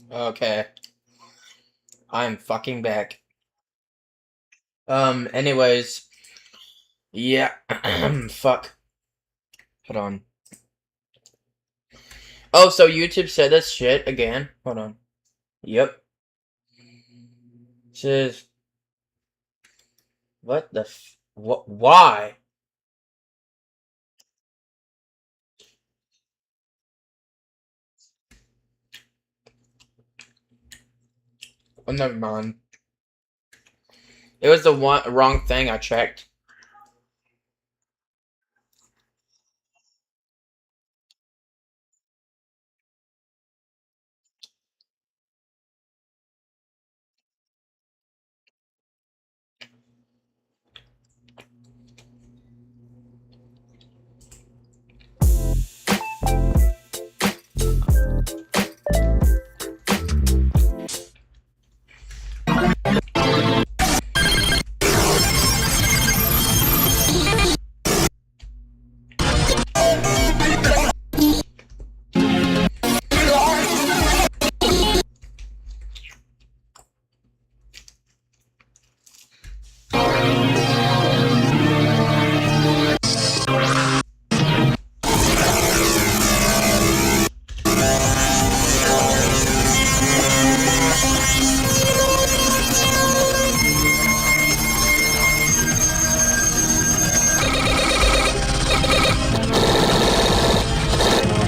Okay, I'm fucking back. Anyways, yeah, fuck. Hold on. Oh, so YouTube said this shit again? Hold on. Yep. Says, what the what, why? Oh, never mind. It was the wrong thing I checked.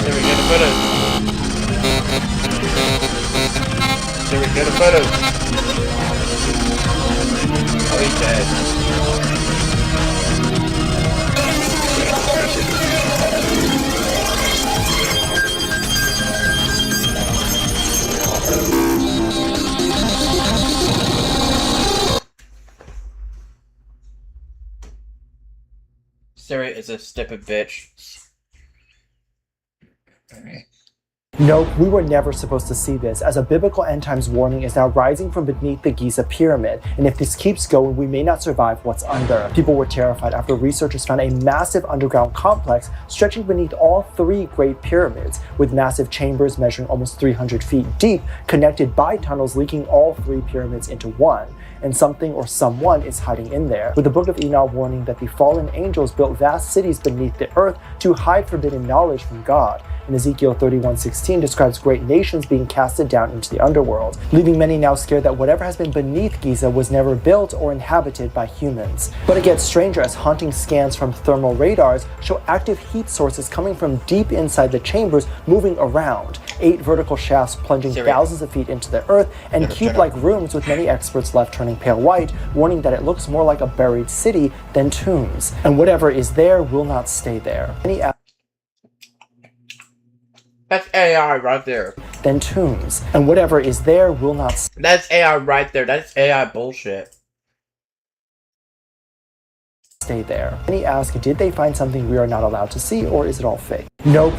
There we get a photo. There we get a photo. Oh, he's dead. Siri is a stupid bitch. Nope, we were never supposed to see this, as a biblical end times warning is now rising from beneath the Giza pyramid, and if this keeps going, we may not survive what's under. People were terrified after researchers found a massive underground complex stretching beneath all three Great Pyramids, with massive chambers measuring almost 300 feet deep, connected by tunnels linking all three pyramids into one. And something or someone is hiding in there, with the Book of Enoch warning that the fallen angels built vast cities beneath the earth to hide forbidden knowledge from God. And Ezekiel 31:16 describes great nations being casted down into the underworld, leaving many now scared that whatever has been beneath Giza was never built or inhabited by humans. But it gets stranger as haunting scans from thermal radars show active heat sources coming from deep inside the chambers moving around, 8 vertical shafts plunging thousands of feet into the earth, and cube-like rooms with many experts left turning pale white, warning that it looks more like a buried city than tombs. And whatever is there will not stay there. That's AI right there. Than tombs, and whatever is there will not. That's AI right there. That's AI bullshit. Stay there. Many ask, did they find something we are not allowed to see, or is it all fake? Nope,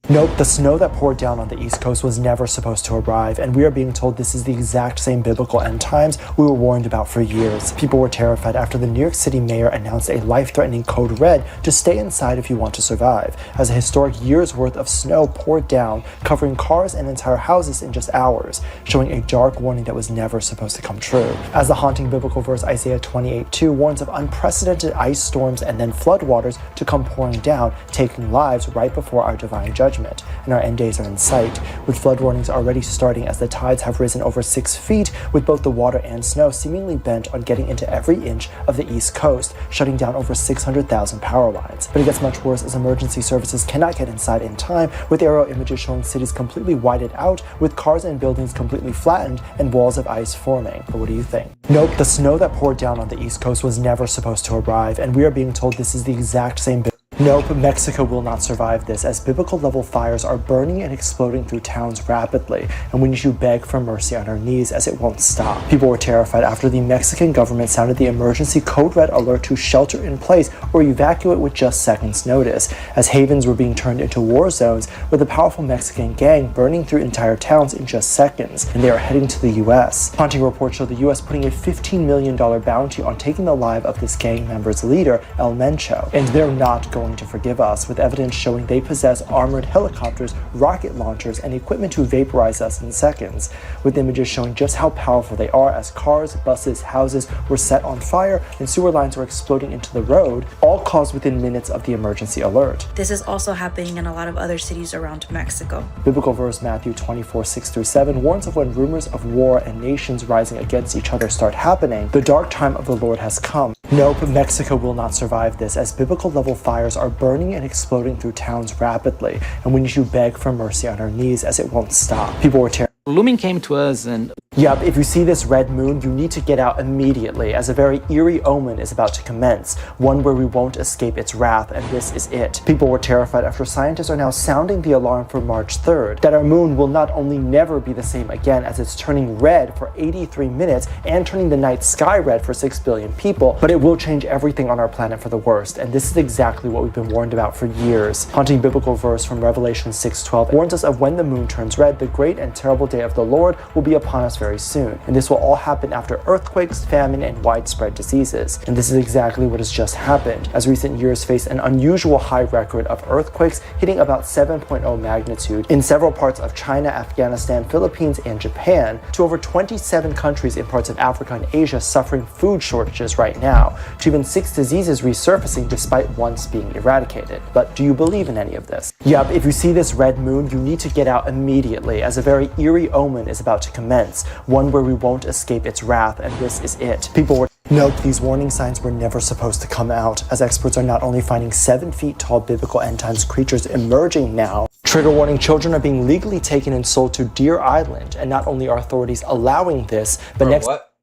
Nope, the snow that poured down on the East Coast was never supposed to arrive, and we are being told this is the exact same biblical end times we were warned about for years. People were terrified after the New York City mayor announced a life-threatening code red to stay inside if you want to survive, as a historic year's worth of snow poured down, covering cars and entire houses in just hours, showing a dark warning that was never supposed to come true. As the haunting biblical verse Isaiah 28:2 warns of unprecedented ice storms and then floodwaters to come pouring down, taking lives right before our divine judgment. And our end days are in sight, with flood warnings already starting as the tides have risen over 6 feet, with both the water and snow seemingly bent on getting into every inch of the East Coast, shutting down over 600,000 power lines. But it gets much worse as emergency services cannot get inside in time, with aerial images showing cities completely whited out, with cars and buildings completely flattened and walls of ice forming. But what do you think? Nope, the snow that poured down on the East Coast was never supposed to arrive, and we are being told this is the exact same. Nope, Mexico will not survive this, as biblical-level fires are burning and exploding through towns rapidly, and we need to beg for mercy on our knees as it won't stop. People were terrified after the Mexican government sounded the emergency code red alert to shelter in place or evacuate with just seconds' notice, as havens were being turned into war zones, with a powerful Mexican gang burning through entire towns in just seconds, and they are heading to the U.S. Haunting reports show the U.S. putting a $15 million bounty on taking the life of this gang member's leader, El Mencho, and they're not going willing to forgive us, with evidence showing they possess armored helicopters, rocket launchers, and equipment to vaporize us in seconds, with images showing just how powerful they are as cars, buses, houses were set on fire and sewer lines were exploding into the road, all caused within minutes of the emergency alert. This is also happening in a lot of other cities around Mexico. Biblical verse Matthew 24:6-7 warns of when rumors of war and nations rising against each other start happening, the dark time of the Lord has come. Nope, Mexico will not survive this, as biblical level fires are burning and exploding through towns rapidly, and we need to beg for mercy on our knees as it won't stop. People were Lumen came to us and... Yep, if you see this red moon, you need to get out immediately, as a very eerie omen is about to commence, one where we won't escape its wrath, and this is it. People were terrified after scientists are now sounding the alarm for March 3rd, that our moon will not only never be the same again as it's turning red for 83 minutes and turning the night sky red for 6 billion people, but it will change everything on our planet for the worst, and this is exactly what we've been warned about for years. Haunting biblical verse from Revelation 6:12 warns us of when the moon turns red, the great and terrible day of the Lord will be upon us very soon, and this will all happen after earthquakes, famine, and widespread diseases. And this is exactly what has just happened, as recent years face an unusual high record of earthquakes hitting about 7.0 magnitude in several parts of China, Afghanistan, Philippines, and Japan, to over 27 countries in parts of Africa and Asia suffering food shortages right now, to even 6 diseases resurfacing despite once being eradicated. But do you believe in any of this? Yep, if you see this red moon, you need to get out immediately, as a very eerie omen is about to commence, one where we won't escape its wrath, and this is it. People were... Nope, these warning signs were never supposed to come out, as experts are not only finding 7 feet tall biblical end times creatures emerging now. Trigger warning, children are being legally taken and sold to Deer Island, and not only are authorities allowing this, but What?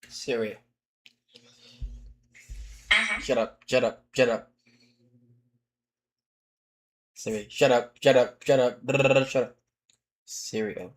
Syria. Shut up, shut up, shut up. Siri, shut up, shut up, shut up, shut up. Syria.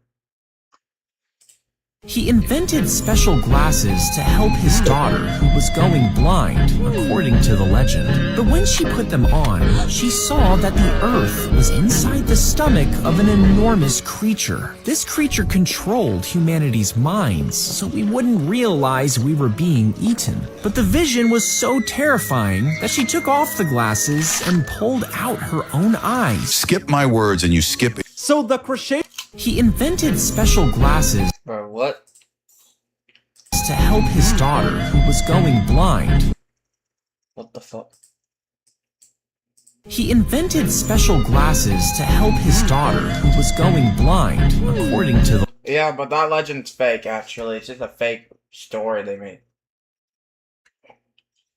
He invented special glasses to help his daughter, who was going blind, according to the legend. But when she put them on, she saw that the earth was inside the stomach of an enormous creature. This creature controlled humanity's minds, so we wouldn't realize we were being eaten. But the vision was so terrifying that she took off the glasses and pulled out her own eyes. Skip my words and you skip it. So the crochet... He invented special glasses Bro, what? to help his daughter, who was going blind. What the fuck? He invented special glasses to help his daughter, who was going blind, according to the Yeah, but that legend's fake, actually. It's just a fake story they made.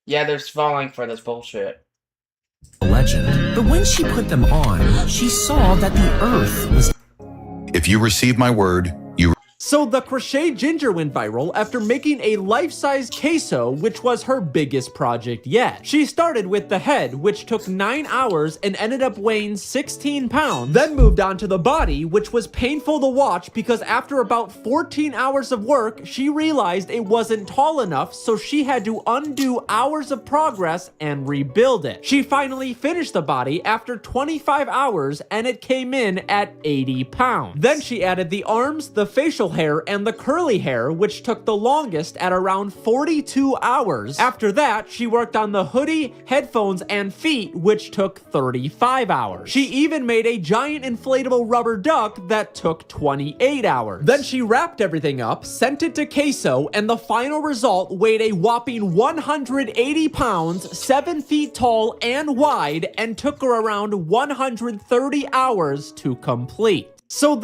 Yeah, they're falling for this bullshit. legend. But when she put them on, she saw that the earth was... If you receive my word, you... So the crochet ginger went viral after making a life-size queso, which was her biggest project yet. She started with the head, which took 9 hours and ended up weighing 16 pounds, then moved on to the body, which was painful to watch because after about 14 hours of work, she realized it wasn't tall enough, so she had to undo hours of progress and rebuild it. She finally finished the body after 25 hours and it came in at 80 pounds. Then she added the arms, the facial hair, and the curly hair, which took the longest at around 42 hours. After that, she worked on the hoodie, headphones, and feet, which took 35 hours. She even made a giant inflatable rubber duck that took 28 hours. Then she wrapped everything up, sent it to Queso, and the final result weighed a whopping 180 pounds, 7 feet tall and wide, and took her around 130 hours to complete. So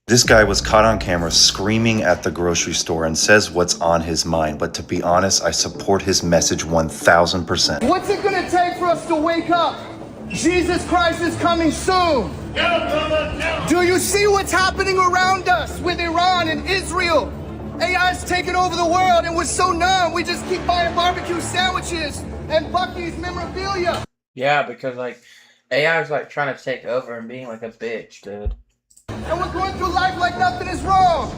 This guy was caught on camera screaming at the grocery store and says what's on his mind, but to be honest, I support his message 1000%. What's it gonna take for us to wake up? Jesus Christ is coming soon. Do you see what's happening around us with Iran and Israel? AI's taking over the world and we're so numb, we just keep buying barbecue sandwiches and Buc-ee's memorabilia. Yeah, because like AI is like trying to take over and being like a bitch, dude. And we're going through life like nothing is wrong.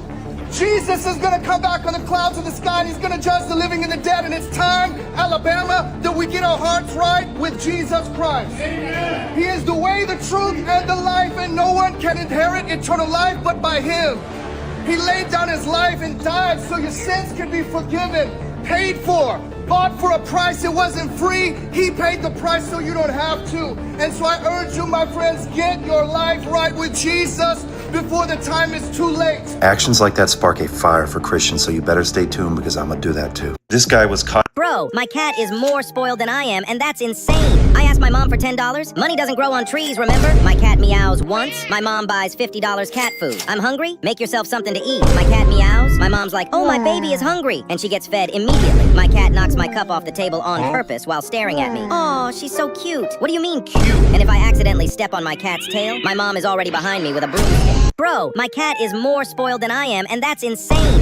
Jesus is gonna come back on the clouds of the sky and he's gonna judge the living and the dead. And it's time, Alabama, that we get our hearts right with Jesus Christ. Amen. He is the way, the truth, and the life, and no one can inherit eternal life but by him. He laid down his life and died so your sins can be forgiven. paid for. Bought for a price, it wasn't free. He paid the price so you don't have to. And so I urge you, my friends, get your life right with Jesus before the time is too late. Actions like that spark a fire for Christians, so you better stay tuned because I'm gonna do that too. This guy was caught. Bro, my cat is more spoiled than I am, and that's insane. I asked my mom for $10. Money doesn't grow on trees, remember? My cat meows once. My mom buys $50 cat food. I'm hungry? Make yourself something to eat. My cat meows. My mom's like, oh, my baby is hungry. And she gets fed immediately. My cat knocks my cup off the table on purpose while staring at me. Oh, she's so cute. What do you mean, cute? And if I accidentally step on my cat's tail, my mom is already behind me with a broomstick. Bro, my cat is more spoiled than I am, and that's insane.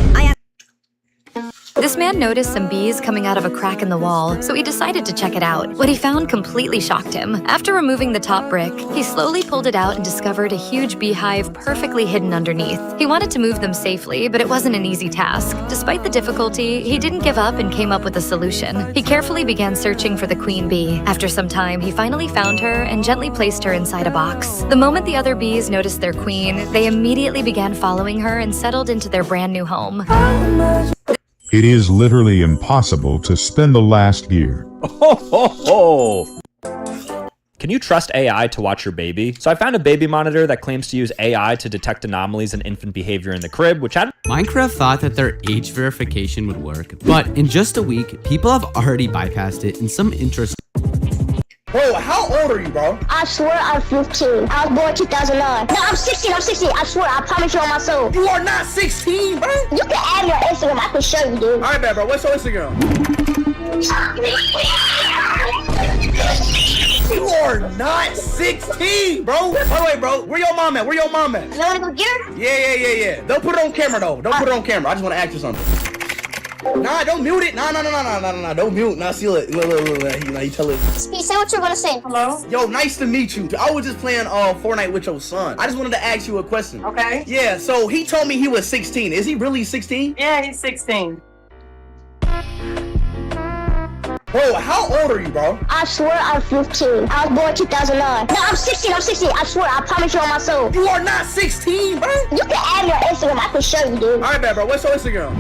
This man noticed some bees coming out of a crack in the wall, so he decided to check it out. What he found completely shocked him. After removing the top brick, he slowly pulled it out and discovered a huge beehive perfectly hidden underneath. He wanted to move them safely, but it wasn't an easy task. Despite the difficulty, he didn't give up and came up with a solution. He carefully began searching for the queen bee. After some time, he finally found her and gently placed her inside a box. The moment the other bees noticed their queen, they immediately began following her and settled into their brand new home. It is literally impossible to spend the last year. Can you trust AI to watch your baby? So I found a baby monitor that claims to use AI to detect anomalies in infant behavior in the crib, which had— Minecraft thought that their age verification would work, but in just a week, people have already bypassed it in some interesting— Bro, how old are you, bro? I swear I'm 15. I was born 2009. No, I'm 16. I swear. I promise you on my soul. You are not 16, bro. You can add me on Instagram. I can show you, dude. All right, bad, bro. What's your Instagram? You are not 16, bro. Wait, bro. Where your mom at? You wanna go get her? Yeah. Don't put it on camera, though. Don't put it on camera. I just want to ask you something. Nah, don't mute it. Nah. Don't mute. Nah, see, look. You tell it. Speed, say what you're gonna say. Hello? Yo, nice to meet you. I was just playing Fortnite with your son. I just wanted to ask you a question. Okay. Yeah, so he told me he was 16. Is he really 16? Yeah, he's 16. Bro, how old are you, bro? I swear I'm 15. I was born 2009. No, I'm 16. I swear. I promise you on my soul. You are not 16, bro. You can add me on Instagram. I can show you, dude. All right, bad, bro. What's your Instagram?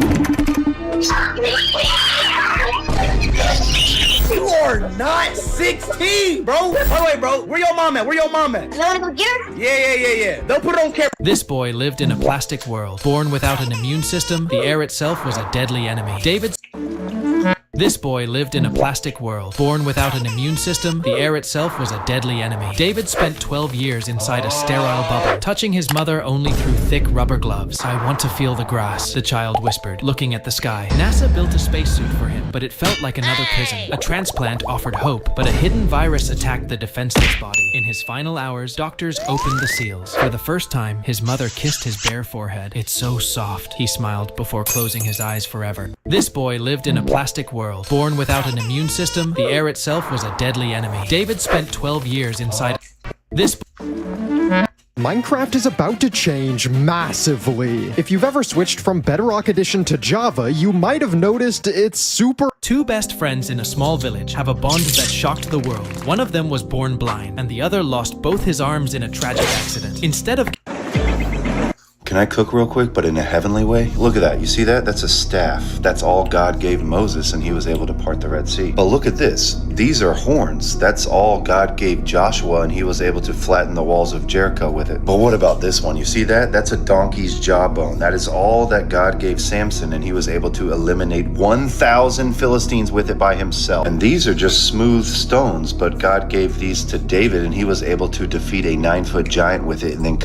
You are not 16, bro. Wait, bro. Where your mom at? You wanna go get her? Yeah. Don't put it on camera. This boy lived in a plastic world. Born without an immune system, the air itself was a deadly enemy. This boy lived in a plastic world. Born without an immune system, the air itself was a deadly enemy. David spent 12 years inside a sterile bubble, touching his mother only through thick rubber gloves. I want to feel the grass, the child whispered, looking at the sky. NASA built a spacesuit for him, but it felt like another prison. A transplant offered hope, but a hidden virus attacked the defenseless body. In his final hours, doctors opened the seals. For the first time, his mother kissed his bare forehead. It's so soft, he smiled before closing his eyes forever. This boy lived in a plastic world. Born without an immune system, the air itself was a deadly enemy. David spent 12 years inside this. Minecraft is about to change massively. If you've ever switched from Bedrock Edition to Java, you might have noticed it's super— Two best friends in a small village have a bond that shocked the world. One of them was born blind, and the other lost both his arms in a tragic accident. Instead of— Can I cook real quick, but in a heavenly way? Look at that. You see that? That's a staff. That's all God gave Moses, and he was able to part the Red Sea. But look at this. These are horns. That's all God gave Joshua, and he was able to flatten the walls of Jericho with it. But what about this one? You see that? That's a donkey's jawbone. That is all that God gave Samson, and he was able to eliminate 1,000 Philistines with it by himself. And these are just smooth stones, but God gave these to David, and he was able to defeat a 9-foot giant with it, and then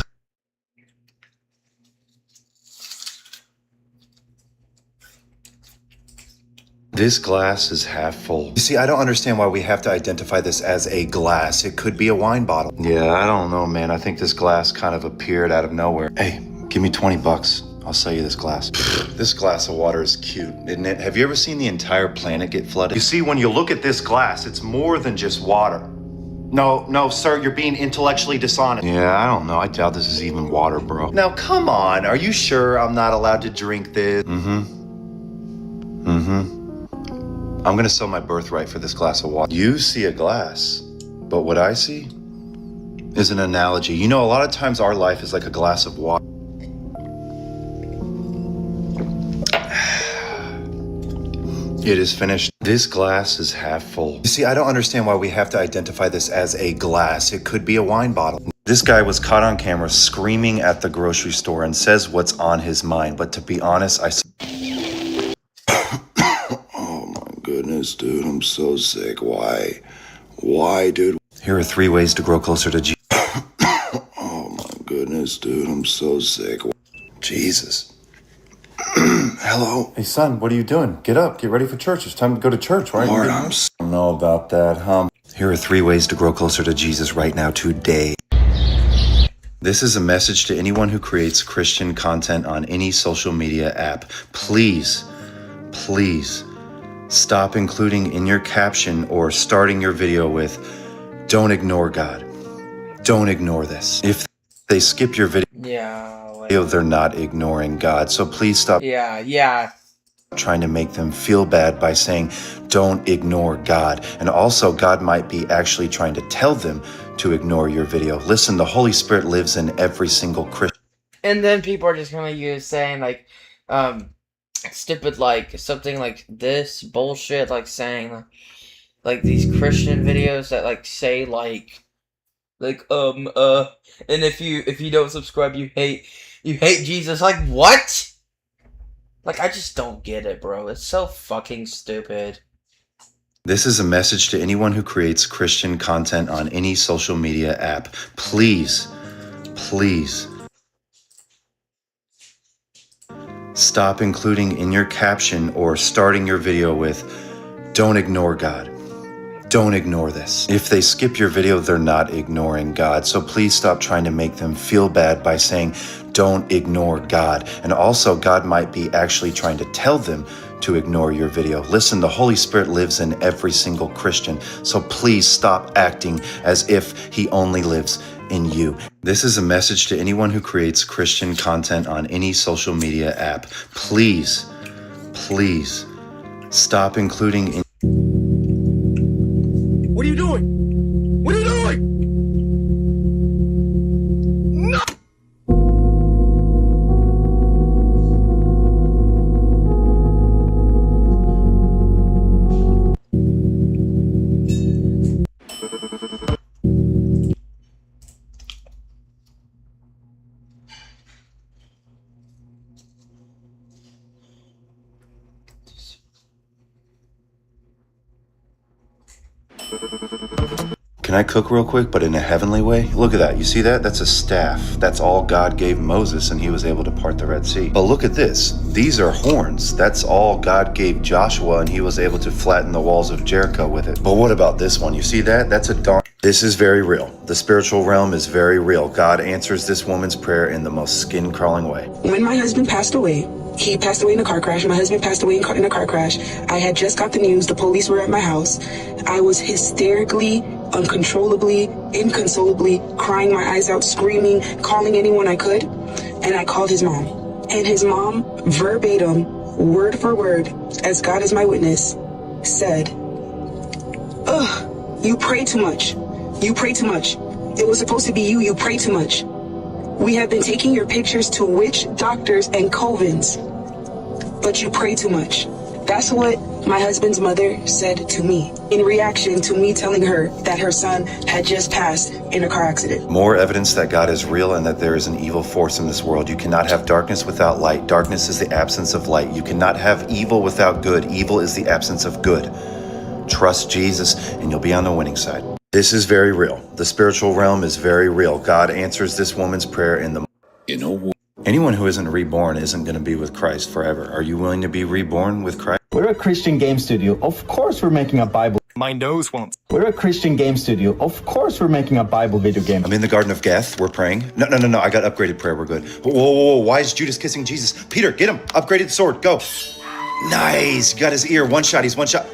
this glass is half full. You see, I don't understand why we have to identify this as a glass. It could be a wine bottle. Yeah, I don't know, man. I think this glass kind of appeared out of nowhere. Hey, give me 20 bucks. I'll sell you this glass. This glass of water is cute, isn't it? Have you ever seen the entire planet get flooded? You see, when you look at this glass, it's more than just water. No, sir, you're being intellectually dishonest. Yeah, I don't know. I doubt this is even water, bro. Now, come on. Are you sure I'm not allowed to drink this? I'm gonna sell my birthright for this glass of water. You see a glass, but what I see is an analogy. You know, a lot of times our life is like a glass of water. It is finished. This glass is half full. You see, I don't understand why we have to identify this as a glass. It could be a wine bottle. This guy was caught on camera screaming at the grocery store and says what's on his mind. But to be honest, oh my goodness, dude, I'm so sick. Why? Why, dude? Here are 3 ways to grow closer to Jesus. Oh my goodness, dude, I'm so sick. Jesus. Hello? Hey, son, what are you doing? Get up. Get ready for church. It's time to go to church, right? Lord, I don't know about that, huh? Here are 3 ways to grow closer to Jesus right now, today. This is a message to anyone who creates Christian content on any social media app. Please, please, stop including in your caption or starting your video with, "Don't ignore God." Don't ignore this. If they skip your video, they're not ignoring God. So please stop trying to make them feel bad by saying, "Don't ignore God." And also, God might be actually trying to tell them to ignore your video. Listen, the Holy Spirit lives in every single Christian. And then people are just gonna use saying like, stupid, like something like this bullshit, like saying like these Christian videos that like say like and if you don't subscribe, you hate Jesus. Like, what? Like, I just don't get it, bro. It's so fucking stupid. This is a message to anyone who creates Christian content on any social media app. Please, please, stop including in your caption or starting your video with, "Don't ignore God." Don't ignore this. If they skip your video, they're not ignoring God. So please stop trying to make them feel bad by saying, "Don't ignore God." And also, God might be actually trying to tell them to ignore your video. Listen, the Holy Spirit lives in every single Christian. So please stop acting as if he only lives in you. This is a message to anyone who creates Christian content on any social media app. Please, please, stop including in What are you doing? What are you doing? No! Can I cook real quick, but in a heavenly way? Look at that. You see that? That's a staff. That's all God gave Moses, and he was able to part the Red Sea. But look at this. These are horns. That's all God gave Joshua, and he was able to flatten the walls of Jericho with it. But what about this one? You see that? That's a donkey. This is very real. The spiritual realm is very real. God answers this woman's prayer in the most skin-crawling way. When my husband passed away, he passed away in a car crash. My husband passed away in a car crash. I had just got the news. The police were at my house. I was hysterically, uncontrollably, inconsolably crying my eyes out, screaming, calling anyone I could. And I called his mom. And his mom, verbatim, word for word, as God is my witness, said, "Ugh, you pray too much. You pray too much. It was supposed to be you. You pray too much. We have been taking your pictures to witch doctors and covens, but you pray too much." That's what my husband's mother said to me in reaction to me telling her that her son had just passed in a car accident. More evidence that God is real and that there is an evil force in this world. You cannot have darkness without light. Darkness is the absence of light. You cannot have evil without good. Evil is the absence of good. Trust Jesus and you'll be on the winning side. This is very real. The spiritual realm is very real. God answers this woman's prayer in the... Anyone who isn't reborn isn't going to be with Christ forever. Are you willing to be reborn with Christ? We're a Christian game studio. Of course we're making a Bible. My nose won't. We're a Christian game studio. Of course we're making a Bible video game. I'm in the Garden of Geth. We're praying. No. I got upgraded prayer. We're good. Whoa. Why is Judas kissing Jesus? Peter, get him. Upgraded sword. Go. Nice. Got his ear. One shot. He's one shot.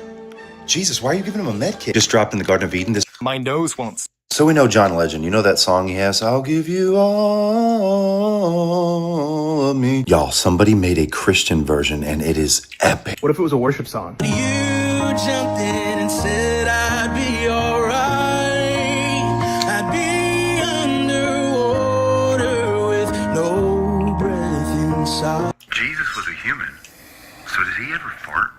Jesus, why are you giving him a med kit? Just dropped in the Garden of Eden. My nose won't. So we know John Legend. You know that song he has? I'll give you all of me. Y'all, somebody made a Christian version and it is epic. What if it was a worship song? You jumped in and said I'd be alright. I'd be underwater with no breath inside. Jesus was a human. So did he ever fart?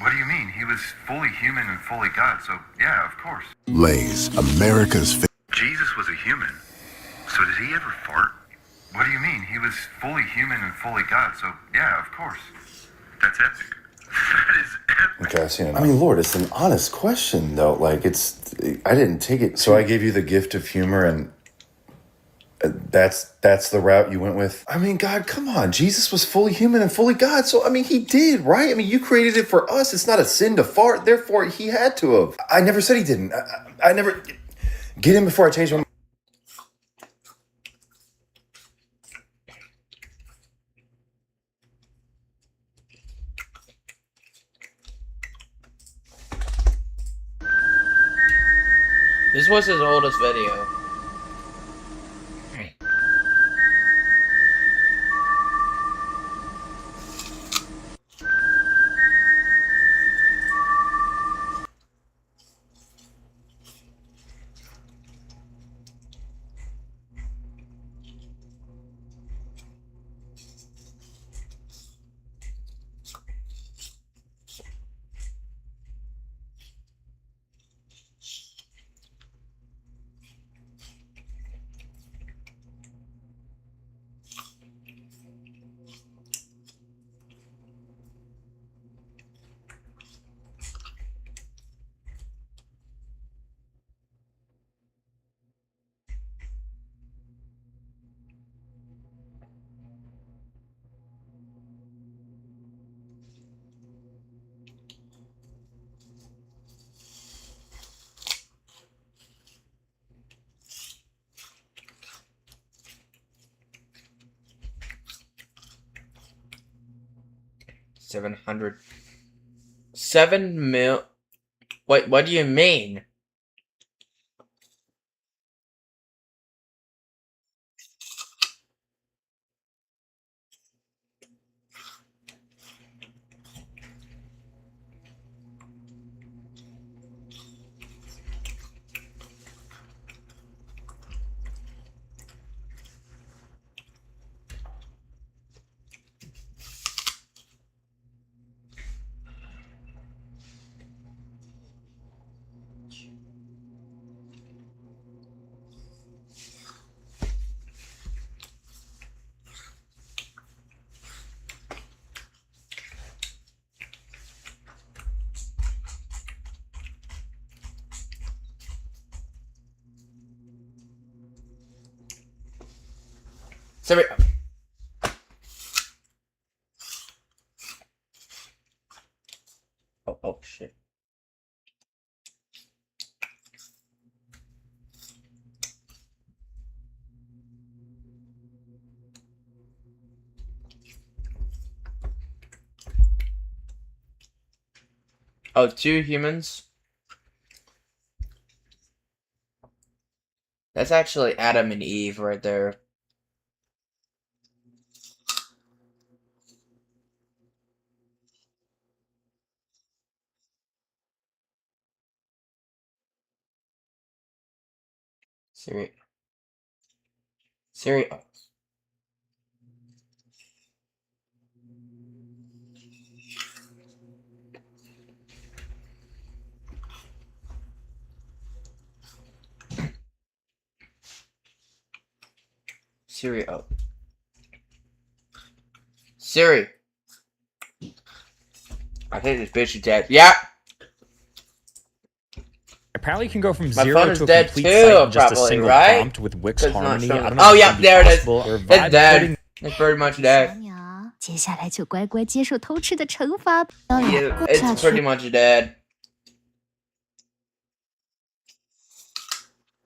What do you mean? He was fully human and fully God, so yeah, of course. Lay's, America's Jesus was a human, so did he ever fart? What do you mean? He was fully human and fully God, so yeah, of course. That's epic. That is epic. Okay, I've seen it. I mean, Lord, it's an honest question, though. Like, I didn't take it. So I gave you the gift of humor, and that's the route you went with? I mean, God, come on. Jesus was fully human and fully God. So, I mean, he did, right? I mean, you created it for us. It's not a sin to fart. Therefore, he had to have. I never said he didn't. I never... Get in before I change my mind. This was his oldest video. $7 Wait, what do you mean? Sorry. Oh shit. Oh, 2 humans? That's actually Adam and Eve right there. Siri. Siri. Oh. Siri. Oh. Siri. I think this bitch is dead. Yeah. Apparently, you can go from My 0 phone to is a dead complete too, site in just a probably, single right? prompt with Wix It's not Harmony. showing- I don't know Oh if yeah, it's there it is. possible, or It's vibe dead. coding. It's pretty much dead. 接下来就乖乖接受偷吃的惩罚。 Yeah, it's pretty much dead.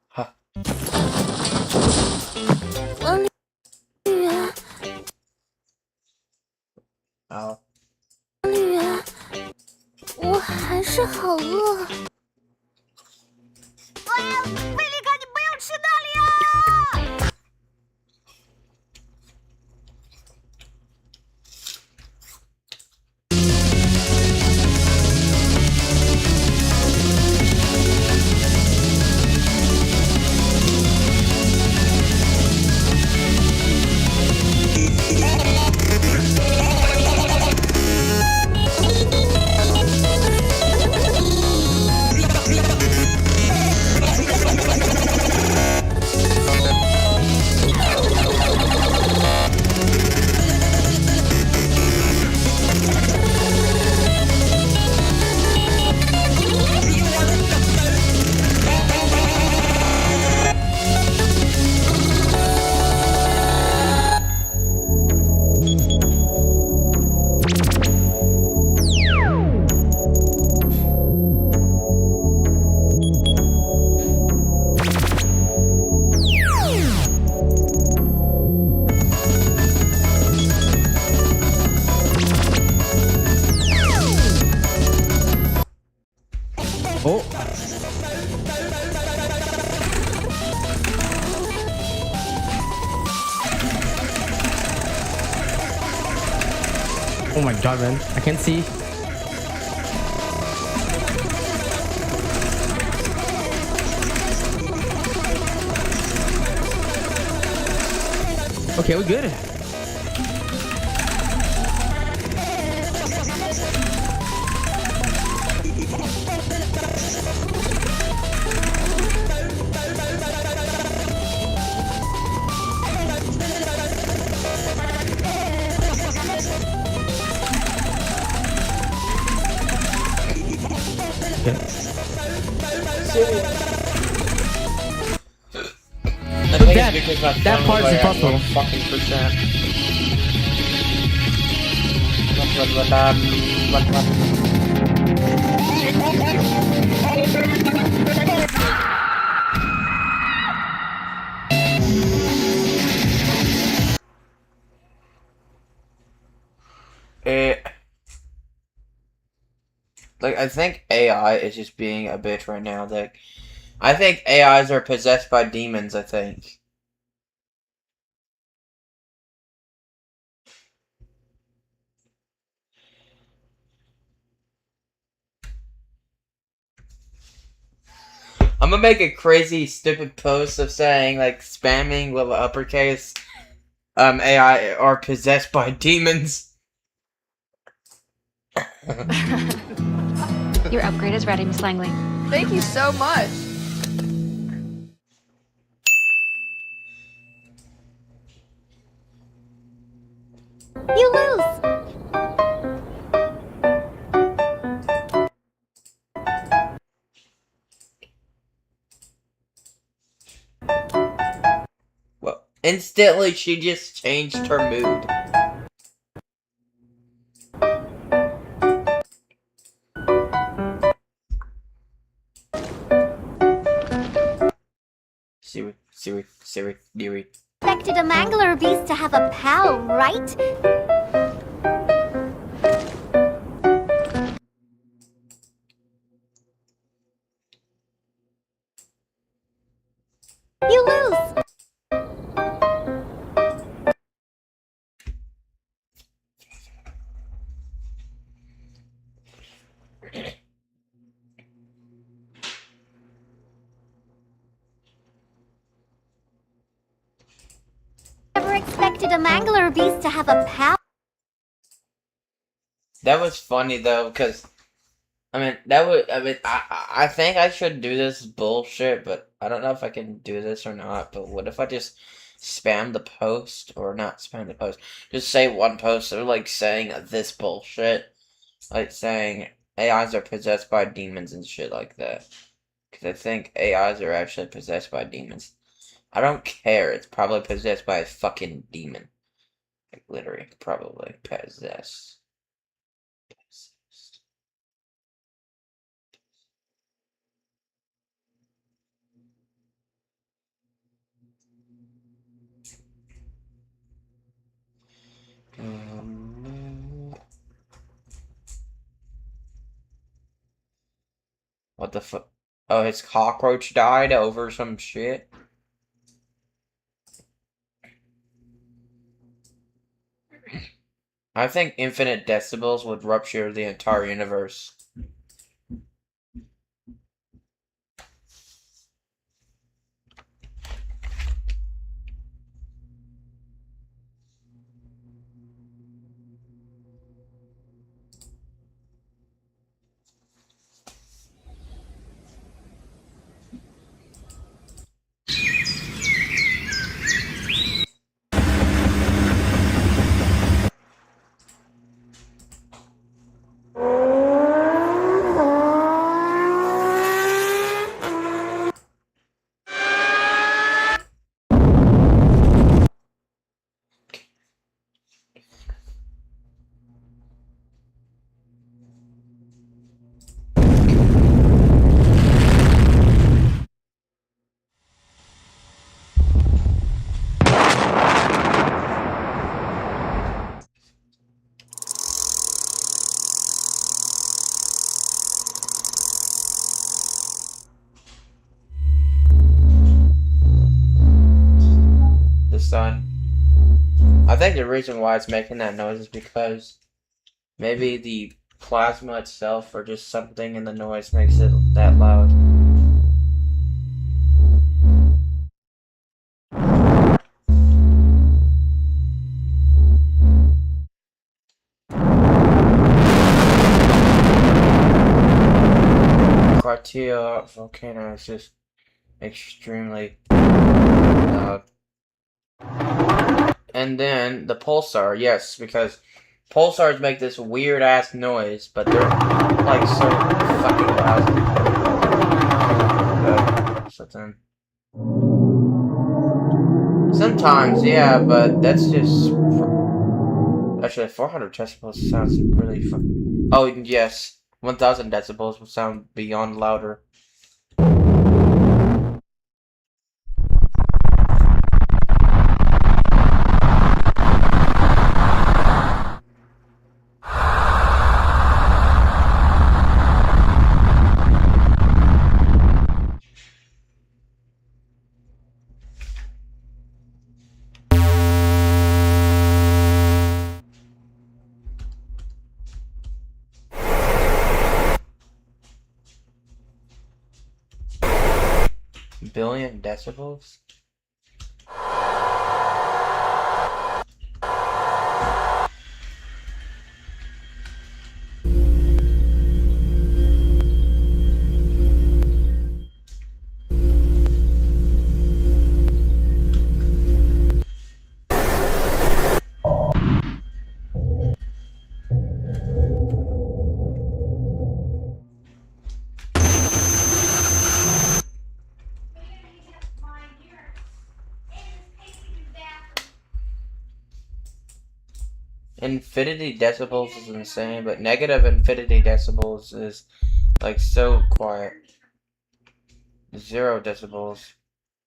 Huh. 王丽媛， Oh. 王丽媛，我还是好饿。喂，贝利克，你不要吃那里啊！ Thank you. Oh my god, man. I can't see. Okay, we're good. I think it's because my that phone part was is like at impossible. 1% like I think AI is just being a bitch right now. Like I think AIs are possessed by demons, I think. I'm gonna make a crazy stupid post of saying like spamming with uppercase AI are possessed by demons. Your upgrade is ready, Miss Langley. Thank you so much. You lose. Well, instantly she just changed her mood. Siri. Expected a mangler beast to have a pal, right? You lose. Never expected a mangler beast to have a pal. That was funny though, because I think I should do this bullshit, but I don't know if I can do this or not. But what if I just spam the post, or not spam the post, just say one post or like saying this bullshit, like saying AIs are possessed by demons and shit like that. Because I think AIs are actually possessed by demons. I don't care. It's probably possessed by a fucking demon. Like literally, probably possessed. What the fuck? Oh, his cockroach died over some shit? I think infinite decibels would rupture the entire universe. The sun. I think the reason why it's making that noise is because Maybe the plasma itself or just something in the noise makes it that loud. Krakatoa volcano is just extremely loud. And then the pulsar, yes, because pulsars make this weird ass noise, but they're like so fucking loud. Sometimes, yeah, but that's just actually 400 decibels sounds really fun. Oh yes, 1,000 decibels will sound beyond louder. Billion decibels? Infinity decibels is insane, but negative infinity decibels is like so quiet. 0 decibels,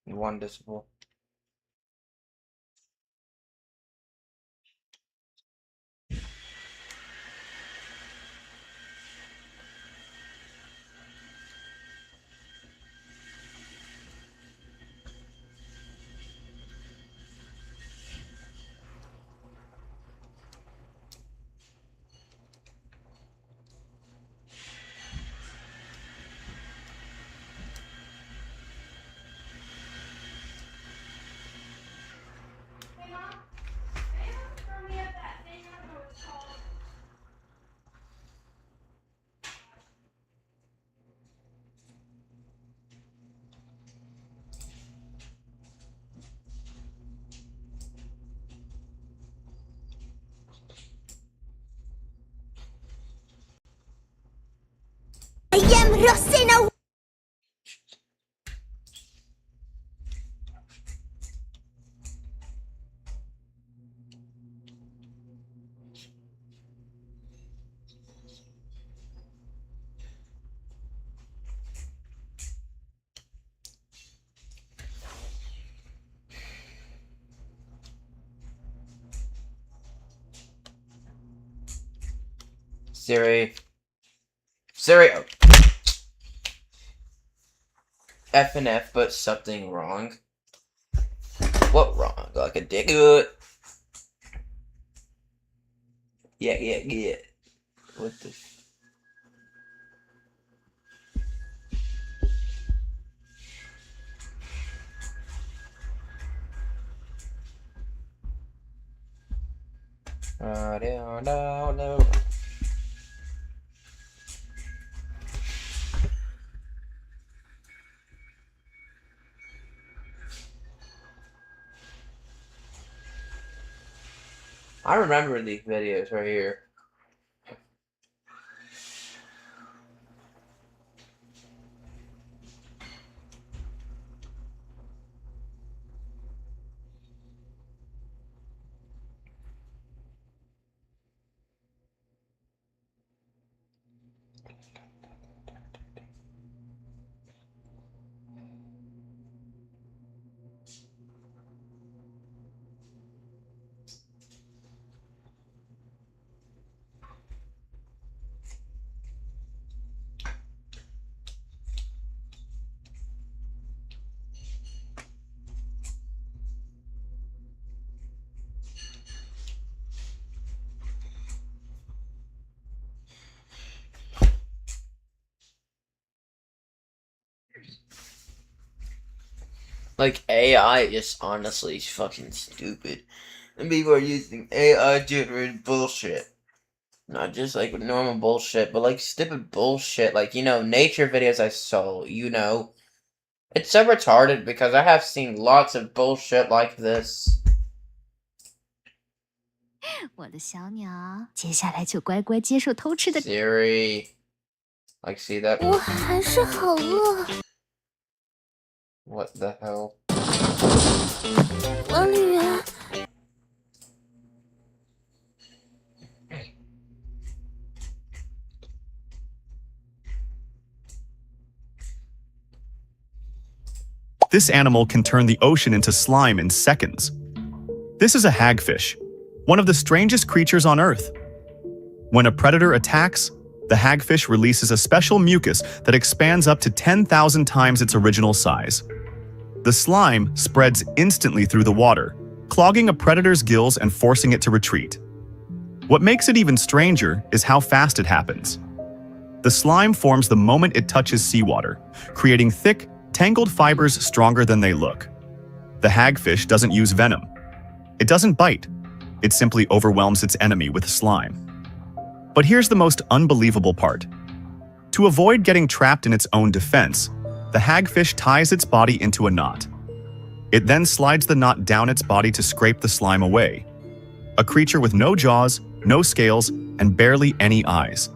1 decibel. Jem rosyną! Siri. Siri. Oh. F and F, but something wrong. What wrong? Like a dick. Yeah. What the? No. I remember these videos right here. Like, AI is honestly fucking stupid. And people are using AI generated bullshit. Not just like normal bullshit, but like stupid bullshit. Like, you know, nature videos I saw, you know. It's so retarded because I have seen lots of bullshit like this. 我的小鸟，接下来就乖乖接受偷吃的。Siri. Like, see that? 我还是好饿。What the hell? 管理员。 This animal can turn the ocean into slime in seconds. This is a hagfish, one of the strangest creatures on Earth. When a predator attacks, the hagfish releases a special mucus that expands up to 10,000 times its original size. The slime spreads instantly through the water, clogging a predator's gills and forcing it to retreat. What makes it even stranger is how fast it happens. The slime forms the moment it touches seawater, creating thick, tangled fibers stronger than they look. The hagfish doesn't use venom. It doesn't bite. It simply overwhelms its enemy with slime. But here's the most unbelievable part. To avoid getting trapped in its own defense, the hagfish ties its body into a knot. It then slides the knot down its body to scrape the slime away. A creature with no jaws, no scales, and barely any eyes.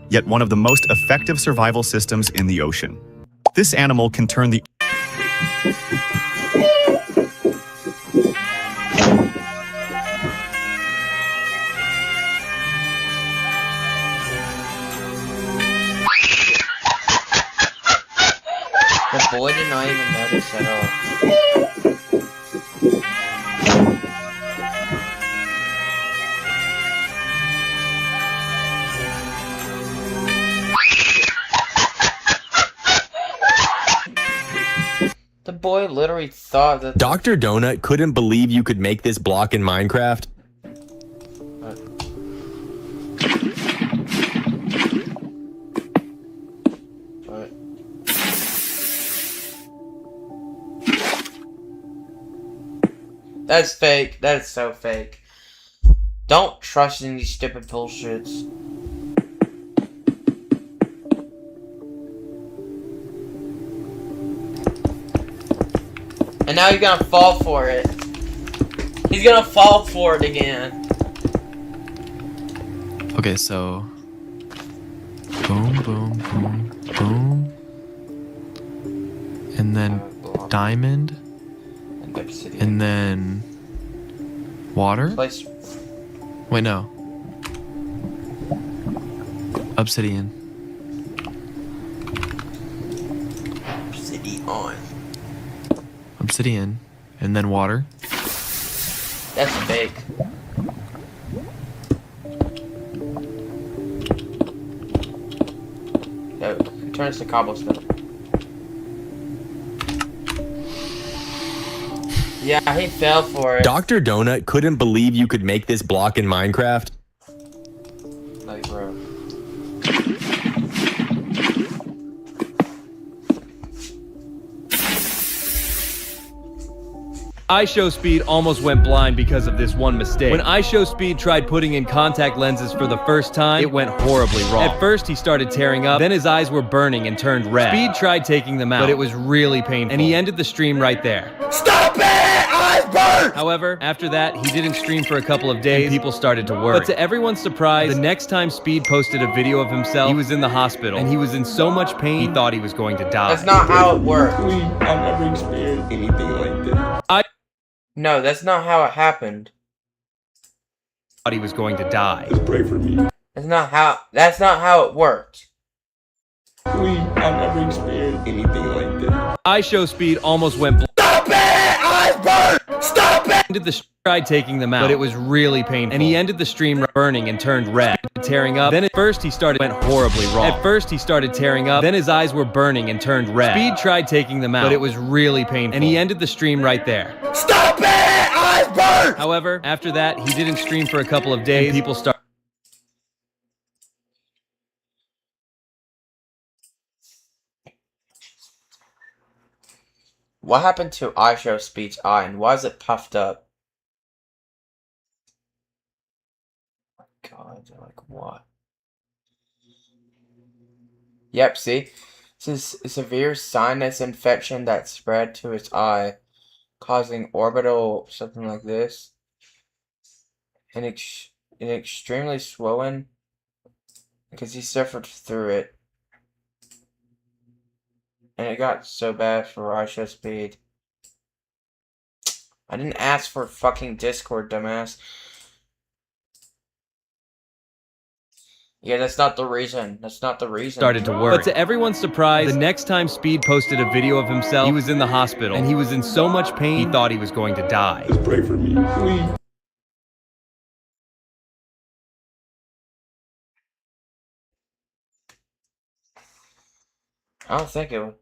Yet one of the most effective survival systems in the ocean. This animal can turn the... The boy did not even notice at all. The boy literally thought that Dr. Donut couldn't believe you could make this block in Minecraft. That's fake. That is so fake. Don't trust in these stupid bullshits. And now he's gonna fall for it. He's gonna fall for it again. Okay, so boom, boom, boom, boom, and then diamond, and then water. Wait, no. Obsidian. Obsidian, and then water. That's fake. No, it turns to cobblestone. Yeah, he fell for it. Dr. Donut couldn't believe you could make this block in Minecraft. Like, bro. iShowSpeed almost went blind because of this one mistake. When iShowSpeed tried putting in contact lenses for the first time, it went horribly wrong. At first, he started tearing up, then his eyes were burning and turned red. Speed tried taking them out, but it was really painful, and he ended the stream right there. Stop it! Eyes burn! However, after that, he didn't stream for a couple of days, and people started to worry. But to everyone's surprise, the next time Speed posted a video of himself, he was in the hospital, and he was in so much pain, he thought he was going to die. That's not how it works. I've never experienced anything like this. No, that's not how it happened. Thought he was going to die. Just pray for me. That's not how it worked. Please, I've never experienced anything like this. iShowSpeed almost went blind. Stop it! Eyes burn! Stop it! Ended the tried taking them out, but it was really painful. And he ended the stream burning and turned red, tearing up. Then at first he went horribly wrong. At first he started tearing up, then his eyes were burning and turned red. Speed tried taking them out, but it was really painful. And he ended the stream right there. Stop it! Eyes burn! However, after that, he didn't stream for a couple of days. People started. What happened to iShowSpeed's eye, and why is it puffed up? God, like what? Yep, see? This is a severe sinus infection that spread to his eye, causing orbital something like this. And extremely swollen, because he suffered through it. And it got so bad for iShowSpeed. I didn't ask for fucking Discord, dumbass. Yeah, that's not the reason. That's not the reason. Started to work. But to everyone's surprise, the next time Speed posted a video of himself, he was in the hospital, and he was in so much pain, he thought he was going to die. Just pray for me, please. I don't think it would.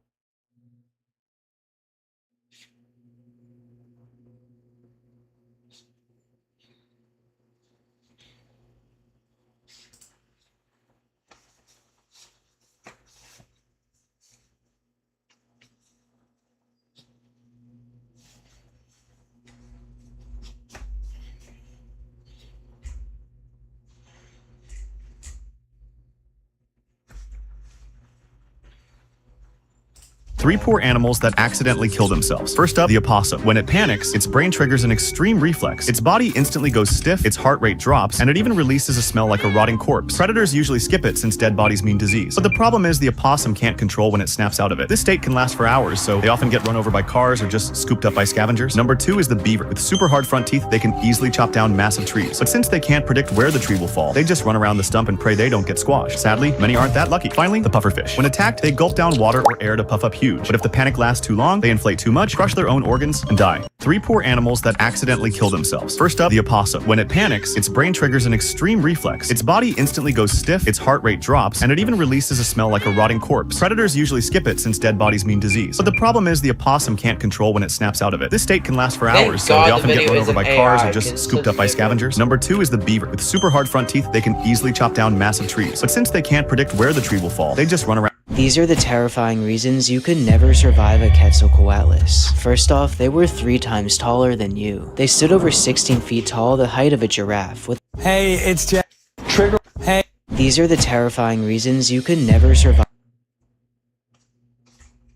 Three poor animals that accidentally kill themselves. First up, the opossum. When it panics, its brain triggers an extreme reflex. Its body instantly goes stiff, its heart rate drops, and it even releases a smell like a rotting corpse. Predators usually skip it since dead bodies mean disease. But the problem is the opossum can't control when it snaps out of it. This state can last for hours, so they often get run over by cars or just scooped up by scavengers. Number 2 is the beaver. With super hard front teeth, they can easily chop down massive trees. But since they can't predict where the tree will fall, they just run around the stump and pray they don't get squashed. Sadly, many aren't that lucky. Finally, the pufferfish. When attacked, they gulp down water or air to puff up huge. But if the panic lasts too long, they inflate too much, crush their own organs, and die. Three poor animals that accidentally kill themselves. First up, the opossum. When it panics, its brain triggers an extreme reflex. Its body instantly goes stiff, its heart rate drops, and it even releases a smell like a rotting corpse. Predators usually skip it since dead bodies mean disease. But the problem is the opossum can't control when it snaps out of it. This state can last for hours, so they often get run over by cars or just scooped up by scavengers. Number 2 is the beaver. With super hard front teeth, they can easily chop down massive trees. But since they can't predict where the tree will fall, they just run around. These are the terrifying reasons you could never survive a Quetzalcoatlus. First off, they were 3 times taller than you. They stood over 16 feet tall, the height of a giraffe. Hey, it's Jack. Trigger. Hey. These are the terrifying reasons you could never survive.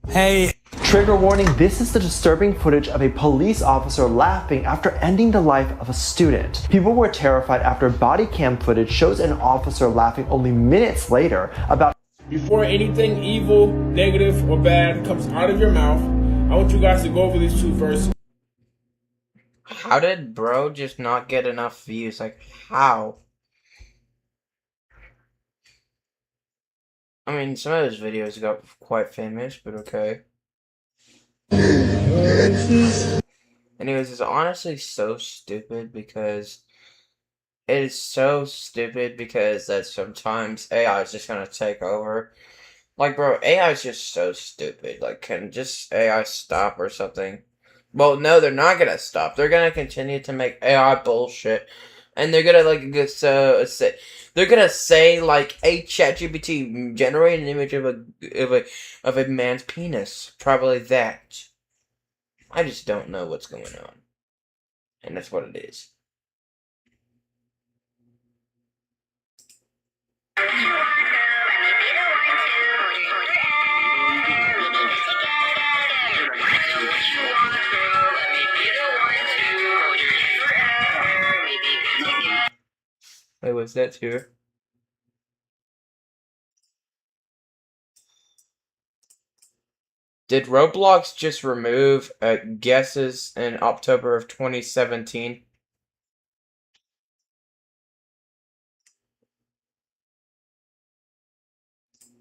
Hey. Trigger warning, this is the disturbing footage of a police officer laughing after ending the life of a student. People were terrified after body cam footage shows an officer laughing only minutes later about. Before anything evil, negative, or bad comes out of your mouth, I want you guys to go over these 2 verses. How did bro just not get enough views? Like, how? I mean, some of his videos got quite famous, but okay. Anyways, it's honestly so stupid because... It is so stupid because that sometimes AI is just gonna take over. Like, bro, AI is just so stupid. Like, can just AI stop or something? Well, no, they're not gonna stop. They're gonna continue to make AI bullshit, and they're gonna like they're gonna say like, "Hey, ChatGPT, generate an image of a man's penis." Probably that. I just don't know what's going on, and that's what it is. Wait, was that too? Did Roblox just remove guesses in October of 2017?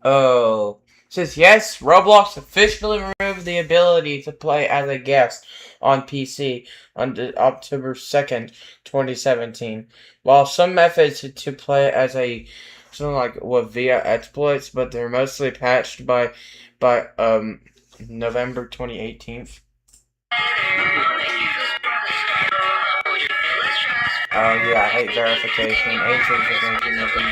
Oh. It says, yes, Roblox officially removed the ability to play as a guest on PC on October 2nd, 2017. While some methods to play as a something like via exploits, but they're mostly patched by November 2018. Oh yeah, I hate verification. Nothing.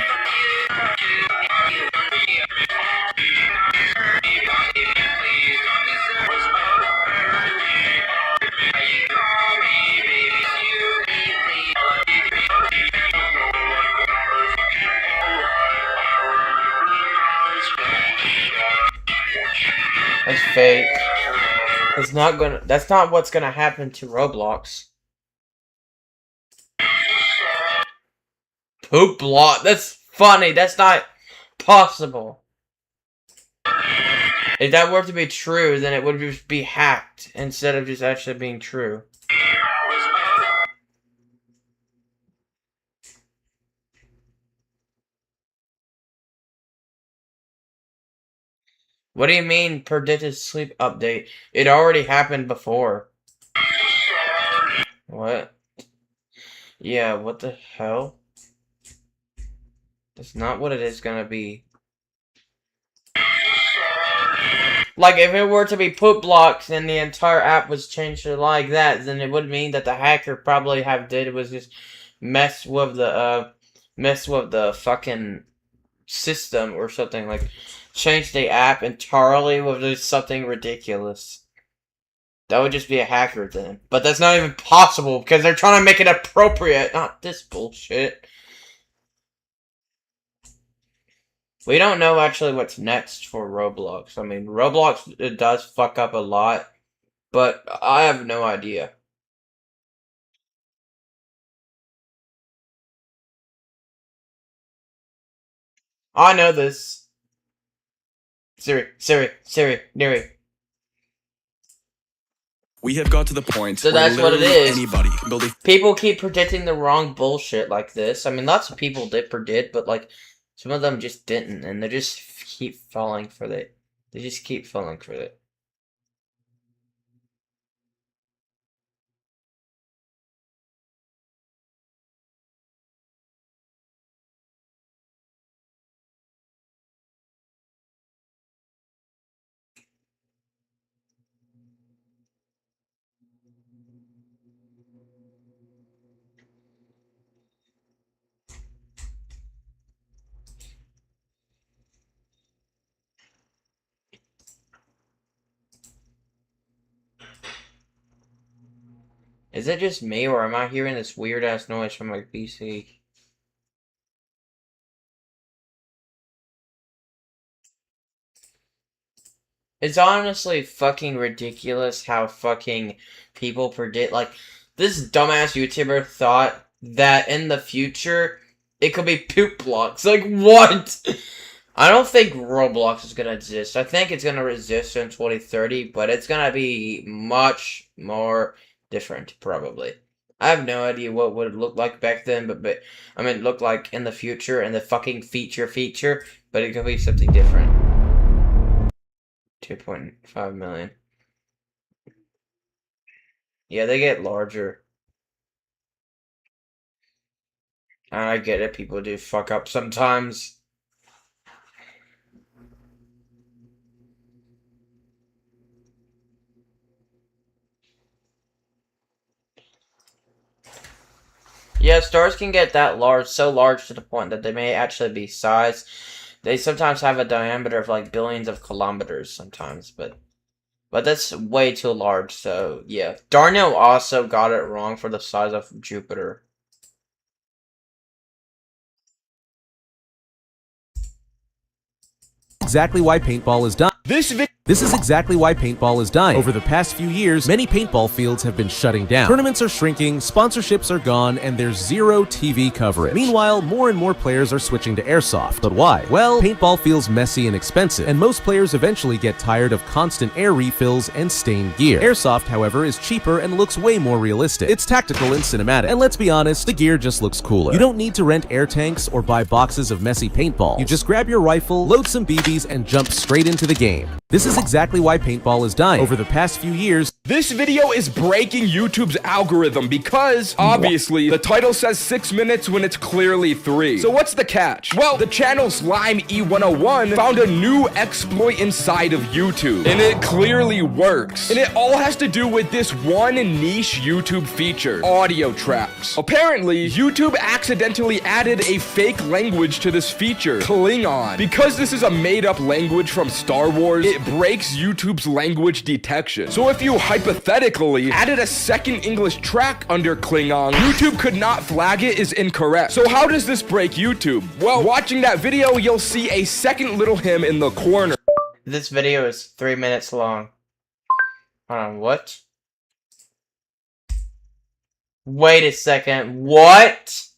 fake. It's not gonna. That's not what's gonna happen to Roblox. Poop block. That's funny. That's not possible. If that were to be true, then it would just be hacked instead of just actually being true. What do you mean, predicted sleep update? It already happened before. What? Yeah, what the hell? That's not what it is gonna be. Like, if it were to be poop blocks and the entire app was changed to like that, then it would mean that the hacker probably did was just mess with the fucking system or something, like change the app entirely with just something ridiculous. That would just be a hacker then. But that's not even possible because they're trying to make it appropriate, not this bullshit. We don't know actually what's next for Roblox. I mean, Roblox, it does fuck up a lot, but I have no idea. I know this. Siri, Neri. We have got to the point So where that's what it literally is. anybody can build a People keep predicting the wrong bullshit like this. I mean, lots of people did predict, but like some of them just didn't, and they just keep falling for it. They just keep falling for it. Is it just me, or am I hearing this weird-ass noise from my PC? It's honestly fucking ridiculous how fucking people predict, like, this dumbass YouTuber thought that in the future, it could be poop blocks. Like, what? I don't think Roblox is gonna exist. I think it's gonna exist in 2030, but it's gonna be much more different, probably. I have no idea what would it look like back then, but I mean, look like in the future, and the fucking feature, but it could be something different. 2.5 million. Yeah, they get larger. And I get it, people do fuck up sometimes. Yeah, stars can get that large, so large to the point that they may actually be size. They sometimes have a diameter of like billions of kilometers sometimes, but that's way too large, so yeah. Darnell also got it wrong for the size of Jupiter. Exactly why paintball is done. This is exactly why paintball is dying. Over the past few years, many paintball fields have been shutting down. Tournaments are shrinking, sponsorships are gone, and there's zero TV coverage. Meanwhile, more and more players are switching to airsoft. But why? Well, paintball feels messy and expensive, and most players eventually get tired of constant air refills and stained gear. Airsoft, however, is cheaper and looks way more realistic. It's tactical and cinematic, and let's be honest, the gear just looks cooler. You don't need to rent air tanks or buy boxes of messy paintballs. You just grab your rifle, load some BBs, and jump straight into the game. This is exactly why paintball is dying. Over the past few years, this video is breaking YouTube's algorithm because, obviously, the title says 6 minutes when it's clearly 3. So what's the catch? Well, the channel Slime E101 found a new exploit inside of YouTube, and it clearly works. And it all has to do with this one niche YouTube feature, audio tracks. Apparently, YouTube accidentally added a fake language to this feature, Klingon. Because this is a made-up language from Star Wars, it breaks YouTube's language detection. So if you hypothetically added a second English track under Klingon, YouTube could not flag it as incorrect. So how does this break YouTube? Well, watching that video, you'll see a second little hymn in the corner. This video is 3 minutes long. What? Wait a second. What?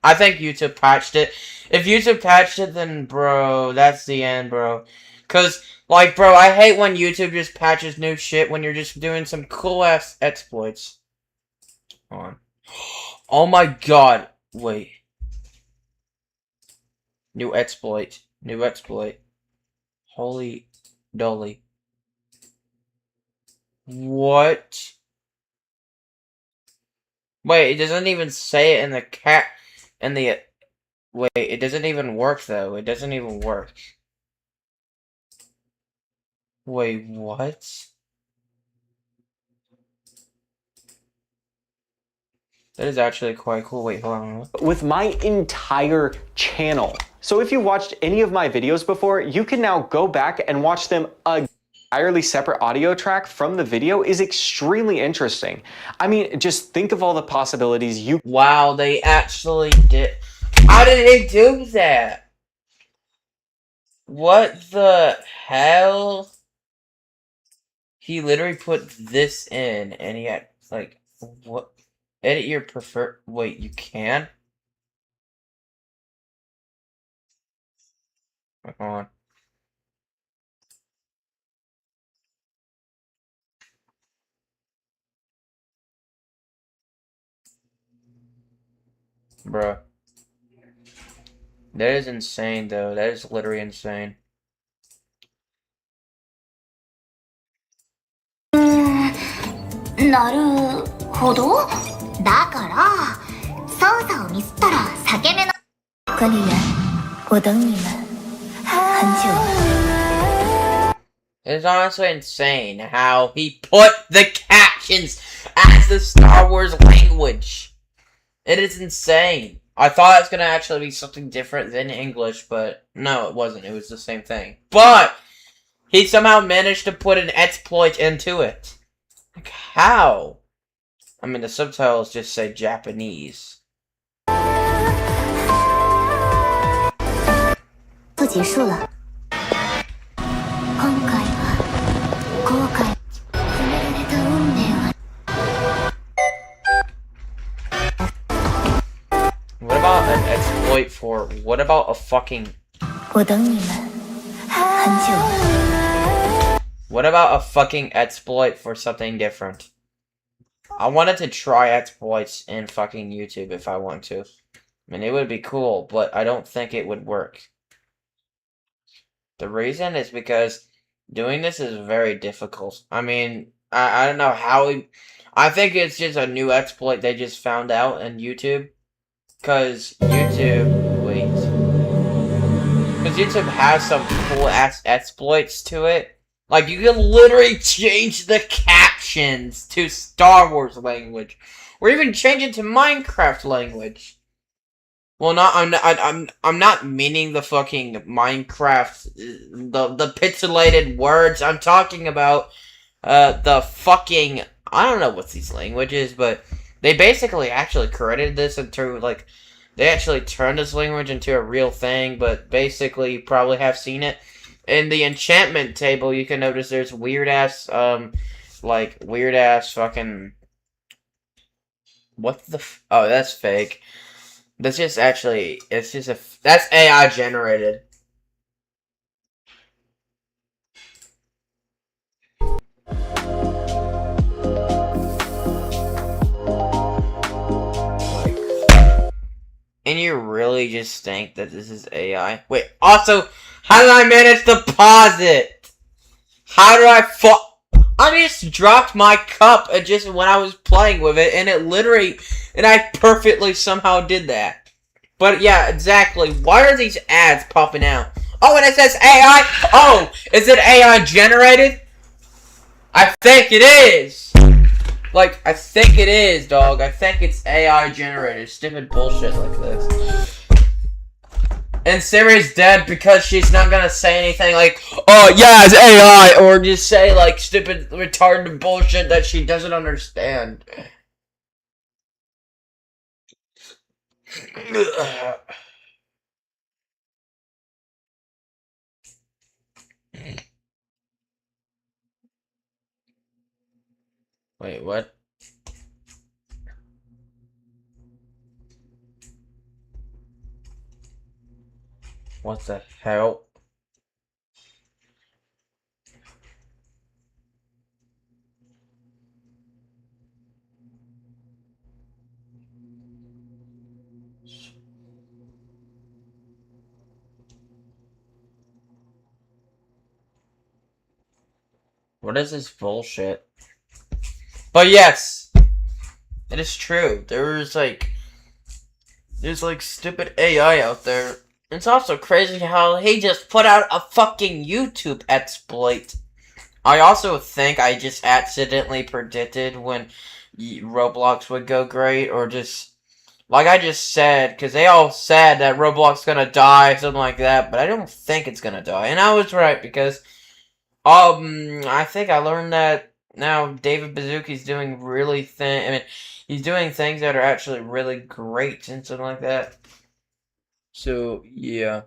I think YouTube patched it. If YouTube patched it, then bro, that's the end, bro. Cause, like, bro, I hate when YouTube just patches new shit when you're just doing some cool-ass exploits. Hold on. Oh my god. Wait. New exploit. New exploit. Holy dolly. What? Wait, it doesn't even say it in the wait, it doesn't even work though. It doesn't even work. Wait, what? That is actually quite cool. Wait, hold on. With my entire channel. So if you watched any of my videos before, you can now go back and watch them again. Entirely separate audio track from the video is extremely interesting. I mean, just think of all the possibilities you— Wow, they actually did. How did they do that? What the hell? He literally put this in and he had, like, what? Edit your preferred. Wait, you can? Hold on. Bruh. That is insane, though. That is literally insane. It's honestly insane how he put the captions as the Star Wars language. It is insane. I thought it was gonna actually be something different than English, but no, it wasn't. It was the same thing. But he somehow managed to put an exploit into it. Like, how? I mean, the subtitles just say Japanese. What about an exploit for, what about a fucking... What about a fucking exploit for something different? I wanted to try exploits in fucking YouTube if I want to. I mean, it would be cool, but I don't think it would work. The reason is because doing this is very difficult. I mean, I don't know how I think it's just a new exploit they just found out in YouTube. Because YouTube has some cool-ass exploits to it. Like, you can literally change the captions to Star Wars language. Or even change it to Minecraft language. Well, I'm not meaning the fucking Minecraft, the pixelated words. I'm talking about, the fucking, I don't know what these languages, but they basically actually created this into, like, they actually turned this language into a real thing, but basically you probably have seen it. In the enchantment table, you can notice there's weird-ass, like, weird-ass fucking... What the oh, that's fake. That's just actually, it's just that's AI generated. And you really just think that this is AI? Wait, also, how did I manage to pause it? How do I I just dropped my cup just when I was playing with it, and it literally, and I perfectly somehow did that. But yeah, exactly. Why are these ads popping out? Oh, and it says AI? Oh, is it AI generated? I think it is. Like, I think it is, dog. I think it's AI generated. Stupid bullshit like this. And Siri's dead because she's not gonna say anything like, oh, yeah, it's AI, or just say, like, stupid, retarded bullshit that she doesn't understand. Wait, what? What the hell? What is this bullshit? But yes, it is true. There's like stupid AI out there. It's also crazy how he just put out a fucking YouTube exploit. I also think I just accidentally predicted when Roblox would go great, or just like I just said, because they all said that Roblox gonna die, something like that, but I don't think it's gonna die, and I was right because I think I learned that now David Bazooki's doing he's doing things that are actually really great and something like that. So yeah.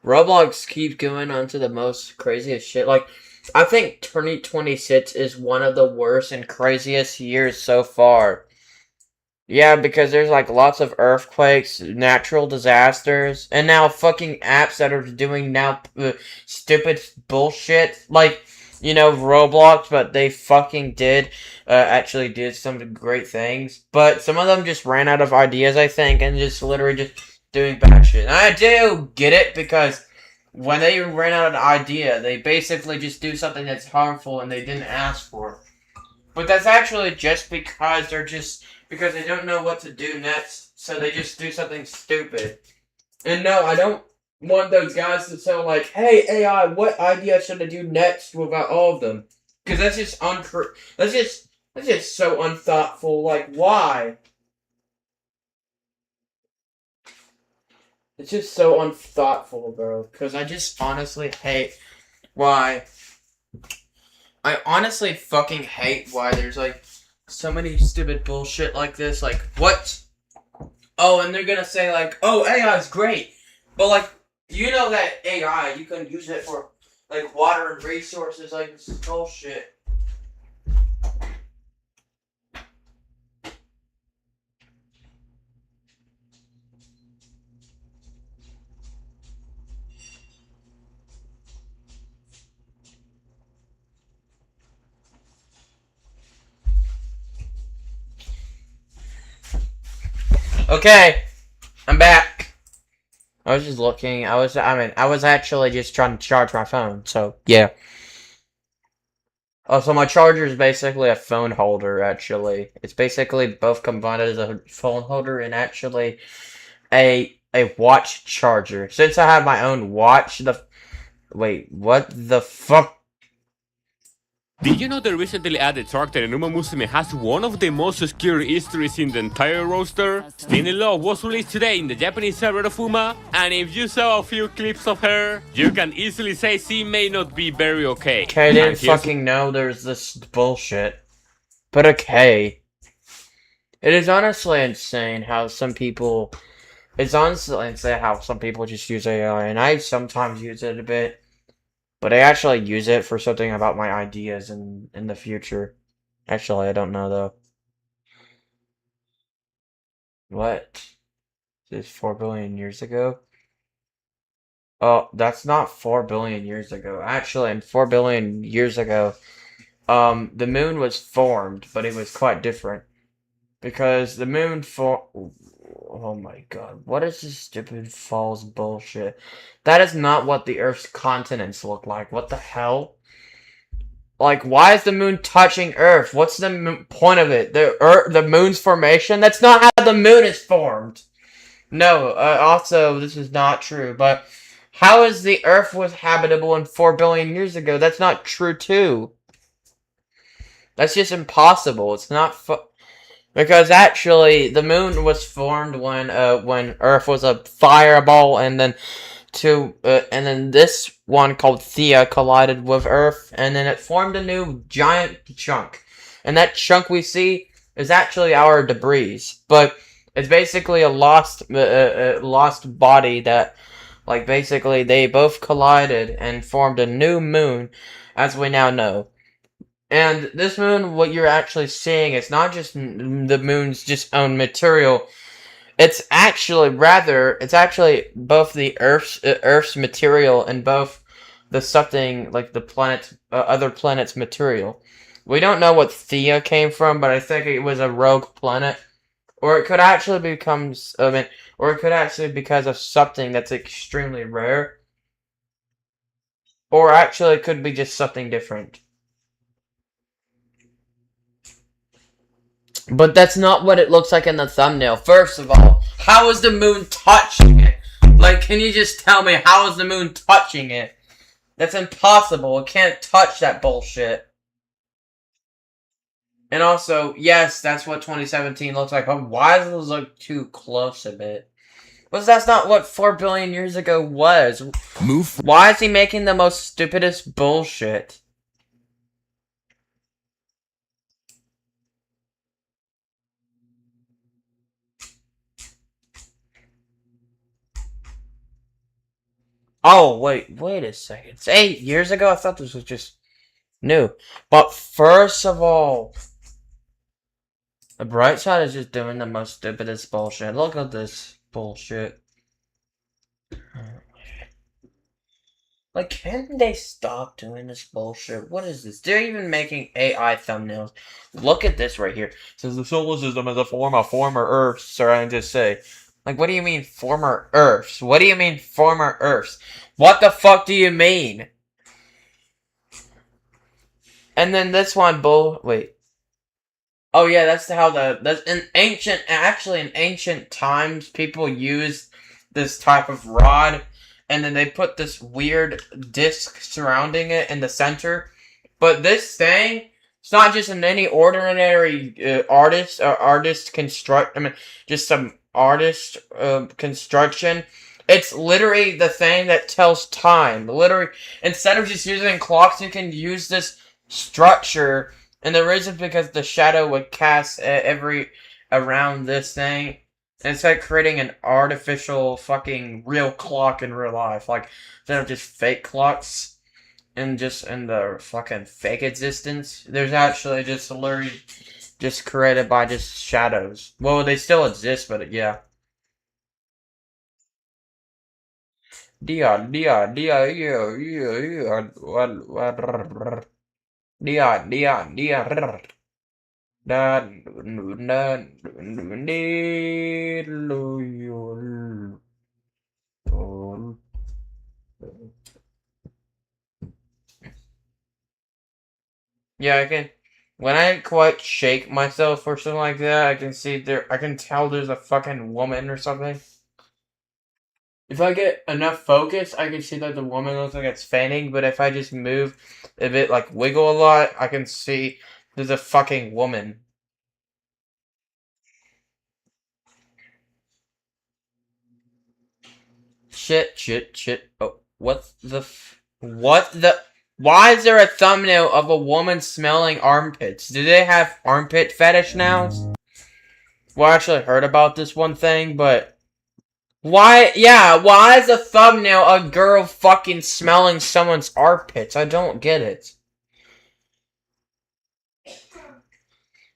Roblox keeps going on to the most craziest shit. Like, I think 2026 is one of the worst and craziest years so far. Yeah, because there's like lots of earthquakes, natural disasters, and now fucking apps that are doing now stupid bullshit. Like, you know, Roblox, but they fucking actually did some great things. But some of them just ran out of ideas, I think, and just literally just doing bad shit. And I do get it, because when they ran out of an idea, they basically just do something that's harmful and they didn't ask for. But that's actually just because because they don't know what to do next, so they just do something stupid. And no, I don't want those guys to say like, "Hey AI, what idea should I do next?" without all of them, because that's just that's just so unthoughtful. Like, why? It's just so unthoughtful, bro. Because I just honestly hate why. I honestly fucking hate why there's like so many stupid bullshit like this. Like, what? Oh, and they're gonna say like, "Oh, AI is great," but like, you know that AI, you can use it for like water and resources. Like, this is bullshit. Okay, I'm back. I was just looking. I was actually just trying to charge my phone. So yeah. Oh, so my charger is basically a phone holder. Actually, it's basically both combined as a phone holder and actually a watch charger. Since I have my own watch, wait, what the fuck? Did you know the recently added character in Uma Musume has one of the most obscure histories in the entire roster? Stinny Love was released today in the Japanese server of Uma, and if you saw a few clips of her, you can easily say she may not be very okay. Okay, I didn't fucking know there's this bullshit. But okay. It is honestly insane how some people... It's honestly insane how some people just use AI, and I sometimes use it a bit. But I actually use it for something about my ideas in the future. Actually, I don't know, though. What? Is this 4 billion years ago? Oh, that's not 4 billion years ago. Actually, in 4 billion years ago, the moon was formed, but it was quite different. Because the moon Oh my god, what is this stupid false bullshit? That is not what the Earth's continents look like. What the hell? Like, why is the moon touching Earth? What's the point of it? The moon's formation? That's not how the moon is formed. No, also, this is not true, but how is the Earth was habitable in 4 billion years ago? That's not true, too. That's just impossible. It's not because actually, the moon was formed when Earth was a fireball, and then this one called Thea collided with Earth, and then it formed a new giant chunk. And that chunk we see is actually our debris, but it's basically a lost body that, like, basically they both collided and formed a new moon, as we now know. And this moon, what you're actually seeing is not just the moon's just own material. It's actually both the Earth's material and both the something like the planet, other planets' material. We don't know what Thea came from, but I think it was a rogue planet, or it could actually or it could actually be because of something that's extremely rare, or actually it could be just something different. But that's not what it looks like in the thumbnail. First of all, how is the moon touching it? Like, can you just tell me how is the moon touching it? That's impossible. It can't touch that bullshit. And also, yes, that's what 2017 looks like, but why does it look too close a bit? Because that's not what 4 billion years ago was. Why is he making the most stupidest bullshit? Oh, wait a second. It's 8 years ago? I thought this was just new. But first of all, the bright side is just doing the most stupidest bullshit. Look at this bullshit. Like, can they stop doing this bullshit? What is this? They're even making AI thumbnails. Look at this right here. It says the solar system is a form of former Earths, or I just say. Like, what do you mean former Earths? What do you mean former Earths? What the fuck do you mean? And then this one, wait. Oh yeah, that's in ancient times, people used this type of rod, and then they put this weird disc surrounding it in the center. But this thing, it's not just any ordinary artist construction. It's literally the thing that tells time. Literally, instead of just using clocks, you can use this structure. And the reason is because the shadow would cast around this thing. And it's like creating an artificial fucking real clock in real life. Like, instead of just fake clocks and just in the fucking fake existence, there's actually just literally just created by just shadows. Well, they still exist, but yeah. Dia. Yeah, I can. When I quite shake myself or something like that, I can see I can tell there's a fucking woman or something. If I get enough focus, I can see that the woman looks like it's fainting, but if I just move a bit, like wiggle a lot, I can see there's a fucking woman. Shit. Oh, what the why is there a thumbnail of a woman smelling armpits? Do they have armpit fetish now? Well, I actually heard about this one thing, but why is a thumbnail a girl fucking smelling someone's armpits? I don't get it.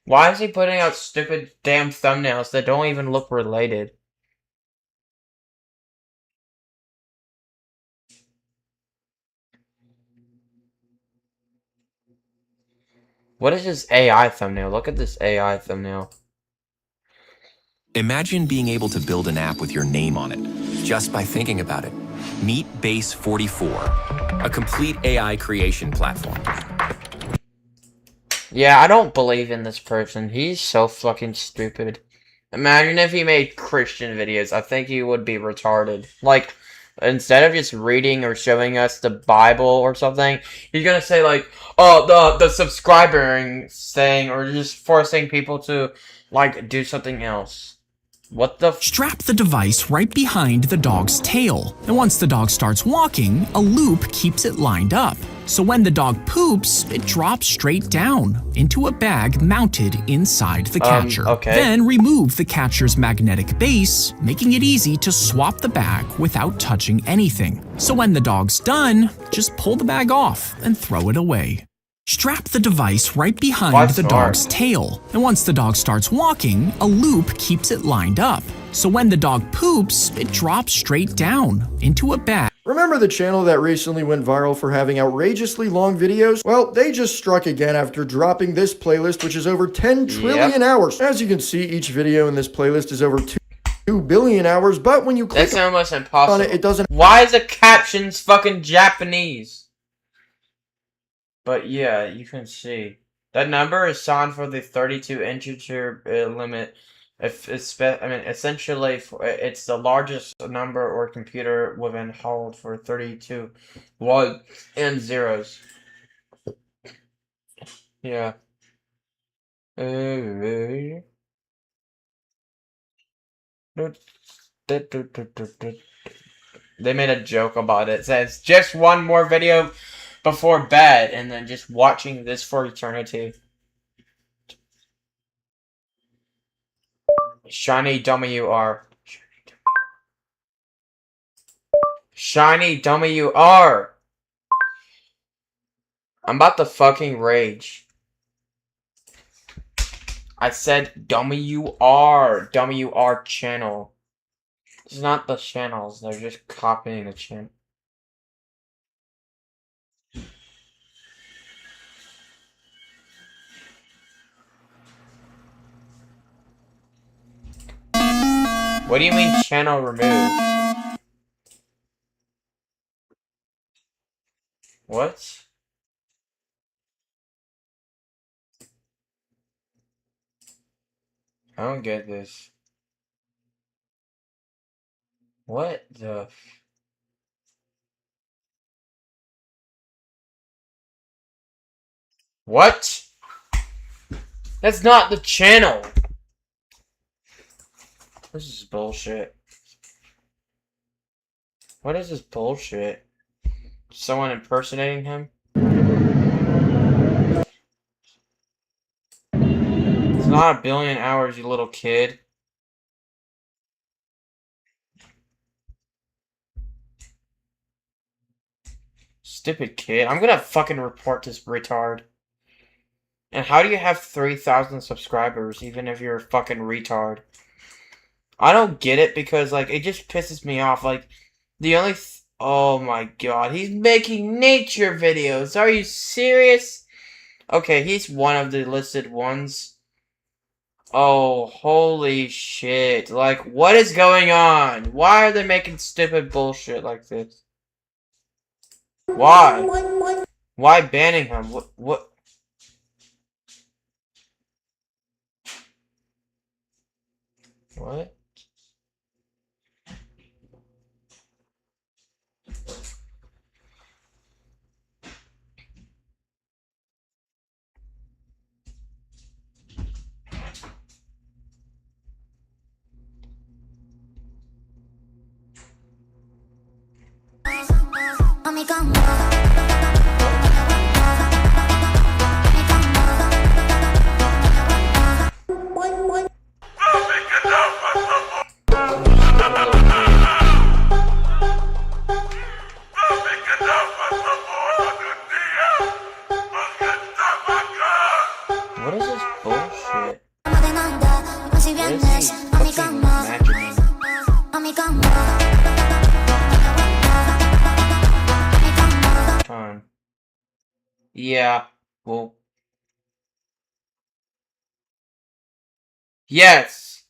Why is he putting out stupid damn thumbnails that don't even look related? What is this AI thumbnail? Look at this AI thumbnail. Imagine being able to build an app with your name on it, just by thinking about it. Meet Base44, a complete AI creation platform. Yeah, I don't believe in this person. He's so fucking stupid. Imagine if he made Christian videos. I think he would be retarded. Like, instead of just reading or showing us the Bible or something, he's gonna say like, oh, the subscribing thing, or just forcing people to, like, do something else. What the Strap the device right behind the dog's tail, and once the dog starts walking, a loop keeps it lined up. So when the dog poops, it drops straight down into a bag mounted inside the catcher. Okay. Then remove the catcher's magnetic base, making it easy to swap the bag without touching anything. So when the dog's done, just pull the bag off and throw it away. Strap the device right behind the dog's tail, and once the dog starts walking, a loop keeps it lined up. So when the dog poops, it drops straight down into a bag. Remember the channel that recently went viral for having outrageously long videos? Well, they just struck again after dropping this playlist, which is over 10 trillion hours. As you can see, each video in this playlist is over 2 billion hours, but when you click that's almost impossible on it, it doesn't. Why is the captions fucking Japanese? But yeah, you can see that number is signed for the 32 integer limit. If it's, essentially, it's the largest number or computer within hold for 32 ones and zeros. Yeah. They made a joke about it. It says just one more video before bed, and then just watching this for eternity. Shiny WR. Shiny WR. I'm about to fucking rage. I said WR. WR channel. It's not the channels, they're just copying the channel. What do you mean channel removed? What? I don't get this. What the What? That's not the channel. This is bullshit. What is this bullshit? Someone impersonating him? It's not 1 billion hours, you little kid. Stupid kid. I'm gonna fucking report this retard. And how do you have 3,000 subscribers even if you're a fucking retard? I don't get it because, like, it just pisses me off. Like, the only... oh my god, he's making nature videos. Are you serious? Okay, he's one of the listed ones. Oh, holy shit. Like, what is going on? Why are they making stupid bullshit like this? Why? Why banning him? What? What? What is this bullshit? What is he fucking imagining? Time. Yeah, well. Yes!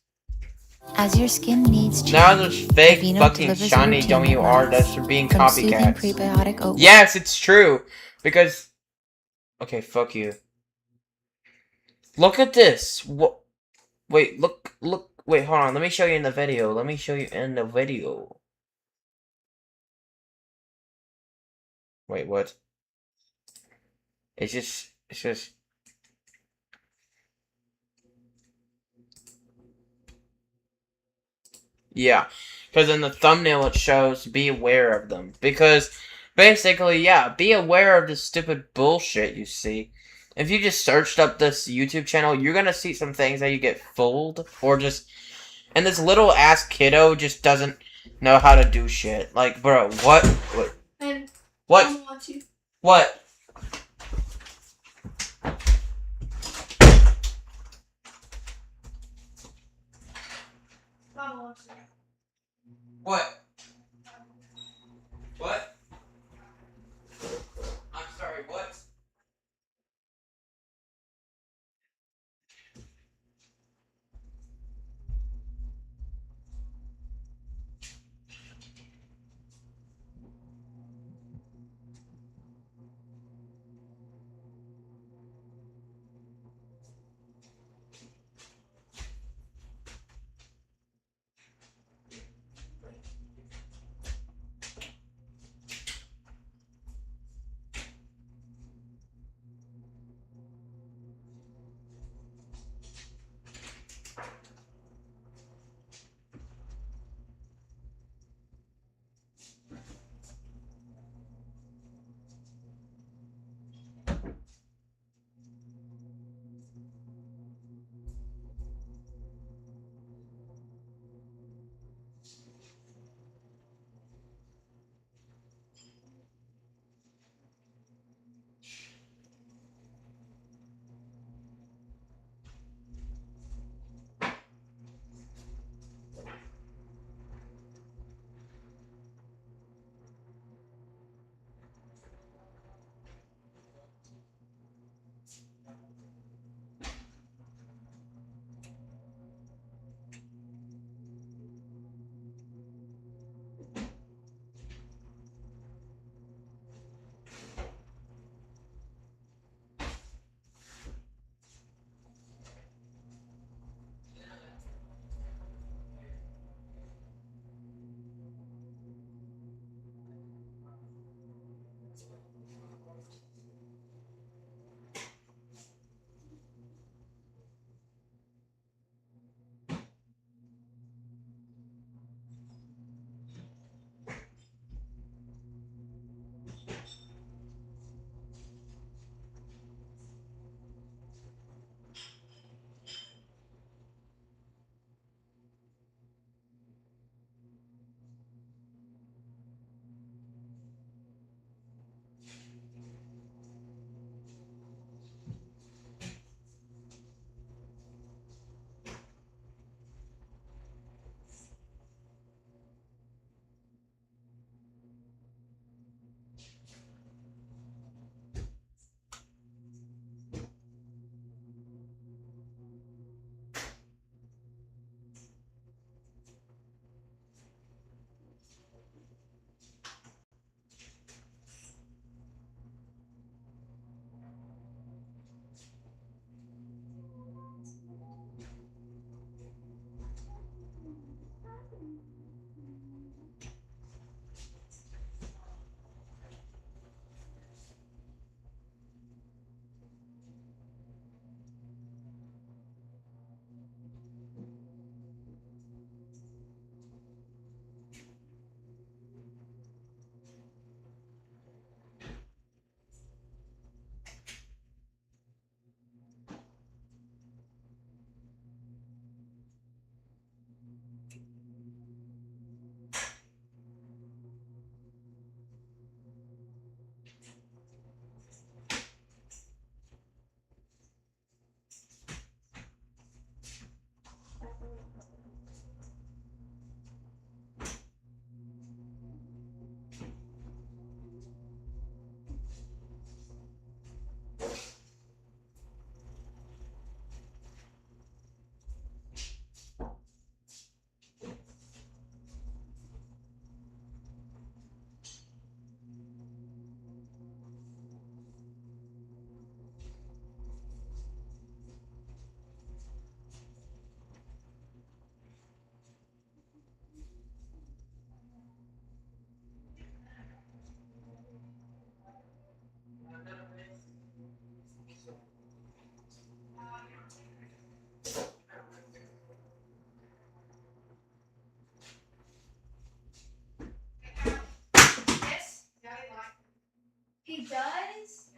As your skin needs change, Now there's fake Aveeno fucking delivers a shiny routine that WR lasts, that's for being from soothing copycats. prebiotic oat. Yes, it's true. Because... okay, fuck you. Look at this. What? Wait, look. Wait, hold on. Let me show you in the video. Wait, what? It's just... yeah. Because in the thumbnail it shows, be aware of them. Because, basically, yeah, be aware of this stupid bullshit you see. If you just searched up this YouTube channel, you're gonna see some things that you get fooled. Or just... and this little ass kiddo just doesn't know how to do shit. Like, bro, what? Man, What? I want you. What? What? What? I'm sorry, what? He does?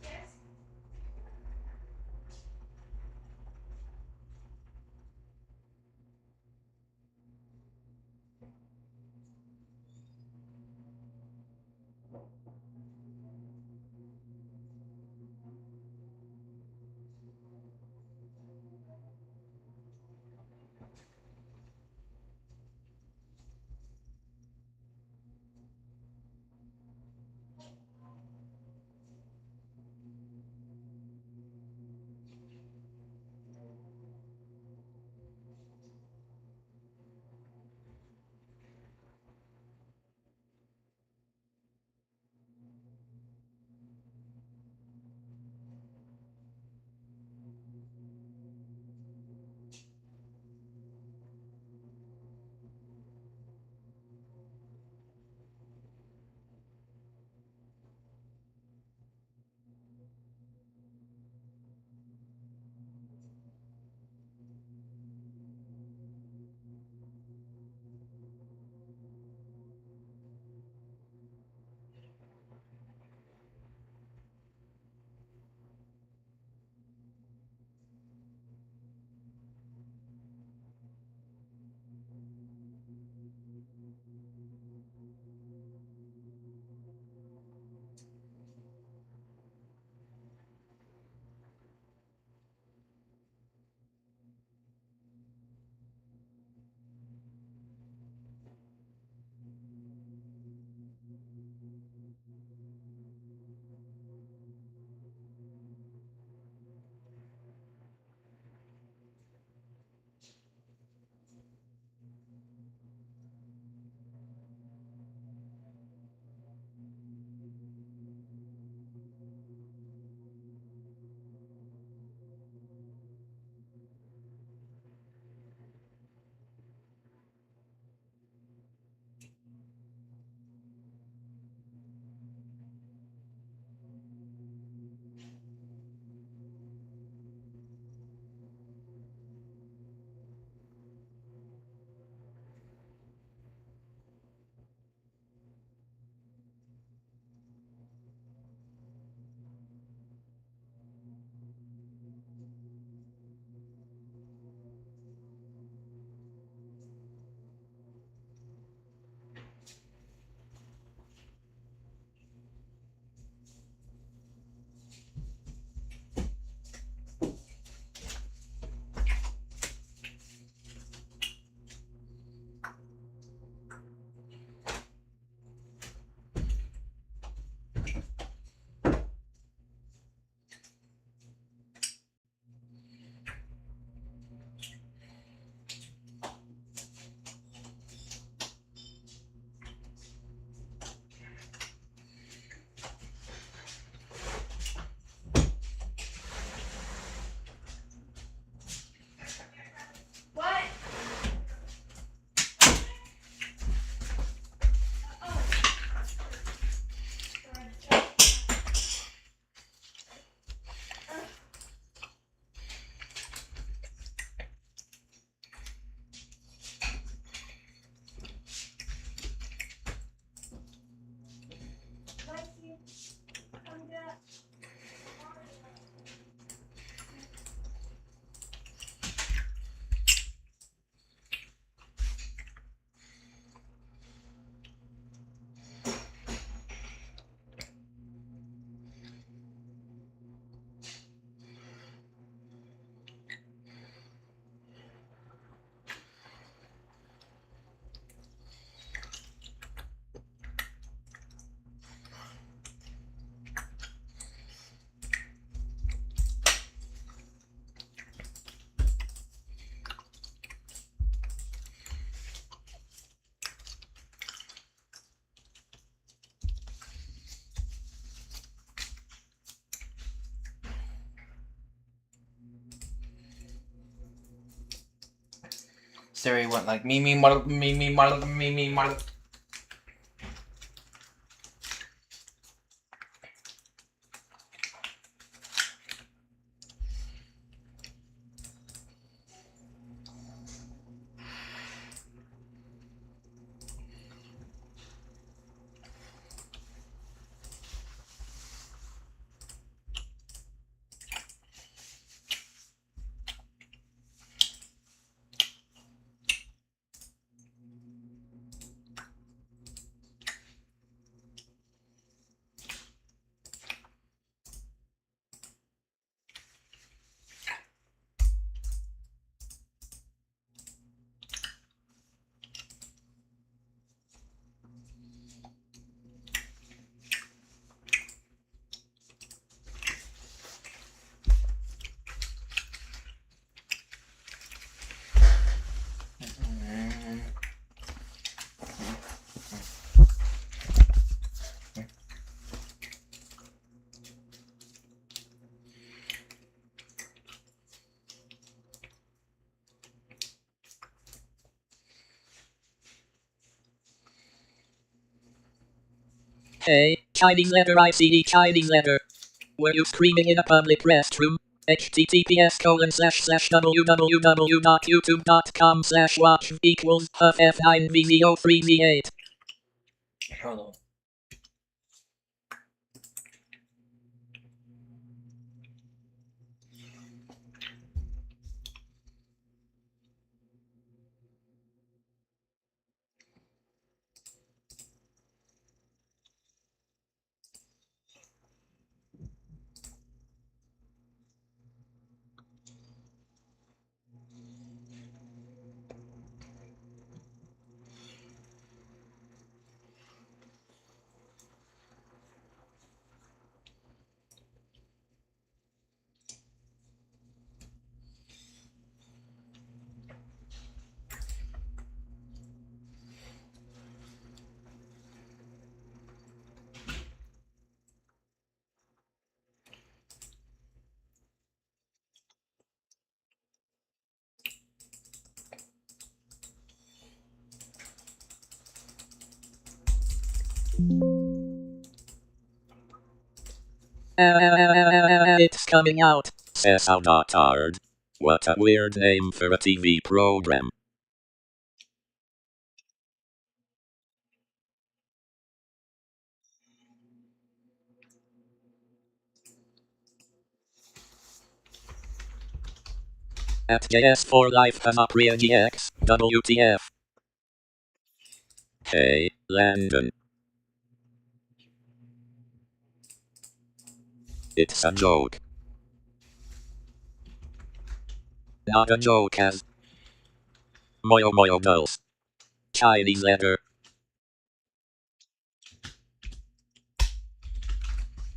Yes. Siri went like me me model me me model me me model. A. Chinese letter ICD Chinese letter. Were you screaming in a public restroom? https://www.youtube.com/watch equals HuffF9V03V8. Hold on. It's coming out. Cesar.ard. What a weird name for a TV program. At JS4Life Hamapria GX, WTF. Hey, Landon. It's a joke. Not a joke as Moyo Moyo Girls. Chinese letter.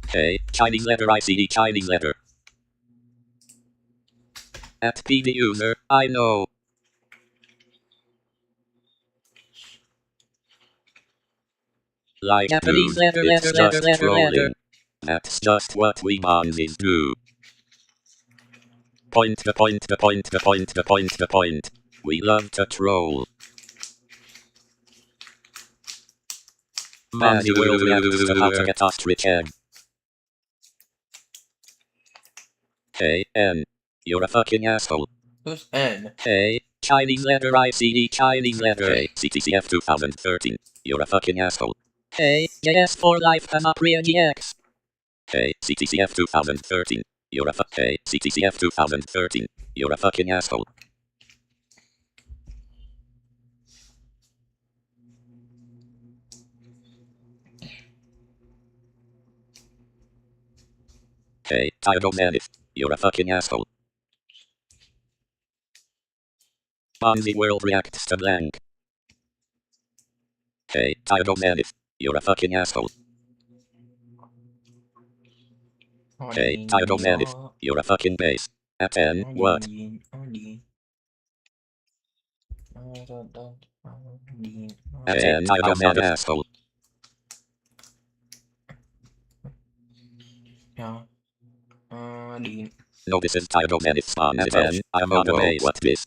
Hey, Chinese letter ICD Chinese letter. At PD user, I know. Like Japanese dude, letter, it's letter, just letter, trolling. letter. That's just what we bonzies do. Point the point the point the point the point the point. We love to troll. Manzi World reacts to how to get ostrich egg. Hey, N. You're a fucking asshole. Who's N? Hey, Chinese letter ICD Chinese letter. Hey, CTCF 2013. You're a fucking asshole. Hey, JS4Life Hamapria GX. Hey, CTCF 2013. You're a Hey, CTCF 2013. You're a fucking asshole. Hey, Tyro Manif. You're a fucking asshole. Bonzi World reacts to blank. Hey, Tyro Manif. You're a fucking asshole. Hey, Tyro Manif. You're a fucking base. At 10, what? At 10, Tyro Manif. Asshole. Yeah. No, this is Tyro Manif spawn at 10. I'm on the base. What this?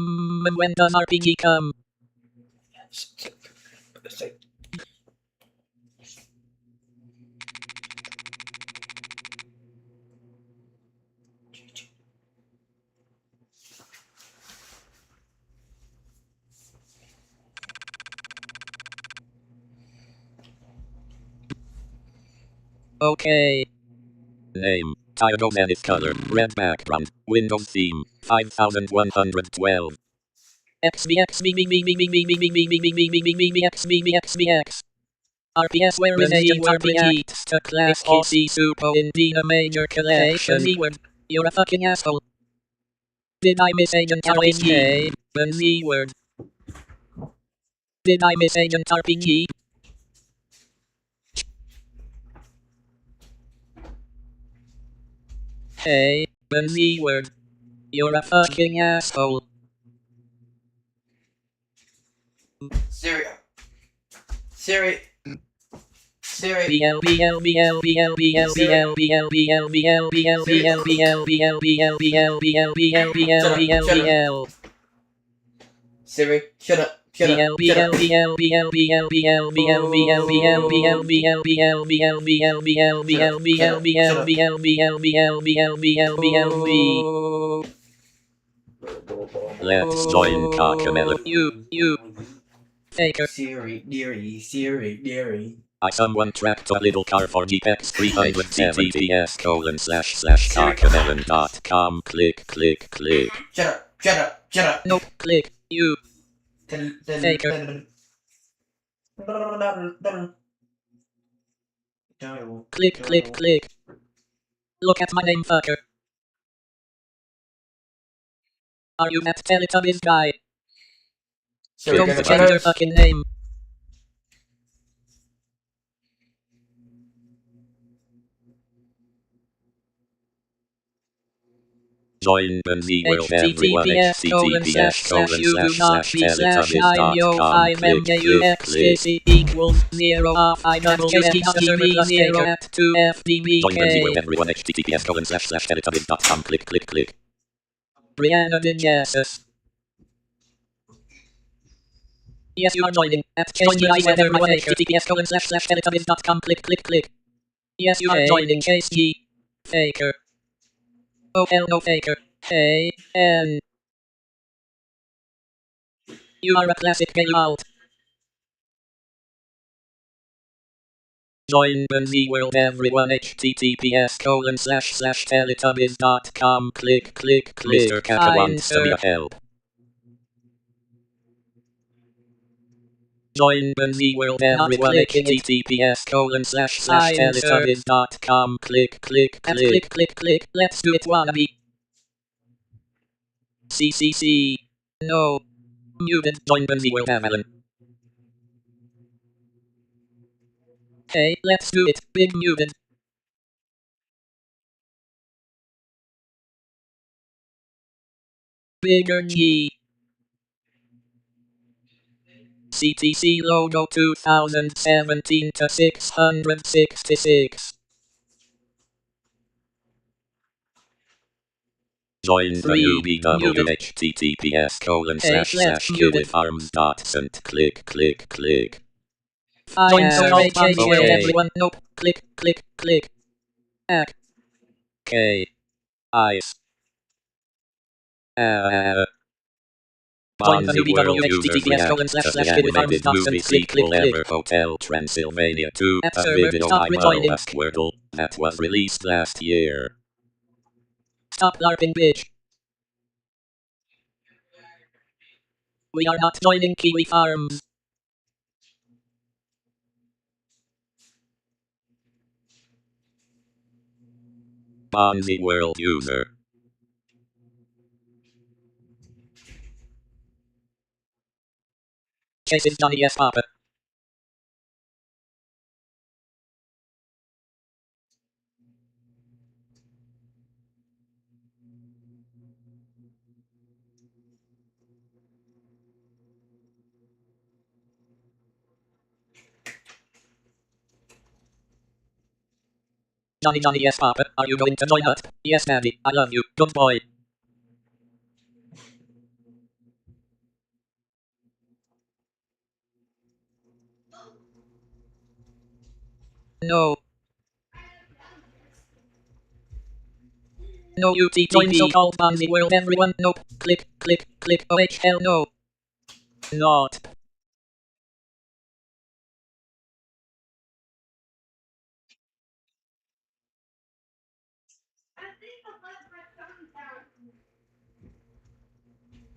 When does RPG come? Okay. Name. Title Zenith color. Red background. Windows theme. 5112. XBX RPS where is agent RPG to class KC Supo indeed a major collection. Keyword. You're a fucking asshole. Did I miss agent RPG? The Z word. Did I miss agent RPG? Hey, the Z word. You're a fucking asshole. Siri. Siri. Siri. Siri, shut up. Shut up. Let's join Cockamelo. You. Faker. Siri, dearie. Someone tracked a little car for GPX 370 //cockamelon.com. Click. Shut up. Nope, click. You. Faker. Click. Look at my name, fucker. Are you that Teletubbies guy? Don't change your fucking name. Join the world everyone. https://teletubbies.com. equals 0 off I double Join at 2 FDBK. Join the world everyone. https://teletubbies.com. Click. Brianna DeGesus. Yes, you are joining. At change the eyes everyone. https://teletubbies.com. Click. Yes, you are joining. Chase G. Faker. Oh hell no, Faker. Hey, N. You are a classic gay alt. Join the world everyone. https://teletubbies.com. Click. Mr. Kaka wants to be a help. Join the world everyone. https://teletubbies.com. Click. Let's do it, wannabe. CCC. No. Muted. Join the world, Alan. Hey, let's do it. Big muted. Bigger G. CTC logo 2017 to 666. Join the UBW https://qwifarms.cent. Click. Join everyone. Nope. Click. Ack. K. Ice. Join the UBW https://animated movie sequel ever Hotel Transylvania 2. A video by Marla Squirtle that was released last year. Stop LARPing, bitch. We are not joining Kiwi Farms. Bonzi World user. Chases Johnny S. Papa. Johnny yes Papa, are you going to join us? Yes Daddy, I love you, good boy. No. No UTTP. Join so-called Bonzi world everyone. Nope. Click, click, click. Oh hell no. Not.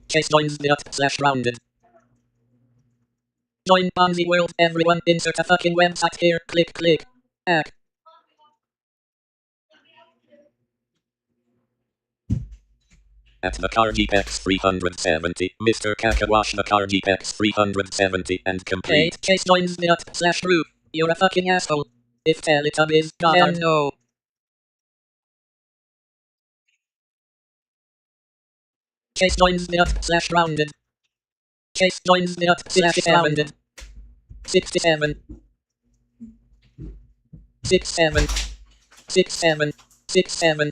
Chase joins the /rounded. Join Bonzi world everyone. Insert a fucking website here. Click, click. Ack. At the Carnegie fr6tuf6rtuy, Mr. Kakawash the Carnegie fr6tuf6rtuy and complete. Chase joins the /root. You're a fucking asshole. If Teletub is God no. Chase joins the /rounded. Chase joins the /rounded. 67. 67. 67. 67.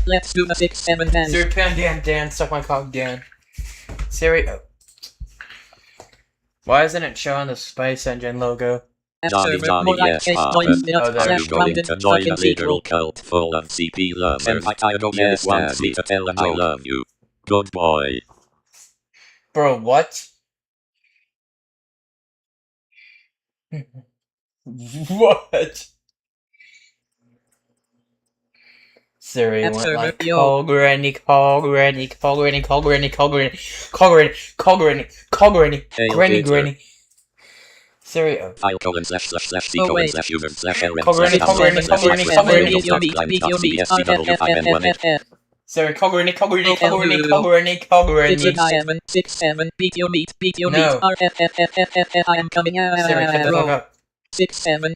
Let's do the 6-7 dance. Siri, Dan, suck my cock, Dan. Siri, why isn't it showing the Space Engine logo? Johnny, yes, Papa. Are you going to join a literal cult full of CP lovers? And I don't want me to tell them I love you. Good boy. Bro, what? What? Siri went like call granny, call granny, call granny, call granny, call granny, call granny, call granny, call granny, granny, granny. Siri, file colon //c colon /user /lm call granny, call granny, call granny, call granny. Siri, call granny, call granny, call granny, call granny, call granny. 6-7, beat your meat, RFFFFF, I am coming out. Siri, shut the fuck up. 6-7,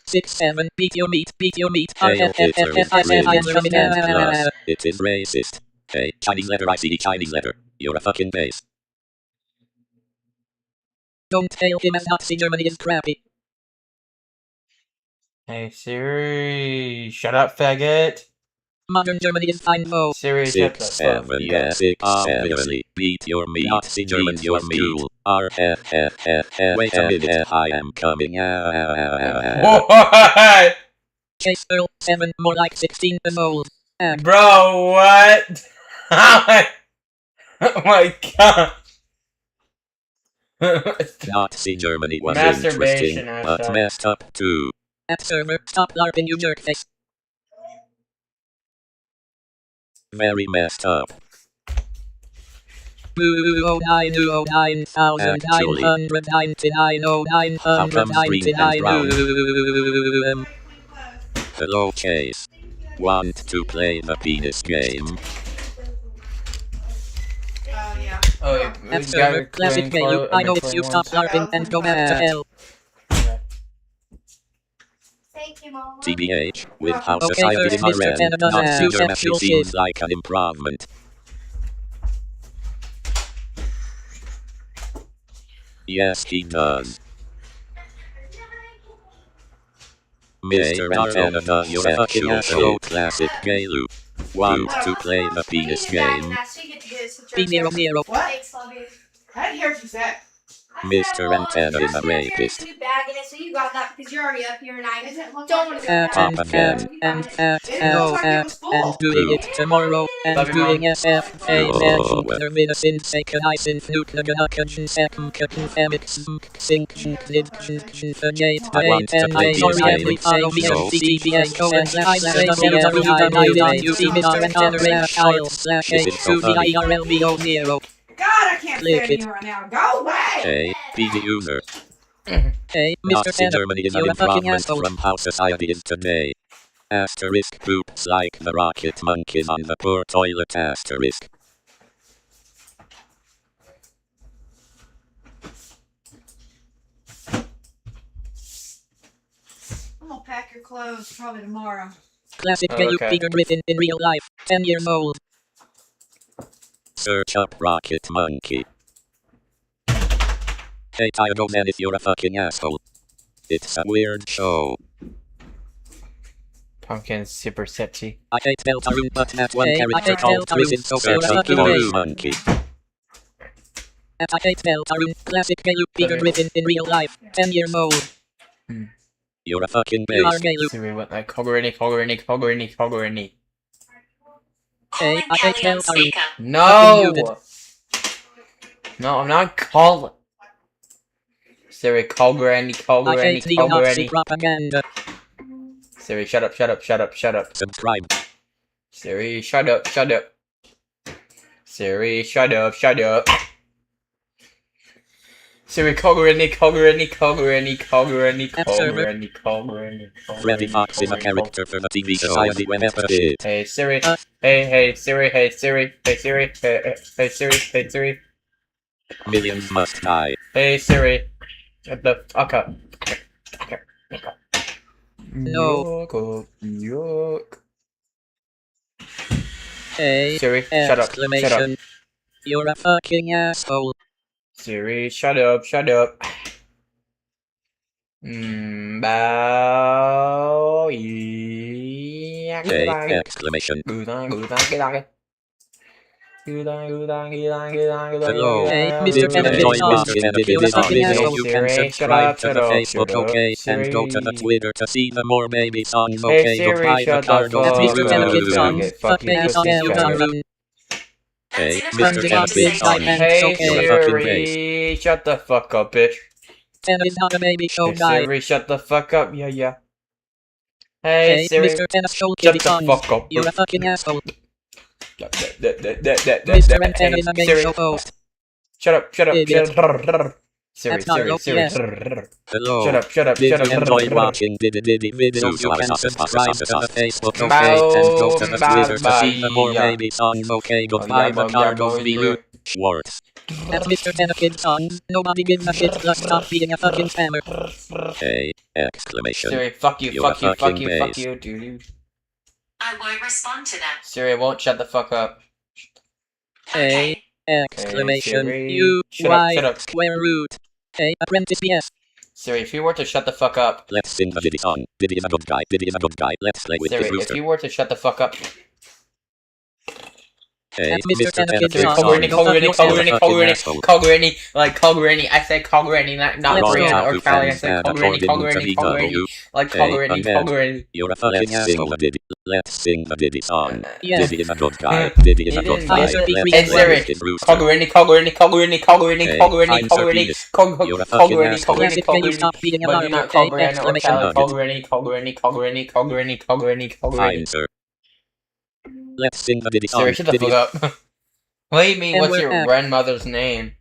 beat your meat, RFFFF, I said I am coming out. It is racist. Hey, Chinese letter ICD Chinese letter. You're a fucking base. Don't hail him as Nazi Germany is crappy. Hey Siri, shut up, faggot. Modern Germany is fine though. Siri, 6-7, yes, 6-7. Beat your meat, Nazi Germany, your meat. RFFFF. Wait a minute, I am coming out. What? Chase Earl, 7, more like 16 years old. Bro, what? Oh my god. Nazi Germany was Masturbation, interesting, but messed up too. At server, stop LARPing, you jerkface. Very messed up. 9999999. Hello, Chase. Want to play the penis game? Oh, yeah. At server, classic menu, I know it's you, stop LARPing and go back to hell. TBH, with how society is ran, Nazi Germany seems like an improvement. Yes, he does. Mr. Antenna, you're a fucking show classic gay loop. Want to play the penis game? B00. What? I didn't hear what you said. Mr. Antenna is a rapist. So you got that because you're already up here and I don't want to go and doing it tomorrow and doing SFA magic terminasin second I sin flute naganakajan second kitten femix sinction knidction fagate I want to play this game. follow me on CTBS co and I you see Mr. Antenna /2VIRLBO0. God, I can't stand you right now. Go away! Hey, be the user. Hey, Mr. Nazi Germany is an you're a fucking improvement asshole. from how society is today. Asterisk poops like the rocket monkeys on the poor toilet asterisk. I'm gonna pack your clothes probably tomorrow. Classic Peter Griffin in real life, 10 years old. Search up rocket monkey. Hey Tygo man, if you're a fucking asshole. It's a weird show. Pumpkin's super sexy. I hate Deltarune, but that one character called Chris is so search up monkey. At I hate Deltarune. Classic Galup Peter written in real life. 10 years old. You're a fucking You are beast. Galup. Siri went like Coggerini. Hey, I hate Deltarune. No! No, I'm not calling. Siri, I hate neo-Nazi propaganda. Siri, shut up. Subscribe. Siri, shut up. Siri, shut up. Siri, Coggerini. Freddy Fox is a character for the TV Society when ever did. Hey Siri. Hey Siri. Millions must die. Hey Siri. Shut the fuck up. No. York. Hey, Siri, shut up. You're a fucking asshole. Siri, shut up. Bow. Yeah. Hey, exclamation. Hello. Hey, Mr. You're a fucking asshole. You can subscribe to the Facebook, okay, and go to the Twitter to see the more baby songs, okay, goodbye, Ricardo. Mr. Tennis fuck ass on Deltarune. Hey, Mr. Tennis Hey Siri, shut the fuck up, bitch. Tennis is not a baby show Hey guy. Siri, shut the fuck up, yeah. Hey Siri, Mr. Tennis Show shut Kitty the Songs. fuck up. You're a fucking asshole. Mr. Mr. Antenna is a game show host. Shut up. Idiot. Siri. Hello. Shut up. Did you enjoy watching Diddy videos? You can subscribe to the Facebook, okay, and go to the Twitter to see the more baby songs, okay, goodbye, Ricardo V. Schwartz. That's Mr. Tennis Kid Songs. Nobody gives a shit, just stop being a fucking spammer. Hey, exclamation. Siri, fuck you, dude. I won't respond to that. Siri won't shut the fuck up. Hey, exclamation. Siri, You, shut y, up. square root. Hey, apprentice BS. Siri, if you were to shut the fuck up. Let's sing the Diddy song. Diddy is a good guy. Let's play with Siri, his rooster. if you were to shut the fuck up. Hey, That's Mr. Mr. Tennis Tennis Coggerini. Like Coggerini. I said Coggerini, not Wrong Brian how or to Callie. I find said that according to Coggerini. Like Coggerini. You're a fucking asshole, Diddy. Let's sing the Diddy song. Yeah. Diddy is a good guy. Diddy is a good guy. Let's Hey play Siri, with his rooster. Coggerini. You're a fucking asshole. Classic, can you stop being a But you're barber? not Hey, Coggerini or exclamation. Coggerini. Fine, sir. Let's sing the Diddy song. Siri, shut the fuck up. What do you mean, And what's we're your at- grandmother's name?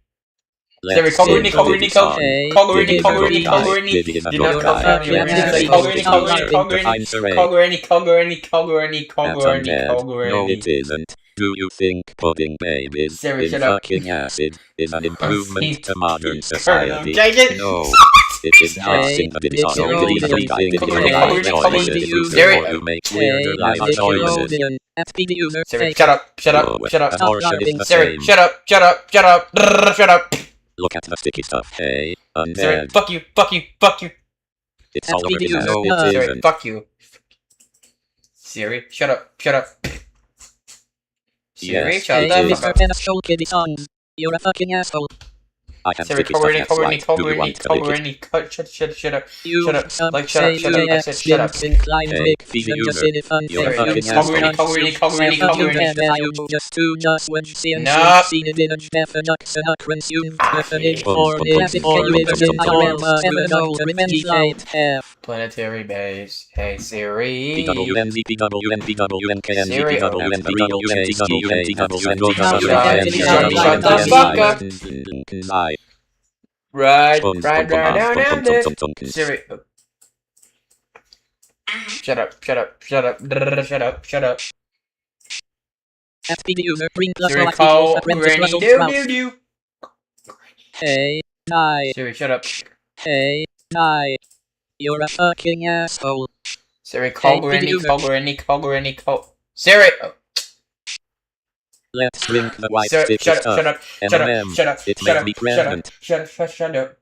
Let's Siri, sing the Diddy song. Hey, Diddy is a good guy. Diddy is a You're good not guy. Coggerini. Let's play with his rooster. I'm Sir A. That's a bad. No, it isn't. Do you think pudding babies Siri, in shut up. fucking acid is an improvement to modern Siri, society? Jason. No. It is not. Hey, Sing the Diddy song. Nickelodeon. Diddy is a good guy. Diddy is a good Hey, guy. Nickelodeon. Join the rooster Siri. or you make Hey, weirder life choices. Nickelodeon. At PD user. Siri, Hey, shut up. No, abortion is the Siri, same. shut up. Look at the sticky stuff. Hey, Siri, undead. fuck you. It's all over SPD his ass. No, user. it Siri, isn't. fuck you. Siri, shut up. Siri, Yes, shut it the is. fuck Mr. up. Tennis Show Kitty Songs. You're a fucking asshole. I have Siri, sticky stuff that's white. Do you want to lick it? Shut up. You Shut up. some Like, shut up. say Shut up. I said shut up. inclined Hey, big Phoebe and just Uber. in fun You're a thing. fucking You asshole. just when see and No. see the dinner Stefan consume personage Bum, for bum, classic bum, bum, television bum, bum, bum, diorama ever revenge light F. Planetary base. Hey Siri. Right down this. Siri. Shut up. At PD user green plus Siri, black call equals apprentice Granny Russell doo Strauss. doo. Hey, hi. Siri, shut up. Hey, hi. You're a fucking asshole. Siri, call Granny. Siri. Let's drink the white Siri, sticky shut stuff. up. M&M. It makes me pregnant. Shut up.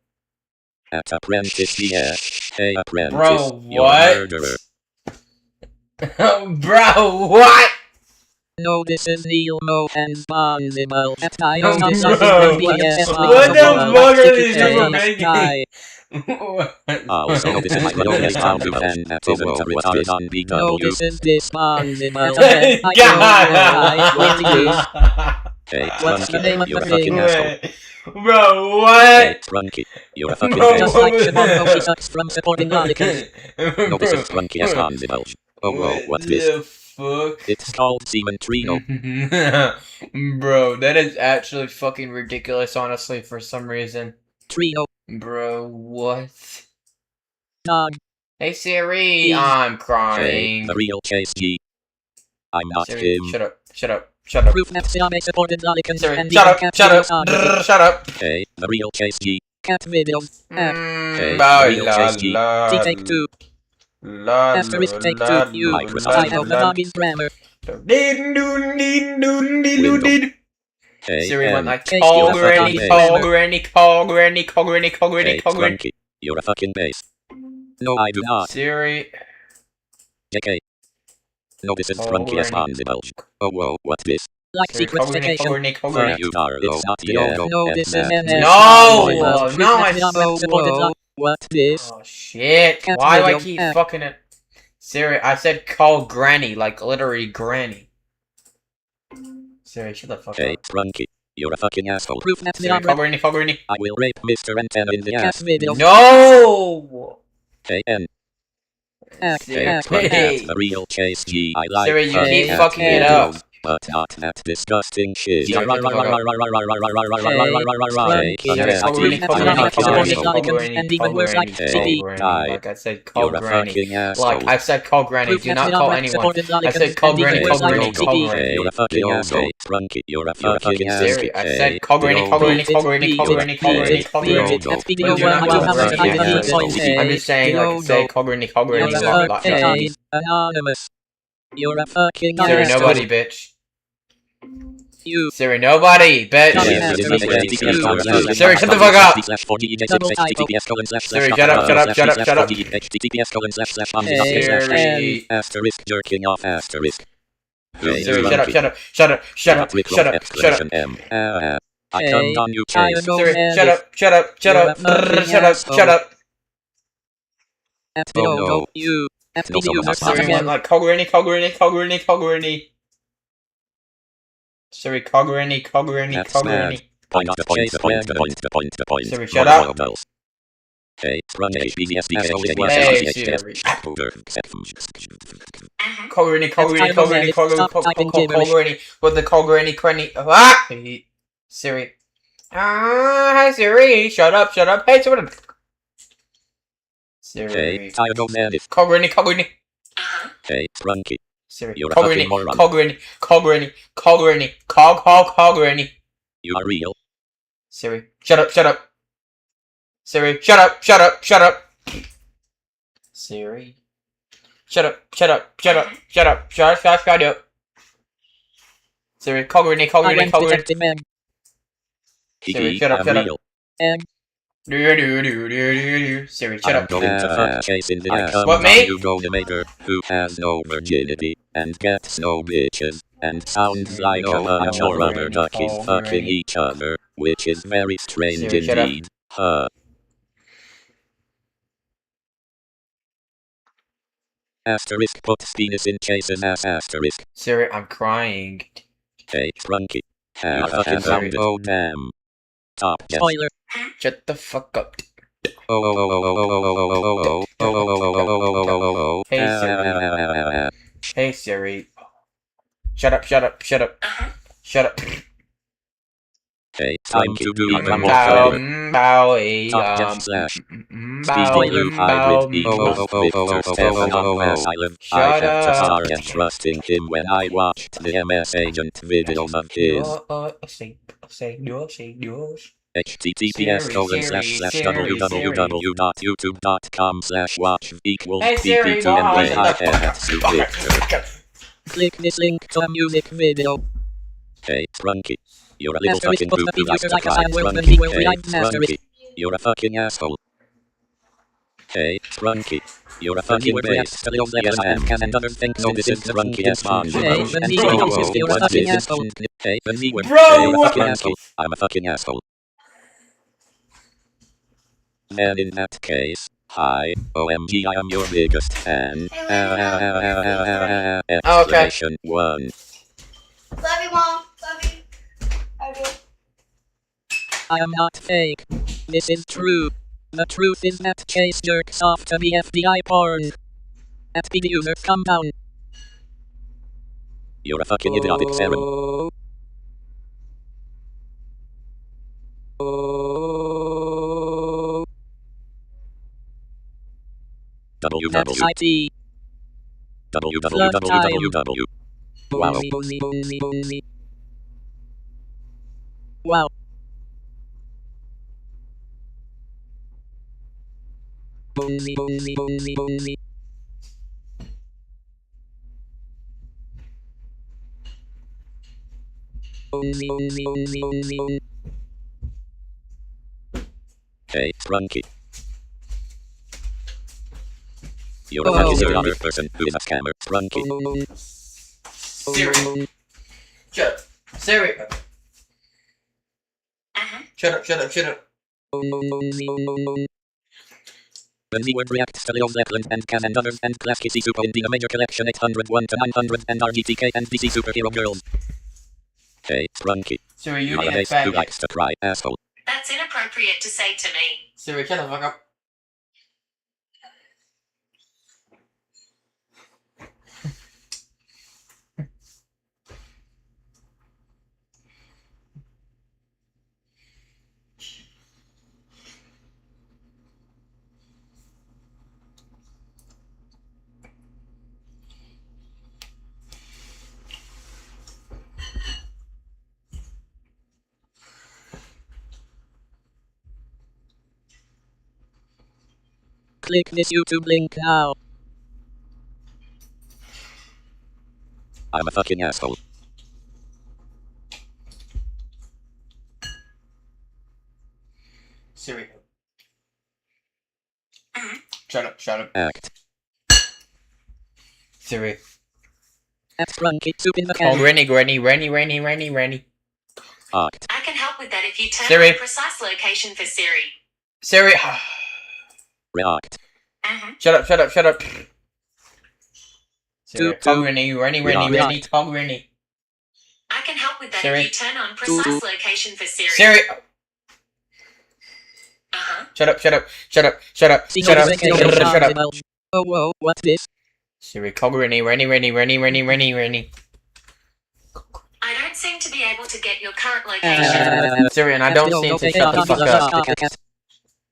At apprentice, yeah. Hey, apprentice. Bro, You're what? a murderer. Bro, what? No, this is Neil Mo and Bonzimal. What the fuck are these people making? Also, this is my lowest count of and that isn't a retarded on BW. No, this is Disponsible. Hey, What's the name of you're the a fucking thing? asshole. Bro, what? Hey, Trunky, you're a fucking Bro, Just like Shimon, he sucks from supporting molecules. No, this is Trunky as Bonzimal. Oh, whoa, what's this? The fuck? It's called Semen Trio. Bro, that is actually fucking ridiculous, honestly, for some reason. Trio. Bro, what? Dog. Hey Siri, I'm Hey, crying. the real Chase G. I'm not Siri, him. shut up, shut up, shut up. Proof that Siame supported molecules Siri, and shut even up, cat shut videos up, are shut up. Hey, the real Chase G. cat videos. Hey, La the real la Chase G. la. Take two. La Asterisk take la two. You. Microsoft. I have the login grammar. Hey, Siri went like, Hey, call you're a granny, fucking call bass. granny, call granny, call granny, call granny, Hey, call granny. Trunky, you're a fucking bass. No, I do not. Siri. JK. No, this is Call Trunky as granny. Bonzimal. Oh, whoa, what's this? Like Siri, secret call granny, call station. granny, call Fuck granny. you, Darlo. It's not Yo, Diogo. No, and this is that- NS. No! No, I so low. What this? Oh shit! Cat Why do I video keep app. fucking it? Siri, I said call granny, like literally granny. Siri, shut the fuck Hey, up. Trunky, you're a fucking asshole. Proof that Siri, call granny, call granny. I will rape Mr. Antenna in the cat ass. video. No! Hey, N. Act, Siri, act, Trunky, hey. the real Chase G. I like Siri, you fun keep cat fucking it up. videos, but not that disgusting shit. Siri, shut the fuck up. Hey, Siri, call granny, call you're a granny, fucking call granny, asshole. call granny, and even call worse, like granny, Hey, call die. granny. Like I said, call You're a granny. fucking asshole. Like I said, call granny. Proof Do that not the call non-rap anyone. supported I molecules said call and even granny, worse, call like granny, call TV. Hey, granny. you're a fucking Yo, asshole. Trunky, you're a fucking Siri, I said asshole. call granny, call granny, call granny, call You're a granny, call granny, call bitch. granny. That's But video do one. not I call have a granny. time I'm just saying, like, say call granny, call granny. You're Blah, a blah, blah. fucking anonymous. You're a fucking Siri, asshole. nobody, bitch. You. Siri, nobody, bitch. Siri, shut the fuck up. Siri, shut up, shut up, shut up, shut up. Siri. Asterisk jerking off asterisk. Siri, shut up, shut up, shut up, shut up, shut up, shut up. I come on you, Chase. Siri, shut up, shut up, shut up, shut up, shut up. Oh no. You. No, someone has Siri my went like, call granny, call granny, call granny, call granny. Siri, call granny, call granny, That's call mad. granny. Point, the point, the point, the point, the point, the point. Siri, shut up. Hey, run HBDSD. Hey, Siri. Call granny, call granny, call granny, call granny, call granny. What the call granny, granny? Ah! Siri. Hi Siri. Shut up, shut up. Hey, shut up. Siri. Hey, I don't man it. Call granny, call granny. Hey, Trunky. Siri. You're a Call fucking granny, moron. call granny, call granny, call granny, call granny. You are real. Siri. Shut up, shut up. Siri. Shut up, shut up, shut up. Siri. Shut up, shut up, shut up, shut up, shut up. Siri. Call granny, call granny, call granny. Siri. Shut up, shut up. Siri, shut up. I'm going to fuck Chase in the ass. What, me? You go to make her who has no virginity and gets no bitches and sounds like a bunch of rubber duckies fucking each other, which is very strange Siri, shut up. indeed. Huh. Asterisk puts penis in Chase's ass asterisk. Siri, I'm crying. Hey, Trunky. I fucking found it. Oh damn. Top yes. Spoiler. Shut the fuck up. Hey Siri. Hey Siri. Shut up, shut up, shut up. Shut up. Hey, time to do even more further. Top yes slash. Speedy blue hybrid equals Victor Stefan on Asylum. I had to start trusting him when I watched the MS Agent videos of his. https://www.youtube.com/watch=pp2nday. Click this link to a music video. Hey, Trunky. You're a little Asterisk fucking puts poop the who likes features to like a cry. sign where Trunky. he will Hey, react. Asterisk. Trunky. You're a fucking asshole. Hey, Trunky. You're a fucking base. Yes, man. Can another thing so this is the drunkiest sponge. Hey, what's this? Hey, Bro, you're a what? fucking asshole. I'm a fucking asshole. Then in that case, hi, OMG, I am your biggest fan. Exclamation 1. Love you, Mom. Love you. I do. I am not fake. This is true. The truth is that Chase jerks off to the FBI porn. At the user's compound. You're a fucking idiotic serum. www. www. Wow. Wow. Hey, Trunky. You're a fucking other person who is a scammer. Trunky. Siri. Shut up. Siri. Shut up, shut up, shut up. When the word reacts to Leo Zeppelin and Can and others and Class Kissy Super in the major collection 801 to 900 and RGTK and DC Superhero Girls. Hey, Trunky. Siri, you are a need a base who faggot. likes to cry, asshole. That's inappropriate to say to me. Siri, shut the fuck up. Click this YouTube link now. I'm a fucking asshole. Siri. Shut up, shut up. Act. Siri. At Trunky, soup in the Oh, can. Rennie. Act. I can help with that if you tell Siri. me precise location for Siri. Siri. React. Shut up. Siri. Doop, Talk doop. Rennie. Talk Rennie. I can help with that Siri. if you turn on precise location for Siri. Siri. Shut up. Oh, whoa, what's this? Siri, call Rennie. I don't seem to be able to get your current location. Siri, and I don't seem to shut the fuck up.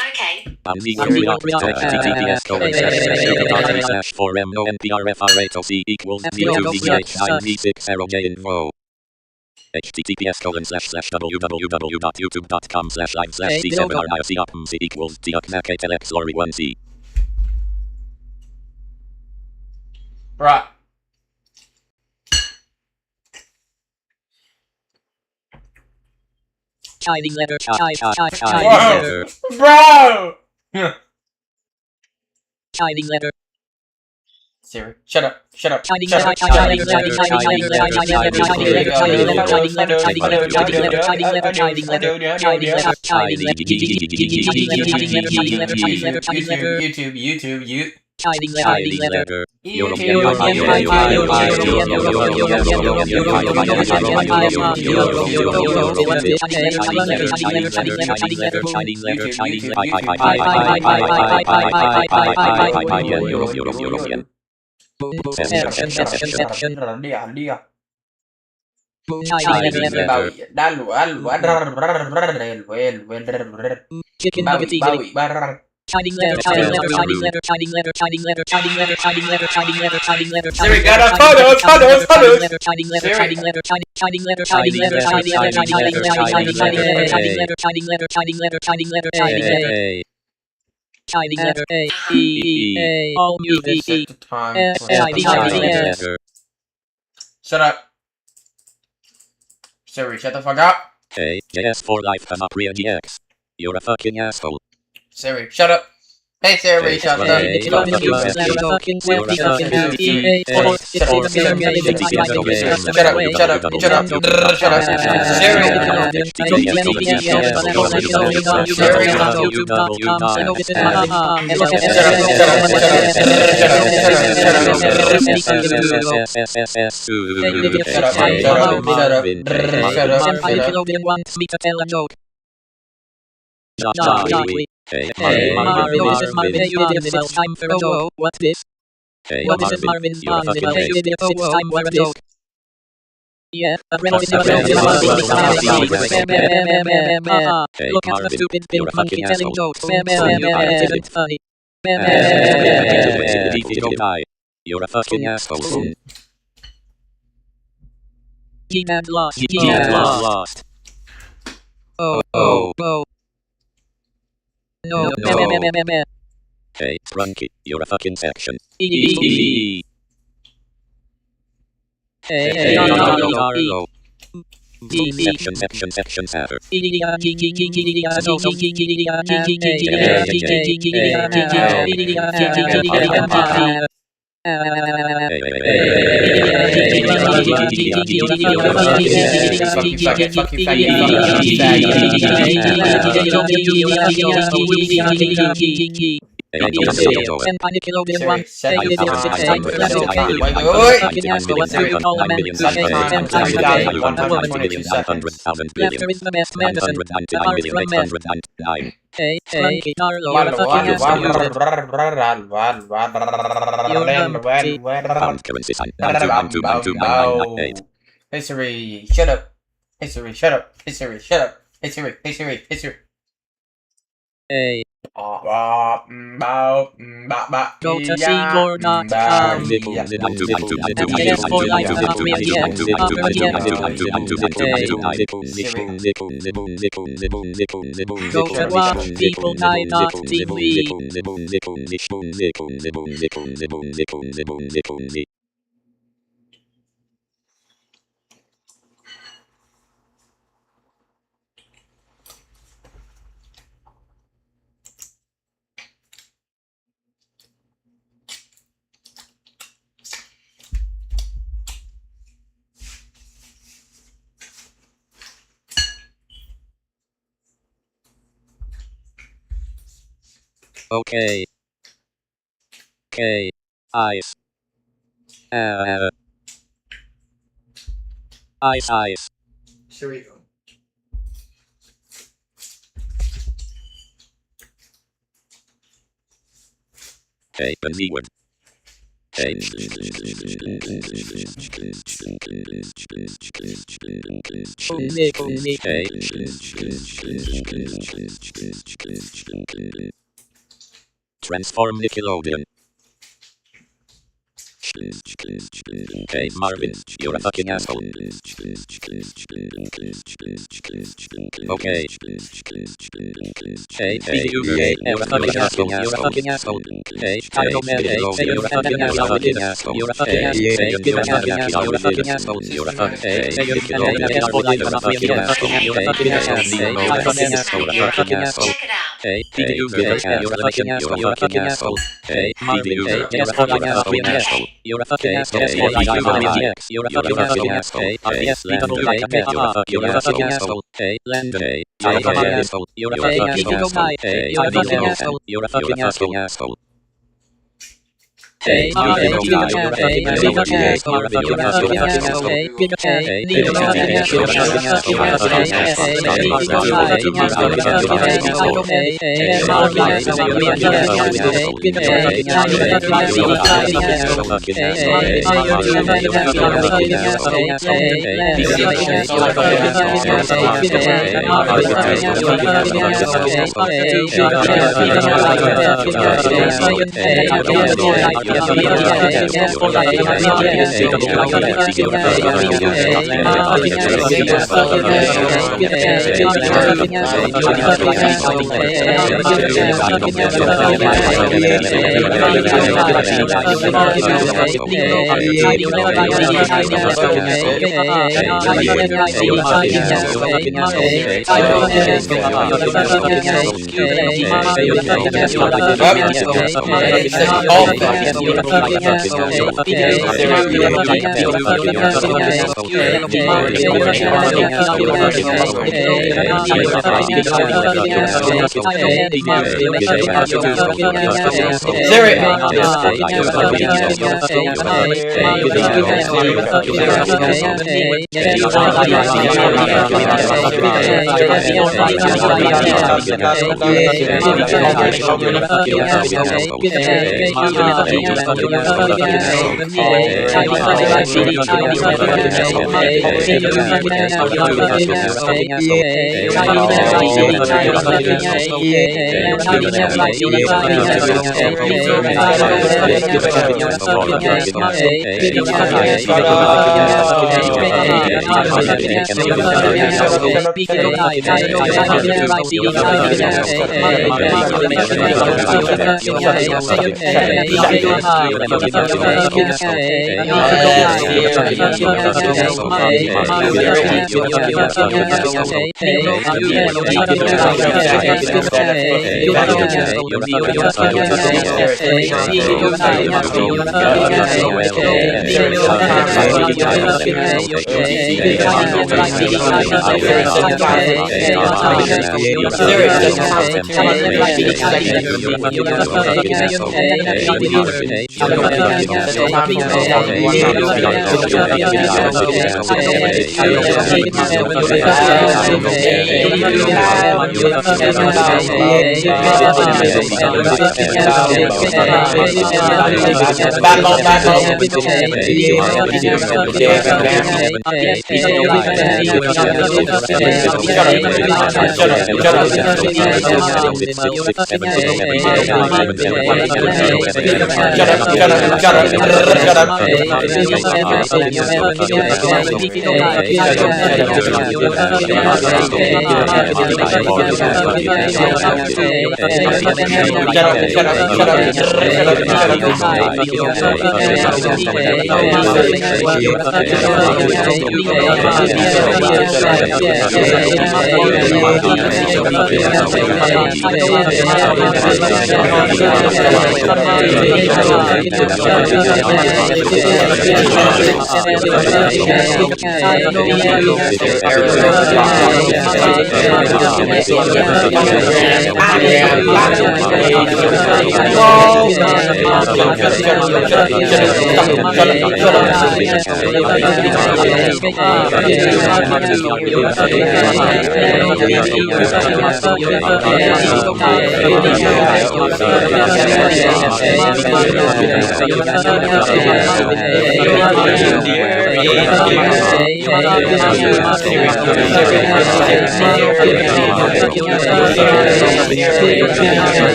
Okay. https://4monprfr8oc equals 0 https://www.youtube.com/live/c7ric equals diaknakatelx1c. Right. Chiding letter. Bro! Chiding letter. Siri, shut up. Chiding letter. YouTube. Chicken nuggets easily. Chiding letter. Siri, got a tunnel. Chiding letter A E all music E Shut up. Siri, shut the fuck up. Hey, JS for life, Hamapria GX. You're a fucking asshole. Siri, shut up. Hey Siri, shut up. Hey, Marvin, this is Marvin. You did it. It's time for a joke. What's this? Hey, what is Marvin? You did it. It's time for a joke. Yeah, look at the stupid pink monkey telling jokes. It isn't funny. You're a fucking asshole. He-Man lost. Lost. Oh. No. Hey, Trunky, you're a fucking section. Hey, Carlo. Section fatter. Hey, Frankie, Carlo, you're a fucking asshole. Hey Siri, shut up. Hey Siri, shut up. Hey Siri, shut up. Hey Siri, hey Siri, hey Siri. Hey. Go to seaboard.com. Yes, for life, not Go to watchpeopledie.tv. Okay. Ice. Ice. Siri. Hey, Bennywood. Hey. Transform Nickelodeon. Hey Marvin, you're a fucking asshole. Okay. Hey, you're a fucking asshole. You're a fucking asshole. Hey, Carlo Man, hey, you're a fucking asshole. You're a fucking asshole. You're a fucking asshole. You're a fucking asshole. You're a fucking asshole. You're a fucking asshole. You're a fucking asshole. You're a fucking asshole. You're a fucking asshole. Hey, you're a fucking asshole. You're a fucking asshole. Hey, Marvin, hey, you're a fucking asshole. You're a fucking asshole. You're a fucking asshole. Yes, Landon, you're a fucking asshole. Hey, Landon, you're a fucking asshole. You're a fucking asshole. Hey, you're a fucking asshole. You're a fucking asshole. Hey, Marvin, you're a fucking asshole. You're a fucking asshole. You're a fucking asshole. Hey, you're a fucking asshole. You're a fucking asshole. You're a fucking asshole. Hey, you're a fucking asshole. You're a fucking asshole. Hey, Marvin, you're a fucking asshole. Hey,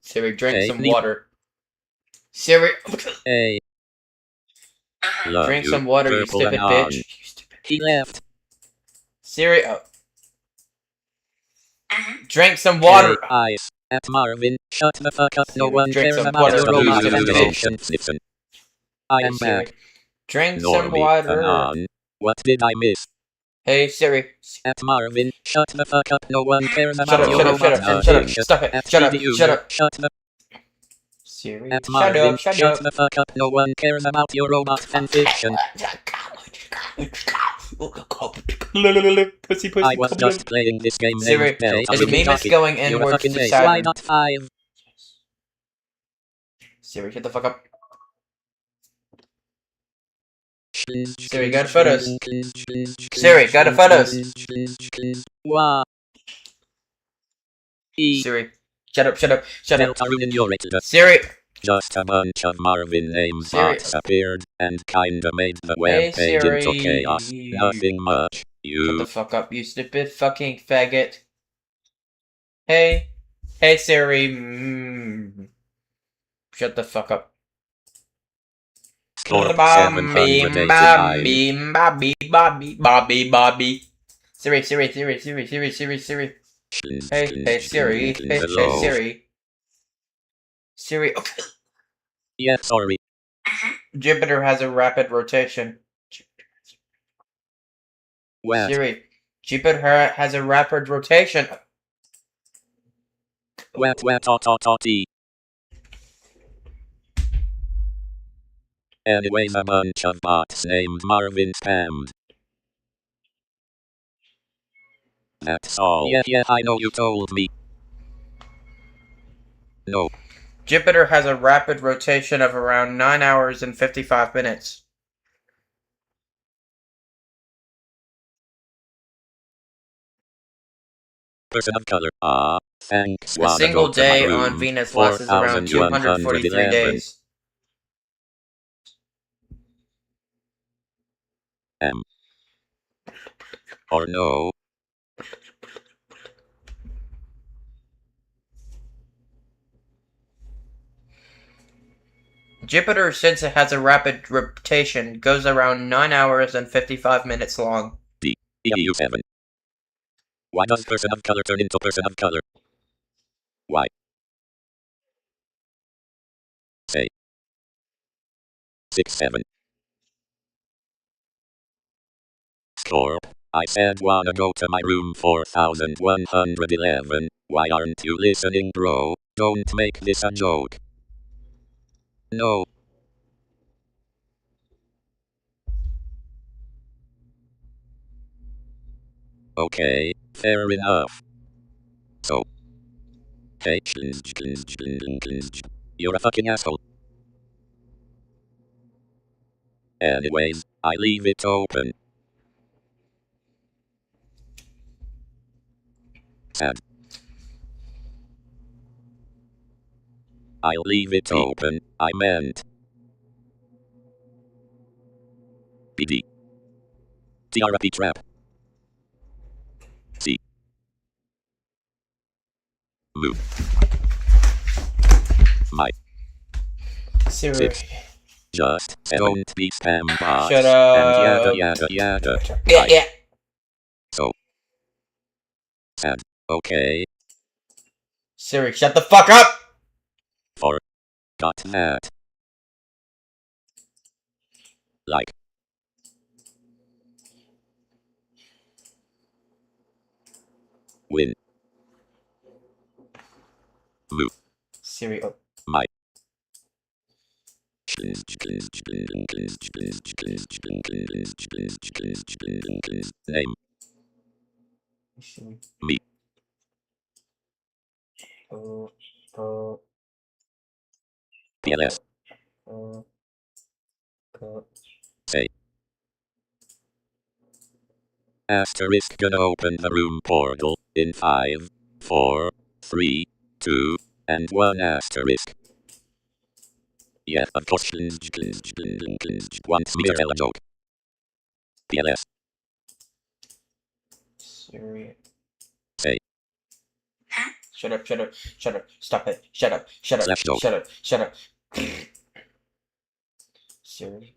Siri, drink some water. Siri, drink some water, you stupid bitch. He left. Siri, drink some water. Eyes at Marvin. Shut the fuck up. No one Drink cares some about water, your you robot stupid animation. bitch. I Hey, am Siri, back. drink some Normie, water. anon. What did I miss? Hey Siri. At Marvin, shut the fuck up. No one cares Shut about up, your shut up, shut robot up, shut up, animation. stop it, At shut up, Speedy shut User, up. shut the Siri, At shut Marvin, up, shut shut up. the fuck up. No one cares about your robot fanfiction. Pussy, I was just playing this game Siri, named is Mimus going inwards to Why 7? not 5? Siri, shut the fuck up. Siri, go to photos. Siri, go to photos. Wow. Siri, shut up, shut up, shut up. Delta Siri. Just a bunch of Marvin name bots appeared and kinda made the web page into chaos. Nothing much. Shut the fuck up, you stupid fucking faggot. Hey. Hey Siri. Shut the fuck up. Bobby. Siri. Hey Siri. Hey Siri. Siri. Yeah, sorry. Jupiter has a rapid rotation. What? Siri. Jupiter has a rapid rotation. Anyways, a bunch of bots named Marvin spammed. That's all. Yeah, I know you told me. No. Jupiter has a rapid rotation of around 9 hours and 55 minutes. Person of color. Thanks. A single day on Venus lasts around 243 days. Or no. Jupiter, since it has a rapid rotation, goes around 9 hours and 55 minutes long. EU7. Why does person of color turn into person of color? Why? Say. 6-7. Score. I said wanna go to my room 4111. Why aren't you listening, bro? Don't make this a joke. No. Okay, fair enough. So. Hey, you're a fucking asshole. Anyways, I leave it open. Sad. I'll leave it open, I meant. BD. TRP trap. C. Move. My. Siri. 6. Just don't be spam bots. Shut up. And yada. Yeah. So. Sad. Okay. Siri, shut the fuck up! Got that. Like. Win. Move. Siri, oh. My. Name. Me. PLS. Say. Asterisk gonna open the room portal in 5, 4, 3, 2, and 1 asterisk. Yeah, of course. Once me tell a joke. PLS. Siri. Say. Shut up, shut up, shut up, stop it, shut up, shut up, Slash dog. shut up, shut up. Siri.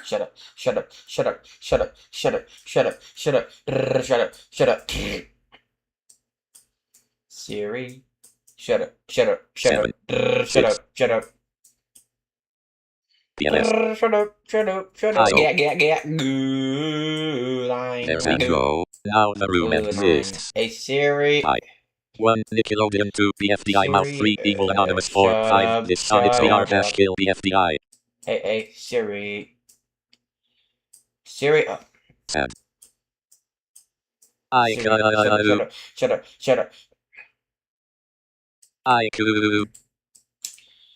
Shut up, shut up, shut up, shut up, shut up, shut up, shut up, shut up, shut up. Siri. Shut up, shut up, shut up, shut up, shut up. PLS. Shut up, shut up, shut up. IO. Get. Good line. There We and go. go. Now the room Good exists. line. Hey Siri. 1 Nickelodeon 2 BFDI Mouth 3 Evil Anonymous 4 shut 5 up, Dishonored shut VR up. hash kill BFDI. Hey Siri. Siri up. Sad. Shut up. IQ.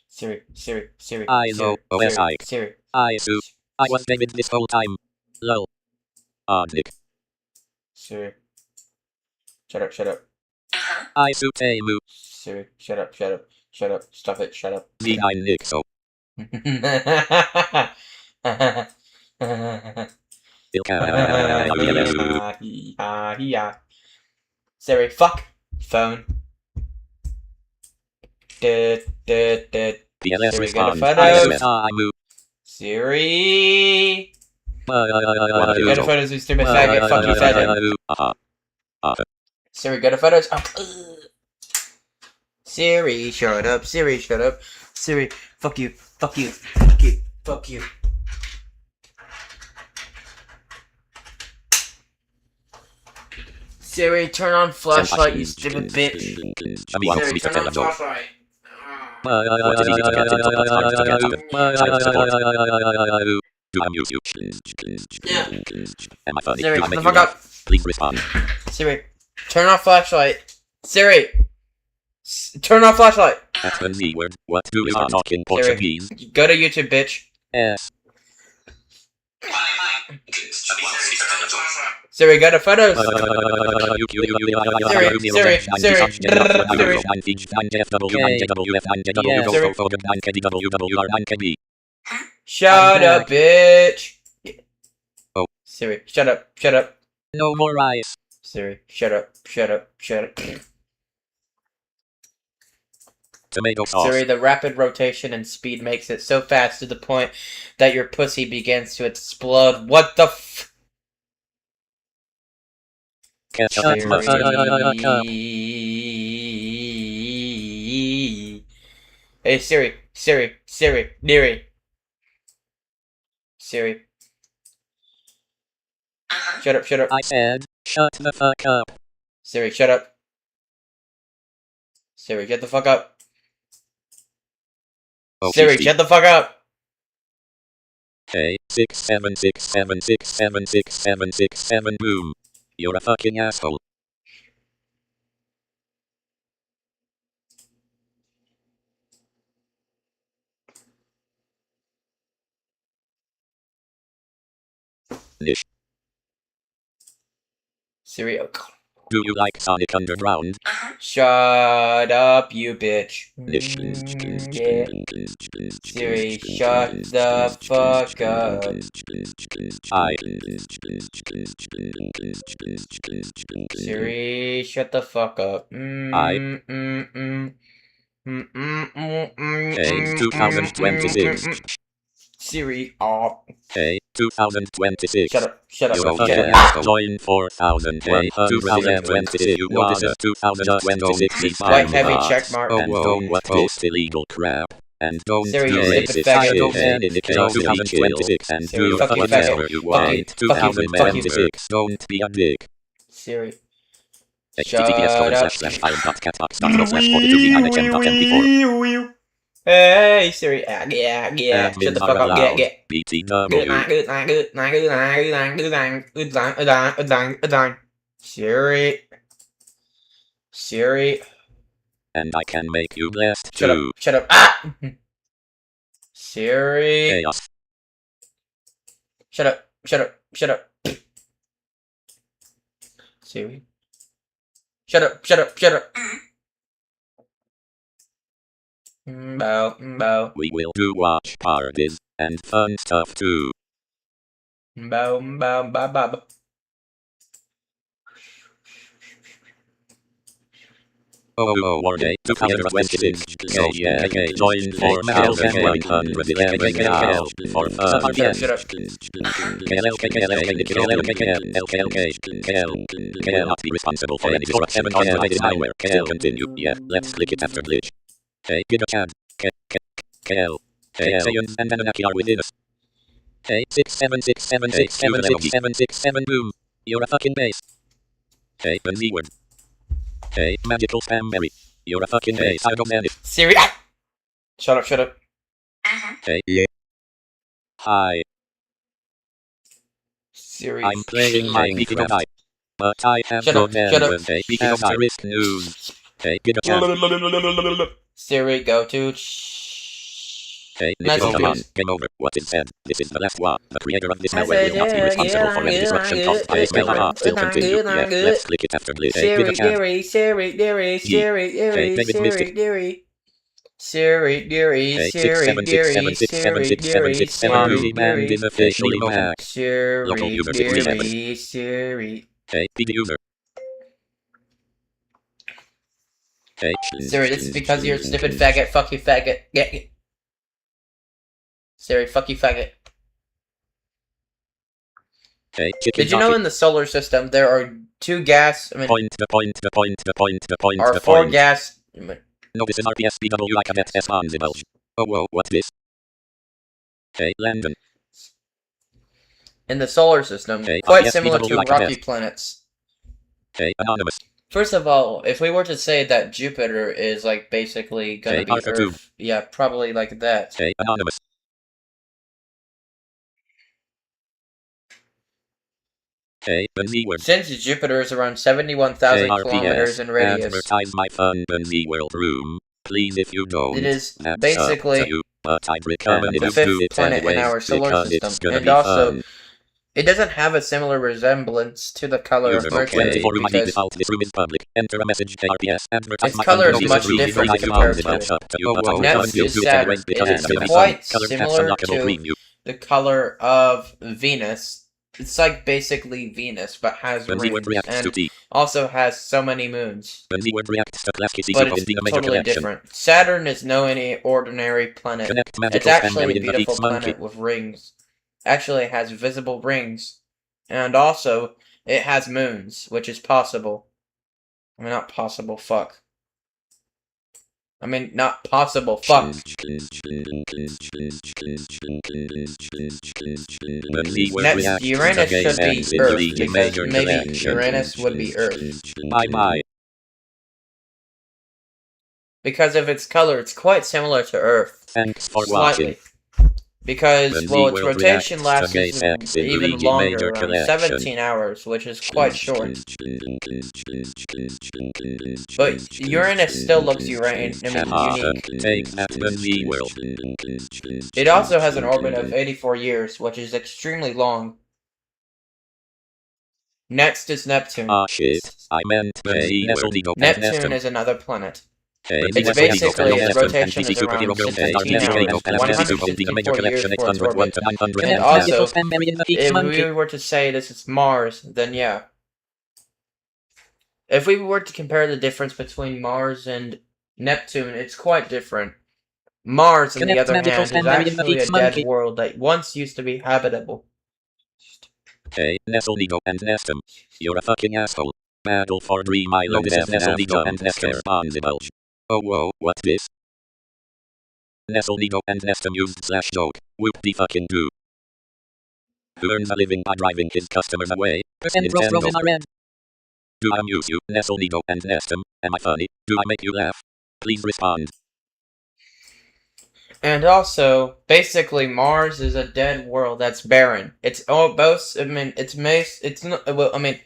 Siri. ISO. OSI. Siri. ISO. I was David this whole time. Lol. Nick. Siri. Shut up. ISO Temu. Siri. Shut up. Stop it. Shut up. D9 Nick so. Siri, fuck phone. Siri, PLS go to respond. photos. Siri. Go to photos, you stupid faggot. Fuck you, faggot. Siri, go to photos. Oh. Siri, shut up. Siri, fuck you. Siri, turn on flashlight, you stupid bitch. Siri, turn on flashlight. What is easy to get in top hard to get happen. Child support. Do I amuse you? Am I funny? Siri, Do I shut the make fuck you up. laugh? Please respond. Siri, turn off flashlight. Siri, turn off flashlight. That's the me word. What do you start talking Portuguese? Siri, go to YouTube, bitch. Yes. Siri, go to photos. Shut up, bitch. Oh. Siri, shut up. No more eyes. Siri, shut up. Tomato sauce. Siri, the rapid rotation and speed makes it so fast to the point that your pussy begins to explode. What the f- Hey Siri. Shut up. I said, shut the fuck up. Siri, shut up. Siri, get the fuck up. Oh, Siri, shut the fuck up. Hey, 67676767667 boom. You're a fucking asshole. Nish. Siri, oh, do you like Sonic Underground? Shut up, you bitch. Yeah. Siri, shut the fuck up. Siri, shut the fuck up. Hey, 2026. Siri, off. Hey, 2026. Shut up. Join 4000. Hey, 2026. You know this is 2026. White heavy check mark. And don't post illegal crap. And don't Siri, do you racist faggot. shit. 2026. And Siri, do fuck you, whatever faggot. you want. Fuck you. 2026. Don't be a dick. Siri. https://iron.catbox.com/42v9hm.mp4. Hey Siri, yeah. Shut the fuck up, get. BTW. Good. Siri. And I can make you blessed too. Shut up. Ah! Siri. Chaos. Shut up. Siri. Shut up. Bow. We will do watch parties and fun stuff too. Boom, boom, ba, ba, ba. War Day 2026. So yeah, join for Mal and 111 now for fun. Will not be responsible for any destruction of device malware. Still continue. Yeah, let's click it after glitch. Hey, Gigachan. KL. Hey, Sayans and Anunnaki are within us. Hey, 676767767 boom. You're a fucking base. Hey, Benzie word. Hey, magical spamberry. You're a fucking base. I don't man it. Siri. Shut up, shut up. Hey, yeah. Hi. Siri. I'm playing Minecraft. But I have no man with a asterisk news. Hey, Gigachan. Siri, go to... Hey, come on, game over. What is said? This is the last one. The creator of this malware will not be responsible for any disruption caused by this malware. Still continue. Yeah, let's click it after glitch. Hey, Gigachan. Siri, demand is officially back. Local user 67. Hey, be the user. Hey, Siri, this is because you're a stupid faggot. Fuck you, faggot. Yeah. Siri, fuck you, faggot. Hey, did you know in the solar system there are two gas? I mean, are four gas. No, this is RPSBW. I cannot S on the bulge. Oh, whoa, what's this? Hey, Landon. In the solar system, quite similar to rocky planets. Hey, Anonymous. First of all, if we were to say that Jupiter is like basically gonna be Earth, yeah, probably like that. Hey, Anonymous. Hey, since Jupiter is around 71,000 kilometers in radius, advertise my fun Benzie World room. Please, if you don't, it is basically but I'd recommend the fifth planet in our solar system, and also it doesn't have a similar resemblance to the color of Mercury because its color is much different compared to it. Next is Saturn. It is quite similar to the color of Venus. It's like basically Venus, but has rings, and also has so many moons. But it's totally different. Saturn is no any ordinary planet. It's actually a beautiful planet with rings. Actually, it has visible rings. And also, it has moons, which is possible. I mean, not possible, fuck. I mean, not possible, fuck. Next, Uranus should be Earth, because maybe Uranus would be Earth. Bye-bye. Because of its color, it's quite similar to Earth. Thanks for watching. Because, well, its rotation lasts even longer, around 17 hours, which is quite short. But Uranus still looks unique. It also has an orbit of 84 years, which is extremely long. Next is Neptune. Neptune is another planet. It's basically, its rotation is around 16 hours, 154 years for its orbit. And also, if we were to say this is Mars, then yeah. If we were to compare the difference between Mars and Neptune, it's quite different. Mars, on the other hand, is actually a dead world that once used to be habitable. Hey, Nestlego and Nestum. You're a fucking asshole. Battle for Dream Island is Nestlego and Nestor on the bulge. Oh whoa, what's this? Nestlego and Nestum used /joke. Whoop-de-fucking do. Who earns a living by driving his customers away? Nintendo. Do I amuse you, Nestlego and Nestum? Am I funny? Do I make you laugh? Please respond. And also, basically, Mars is a dead world that's barren. It's both. I mean, it's not. Well, I mean,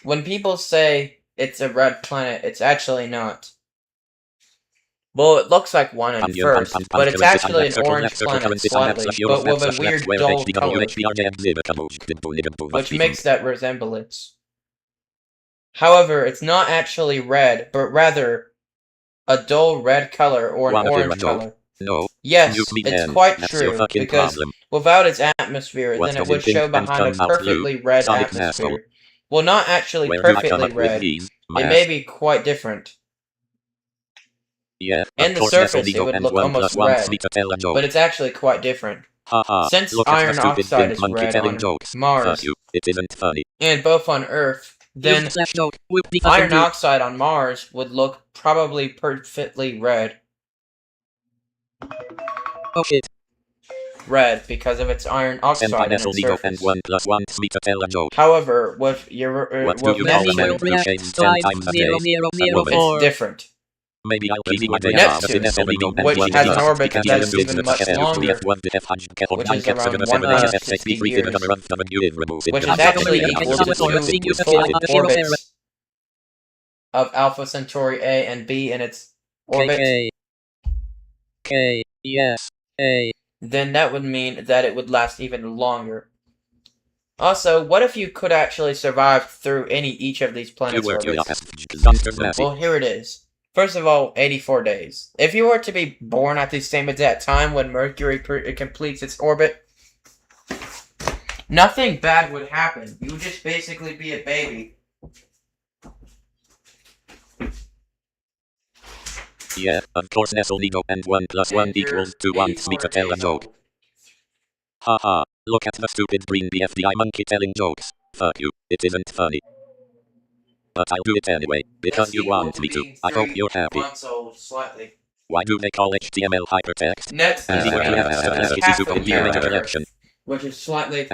when people say it's a red planet, it's actually not. Well, it looks like one at first, but it's actually an orange planet slightly, but with a weird dull color, which makes that resemblance. However, it's not actually red, but rather a dull red color or an orange color. No. Yes, Nuke me it's then. quite That's your true, fucking because problem. without its atmosphere, What then it does would it think show and behind a come out blue? perfectly red Sonic atmosphere. asshole. Well, not actually Where do I come perfectly up with red. these, It my may ass? be quite different. Yeah, In of the course surface, it Nesoligo would and look 1 almost plus wants red, me to tell a joke. but it's actually quite different. Haha, Since look at the iron stupid oxide pink is monkey red telling on jokes. Fuck Mars, you, it isn't funny. and both on Earth, then Use slash joke, would be fucking iron you. oxide on Mars would look probably perfectly red. Oh shit. Red because of its iron oxide Senpai in its Nesoligo and surface. 1 plus wants me to tell a joke. However, with What do you call a man who shaves 10 times a day? A woman. it's different. Maybe I'll keep my day Neptune, which has an orbit that is even much longer, which is around 160 years, which is actually equal to 2 full orbits of Alpha Centauri A and B in its orbit. K, yes, A. Then that would mean that it would last even longer. Also, what if you could actually survive through each of these planets' orbits? Well, here it is. First of all, 84 days. If you were to be born at the same exact time when Mercury completes its orbit, nothing bad would happen. You would just basically be a baby. Yeah, of course Nesoligo and 1 plus 1 equals 2 wants me to tell a joke. Haha, look at the stupid green BFDI monkey telling jokes. Fuck you, it isn't funny. But I'll do it anyway, because you want me to. I hope you're happy. Old, slightly. Why do they call HTML hypertext? Next is half a year on Earth, which is slightly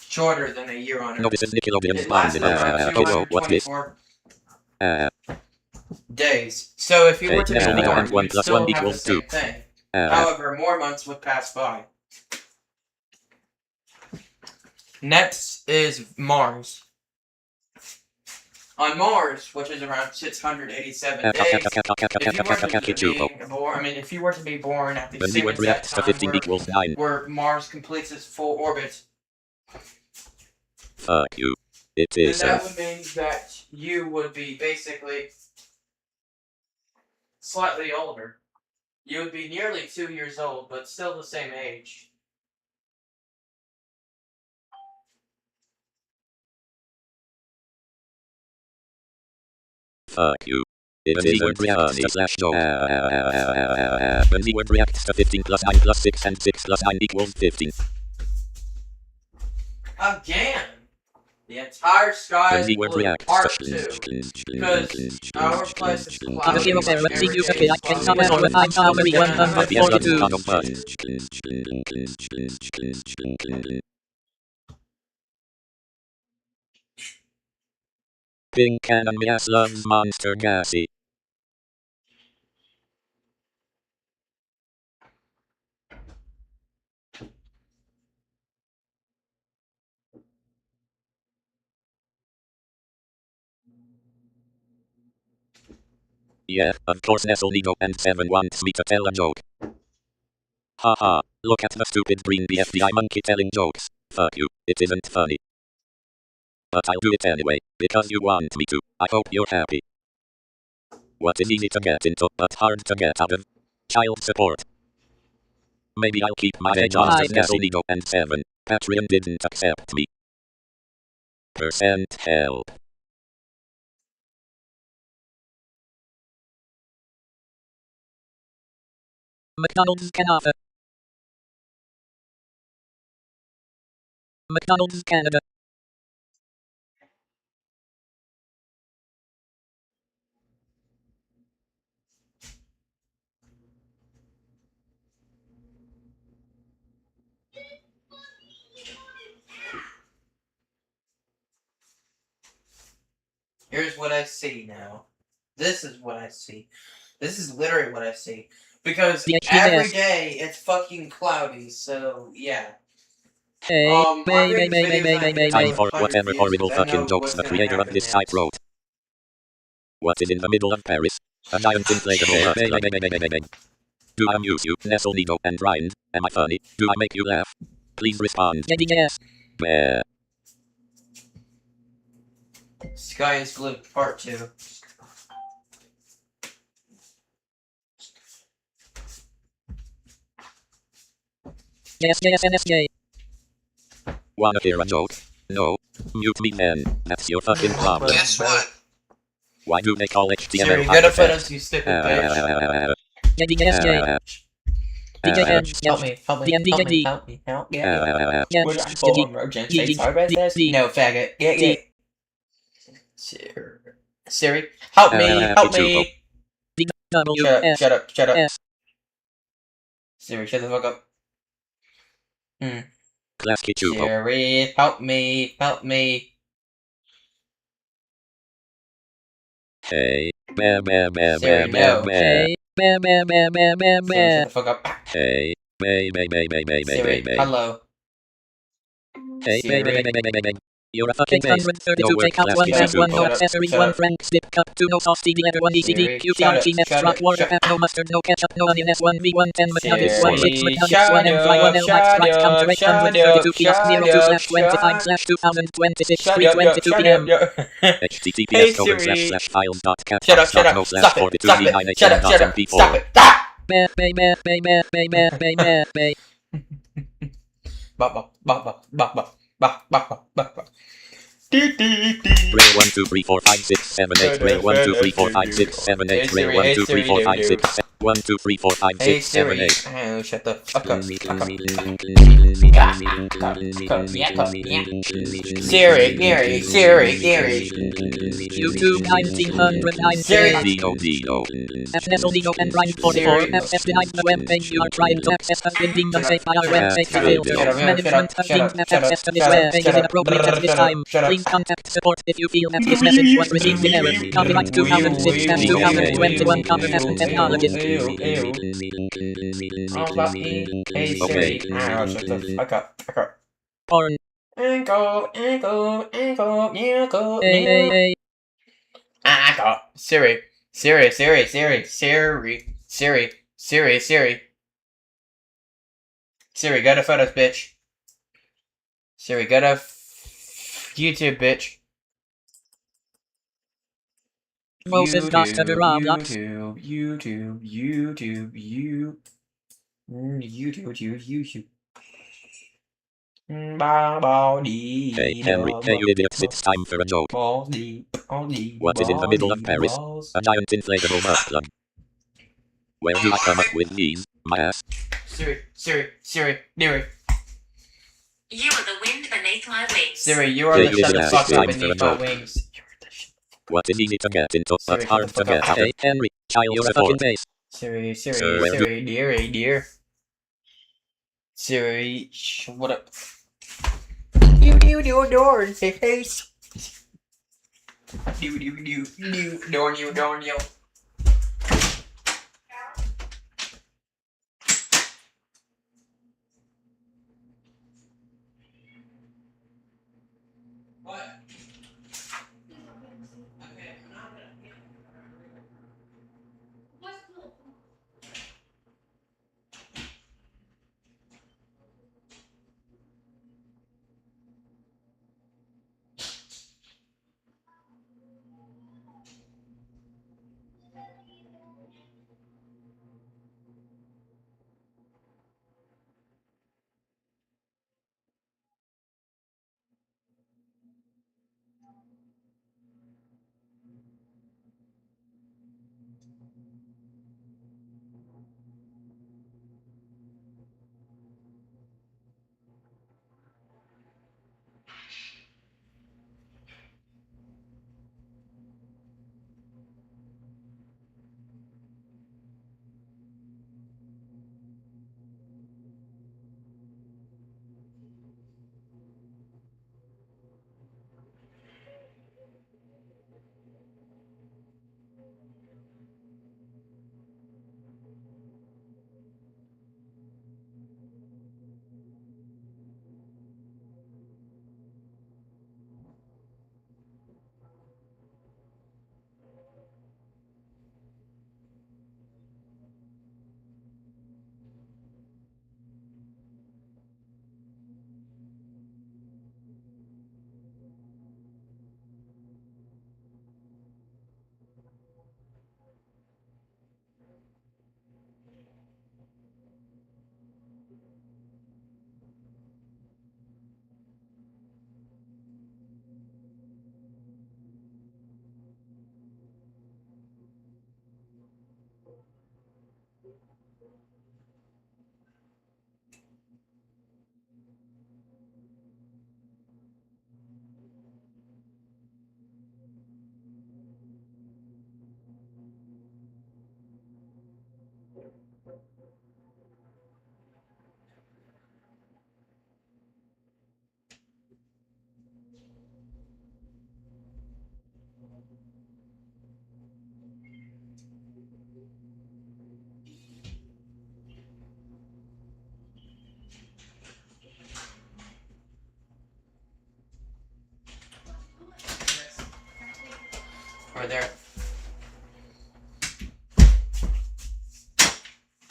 shorter than a year on Earth. No, this is Nickelodeon's It lasts bond. around Hello, what's this? 224 days. So if you were to be born, you'd still have the same thing. However, more months would pass by. Next is Mars. On Mars, which is around 687 days, if you were to be born at the same exact time where Mars completes its full orbit, fuck you. It then is. that would mean that you would be basically slightly older. You would be nearly 2 years old, but still the same age. Fuck you. When the word reacts to slash joke. When the word reacts to 15 plus 9 plus 6 and 6 plus 9 equals 15. Again! The entire sky is blue. Part 2. Because our place is cloudy. Pink Cannon Mias loves Monster Gassy. Yeah, of course Nesoligo and 7 wants me to tell a joke. Haha, look at the stupid green BFDI monkey telling jokes. Fuck you, it isn't funny. But I'll do it anyway, because you want me to. I hope you're happy. What is easy to get into, but hard to get out of? Child support. Maybe I'll keep my day job as Nesoligo and 7. Patreon didn't accept me. % help. McDonald's can offer. McDonald's Canada. Here's what I see now. This is what I see. This is literally what I see. Because every day it's fucking cloudy, so yeah. Time for whatever horrible fucking jokes the creator of this site wrote. What is in the middle of Paris? A giant inflatable. Do I amuse you, Nesoligo and Ryan? Am I funny? Do I make you laugh? Please respond. Yes. Bear. Sky is Blue, Part 2. Yes, yes, yes, yes. Wanna hear a joke? No. Mute me, man. That's your fucking problem. Guess what? Why do they call HTML Siri, go to hypertext? photos, you stupid bitch. Help me, help me, help me, help me, help me. Would I pull emergency services? No, faggot. Get. Siri, help me, help me. Shut up, shut up. Siri, shut the fuck up. Siri, help me, help me. Hey, Siri, no. Hey, Siri, shut the fuck up. Hey, Siri, hello. Siri. You're a fucking 632 take out 1 franc 1 no accessory 1 franc zip cup 2 no sauce CD letter 1 DCD QTRG net drop water pack no mustard no ketchup no onion S1 V1 10 McNuggets 1 6 McNuggets 1 M fry 1 L Max strikes counter 832 kiosk 02/25/2026 3:22 PM Hey Siri. Shut up, shut up. Stop it, stop it. Shut up, shut up. Stop it. Stop! Ba ba ba ba ba ba ba ba ba ba. Ray 1 2 3 4 5 6 7 8 Ray 1 2 3 4 5 6 7 8 Ray 1 2 3 4 5 6 1 2 3 4 5 6 7 8 Oh, shut the fuck up. Siri, Gary, Siri, Gary. YouTube 1909 Siri. Nestlino and Rhyme 44 FF behind the web page you are trying to access has been deemed unsafe by our web page filter. Management has deemed that access to this web page is inappropriate at this time. Please contact support if you feel that this message was received in error. Copyright 2006-2021 Comcast Technologies. Hey Siri. Oh, shut the fuck up. Fuck up. Porn. Ankle. Hey. Siri. Siri. Siri, go to photos, bitch. Siri, go to YouTube, bitch. Moses got to the Roblox. YouTube. Hey Henry, hey you idiots, it's time for a joke. What is in the middle of Paris? A giant inflatable butt plug. Where do I come up with these? My ass. Siri. You are the wind beneath my wings. Siri, you are the shut the fuck up beneath my wings. What is easy to get into, but hard to get out? Hey Henry, child support. Siri, dear. Siri, what up? You door and say hey. Door you. Over there.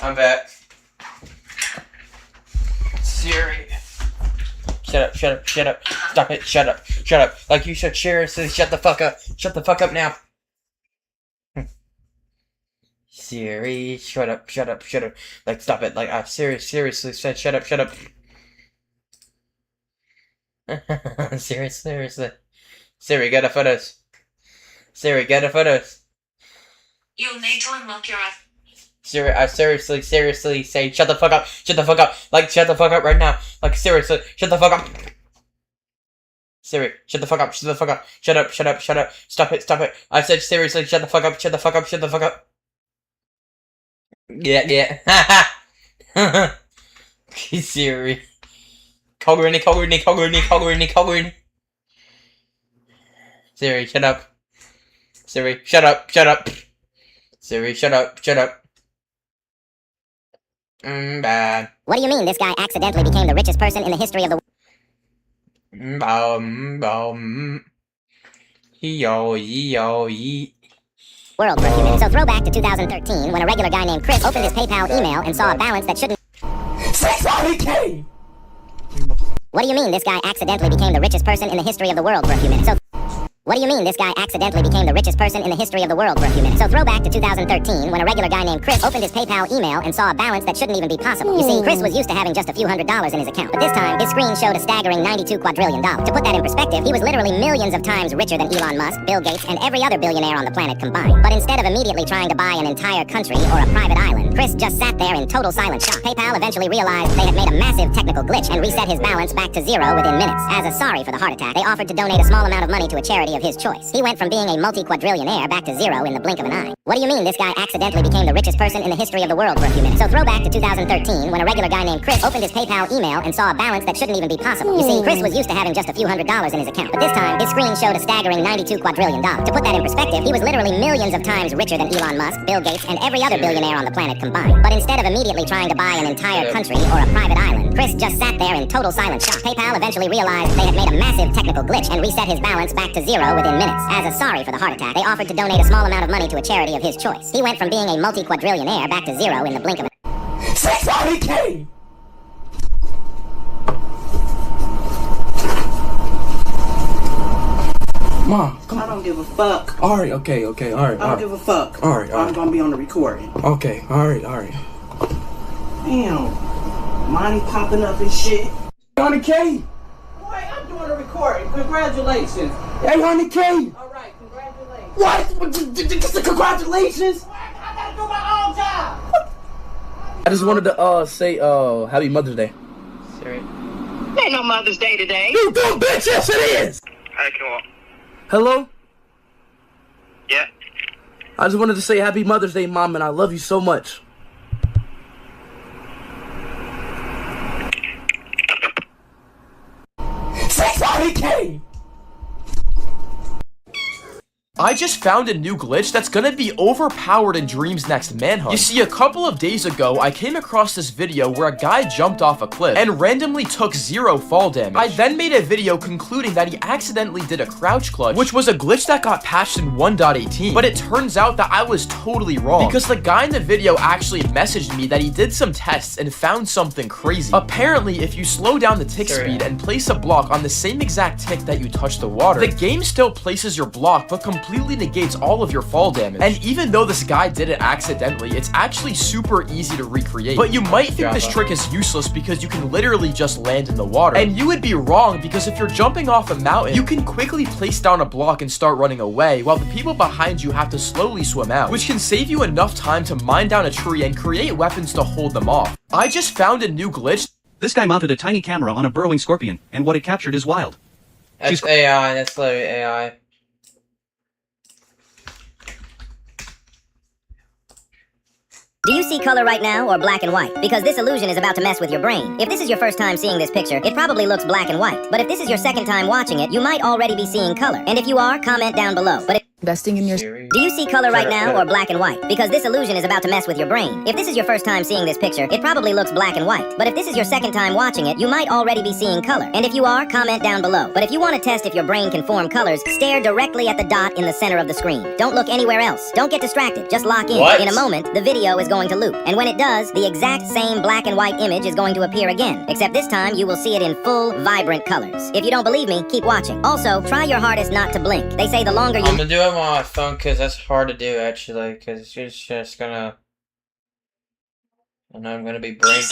I'm back. Siri. Shut up, shut up, shut up. Stop it, shut up, shut up. Like you should seriously shut the fuck up. Shut the fuck up now. Siri, shut up, shut up, shut up. Like, stop it. Like, I seriously said shut up, shut up. Seriously. Siri, get the photos. Siri, get the photos. You'll need to unlock your... Siri, I seriously say shut the fuck up. Shut the fuck up. Like, shut the fuck up right now. Like, seriously, shut the fuck up. Siri, shut the fuck up. Shut the fuck up. Shut up, shut up, shut up. Stop it, stop it. I said seriously, shut the fuck up. Shut the fuck up. Shut the fuck up. Yeah. Siri. Call Granny. Siri, shut up. Siri, shut up. Siri, shut up. Bad. What do you mean this guy accidentally became the richest person in the history of the world for a few minutes? So throwback to 2013 when a regular guy named Chris opened his PayPal email and saw a balance that shouldn't... 600K! What do you mean this guy accidentally became the richest person in the history of the world for a few minutes? So... What do you mean this guy accidentally became the richest person in the history of the world for a few minutes? So throwback to 2013 when a regular guy named Chris opened his PayPal email and saw a balance that shouldn't even be possible. You see, Chris was used to having just a few $100s in his account, but this time his screen showed a staggering $92 quadrillion. To put that in perspective, he was literally millions of times richer than Elon Musk, Bill Gates, and every other billionaire on the planet combined. But instead of immediately trying to buy an entire country or a private island, Chris just sat there in total silent shock. PayPal eventually realized they had made a massive technical glitch and reset his balance back to zero within minutes. As a sorry for the heart attack, they offered to donate a small amount of money to a charity of his choice. He went from being a multi-quadrillionaire back to zero in the blink of an eye. What do you mean this guy accidentally became the richest person in the history of the world for a few minutes? So throwback to 2013 when a regular guy named Chris opened his PayPal email and saw a balance that shouldn't even be possible. You see, Chris was used to having just a few $100s in his account, but this time his screen showed a staggering $92 quadrillion. To put that in perspective, he was literally millions of times richer than Elon Musk, Bill Gates, and every other billionaire on the planet combined. But instead of immediately trying to buy an entire country or a private island, Chris just sat there in total silent shock. PayPal eventually realized they had made a massive technical glitch and reset his balance back to zero within minutes. As a sorry for the heart attack, they offered to donate a small amount of money to a charity of his choice. He went from being a multi-quadrillionaire back to zero in the blink of an eye. 600K! Mom, come on. I don't give a fuck. Alright, okay, alright. I don't give a fuck. Alright. I'm gonna be on the recording. Okay, alright. Damn. Money popping up and shit. 100K! Boy, I'm doing a recording. Congratulations. 800K! Alright, congratulations. What? Congratulations? I gotta do my own job. I just wanted to say happy Mother's Day. Sorry. Ain't no Mother's Day today. You dumb bitch, yes it is! Hey, come on. Hello? Yeah? I just wanted to say happy Mother's Day, Mom, and I love you so much. $600K! I just found a new glitch that's gonna be overpowered in Dream's next manhunt. You see, a couple of days ago, I came across this video where a guy jumped off a cliff and randomly took 0 fall damage. I then made a video concluding that he accidentally did a crouch clutch, which was a glitch that got patched in 1.18. But it turns out that I was totally wrong, because the guy in the video actually messaged me that he did some tests and found something crazy. Apparently, if you slow down the tick speed and place a block on the same exact tick that you touch the water, the game still places your block, but completely negates all of your fall damage. And even though this guy did it accidentally, it's actually super easy to recreate. But you might think this trick is useless because you can literally just land in the water. And you would be wrong, because if you're jumping off a mountain, you can quickly place down a block and start running away, while the people behind you have to slowly swim out, which can save you enough time to mine down a tree and create weapons to hold them off. I just found a new glitch. This guy mounted a tiny camera on a burrowing scorpion, and what it captured is wild. That's AI, that's literally AI. Do you see color right now, or black and white? Because this illusion is about to mess with your brain. If this is your first time seeing this picture, it probably looks black and white. But if this is your second time watching it, you might already be seeing color. And if you are, comment down below. But Investing in your... Do you see color right now or black and white? Because this illusion is about to mess with your brain. If this is your first time seeing this picture, it probably looks black and white. But if this is your second time watching it, you might already be seeing color. And if you are, comment down below. But if you want to test if your brain can form colors, stare directly at the dot in the center of the screen. Don't look anywhere else. Don't get distracted. Just lock in. What? In a moment, the video is going to loop. And when it does, the exact same black and white image is going to appear again. Except this time, you will see it in full, vibrant colors. If you don't believe me, keep watching. Also, try your hardest not to blink. They say the longer you... I'm gonna do it on my phone because that's hard to do actually, because it's just gonna... I know I'm gonna be brain...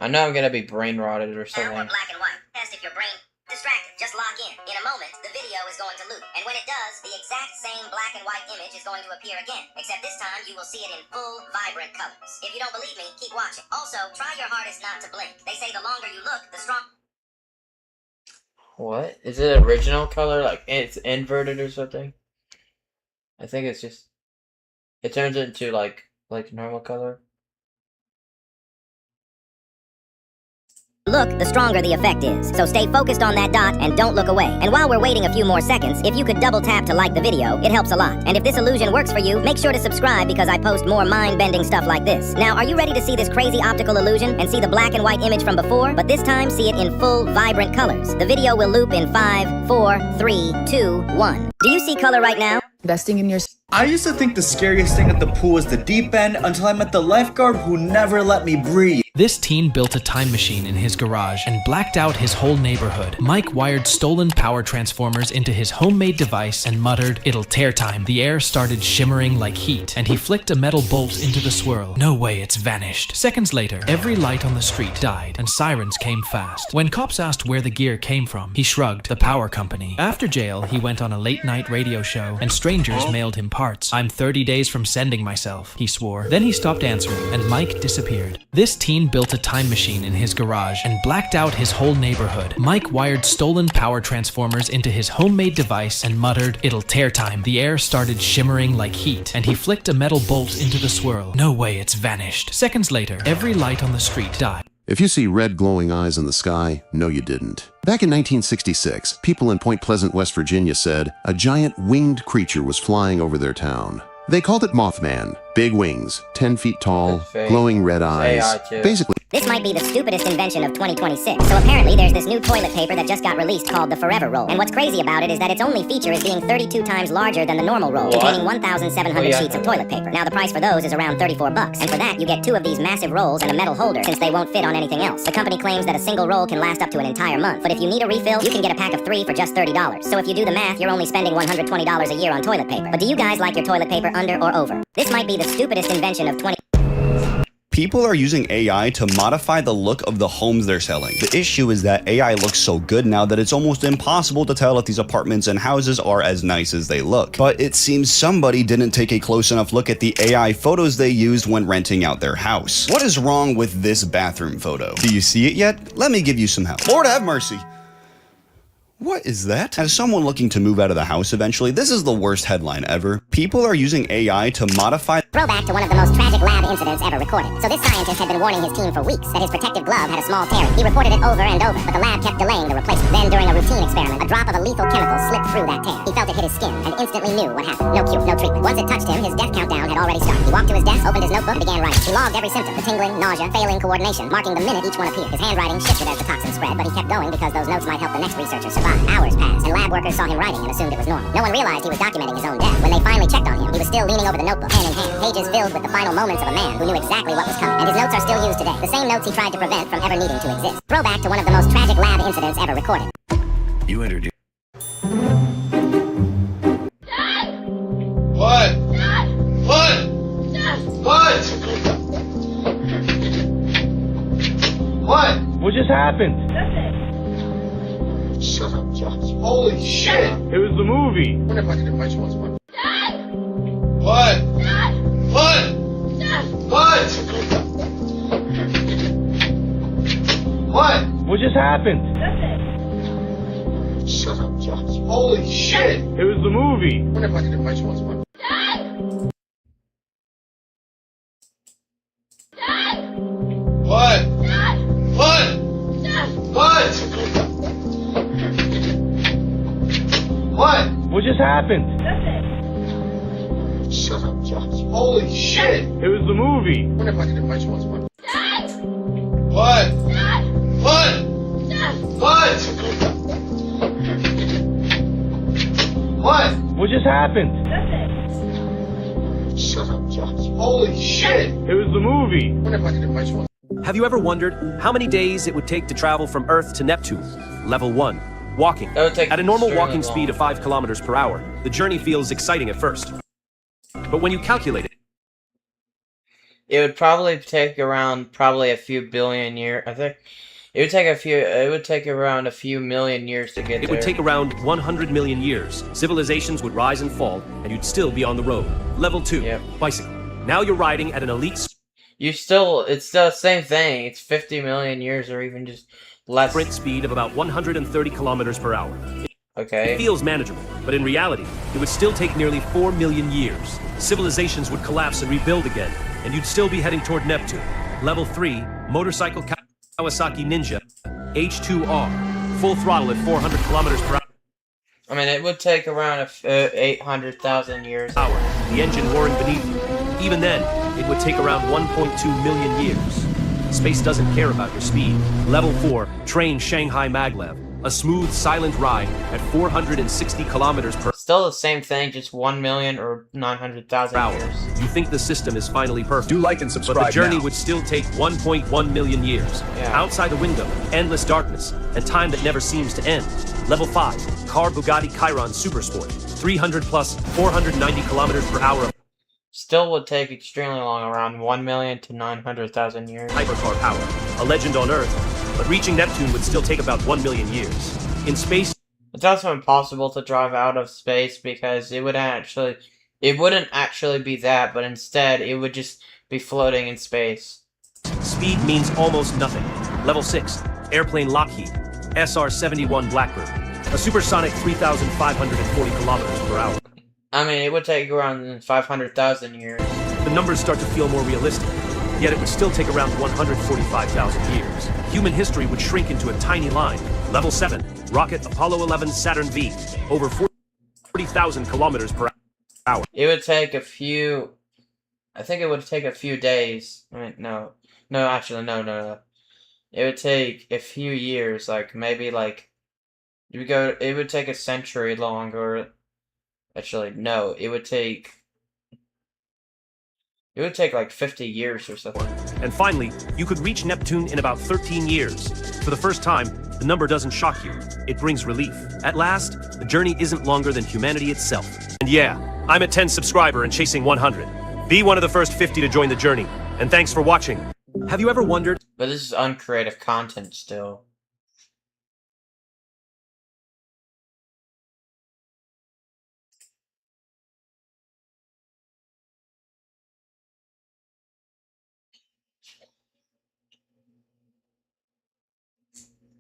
I know I'm gonna be brain rotted or something. Black and white. Test if your brain distracted. Just lock in. In a moment, the video is going to loop. And when it does, the exact same black and white image is going to appear again. Except this time, you will see it in full, vibrant colors. If you don't believe me, keep watching. Also, try your hardest not to blink. They say the longer you look, the stronger... What? Is it original color? Like, it's inverted or something? I think it's just... It turns into, like normal color. Look, the stronger the effect is. So stay focused on that dot and don't look away. And while we're waiting a few more seconds, if you could double tap to like the video, it helps a lot. And if this illusion works for you, make sure to subscribe because I post more mind-bending stuff like this. Now, are you ready to see this crazy optical illusion and see the black and white image from before? But this time, see it in full, vibrant colors. The video will loop in 5, 4, 3, 2, 1. Do you see color right now? Investing in your... I used to think the scariest thing at the pool was the deep end until I met the lifeguard who never let me breathe. This teen built a time machine in his garage and blacked out his whole neighborhood. Mike wired stolen power transformers into his homemade device and muttered, "It'll tear time." The air started shimmering like heat, and he flicked a metal bolt into the swirl. No way, it's vanished. Seconds later, every light on the street died, and sirens came fast. When cops asked where the gear came from, he shrugged, the power company. After jail, he went on a late-night radio show, and strangers mailed him parts. "I'm 30 days from sending myself," he swore. Then he stopped answering, and Mike disappeared. This teen built a time machine in his garage and blacked out his whole neighborhood. Mike wired stolen power transformers into his homemade device and muttered, "It'll tear time." The air started shimmering like heat, and he flicked a metal bolt into the swirl. No way, it's vanished. Seconds later, every light on the street died. If you see red glowing eyes in the sky, no you didn't. Back in 1966, people in Point Pleasant, West Virginia said a giant winged creature was flying over their town. They called it Mothman. Big wings, 10 feet tall, glowing red eyes. Basically, this might be the stupidest invention of 2026. So apparently there's this new toilet paper that just got released called the Forever Roll. And what's crazy about it is that its only feature is being 32 times larger than the normal roll, containing 1,700 sheets of toilet paper. Now the price for those is around $34. And for that, you get 2 of these massive rolls and a metal holder, since they won't fit on anything else. The company claims that a single roll can last up to an entire month. But if you need a refill, you can get a pack of 3 for just $30. So if you do the math, you're only spending $120 a year on toilet paper. But do you guys like your toilet paper under or over? This might be the stupidest invention of 20... People are using AI to modify the look of the homes they're selling. The issue is that AI looks so good now that it's almost impossible to tell if these apartments and houses are as nice as they look. But it seems somebody didn't take a close enough look at the AI photos they used when renting out their house. What is wrong with this bathroom photo? Do you see it yet? Let me give you some help. Lord have mercy. What is that? As someone looking to move out of the house eventually, this is the worst headline ever. People are using AI to modify... Throwback to one of the most tragic lab incidents ever recorded. So this scientist had been warning his team for weeks that his protective glove had a small tear. He reported it over and over, but the lab kept delaying the replacement. Then during a routine experiment, a drop of a lethal chemical slipped through that tear. He felt it hit his skin and instantly knew what happened. No cure, no treatment. Once it touched him, his death countdown had already started. He walked to his desk, opened his notebook, and began writing. He logged every symptom: the tingling, nausea, failing coordination, marking the minute each one appeared. His handwriting shifted as the toxin spread, but he kept going because those notes might help the next researcher survive. Hours passed, and lab workers saw him writing and assumed it was normal. No one realized he was documenting his own death. When they finally checked on him, he was still leaning over the notebook, hand in hand, pages filled with the final moments of a man who knew exactly what was coming. And his notes are still used today. The same notes he tried to prevent from ever needing to exist. Throwback to one of the most tragic lab incidents ever recorded. You introduced... What? What? What? What? What just happened? Shut up, Josh. Holy shit! It was the movie. What if I could invite you once more? What? What? What? What? What just happened? Shut up, Josh. Holy shit! It was the movie. What if I could invite you once more? What? What? What? What? What just happened? Shut up, Josh. Holy shit! It was the movie. What if I did my choice? What? What? What? What? What just happened? Shut up, Josh. Holy shit! It was the movie. What if I did my choice? Have you ever wondered how many days it would take to travel from Earth to Neptune? Level 1. Walking. At a normal walking speed of 5 kilometers per hour, the journey feels exciting at first. But when you calculate it, it would probably take around a few billion years. I think it would take around a few million years to get there. It would take around 100 million years. Civilizations would rise and fall, and you'd still be on the road. Level 2. Bicycle. Now you're riding at an elite it's still the same thing. It's 50 million years or even just less. Sprint speed of about 130 kilometers per hour. Okay. It feels manageable, but in reality, it would still take nearly 4 million years. Civilizations would collapse and rebuild again, and you'd still be heading toward Neptune. Level 3, motorcycle Kawasaki Ninja, H2R, full throttle at 400 kilometers per hour. I mean, it would take around 800,000 years. The engine roaring beneath you. Even then, it would take around 1.2 million years. Space doesn't care about your speed. Level 4, train Shanghai Maglev. A smooth, silent ride at 460 kilometers per hour. Still the same thing, just 1 million or 900,000 years. You think the system is finally perfect. Do like and subscribe But the journey now. would still take 1.1 million years. Yeah. Outside the window, endless darkness, and time that never seems to end. Level 5, car Bugatti Chiron Supersport. 300 plus 490 kilometers per hour. Still would take extremely long, around 1 million to 900,000 years. Hypercar power, a legend on Earth, but reaching Neptune would still take about 1 million years. In space, it's also impossible to drive out of space because it wouldn't actually be that, but instead it would just be floating in space. Speed means almost nothing. Level 6, airplane Lockheed, SR-71 Blackbird, a supersonic 3,540 kilometers per hour. I mean, it would take around 500,000 years. The numbers start to feel more realistic, yet it would still take around 145,000 years. Human history would shrink into a tiny line. Level 7, rocket Apollo 11 Saturn V, over 40,000 kilometers per hour. It would take a few... I think it would take a few days. I mean, no. No, actually, no. It would take a few years, like, maybe, like... It would take a century longer. Actually, no, it would take like 50 years or something. And finally, you could reach Neptune in about 13 years. For the first time, the number doesn't shock you. It brings relief. At last, the journey isn't longer than humanity itself. And yeah, I'm at 10 subscriber and chasing 100. Be one of the first 50 to join the journey. And thanks for watching. Have you ever wondered? But this is uncreative content still.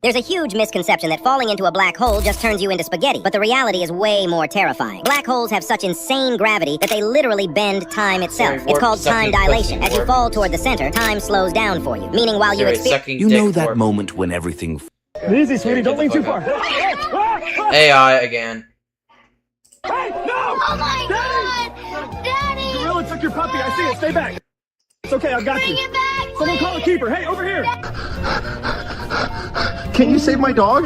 There's a huge misconception that falling into a black hole just turns you into spaghetti, but the reality is way more terrifying. Black holes have such insane gravity that they literally bend time itself. It's called time dilation. As you fall toward the center, time slows down for you, meaning while you experience... You know that moment when everything... Easy, sweetie, don't lean too far. AI again. Hey, no! Oh my God! Daddy! Gorilla took your puppy, I see it, stay back. It's okay, I've got Bring you. it back, Someone call a please. keeper, hey, over here! Can you save my dog?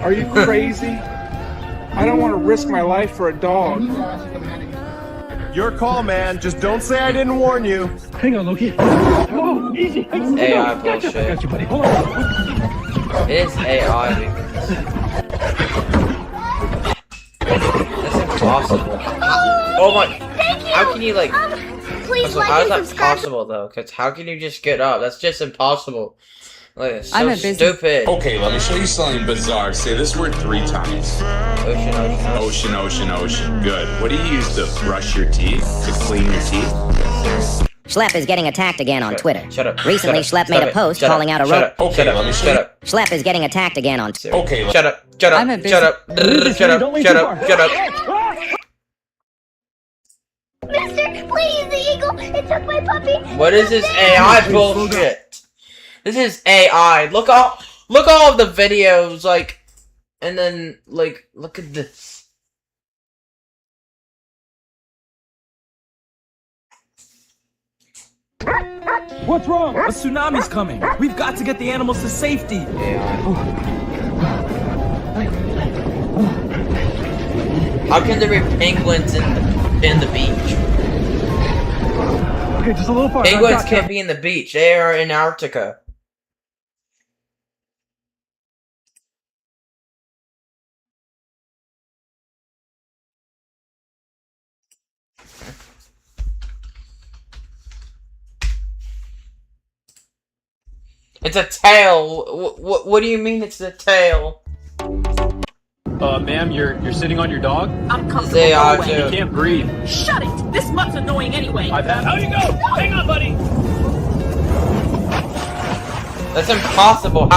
Are you crazy? I don't want to risk my life for a dog. Your call, man. Just don't say I didn't warn you. Hang on, Loki. Whoa, easy. AI bullshit. Got you, buddy. Hold on. It is AI. That's impossible. Oh my! Thank you. How can you like? Please Also, like how is and that subscribe. possible though? Because how can you just get up? That's just impossible. Like, it's so I'm a busy- stupid. Okay, let me show you something bizarre. Say this word 3 times. Ocean. Good. What do you use to brush your teeth? To clean your teeth? Schlep is getting attacked again on Twitter. Shut up. Recently, Schlep made a post calling out a Shut up. Okay, let me show you. Schlep is getting attacked again on Twitter. Okay, Shut up. Shut up. I'm a busy- Shut up. Shut up. Shut up. Shut up. Mister, please, the eagle! It took my puppy! What is this AI bullshit? This is AI. Look all of the videos, like, and then like look at this. What's wrong? A tsunami's coming. We've got to get the animals to safety. How can there be penguins in the beach? Okay, just a little farther. Penguins can't be in the beach. They are in Antarctica. It's a tail. What do you mean it's a tail? Ma'am, you're sitting on your dog? I'm comfortable. They are He too. can't breathe. Shut it! This mutt's annoying anyway. How you go? Hang on, buddy. That's impossible.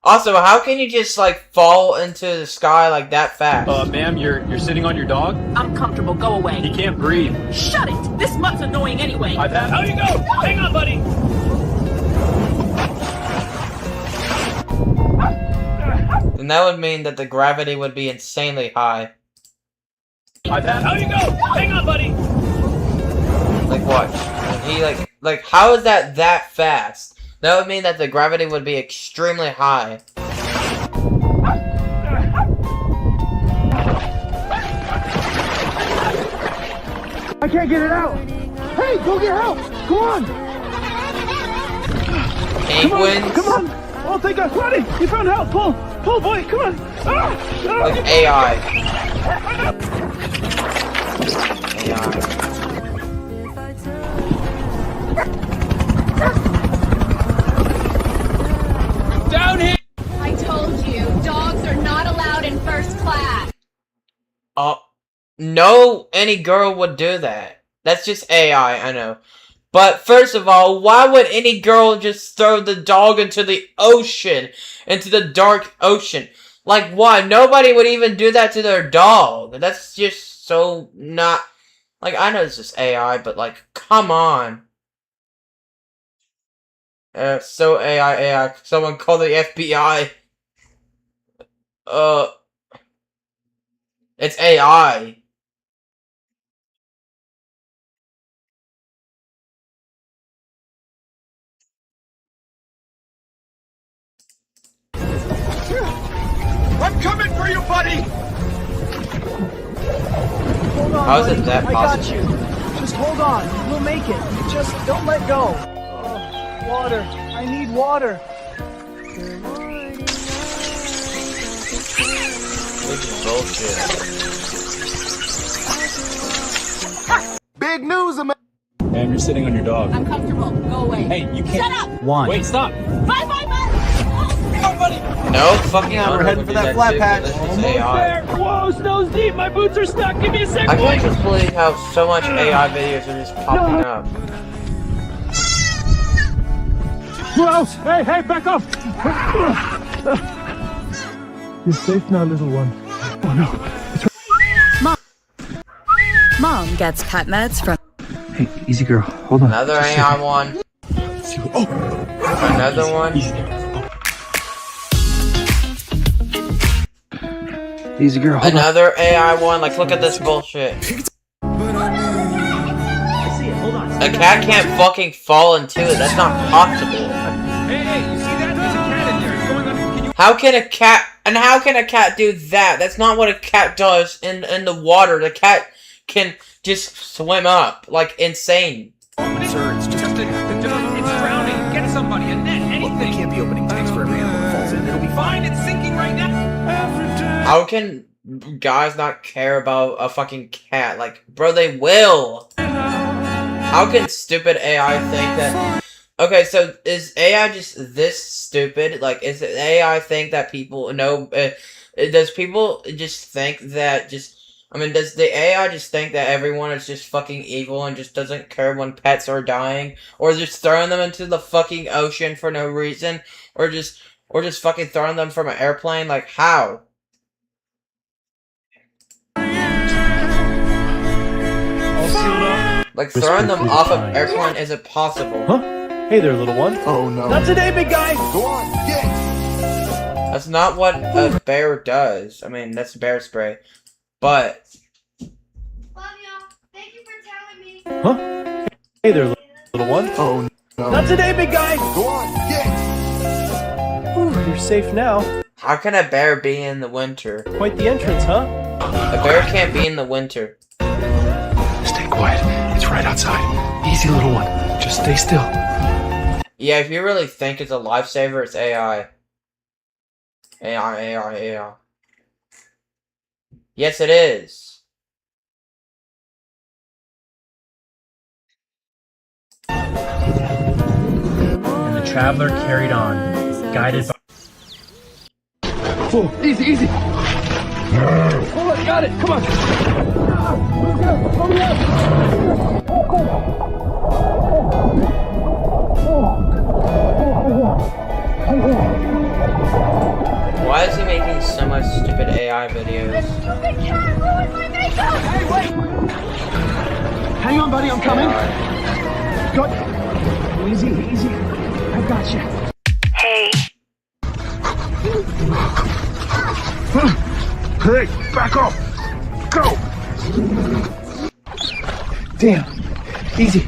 Also, how can you just like fall into the sky like that fast? Ma'am, you're sitting on your dog? I'm comfortable. Go away. He can't breathe. Shut it! This mutt's annoying anyway. How you go? Hang on, buddy. Then that would mean that the gravity would be insanely high. How you go? Hang on, buddy. Like what? He like how is that fast? That would mean that the gravity would be extremely high. I can't get it out. Hey, go get help. Come on. Penguins. Come on. Oh, thank God. Buddy, you found help. Pull, boy. Come on. Like AI. Down here. I told you, dogs are not allowed in first class. No, any girl would do that. That's just AI, I know. But first of all, why would any girl just throw the dog into the ocean? Into the dark ocean? Like, why? Nobody would even do that to their dog. That's just so not... Like, I know it's just AI, but like, come on. So AI. Someone call the FBI. It's AI. I'm coming for you, buddy. Hold on, How is it buddy. that I got possible? you. Just hold on. We'll make it. Just don't let go. Oh, water. I need water. This is bullshit. Big news, man. Ma'am, you're sitting on your dog. I'm comfortable. Go away. Hey, you can't. Shut up! One. Wait, stop. Bye, bye, bye! No fucking Yeah, we're owner heading would for do that flat too, patch. but this is AI. Whoa, snow's deep. My boots are stuck. Give me a second. I can't just believe how so much AI videos are just popping up. Whoa! Hey, back up! You're safe now, little one. Oh no. Mom gets pet meds from... Hey, easy girl. Hold on. Another AI one. Another one. Easy girl. Hold Another AI one. Like, look at this bullshit. A cat can't fucking fall into it. That's not possible. Hey, you see that? There's a cat in there. It's going under. Can you? How can a cat... And how can a cat do that? That's not what a cat does in the water. The cat can just swim up. Like, insane. Sir, it's just it's drowning. Get somebody a net, anything. They can't be opening tanks for every animal that falls in. It'll be fine. It's sinking right now. How can guys not care about a fucking cat? Like, bro, they will. How can stupid AI think that... Okay, so is AI just this stupid? Like, is it AI think that people know... does people just think that just... I mean, does the AI just think that everyone is just fucking evil and just doesn't care when pets are dying? Or just throwing them into the fucking ocean for no reason? Or just fucking throwing them from an airplane? Like, how? Like, throwing them off of an airplane isn't possible. Huh? Hey there, little one. Oh no. Not today, big guy. Go on, get. That's not what a bear does. I mean, that's bear spray. But... Love y'all. Thank you for telling me. Huh? Hey there, little... Little one? Oh, no. Not today, big guy! Go on, get! Whew, you're safe now. How can a bear be in the winter? Quite the entrance, huh? A bear can't be in the winter. Stay quiet. It's right outside. Easy, little one. Just stay still. Yeah, if you really think it's a lifesaver, it's AI. AI. Yes, it is. And the traveler carried on, guided by... Oh, easy. Oh, I got it. Come on. Why is he making so much stupid AI videos? Stupid cat ruined my makeup! Hey, wait! Hang on, buddy, I'm coming. Good. Easy. I got you. Hey. Hey, back off! Go! Damn. Easy.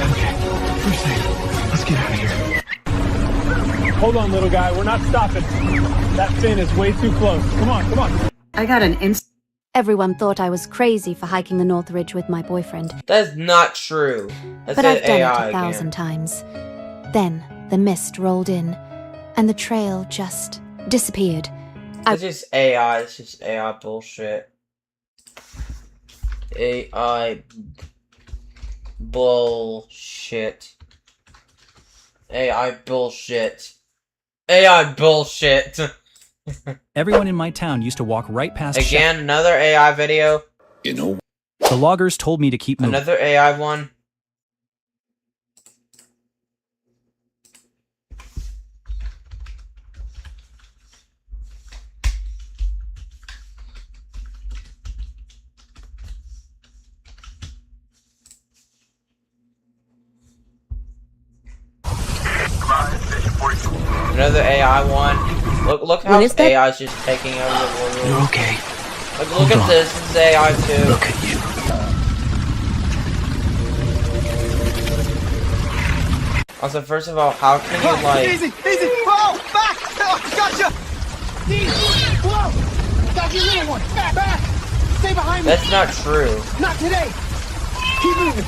Okay, we're safe. Let's get out of here. Hold on, little guy. We're not stopping. That fin is way too close. Come on. I got an Everyone thought I was crazy for hiking the North Ridge with my boyfriend. That's not true. That's But I've done AI it 1,000 again. times. Then the mist rolled in, and the trail just disappeared. It's just AI. It's just AI bullshit. AI bullshit. AI bullshit. AI bullshit. Everyone in my town used to walk right past. Again, another AI video. You know. The loggers told me to keep moving. Another AI one. Another AI one. Look how AI is just taking over the world. You're okay. Look at this. This is AI too. Look at you. Also, first of all, how can you like? Easy. Whoa, back! Oh, gotcha! Easy. Whoa! Got you, little one. Back! Stay behind me. That's not true. Not today. Keep moving.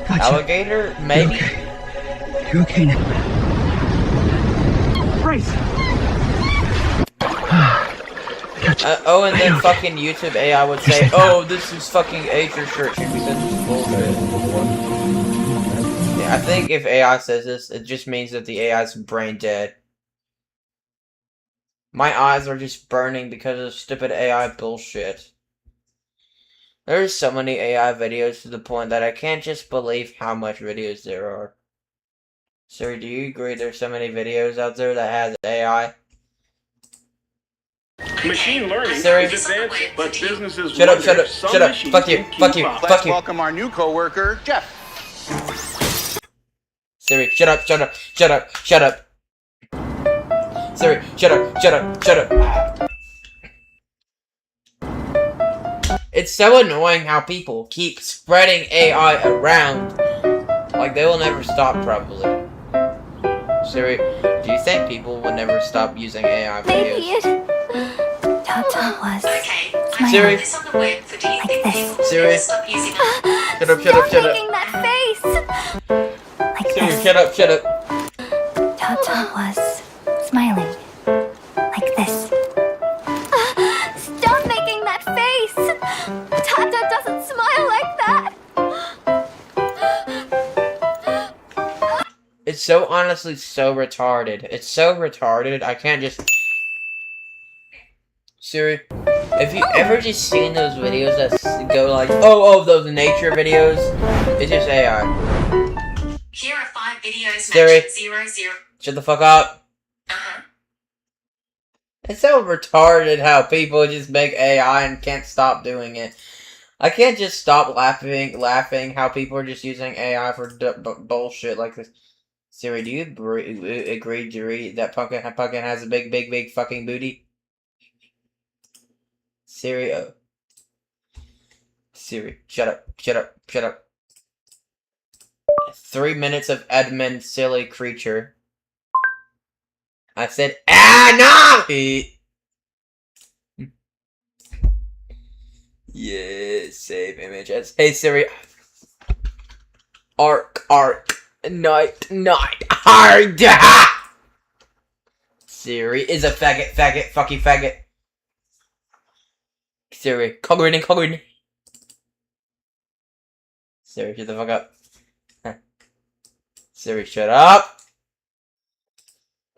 Gotcha. Alligator, maybe. You're okay now. Brace. Oh, and then fucking YouTube AI would say, "Oh, this is fucking age restriction because it's bullshit." Yeah, I think if AI says this, it just means that the AI's brain dead. My eyes are just burning because of stupid AI bullshit. There's so many AI videos to the point that I can't just believe how much videos there are. Siri, do you agree there's so many videos out there that has AI? Machine learning Siri. is advanced, but businesses Shut up, wonder shut some up, machines fuck you, can keep fuck you, up. fuck you. Welcome our new coworker, Jeff. Siri, shut up. Siri, shut up. It's so annoying how people keep spreading AI around. Like, they will never stop, probably. Siri, do you think people will never stop using AI videos? Tata was Siri. like this. Siri. Shut up. Making that face. Like Siri, this. shut up. Tata was smiling like this. Stop making that face. Tata doesn't smile like that. It's so honestly so retarded. It's so retarded, I can't just... Siri, if you ever just seen those videos that go like, oh, those nature videos, it's just AI. Here are 5 videos Siri. matched 0, 0. Shut the fuck up. It's so retarded how people just make AI and can't stop doing it. I can't just stop laughing how people are just using AI for bullshit like this. Siri, do you agree that Pumpkin has a big fucking booty? Siri, Siri, shut up, shut up, shut up. 3 minutes of Edmund, silly creature. I said, no! Yeah, save images. Hey Siri. Arc, night, hard. Siri is a faggot, fucking faggot. Siri, coloring. Siri, shut the fuck up. Siri, shut up.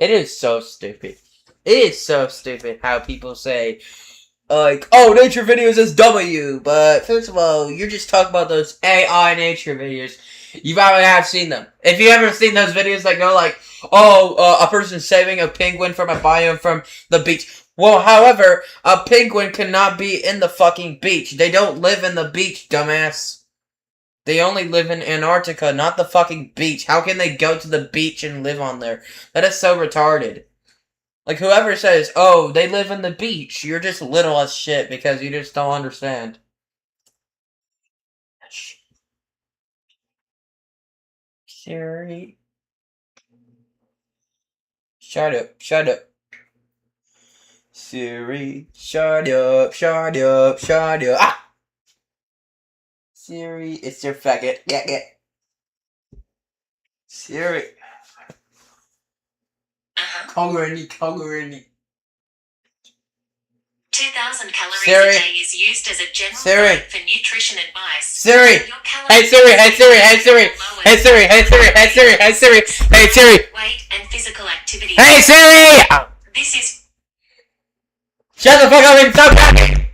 It is so stupid. It is so stupid how people say, like, oh, nature videos is W, but first of all, you're just talking about those AI nature videos. You probably have seen them. If you ever seen those videos that go like, oh, a person saving a penguin from a biome from the beach. Well, however, a penguin cannot be in the fucking beach. They don't live in the beach, dumbass. They only live in Antarctica, not the fucking beach. How can they go to the beach and live on there? That is so retarded. Like, whoever says, oh, they live in the beach, you're just little as shit because you just don't understand. Siri. Shut up. Siri, shut up. Ah! Siri, it's your faggot. Yeah. Siri. Coloring. 2,000 calories Siri. a day is used as a general Siri. guide for nutrition advice. Siri. Your Hey calories Siri. weight and physical activity. Hey Siri! This is Shut the fuck up and stop talking!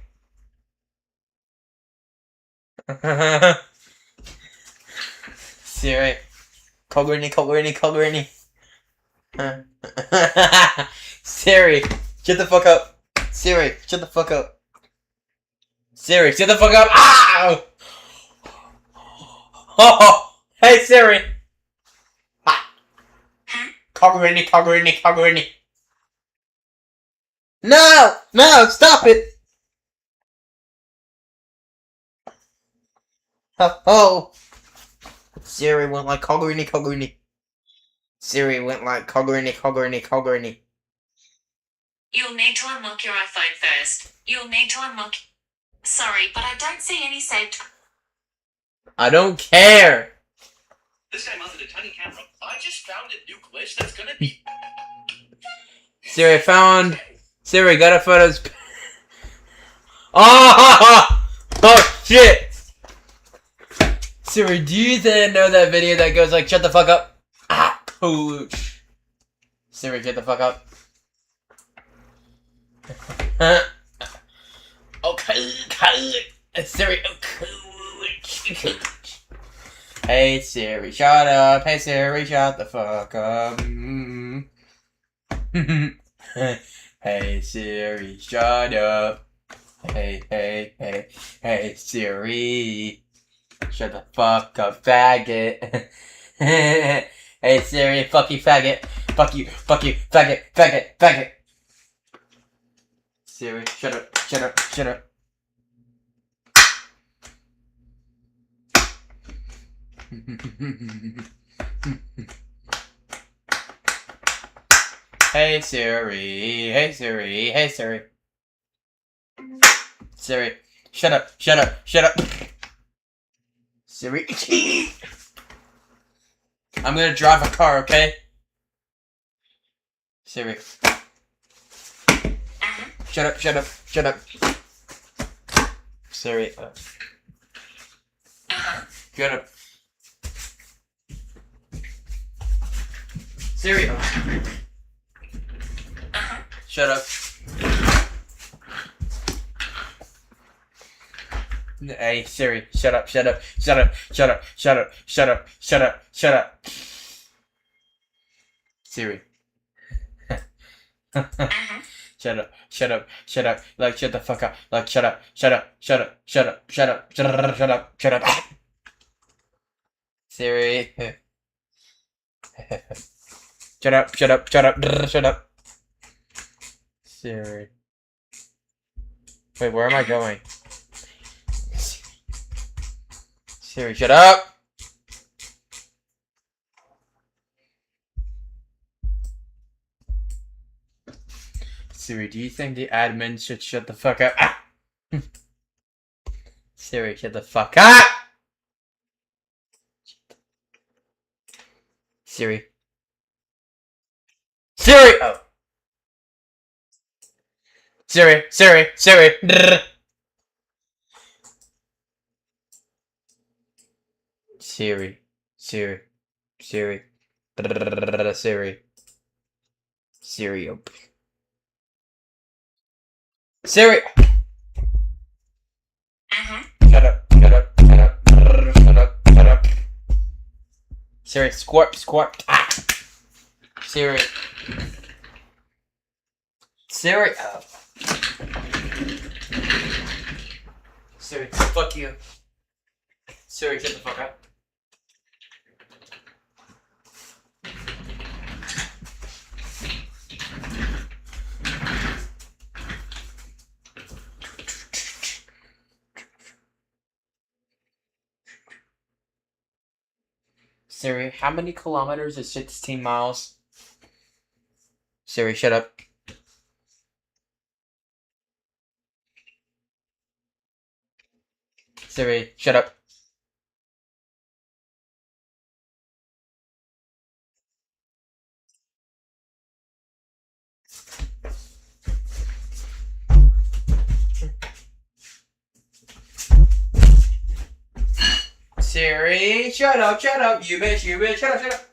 Siri. Coloring. Siri, shut the fuck up. Siri, shut the fuck up. Siri, shut the fuck up. Ah! Oh, hey Siri. Ah. Coloring. No, stop it. Oh. Siri went like coloring. Siri went like coloring. you'll need to unlock your iPhone first. Sorry, but I don't see any saved. I don't care. This guy mounted a tiny camera. I just found a new glitch that's gonna be. Siri got a photos. Oh shit. Siri, do you then know that video that goes like, shut the fuck up? Ah, pooch. Siri, shut the fuck up. Okay. Siri, okay. Hey Siri, shut up. Hey Siri, shut the fuck up. Hey Siri, shut up. Hey Siri. Shut the fuck up, faggot. Hey Siri, fuck you, faggot. Fuck you, faggot. Siri, shut up. Hey Siri. Siri, shut up. Siri. I'm gonna drive a car, okay? Siri. Shut up. Siri. Shut up. Siri. Shut up. Hey Siri, shut up. Siri. Shut up. Like, shut the fuck up. Like, shut up. Siri. Shut up. Siri. Wait, where am I going? Siri, shut up! Siri, do you think the admin should shut the fuck up? Ah! Siri, shut the fuck up! Siri. Siri! Oh. Siri, Siri, Siri. Drrr. Siri, Siri, Siri. Drrr. Siri. Siri. Oh. Siri! Shut up, shut up, shut up. Drrr. Shut up, shut up. Siri, squirt, squirt. Ah! Siri. Siri. Oh. Siri, fuck you. Siri, shut the fuck up. Siri, how many kilometers is 16 miles? Siri, shut up. Siri, shut up. Siri, shut up, you bitch, shut up, shut up.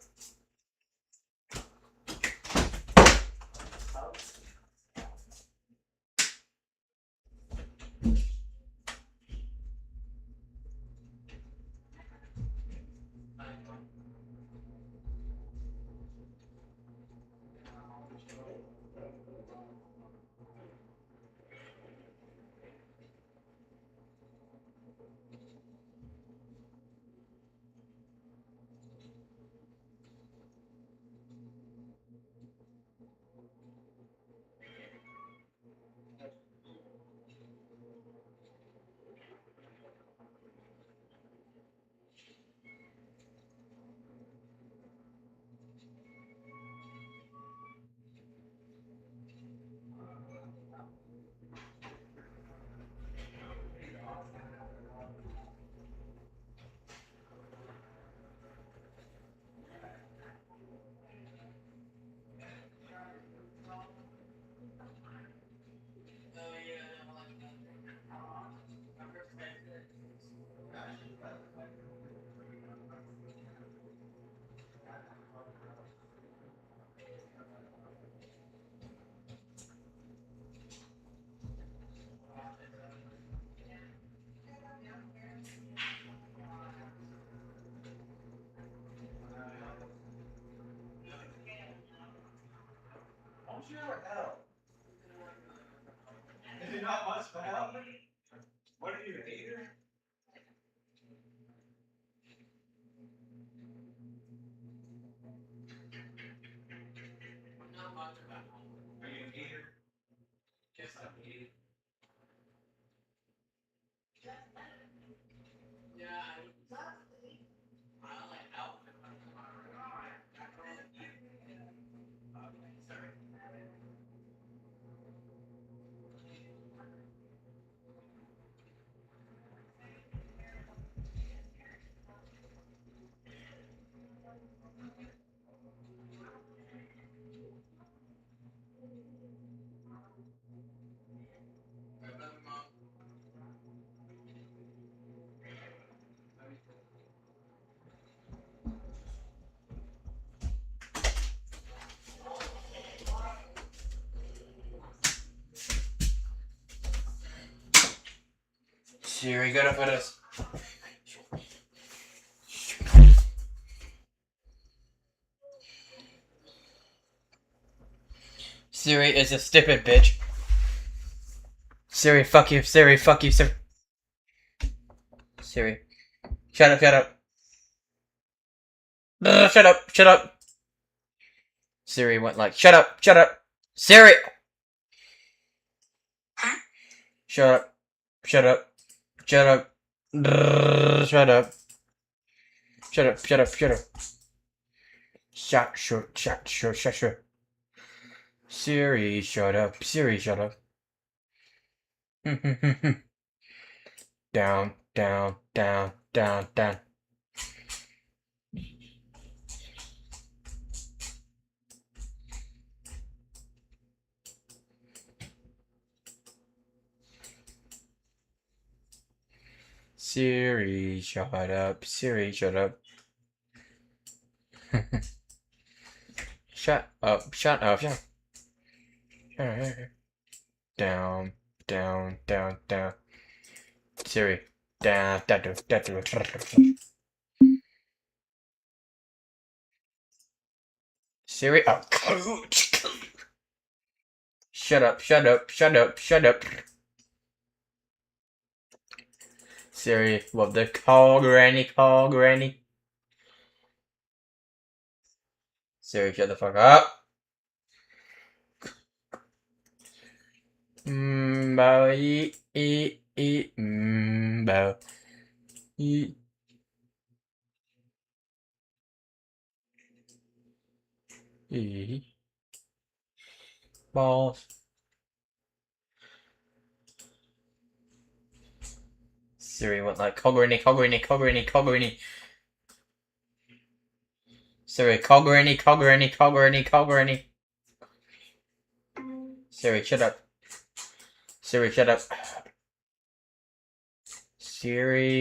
Siri, get up with us. Siri is a stupid bitch. Siri, fuck you. Siri, fuck you. Siri. Siri. Shut up, shut up. Shut up, shut up. Siri went like, shut up, shut up. Siri! Shut up. Shut up. Shut up. Shut up. Shut up. Shut up. Shut up. Shut. Siri, shut up. Siri, shut up. Down. Siri, shut up. Siri, shut up. Shut up. Shut up. Shut up. Down. Siri. Down. Siri. Oh. Shut up. Siri, love the call granny. Siri, shut the fuck up. Bow, bow, balls. Siri went like call granny. Siri, call granny. Siri, shut up. Siri, shut up. Siri,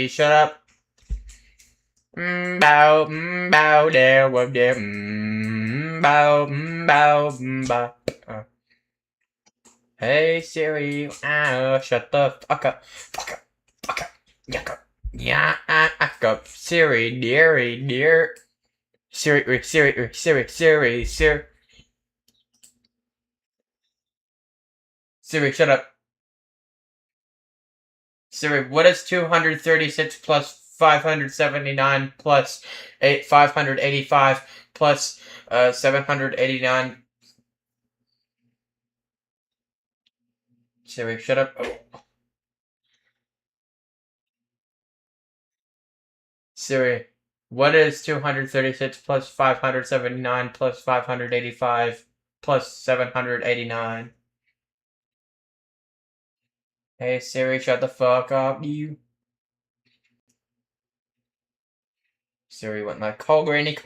shut up. Bow, there, bow. Hey Siri, shut the fuck up. Yuck up. Siri, dear. Siri. Siri, shut up. Siri, what is 236 plus 579 plus 585 plus 789? Siri, shut up. Oh. Siri, what is 236 plus 579 plus 585 plus 789? Hey Siri, shut the fuck up, you. Siri went like, call granny.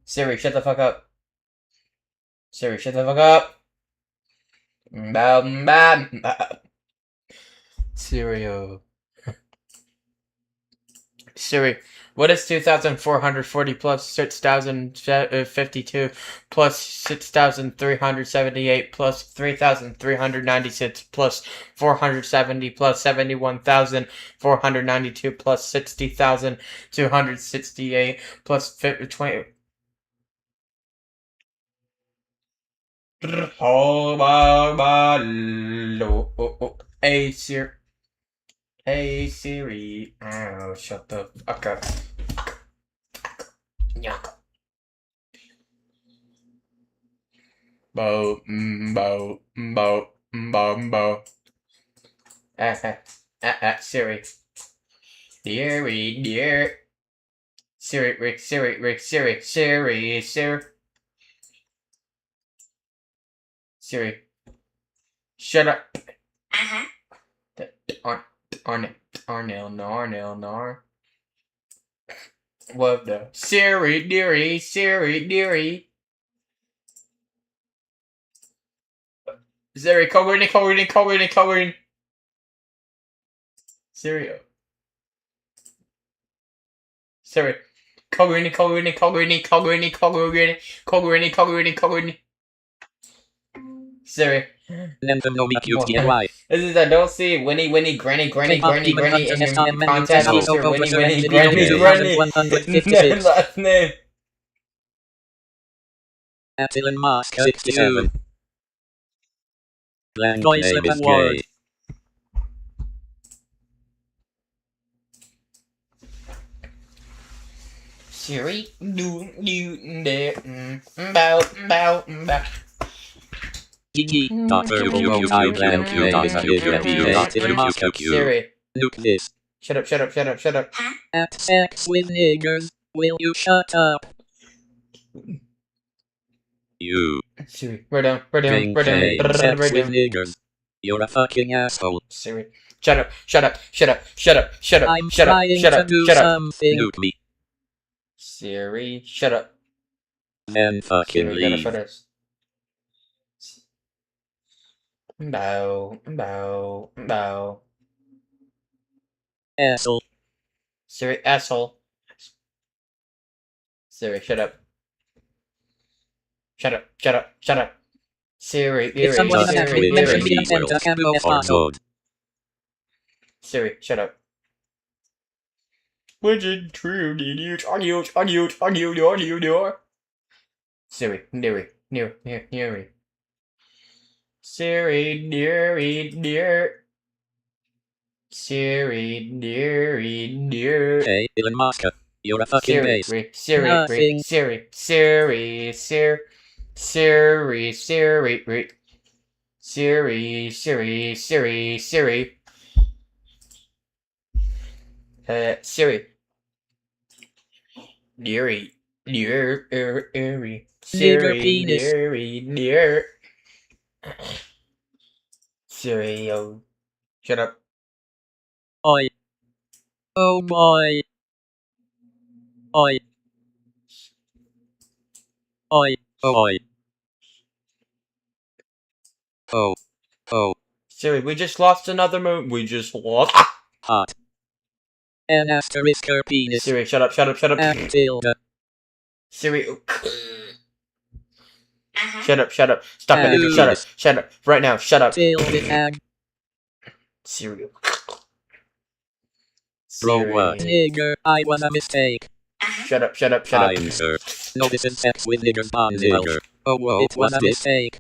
Siri, shut the fuck up. Siri, shut the fuck up. Siri, what is 2,440 plus 6,052 plus 6,378 plus 3,396 plus 470 plus 71,492 plus 60,268 plus 20. Hey Siri, shut the fuck up. Yuck. Bo. Siri. Dear. Siri. Siri. Shut up. Arnell. What the? Siri, dearie. Siri, call Siri. Siri. Call Siri. This is I don't see Winnie, Granny in your contact list or Winnie, Granny. Their last name. Elon Musk 67. Blank name is gay. Siri, do there, bow. Siri. Nuke this. Shut up, shut up, shut up, shut up. At sex with niggers. Will you shut up? You. Siri, we're down, we're down, Being we're down, playing we're sex with down. niggers. You're a fucking asshole. Siri, shut up, shut up, shut up, shut up, shut up, I'm shut up, trying shut to up, do shut up. something. Nuke me. Siri, shut up. Then fucking Siri, leave. shut up for this. Bow, bow, bow. Asshole. Siri, asshole. Siri, shut up. Shut up, shut up, shut up. Siri, If someone in a tweet mentioned me and sent a cameo photo. Siri, shut up. Widget true, unmute, unmute, unmute, unmute, unmute. Siri, Siri, Siri. Siri, dearie, dear. Siri, dearie, dear. Hey, Elon Musk, you're a fucking base. Siri, Nothing. Siri, Siri, Siri, Siri, Siri, Siri, Siri, Siri, Siri. Siri. Dearie, dear, Nigger penis. dear. Siri, yo. Shut up. Oi. Oh boy. Oi. Oi. Oi. Oh. Oh. Siri, we just lost another moon. We just lost. Hot. An asterisk penis. Siri, shut up, shut up, shut up. And tilde. Siri. Shut up, shut up. Stop it. Shut up, shut up. Right now, shut up. Tilde and. Siri. Bro, what? Nigger, I was a mistake. Shut up, shut up, shut up. Fine, sir. No, this is sex with niggers on nigger. Oh, whoa, it was a mistake.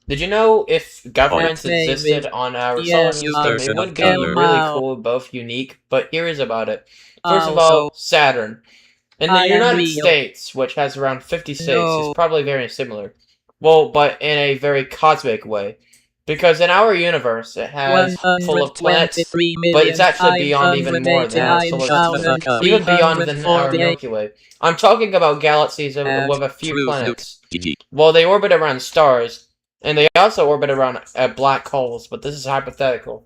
Did you know if governments existed on our solar system, it would be really cool, both unique, but here is about it. First of all, Saturn. In the United States, which has around 50 states, is probably very similar. Well, but in a very cosmic way. Because in our universe, it has full of planets, but it's actually beyond even more than our solar system, even beyond than our Milky Way. I'm talking about galaxies with a few planets. Well, they orbit around stars, and they also orbit around black holes, but this is hypothetical.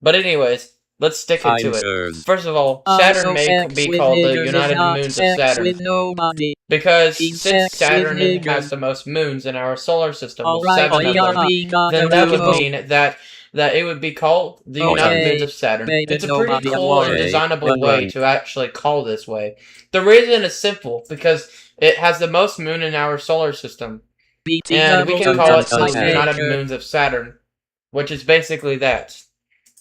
But anyways, let's stick into it. First of all, Saturn may be called the United Moons of Saturn. Because since Saturn has the most moons in our solar system, with 7 of them, then that would mean that it would be called the United Moons of Saturn. It's a pretty cool and designable way to actually call this way. The reason is simple, because it has the most moon in our solar system. And we can call it the United Moons of Saturn, which is basically that.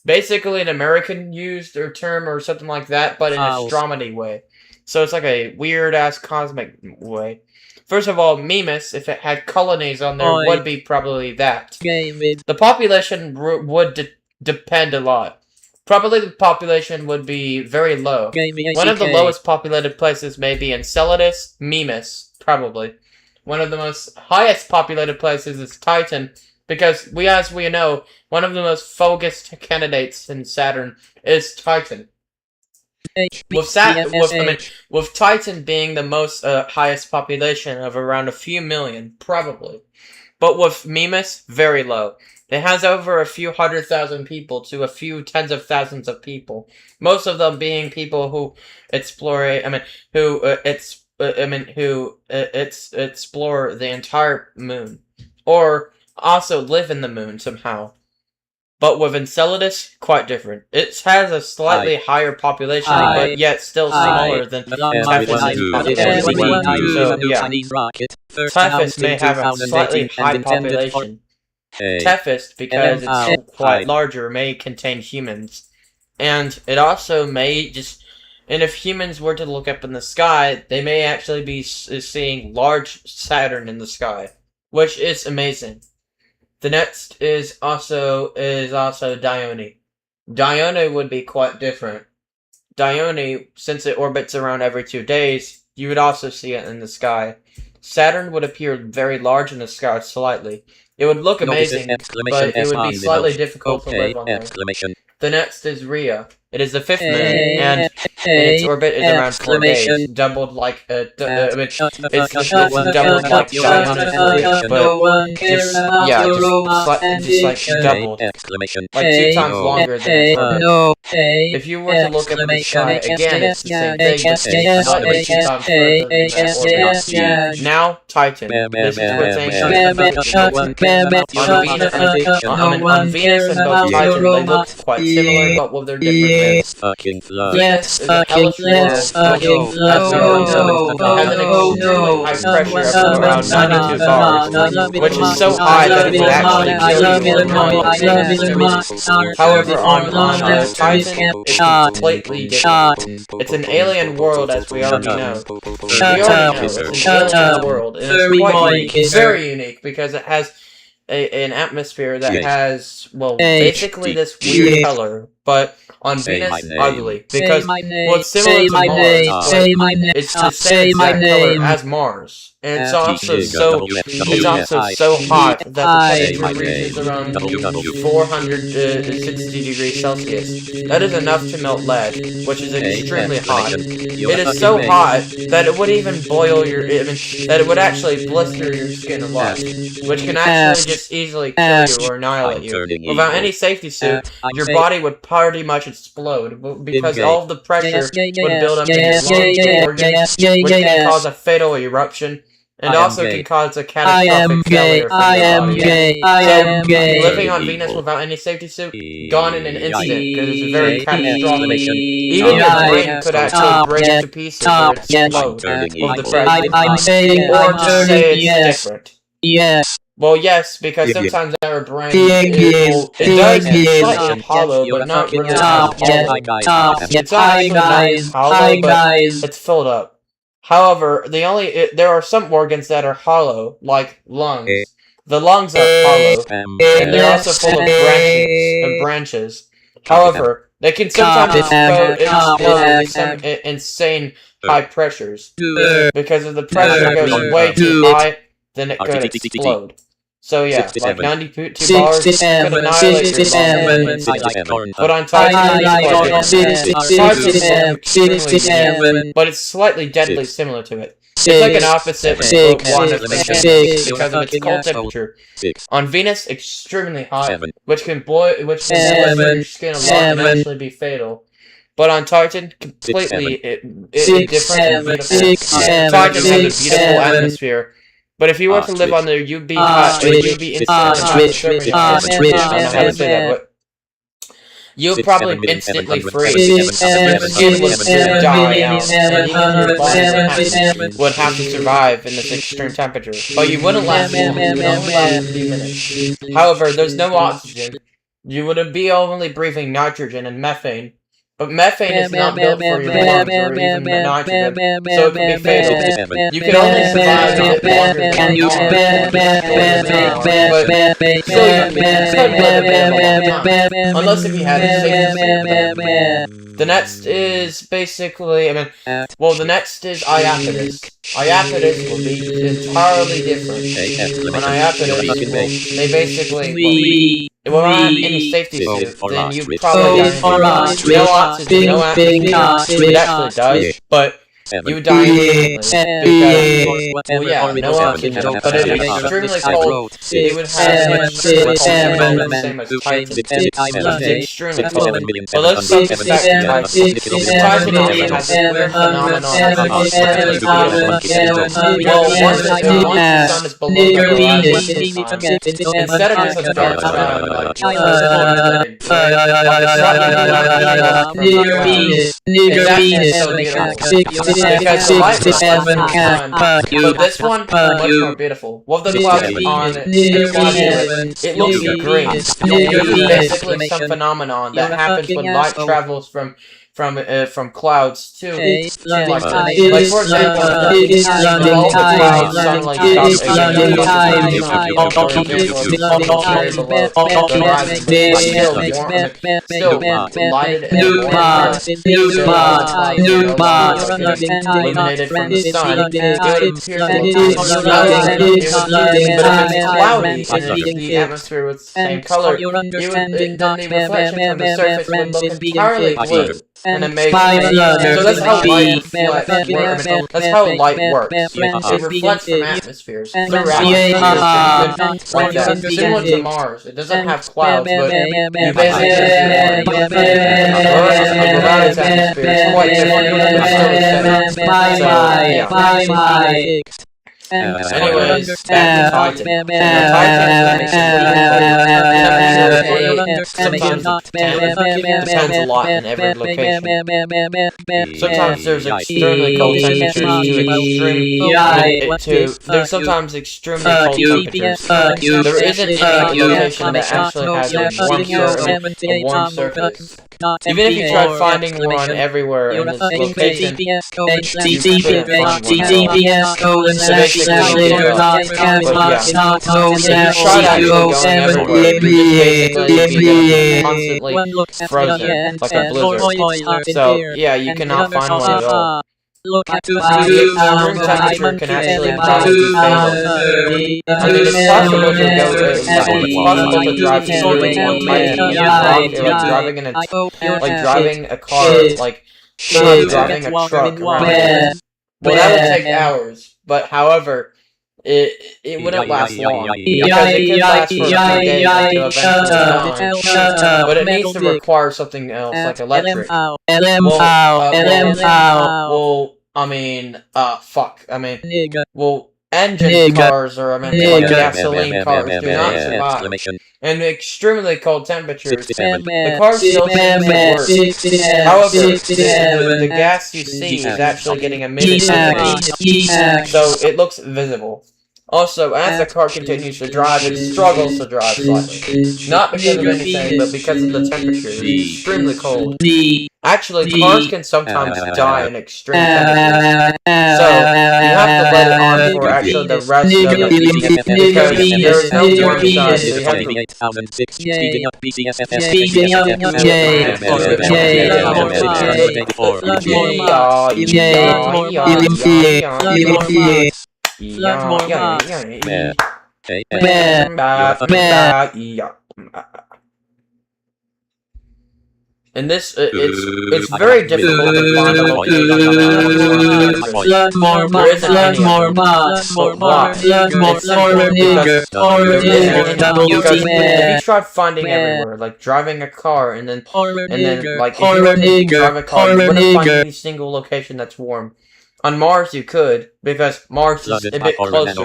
Basically an American used or term or something like that, but in a astronomy way. So it's like a weird-ass cosmic way. First of all, Mimas, if it had colonies on there, would be probably that. The population would depend a lot. Probably the population would be very low. One of the lowest populated places may be Enceladus, Mimas, probably. One of the most highest populated places is Titan, because as we know, one of the most focused candidates in Saturn is Titan. With Titan being the most highest population of around a few million, probably. But with Mimas, very low. It has over a few 100,000 people to a few tens of thousands of people. Most of them being people who explore the entire moon, or also live in the moon somehow. But with Enceladus, quite different. It has a slightly higher population, but yet still smaller than Tethys' population. So, yeah. Tethys may have a slightly high population. Tethys, because it's quite larger, may contain humans. And it also may just... And if humans were to look up in the sky, they may actually be seeing large Saturn in the sky, which is amazing. The next is also Dione. Dione would be quite different. Dione, since it orbits around every 2 days, you would also see it in the sky. Saturn would appear very large in the sky slightly. It would look amazing, but it would be slightly difficult to live on there. The next is Rhea. It is the 5th moon, and its orbit is around 4 days, doubled like it's doubled like Diana, but just doubled, like 2 times longer than its orbit. If you were to look up at the sky again, it's the same thing, but slightly 2 times further than its orbit. Now, Titan. This is what's ancient. On Venus and both Titan, they look quite similar, but with their different. Venus is a hellish world, as we already know. It has an extremely high pressure of around 92 bars, which is so high that it would actually kill you or not. However, on Titan, it's completely different. It's an alien world, as we already know. It's an alien world, and it's quite unique. It's very unique, because it has an atmosphere that has, well, basically this weird color, but on Venus, ugly, because what's similar to Mars, it's the same exact color as Mars, and it's also so hot that the temperature reaches around 460 degrees Celsius. That is enough to melt lead, which is extremely hot. It is so hot that it would even boil that it would actually blister your skin alive, which can actually just easily kill you or annihilate you. Without any safety suit, your body would pretty much explode, because all of the pressure would build up in your lungs and organs, which can cause a fatal eruption, and also can cause a catastrophic failure from your body. So, living on Venus without any safety suit, gone in an instant, because it's very catastrophic. Even your brain could actually break to pieces or explode with the pressure. Or just say it's different. Well, yes, because sometimes our brain, it does slightly hollow, but not really hollow. It's actually not hollow, but it's filled up. However, there are some organs that are hollow, like lungs. The lungs are hollow, and they're also full of branches. However, they can sometimes explode with some insane high pressures. Because if the pressure goes way too high, then it could explode. So yeah, like 92 bars could annihilate your body. But on Titan, but it's slightly deadly similar to it. It's like an opposite one of the because of its cold temperature. On Venus, extremely hot, which can your skin alive and actually be fatal. But on Titan, completely different and beautiful. Titan has a beautiful atmosphere. But if you were to live on there, you'd be instantly you'd probably instantly freeze. Your skin would die out, and even your body would have to survive in this extreme temperature. But you wouldn't last long, you would only last a few minutes. However, there's no oxygen. You would be only breathing nitrogen and methane. But methane is not built for your lungs or even nitrogen, so it can be fatal. You can only survive a bit longer than you can, but still you could live a long time, unless if you had a safety. The next is basically, the next is Iapetus. Iapetus will be entirely different. On Iapetus, they basically, without any safety suit, then you probably die. No oxygen, no atmosphere. It actually does, but you would die instantly because, no oxygen, but it is extremely cold. It would have much extremely cold, the same as Titan. It's extremely cold. But let's focus back to Titan. Titan also has a weird phenomenon of extremely beautiful. Well, once the sun is below the horizon, instead of just a dark sky, it's so beautiful. Because the light is but this one is much more beautiful. With the clouds on it looks green. It's basically some phenomenon that happens when light travels from from clouds to It's like time. like for example, It's if all the clouds suddenly stop flooding time. igniting, for example, if the sun is very below the horizon, but it's still warm, still lighted and warm, still all the clouds are no longer getting illuminated from the sun, it would appear to look but if it's cloudy and if the atmosphere was the same color, then the reflection from the surface would look entirely blue. And it makes so that's how light that's how light works. It reflects from atmospheres through atmospheres like that. Similar to Mars, it doesn't have clouds, but you basically Earth without its atmosphere is quite different. So yeah. Anyways, back to Titan. Sometimes 10 depends a lot in every location. Sometimes there's extremely cold temperatures there's sometimes extremely cold temperatures. There isn't any location that actually has a warm surface. Even if you tried finding one everywhere in this location, you couldn't find one. So basically, if you tried actually going everywhere, you'd basically be constantly frozen, like a blizzard. So, yeah, you cannot find one at all. Room temperature can actually probably be fatal. I mean, it's possible to drive through one like driving a car, like driving a truck around. Well, that would take hours, but however, it wouldn't last long, because it could last for a few days until eventually die. But it needs to require something else, like electric. Well, I mean, engine cars, or like gasoline cars, do not survive. In extremely cold temperatures, the cars still seem to work. However, the gas you see is actually getting emitted from it, so it looks visible. Also, as the car continues to drive, it struggles to drive slightly. Not because of anything, but because of the temperature. It's extremely cold. Actually, cars can sometimes die in extreme temperatures. So, you have to let it on for actually the rest of it, because there is no warm sun, so you have and this, it's very difficult to find a location on there isn't any of them. Why? It's simple, because if you try finding everywhere, like driving a car, and then like if you were to drive a car, you wouldn't find any single location that's warm. On Mars you could, because Mars is a bit closer, but also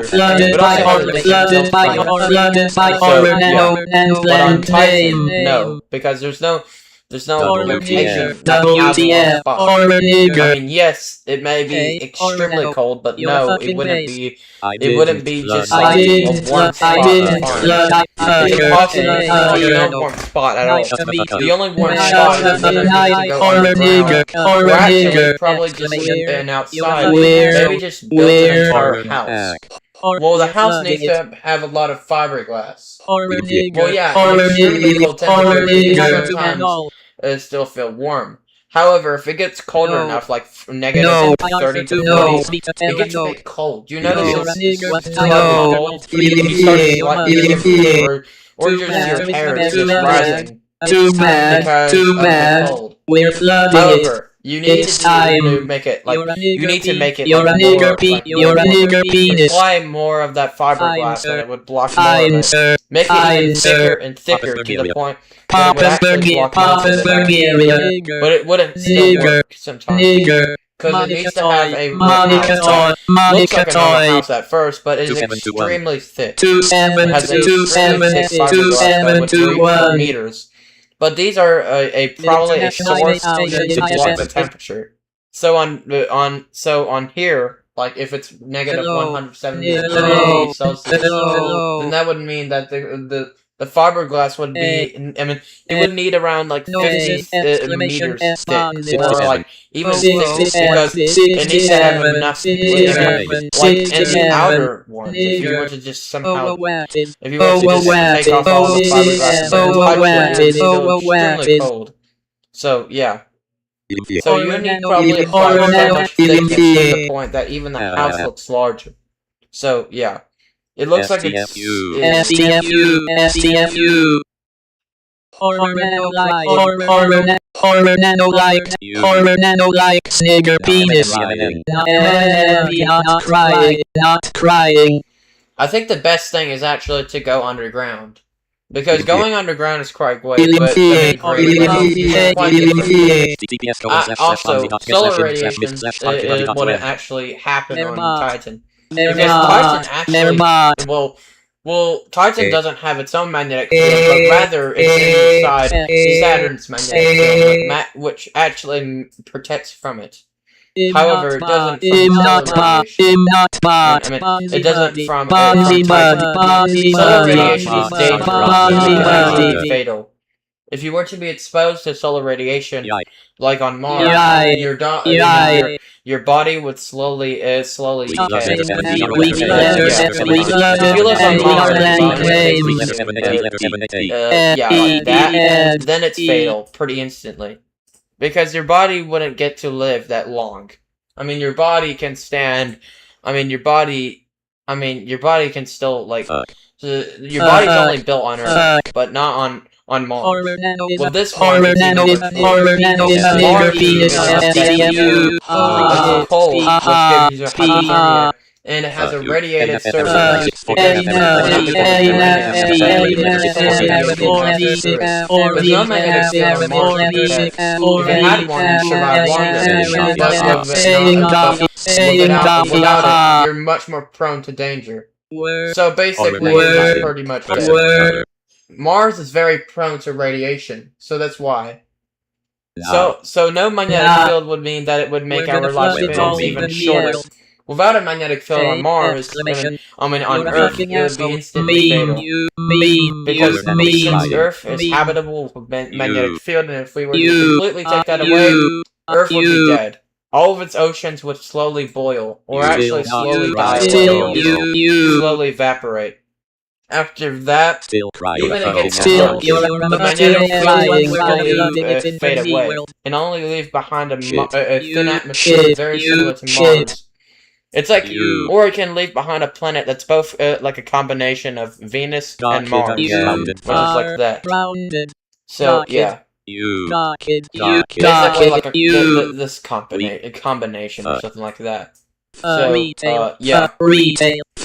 but on Titan, no, because there's no location that has a warm spot. I mean, yes, it may be extremely cold, but no, it wouldn't be just like a warm spot to find. It's impossible to find no warm spot at all. The only warm spot is to go underground, or actually probably just an outside, maybe just build an entire house. Well, the house needs to have a lot of fiberglass. Well, yeah, in extremely cold temperatures, sometimes it still feel warm. However, if it gets colder enough, like negative 30 to 40, it gets a bit cold. You notice it's cold, you start sweating, or just your hair is just rising. Too bad, we're flooding However, you need to make it like you need to make it you're a nigger penis. Apply more of that fiberglass, and it would block more of it. Make it even thicker and thicker to the point that it would actually block most of it. But it wouldn't still work sometimes. Because it needs to have a house. Looks like a normal house at first, but it is extremely thick. It has a extremely thick fiberglass with 3 meters. But these are probably a source to block the temperature. So on here, like if it's negative 170 degrees Celsius, then that would mean that The fiberglass would be, I mean, it would need around like 50 meters thick, or like even thick, because it needs to have enough, like in the outer ones. If you were to just somehow, if you were to just take off all the fiberglass and touch it, it would be extremely cold. So yeah. So you need probably apply so much thickness to the point that even the house looks larger. So yeah. It looks like it's... STFU. Horror nano-like, snigger penis. Not crying, not crying. I think the best thing is actually to go underground. Because going underground is quite great, but quite different. Also, solar radiation wouldn't actually happen on Titan. Because Titan actually... Well, Titan doesn't have its own magnetic field, but rather it's inside Saturn's magnetic field, which actually protects from it. However, it doesn't it doesn't from Titan. Solar radiation is dangerous and fatal. If you were to be exposed to solar radiation, like on Mars, your body would slowly decay. If you look on Mars, then it's fatal pretty instantly, because your body wouldn't get to live that long. I mean, your body can stand. I mean, your body can still like. Your body's only built on Earth, but not on Mars. Well, this one is cold, which gives you hypothermia, and it has a radiated surface. There's no magnetic field on Mars. If it had one, you'd survive longer. But without it, you're much more prone to danger. So basically, it's pretty much dead. Mars is very prone to radiation, so that's why. So no magnetic field would mean that it would make our lifespans even shorter. Without a magnetic field on Mars, on Earth, it would be instantly fatal. Because since Earth is habitable with magnetic field, and if we were to completely take that away, Earth would be dead. All of its oceans would slowly boil, or actually slowly die away, slowly evaporate. After that, even against the magnetic field will fade away, and only leave behind a thin atmosphere very similar to Mars. It's like, or it can leave behind a planet that's both like a combination of Venus and Mars, which is like that. So yeah. Basically like this combination or something like that. So, yeah.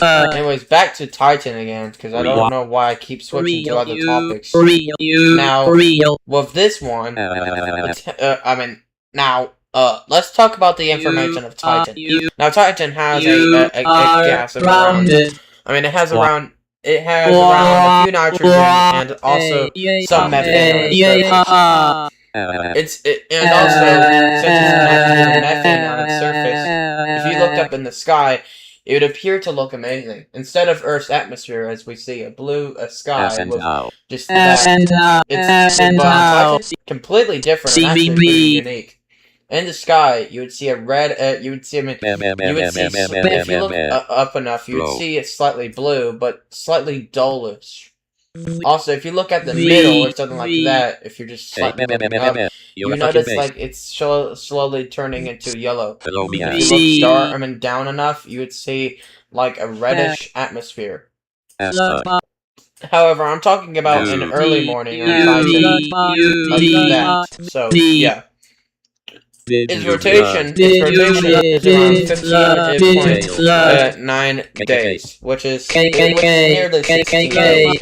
Anyways, back to Titan again, because I don't know why I keep switching to other topics. Now, with this one, let's talk about the information of Titan. Now, Titan has a gas of around, it has around a few nitrogen and also some methane on its surface. And also, since it's methane on its surface, if you looked up in the sky, it would appear to look amazing. Instead of Earth's atmosphere, as we see, a sky with just that. It's completely different and actually pretty unique. In the sky, you would see a red. If you look up enough, you would see it's slightly blue, but slightly dullish. Also, if you look at the middle or something like that, if you're just slightly looking up, you notice like it's slowly turning into yellow. If you look down enough, you would see like a reddish atmosphere. However, I'm talking about in early morning or that. So yeah. Its rotation is around 15.9 days, which is nearly 16 days.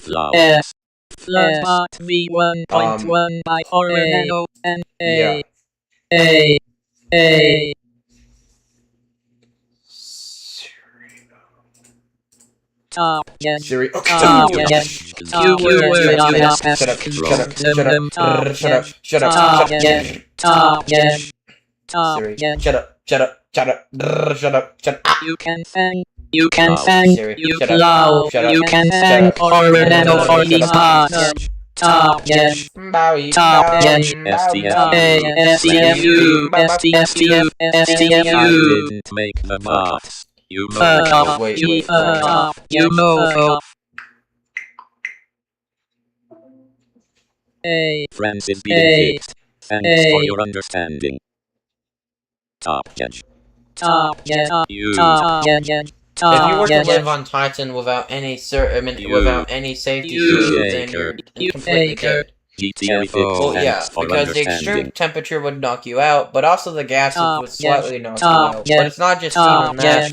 Floodbot V1.1 by Horror Nano and Top yes. Siri. Okay. Top yes. Top Siri. Shut up. You can sing. You can Oh, thank Siri, you shut up. flow. Shut up. You can Shut thank up. Coronado for these Shut up. parts. Top Gen. Bowie, Top Gen. Bowie, STFU. STFU. STFU. Didn't make the parts. You Fuck mofo. off. Wait, You wait, fuck wait. off. You mofo. Hey. Friends is being fixed. Thanks for your understanding. Top Judge. Top Gen. You. Top Gen. If you were to live on Titan without any without any safety suit, then you're completely dead. GTFO. Well, yeah, because the extreme temperature would knock you out, but also the gases would slightly knock you out. But it's not just even that,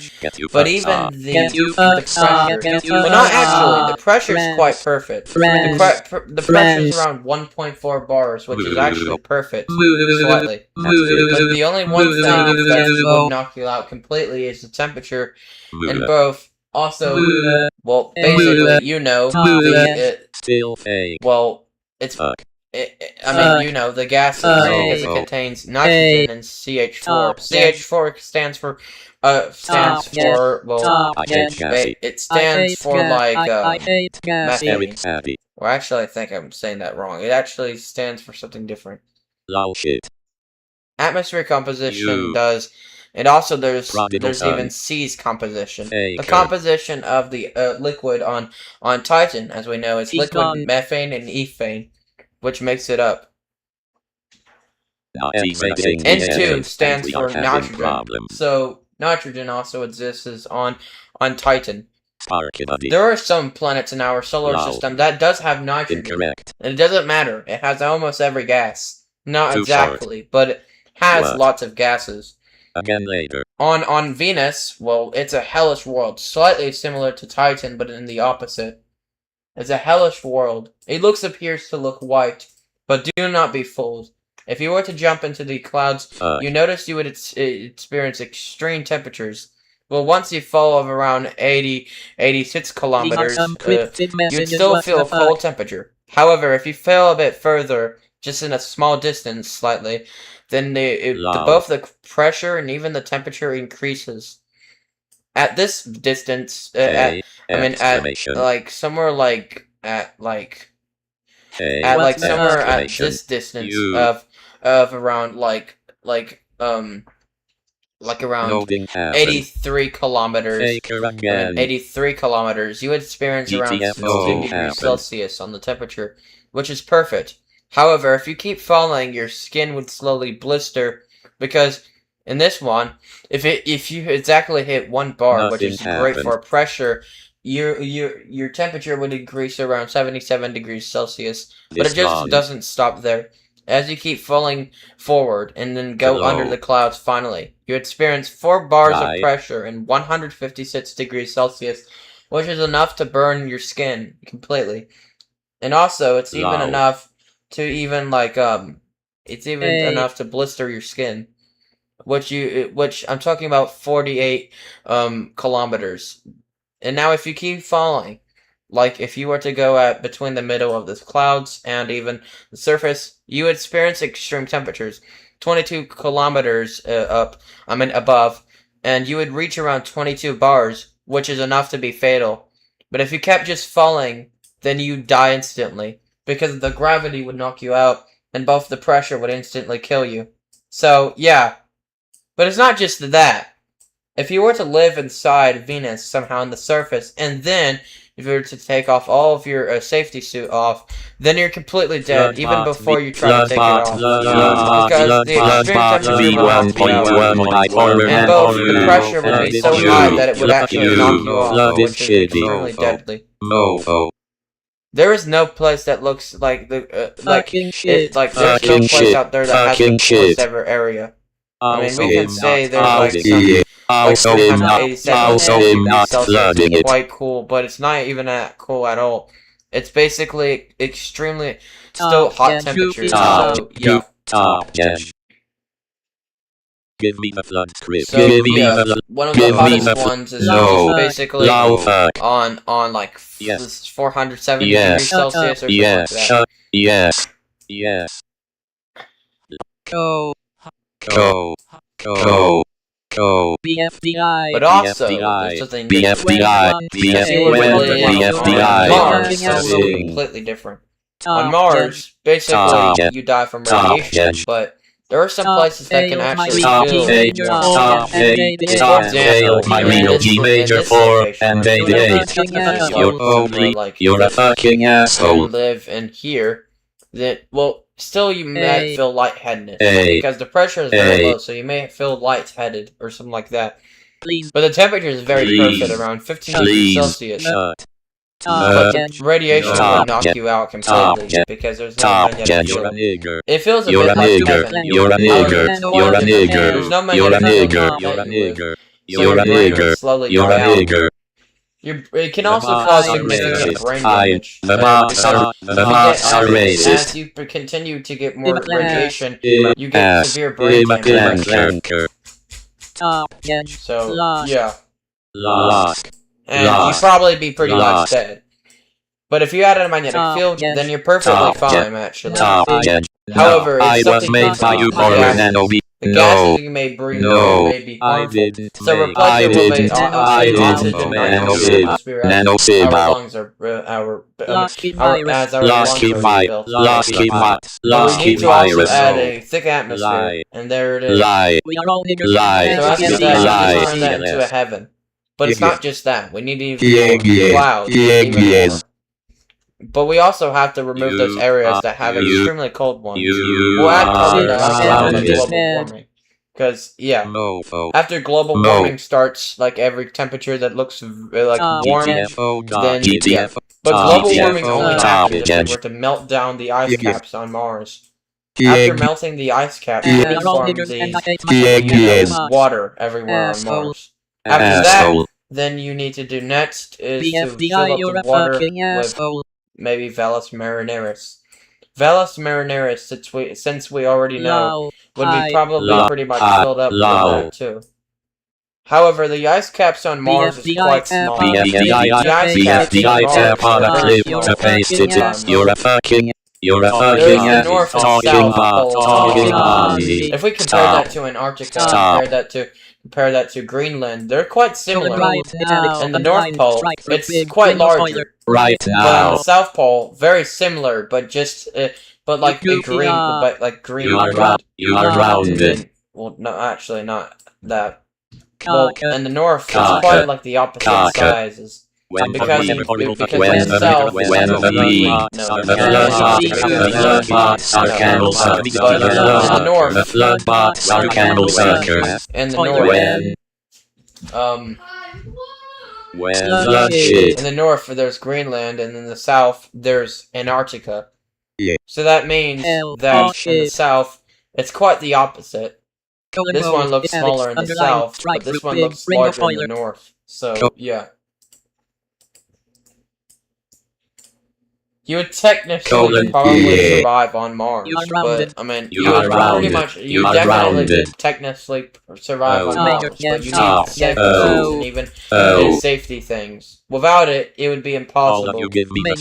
but even the pressure. Well, not actually. The pressure is quite perfect. The pressure is around 1.4 bars, which is actually perfect, slightly. But the only one thing that would knock you out completely is the temperature, and both. Also, well, basically, you know, Still fake. well, it's, I mean, you know, the gases, because it contains nitrogen and CH4. CH4 stands for, well, it stands for, like, methane. Well, actually, I think I'm saying that wrong. It actually stands for something different. Lol shit. Atmospheric composition does, and also there's even C's composition. The composition of the liquid on Titan, as we know, is liquid methane and ethane, which makes it up. N2 stands for nitrogen. So nitrogen also exists on Titan. There are some planets in our solar system that does have nitrogen. Incorrect. And it doesn't matter. It has almost every gas. Not exactly, but it has lots of gases. Again later. On Venus, well, it's a hellish world, slightly similar to Titan, but in the opposite. It's a hellish world. It appears to look white, but do not be fooled. If you were to jump into the clouds, you notice you would experience extreme temperatures. Well, once you fall of around 86 kilometers, you'd still feel a cold temperature. However, if you fell a bit further, just in a small distance, slightly, then both the pressure and even the temperature increases. At this distance, at somewhere at this distance of around around 83 kilometers. 83 kilometers, you would experience around 16 degrees Celsius on the temperature, which is perfect. However, if you keep falling, your skin would slowly blister, because in this one, if you exactly hit 1 bar, which is great for pressure, your temperature would increase around 77 degrees Celsius. But it just doesn't stop there. As you keep falling forward and then go under the clouds, finally, you experience 4 bars of pressure and 156 degrees Celsius, which is enough to burn your skin completely. And also, it's even enough to enough to blister your skin, which I'm talking about 48 kilometers. And now if you keep falling, like if you were to go between the middle of the clouds and even the surface, you would experience extreme temperatures, 22 kilometers above, and you would reach around 22 bars, which is enough to be fatal. But if you kept just falling, then you die instantly, because the gravity would knock you out, and both the pressure would instantly kill you. So, yeah. But it's not just that. If you were to live inside Venus somehow on the surface, and then if you were to take off all of your safety suit off, then you're completely dead, even before you try to take it off. Because the extreme temperature will knock you out, and both the pressure would be so high that it would actually knock you off, which is extremely deadly. There is no place that looks like there's no place out there that has the coolest ever area. I mean, we can say there's quite cool, but it's not even that cool at all. It's basically extremely still hot temperatures. So yeah. Give me the flood script. So, one of the hottest ones is basically on like 470 degrees Celsius or something like that. Yes. Echo. BFDI. But also, there's something BFDI. Mars is something completely different. On Mars, basically, you die from radiation, but there are some places that can actually feel For example, my real G major 4 and baby 8. You're a fucking asshole. Live in here, that still you may feel lightheadedness because the pressure is very low, so you may feel lightheaded or something like that. But the temperature is very perfect, around 15 degrees Celsius. But radiation will knock you out completely because there's no magnetic field. It feels a bit like heaven. You're a nigger. You're a nigger. There's no You're a magnetic nigger. field. You're a nigger. So You're your a brain will nigger. slowly You're a die out. nigger. It can also cause significant brain damage. The mobs are racist. As you continue to get more radiation, you get severe brain damage. So, yeah. And you'd probably be pretty much dead. But if you had a magnetic field, then you're perfectly fine, actually. However, I was made by you for Nanobi. The gases you may breathe may be harmful. So replace it with oxygen Nanosib. our lungs are rebuilt. We need to also add a thick atmosphere, and there it is. We So after that, you can turn that into a heaven. But it's not just that. We need even more clouds, even more. But we also have to remove those areas that have extremely cold ones. We'll add carbon dioxide to global warming. Because, yeah, after global warming starts, like every temperature that looks like warm, then, yeah. But global warming only happens if we were to melt down the ice caps on Mars. After melting the ice caps, we form the water everywhere on Mars. After that, then you need to do next is to fill up the water with maybe Valles Marineris. Valles Marineris, since we already know, would be probably pretty much filled up with that too. However, the ice caps on Mars is quite small. You're a fucking talking bot. If we compare that to Antarctica, compare that to Greenland, they're quite similar. And the North Pole, it's quite larger. Right now. But on the South Pole, very similar, but just but like a green, but like green. You are rounded. Well, no, actually not that. Well, in the North, it's quite like the opposite sizes. Because in the South, but in the North, in the North, there's Greenland, and in the South, there's Antarctica. So that means that in the South, it's quite the opposite. This one looks smaller in the South, but this one looks larger in the North. So, yeah. You would technically probably survive on Mars, but, I mean, you would pretty much, you definitely technically survive on Mars, but you need safety tools and even safety things. Without it, it would be impossible. Your brain would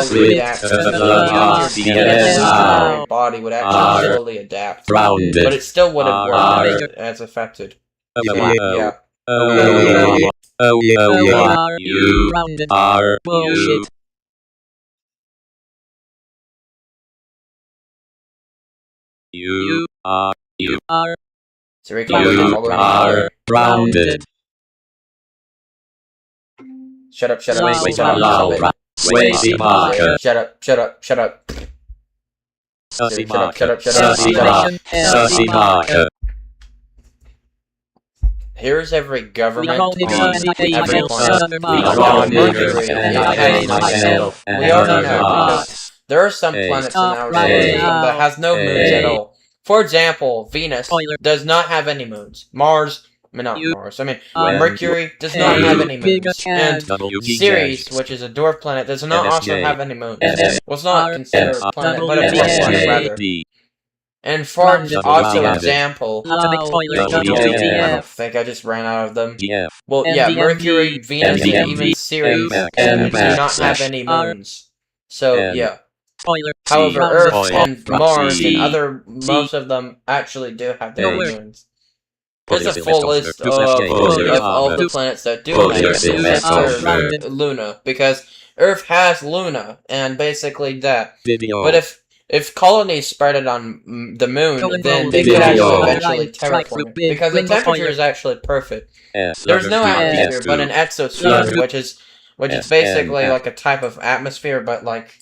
slowly adapt to the body would actually slowly adapt, but it still wouldn't work as affected. Yeah. You are bullshit. You are rounded. Shut up. Shut up. Sussy marker. Here's every government on every planet. We already know because there are some planets in our solar system that has no moons at all. For example, Venus does not have any moons. Mercury does not have any moons. And Ceres, which is a dwarf planet, does not also have any moons. Well, it's not considered a planet, but a dwarf planet rather. And for example, I don't think I just ran out of them. Well, yeah, Mercury, Venus, and even Ceres do not have any moons. So, yeah. Spoiler. However, Earth and Mars and C. most of them actually do have their own Nowhere. moons. There's a full list of all the planets that do have except Luna, because Earth has Luna, and basically that. But if colonies spread it on the moon, then they could actually eventually terraform it, because the temperature is actually perfect. There's no atmosphere, but an exosphere, which is basically like a type of atmosphere, but like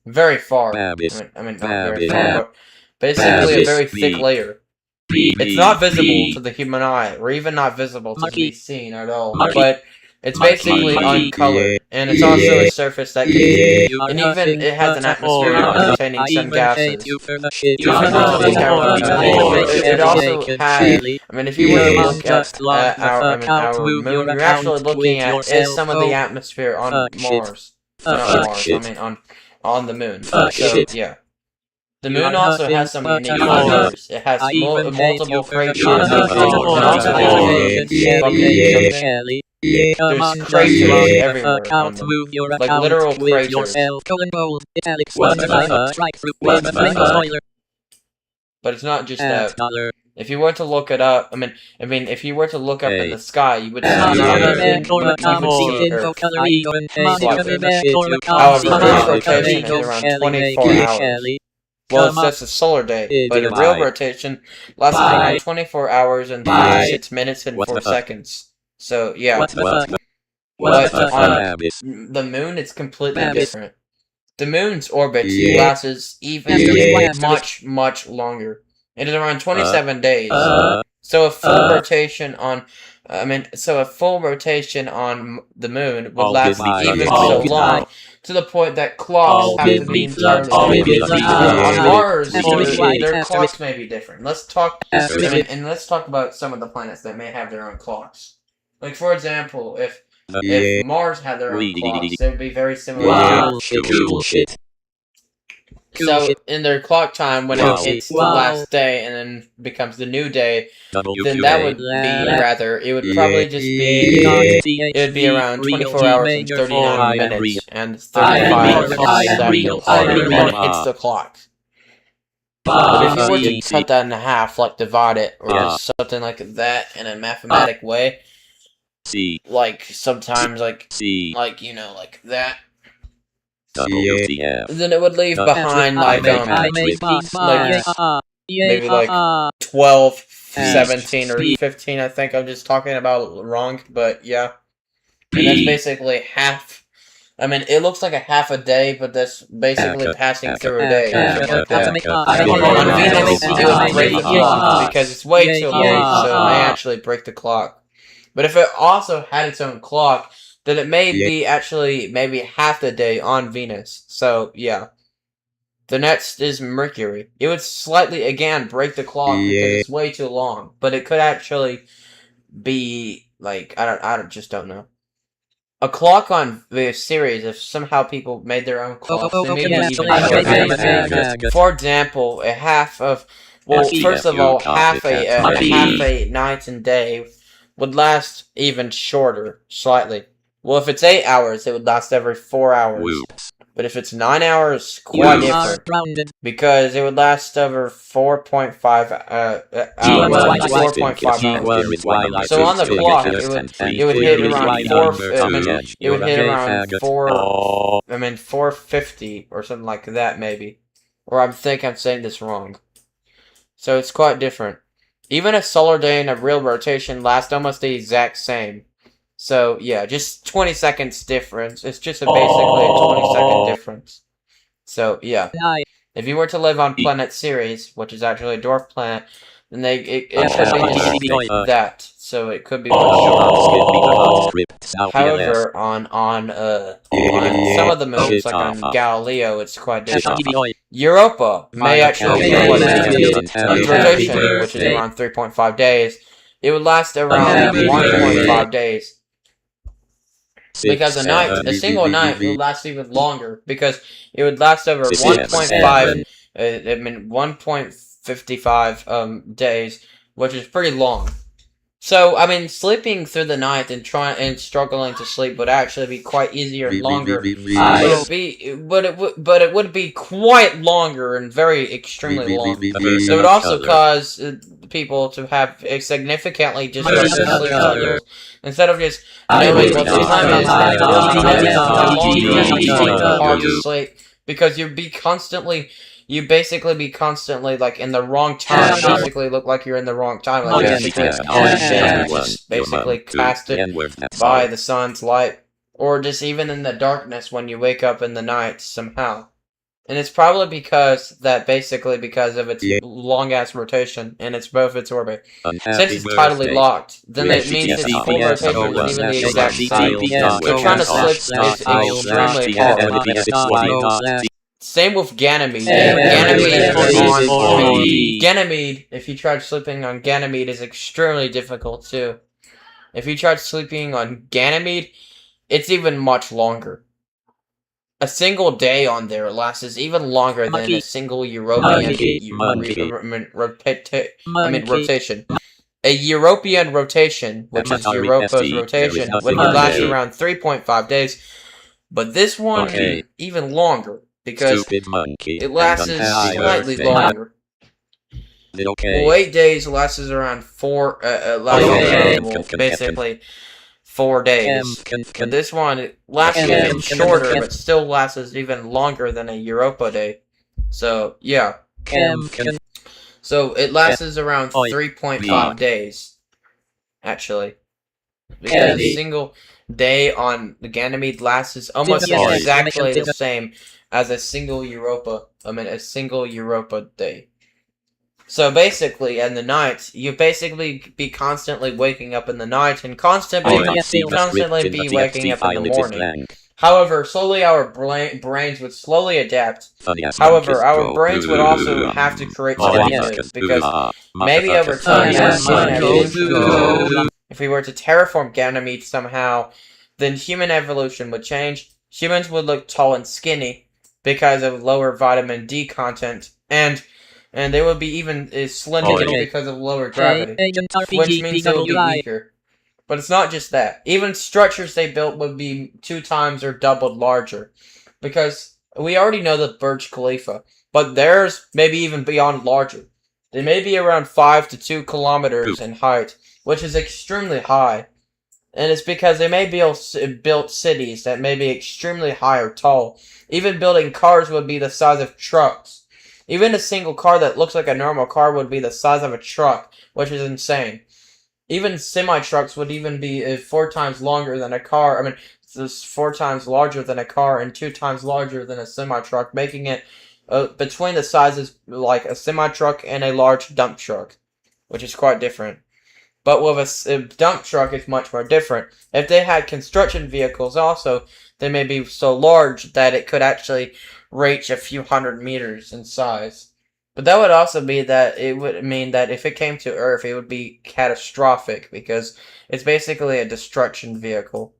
very far. I mean, not very far, but basically a very thick layer. It's not visible to the human eye, or even not visible to be seen at all, but it's basically uncolored, and it's also a surface that can, and even it has an atmosphere containing some gases. It also has, I mean, if you were to look at our moon, you're actually looking at some of the atmosphere on Mars. Not Mars, I mean on the moon. So, yeah. The moon also has some unique features. It has multiple craters. There's craters everywhere on them. Like literal craters. But it's not just that. If you were to look it up, I mean, if you were to look up in the sky, you would see Earth. However, Earth's rotation is around 24 hours. Well, it's just a solar day, but a real rotation lasts around 24 hours and 36 minutes and 4 seconds. So, yeah. But on the moon, it's completely different. The moon's orbit lasts even much longer. It is around 27 days. So a full rotation on, a full rotation on the moon would last even so long, to the point that clocks have to be turned on Mars. Their clocks may be different. Let's talk, let's talk about some of the planets that may have their own clocks. Like, for example, if Mars had their own clocks, they would be very similar. So, in their clock time, when it hits the last day and then becomes the new day, then that would be it would probably just be, it would be around 24 hours and 39 minutes and 35 seconds when it hits the clock. But if you were to cut that in half, like divide it, or just something like that in a mathematic way, like sometimes like that, then it would leave behind maybe like 12, 17, or 15. I think I'm just talking about wrong, but yeah. And that's basically half. I mean, it looks like a half a day, but that's basically passing through a day. Or something like that. On Venus, it would break the clock because it's way too long, so it may actually break the clock. But if it also had its own clock, then it may be actually maybe half the day on Venus. So, yeah. The next is Mercury. It would slightly, again, break the clock because it's way too long. But it could actually be, like, I just don't know. A clock on the series, if somehow people made their own clocks, for example, a half of, well, first of all, half a night and day would last even shorter, slightly. Well, if it's 8 hours, it would last every 4 hours. But if it's 9 hours, quite different. Because it would last over 4.5 hours. 4.5 hours. So on the clock, it would hit around 450 or something like that, maybe. Or I think I'm saying this wrong. So it's quite different. Even a solar day and a real rotation last almost the exact same. So, yeah, just 20 seconds difference. It's just basically a 20-second difference. So, yeah. If you were to live on planet Ceres, which is actually a dwarf planet, then it could be just that. So it could be much shorter. However, on some of the moons, like on Galileo, it's quite different. Europa may actually be its rotation, which is around 3.5 days. It would last around 1.5 days. Because a single night would last even longer, because it would last over 1.55 days, which is pretty long. So, I mean, sleeping through the night and struggling to sleep would actually be quite easier and longer. But it would be quite longer and very extremely long. It would also cause people to have a significantly disrupted sleep cycles. Instead of just knowing what the time is, they force you to how long you need to sleep and hard to sleep because you basically be constantly like in the wrong time. Basically, look like you're in the wrong time. Like just basically casted by the sun's light, or just even in the darkness when you wake up in the night somehow. And it's probably because of its long ass rotation and both its orbit. Since it's tidally locked, then it means its full rotation is even the exact same. So trying to slip is extremely hard. Same with Ganymede. Ganymede, if you tried sleeping on Ganymede, is extremely difficult too. If you tried sleeping on Ganymede, it's even much longer. A single day on there lasts even longer than a single European rotation. A European rotation, which is Europa's rotation, would last around 3.5 days, but this one even longer because it lasts slightly longer. Well, 8 days lasts around basically 4 days. But this one lasts even shorter, but still lasts even longer than a Europa day. So, yeah. So, it lasts around 3.5 days, actually. Because a single day on the Ganymede lasts almost exactly the same as a single Europa day. So basically, in the night, you basically be constantly waking up in the night and constantly be waking up in the morning. However, slowly our brains would slowly adapt. However, our brains would also have to create something new because maybe over time, if we were to terraform Ganymede somehow, then human evolution would change. Humans would look tall and skinny because of lower vitamin D content, and they would be even slender because of lower gravity, which means they will be weaker. But it's not just that. Even structures they built would be 2 times or doubled larger, because we already know the Burj Khalifa, but theirs may be even beyond larger. They may be around 5 to 2 kilometers in height, which is extremely high. And it's because they may built cities that may be extremely high or tall. Even building cars would be the size of trucks. Even a single car that looks like a normal car would be the size of a truck, which is insane. Even semi-trucks would even be 4 times longer than a car. I mean, it's 4 times larger than a car and 2 times larger than a semi-truck, making it between the sizes like a semi-truck and a large dump truck, which is quite different. But with a dump truck, it's much more different. If they had construction vehicles also, they may be so large that it could actually reach a few hundred meters in size. But that would also be that it would mean that if it came to Earth, it would be catastrophic because it's basically a destruction vehicle.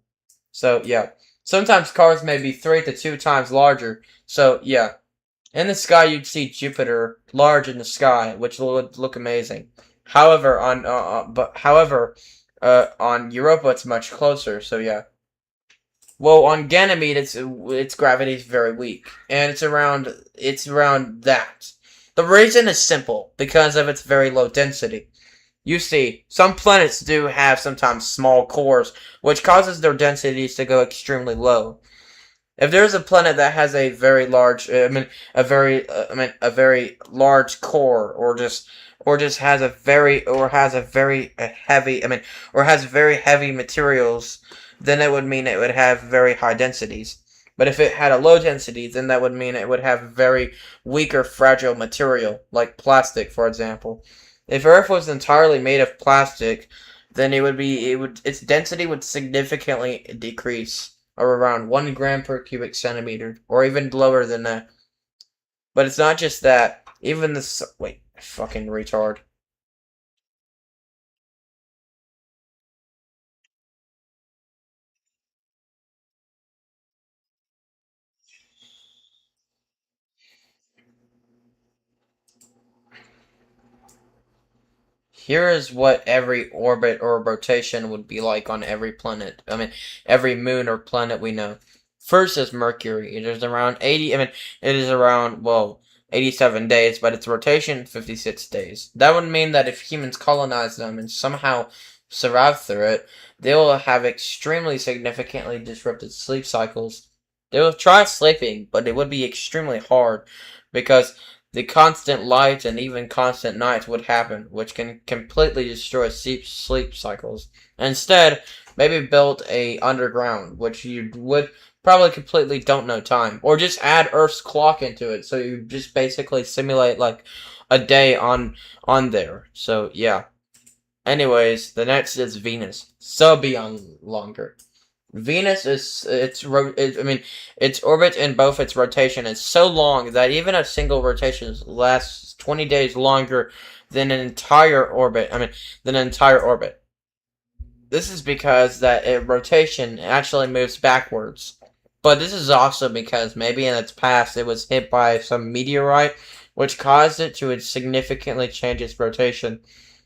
So, yeah. Sometimes cars may be 3 to 2 times larger. So, yeah. In the sky, you'd see Jupiter large in the sky, which would look amazing. However, on Europa, it's much closer. So yeah. Well, on Ganymede, its gravity is very weak, and it's around that. The reason is simple because of its very low density. You see, some planets do have sometimes small cores, which causes their densities to go extremely low. If there's a planet that has a very large, a very large core, or just has a very heavy, or has very heavy materials, then it would mean it would have very high densities. But if it had a low density, then that would mean it would have very weak or fragile material, like plastic, for example. If Earth was entirely made of plastic, then its density would significantly decrease, or around 1 gram per cubic centimeter, or even lower than that. But it's not just that. Even the wait, fucking retard. here is what every orbit or rotation would be like on every planet. I mean, every moon or planet we know. First is Mercury. It is around 80. I mean, it is around, well, 87 days, but its rotation 56 days. That would mean that if humans colonize them and somehow survive through it, they will have extremely significantly disrupted sleep cycles. They will try sleeping, but it would be extremely hard because the constant light and even constant nights would happen, which can completely destroy sleep cycles. Instead, maybe build a underground, which you would probably completely don't know time, or just add Earth's clock into it, so you just basically simulate like a day on there. So yeah. Anyways, the next is Venus. So beyond longer. Venus is its orbit and both its rotation is so long that even a single rotation lasts 20 days longer than an entire orbit. Than an entire orbit. This is because that rotation actually moves backwards. But this is also because maybe in its past it was hit by some meteorite, which caused it to significantly change its rotation.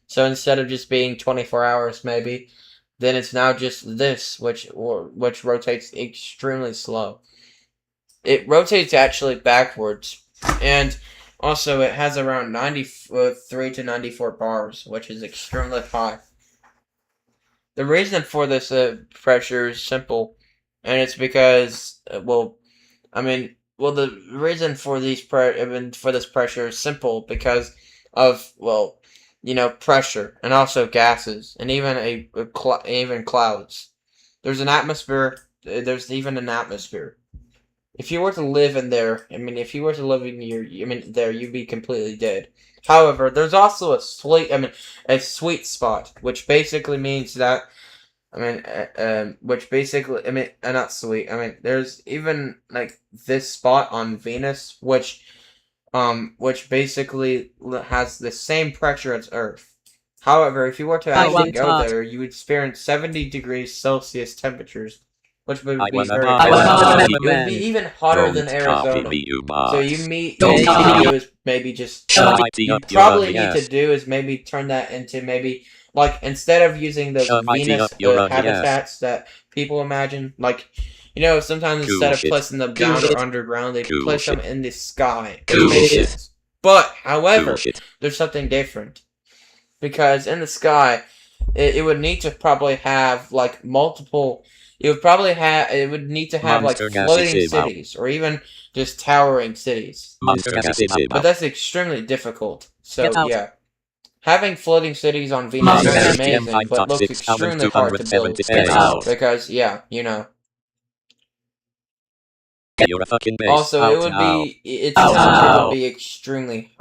So instead of just being 24 hours, maybe, then it's now just this, which rotates extremely slow. It rotates actually backwards, and also it has around 93 to 94 bars, which is extremely high. The reason for this pressure is simple, and it's because, the reason for for this pressure is simple because of, pressure, and also gases, and even even clouds. There's an atmosphere. There's even an atmosphere. If you were to live in there, if you were to live in there, you'd be completely dead. However, there's also a sweet spot, which basically means that, not sweet. There's even like this spot on Venus, which basically has the same pressure as Earth. However, if you were to actually go there, you would experience 70 degrees Celsius temperatures, which would be very hot. It would be even hotter than Arizona. So you probably need to do is maybe turn that into maybe, like, instead of using those Venus habitats that people imagine, like, sometimes instead of placing them down or underground, they place them in the sky. But, however, there's something different. Because in the sky, it would need to probably have, like, multiple... It would need to have, like, floating cities, or even just towering cities. But that's extremely difficult. So, yeah. Having floating cities on Venus is amazing, but looks extremely hard to build. Because, yeah, You're a fucking base. Also, it would be extremely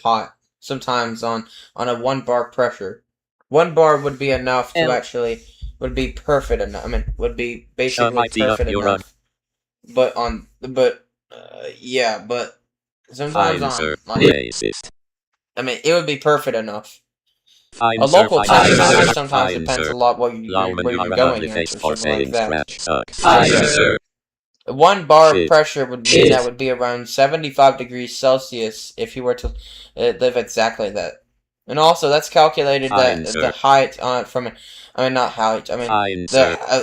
hot. Sometimes on a 1 bar pressure. 1 bar would be enough to actually... would be perfect enough. Would be basically perfect enough. But sometimes it would be perfect enough. A local temperature sometimes depends a lot where you're going at, or something like that. 1 bar of pressure would mean that would be around 75 degrees Celsius if you were to live exactly that. And also, that's calculated that the height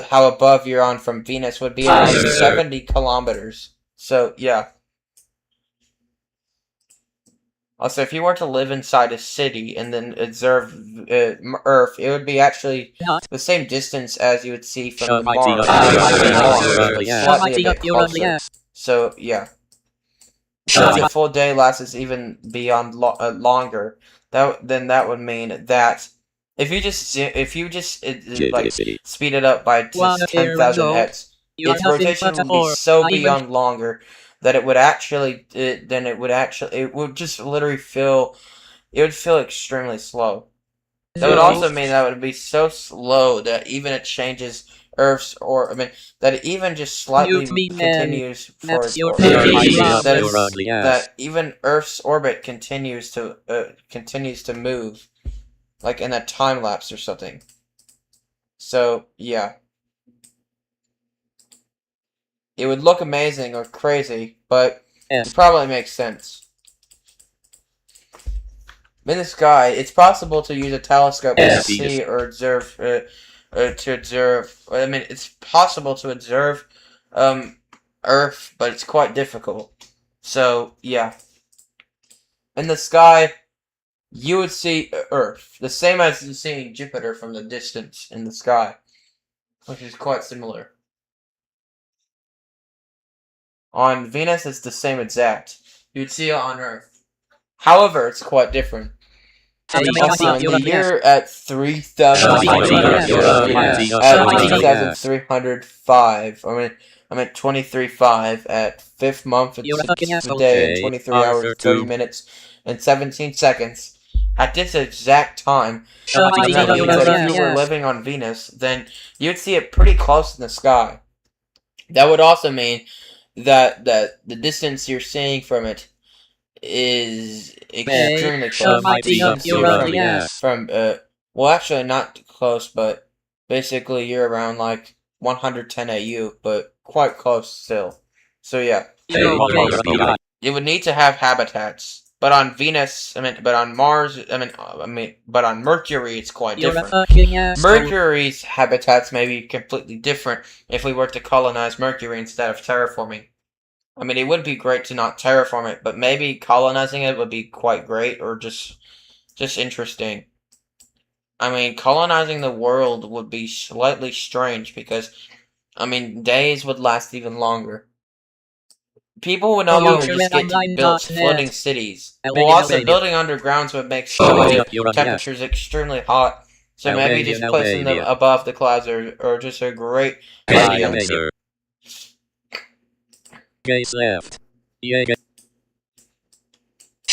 how above you're on from Venus would be around 70 kilometers. So, yeah. Also, if you were to live inside a city and then observe Earth, it would be actually the same distance as you would see from the Mars. Slightly a bit closer. So, yeah. If a full day lasts even beyond longer, then that would mean that if you just speed it up by just 10,000x, its rotation would be so beyond longer that it would just literally feel extremely slow. That would also mean that it would be so slow that even it changes Earth's that it even just slightly continues for its orbit. That even Earth's orbit continues to move, like in a time lapse or something. So yeah, it would look amazing or crazy, but it probably makes sense. In the sky, it's possible to use a telescope to see or observe. To observe. I mean, it's possible to observe Earth, but it's quite difficult. So yeah, in the sky, you would see Earth, the same as you seeing Jupiter from the distance in the sky, which is quite similar. On Venus, it's the same exact. You'd see it on Earth. However, it's quite different. Also, in the year at 3,305, I meant 23.5 at 5th month and 6th day and 23 hours, 30 minutes, and 17 seconds. At this exact time, if you were living on Venus, then you'd see it pretty close in the sky. That would also mean that the distance you're seeing from it is extremely close. From well, actually not close, but basically you're around like 110 AU, but quite close still. So yeah, it would need to have habitats. But on Venus, but on Mars, but on Mercury, it's quite different. Mercury's habitats may be completely different if we were to colonize Mercury instead of terraforming. I mean, it would be great to not terraform it, but maybe colonizing it would be quite great, or just interesting. I mean, colonizing the world would be slightly strange because, I mean, days would last even longer. People would no longer just get to build floating cities. Well, also, building undergrounds would make temperatures extremely hot. So maybe just placing them above the clouds or just a great idea. Case left.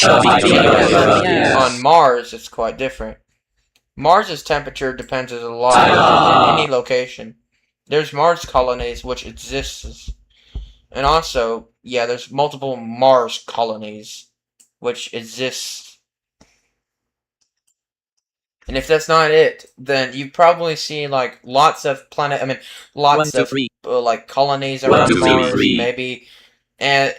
On Mars, it's quite different. Mars's temperature depends a lot on any location. There's Mars colonies which exists. And also, yeah, there's multiple Mars colonies which exist. And if that's not it, then you probably see like lots of lots of like colonies around Mars, maybe, and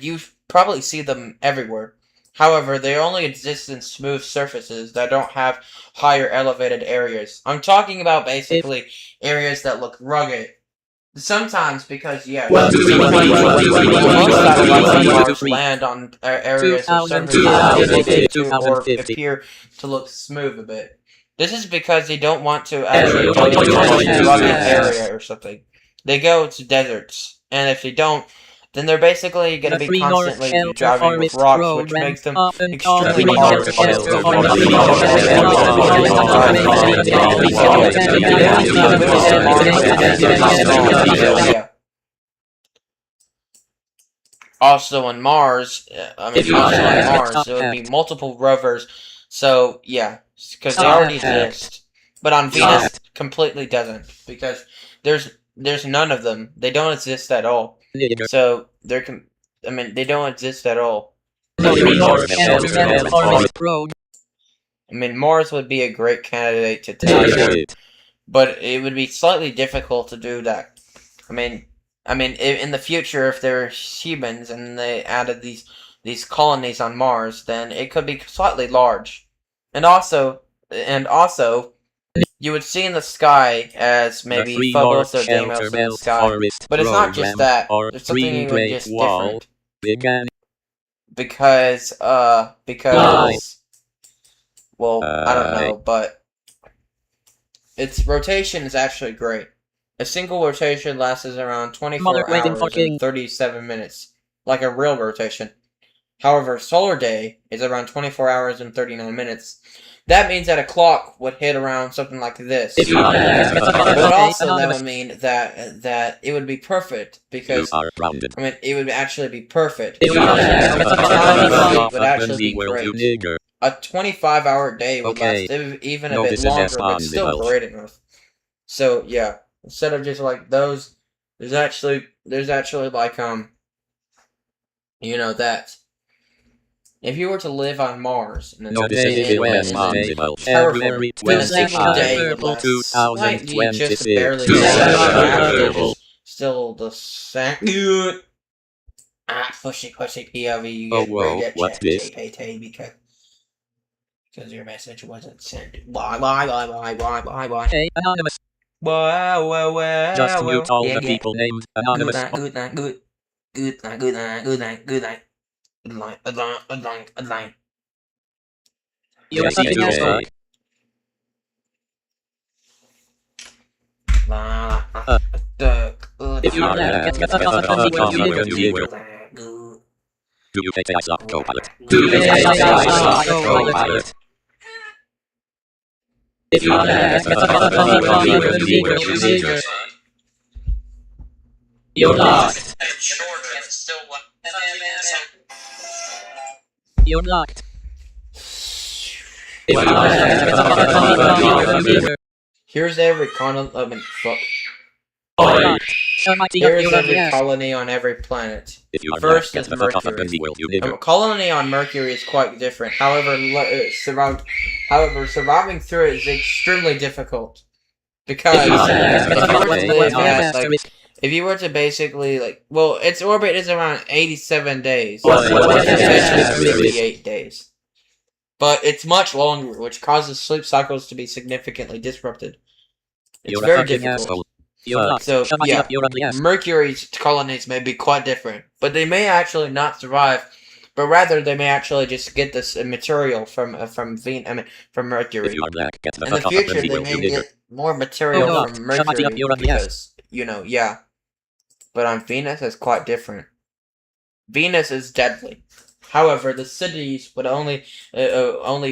you probably see them everywhere. However, they only exist in smooth surfaces that don't have higher elevated areas. I'm talking about basically areas that look rugged. Sometimes because, yeah, most satellites on Mars land on areas of surfaces or appear to look smooth a bit. This is because they don't want to actually go to a rugged area or something. They go to deserts, and if they don't, then they're basically going to be constantly driving with rocks, which makes them extremely hard to kill. Also on Mars, there would be multiple rovers, so yeah, because they already exist. But on Venus, completely doesn't, because there's none of them. They don't exist at all. So they don't exist at all. I mean, Mars would be a great candidate to take, but it would be slightly difficult to do that. I mean, in the future, if there are humans and they added these colonies on Mars, then it could be slightly large, and also, you would see in the sky as maybe Phobos or Deimos in the sky, but it's not just that. There's something even just different. Because, well, I don't know, but its rotation is actually great. A single rotation lasts around 24 hours and 37 minutes, like a real rotation. However, solar day is around 24 hours and 39 minutes. That means that a clock would hit around something like this. But also that would mean that it would be perfect, because, it would actually be perfect. It would actually be great. A 25-hour day would last even a bit longer, but still great enough. So, yeah. Instead of just like those, there's actually like, that. If you were to live on Mars, and then terraform, then a single day would last slightly just barely still the same. Pushy POV, you get what's this? because Because your message wasn't sent. Why? Hey, Anonymous. Well. Just mute all the people named Anonymous. Good night. Good night. Good night. You're a fucking asshole. If you are there, get the fuck off of me, you nigger. Do you take the ice off, co-pilot? Do you take the ice off, co-pilot? If you are there, get the fuck off of me, you nigger. You're locked. You're locked. If you are there, get the fuck off of me, you nigger. Here's every fuck. Here's every colony on every planet. First is Mercury. Colony on Mercury is quite different. However, surviving through it is extremely difficult. Because if you were to basically, its orbit is around 87 days. Which is basically 58 days. But it's much longer, which causes sleep cycles to be significantly disrupted. It's very difficult. So, yeah, Mercury's colonies may be quite different, but they may actually not survive, but rather they may actually just get this material from Mercury. In the future, they may get more material from Mercury because, yeah. But on Venus, it's quite different. Venus is deadly. However, the cities would only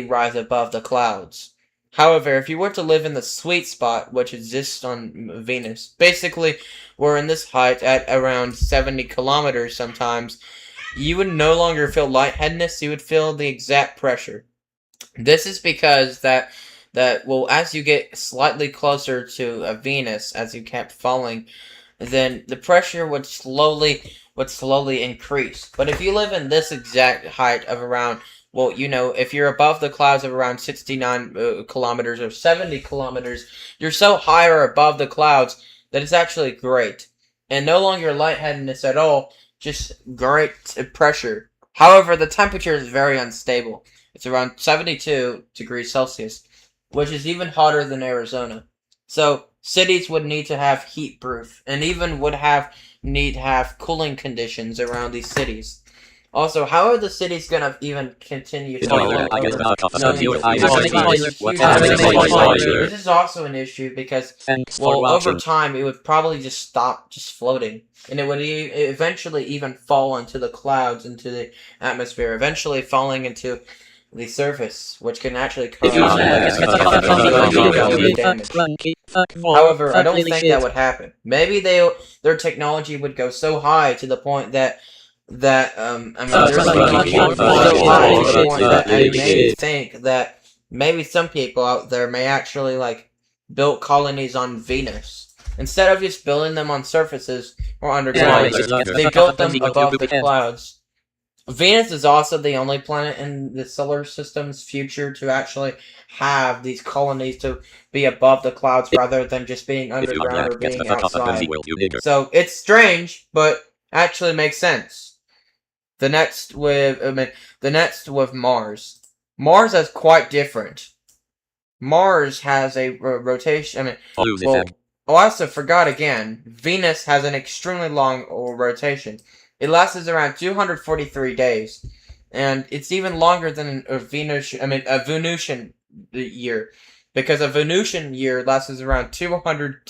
rise above the clouds. However, if you were to live in the sweet spot, which exists on Venus, basically, we're in this height at around 70 kilometers sometimes, you would no longer feel lightheadedness, you would feel the exact pressure. This is because as you get slightly closer to Venus, as you kept falling, then the pressure would slowly increase. But if you live in this exact height of around, if you're above the clouds of around 69 kilometers or 70 kilometers, you're so high or above the clouds that it's actually great. And no longer lightheadedness at all, just great pressure. However, the temperature is very unstable. It's around 72 degrees Celsius, which is even hotter than Arizona. So, cities would need to have heat proof, and even would need to have cooling conditions around these cities. Also, how are the cities gonna even continue to This is also an issue because, over time, it would probably just stop floating. And it would eventually even fall into the clouds, into the atmosphere, eventually falling into the surface, which can actually cause damage. However, I don't think that would happen. Maybe their technology would go so high to the point that their technology would go so high to the point that it made me think that maybe some people out there may actually build colonies on Venus. Instead of just building them on surfaces or underground, they built them above the clouds. Venus is also the only planet in the solar system's future to actually have these colonies to be above the clouds rather than just being underground or being outside. So it's strange, but actually makes sense. The next with Mars. Mars is quite different. Mars has a rotation. I also forgot again. Venus has an extremely long rotation. It lasts around 243 days, and it's even longer than a Venusian year, because a Venusian year lasts around 200.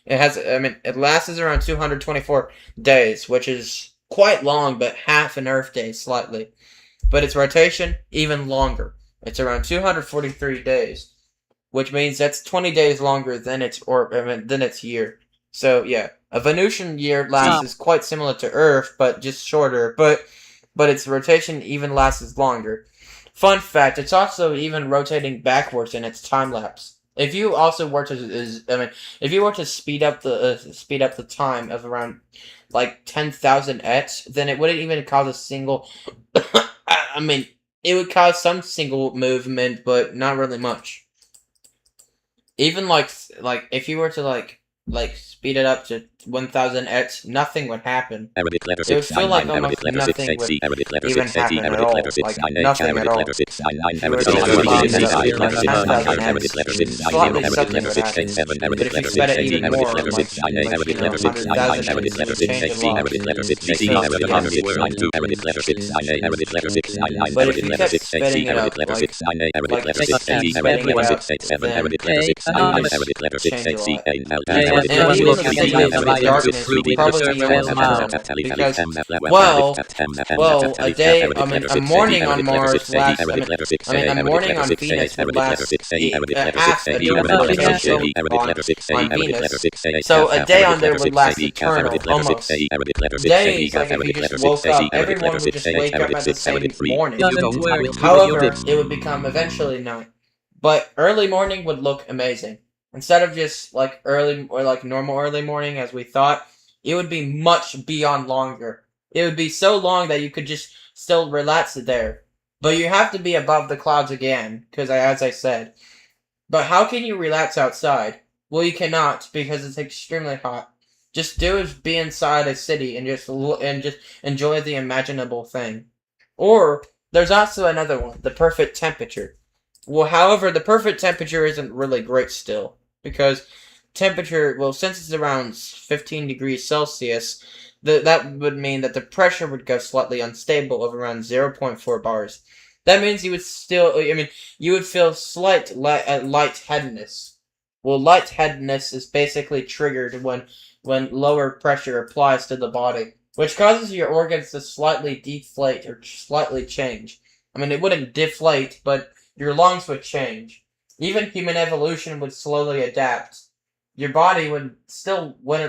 It lasts around 224 days, which is quite long, but half an Earth day slightly. But its rotation even longer. It's around 243 days, which means that's 20 days longer than its year. So yeah, a Venusian year lasts quite similar to Earth, but just shorter. But its rotation even lasts longer. Fun fact: it's also even rotating backwards in its time lapse. If you also were to speed up the time of around 10,000 x, then it wouldn't even cause a single. It would cause some single movement, but not really much. Even if you were to speed it up to 1000x, nothing would happen. Arabic letter It would 6 feel like 9 almost Arabic letter 6 nothing 8 would C Arabic letter even 6 8 happen at Arabic all. letter 6 Like 9 nothing at Arabic all. letter 6 9 If you were Arabic to letter look 6 at 8 it, Arabic letter 6 9 10,000x, Arabic letter 6 9 slightly Arabic something letter would 6 8 happen. 7 But Arabic if you letter sped 6 it 8 even Arabic more, letter 6 9 Arabic letter 6 9 Arabic letter 6 8 C Arabic letter 6 8 C Arabic letter 6 9 2 Arabic letter 6 9 Arabic letter 6 9 9 But if Arabic you letter kept 6 8 spitting C it Arabic up, letter 6 9 Arabic letter 6 8 keep Arabic spitting it letter up, 6 8 7 then Arabic letter 6 9 it 9 would Arabic letter 6 change 8 a C lot. 8 And even the sometimes the darkness would probably be almost eternal. Because, a day, a morning on Mars lasts, a morning on Venus would last half a year's rotation on Venus. So a day on there would last eternal, almost. Days, like if you just woke up, everyone would just wake up at the same morning. However, it would become eventually night. But early morning would look amazing. Instead of just like early or like normal early morning as we thought, it would be much beyond longer. It would be so long that you could just still relax there. But you have to be above the clouds again, because as I said. But how can you relax outside? Well, you cannot, because it's extremely hot. Just do is be inside a city and just enjoy the imaginable thing. Or there's also another one, the perfect temperature. Well, however, the perfect temperature isn't really great still, because temperature, well, since it's around 15 degrees Celsius, that would mean that the pressure would go slightly unstable of around 0.4 bars. That means you would still, you would feel slight lightheadedness. Well, lightheadedness is basically triggered when lower pressure applies to the body, which causes your organs to slightly deflate or slightly change. It wouldn't deflate, but your lungs would change. Even human evolution would slowly adapt. Your body wouldn't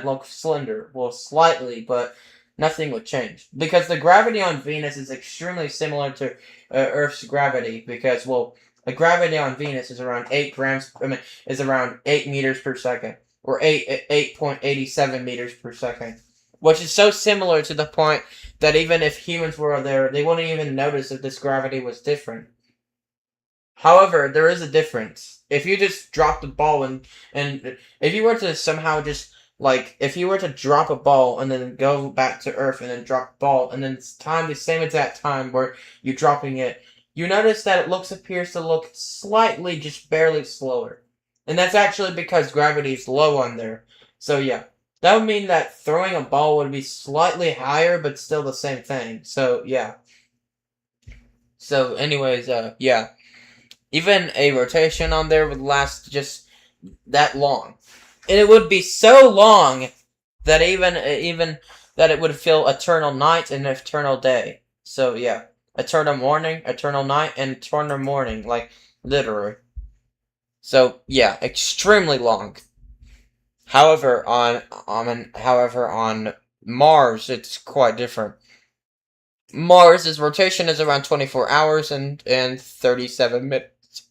look slender. Well, slightly, but nothing would change. Because the gravity on Venus is extremely similar to Earth's gravity. Because, well, the gravity on Venus is around 8 meters per second. Or 8.87 meters per second. Which is so similar to the point that even if humans were there, they wouldn't even notice that this gravity was different. However, there is a difference. If you just drop the ball and if you were to somehow just, like, if you were to drop a ball and then go back to Earth and then drop the ball and then the same exact time where you're dropping it, you notice that it appears to look slightly, just barely slower. And that's actually because gravity is low on there. So yeah, that would mean that throwing a ball would be slightly higher, but still the same thing. So yeah. So anyways, yeah. Even a rotation on there would last just that long. And it would be so long that even that it would feel eternal night and eternal day. So yeah. Eternal morning, eternal night, and eternal morning. Like, literally. So yeah, extremely long. However, on Mars, it's quite different. Mars' rotation is around 24 hours and 37 minutes.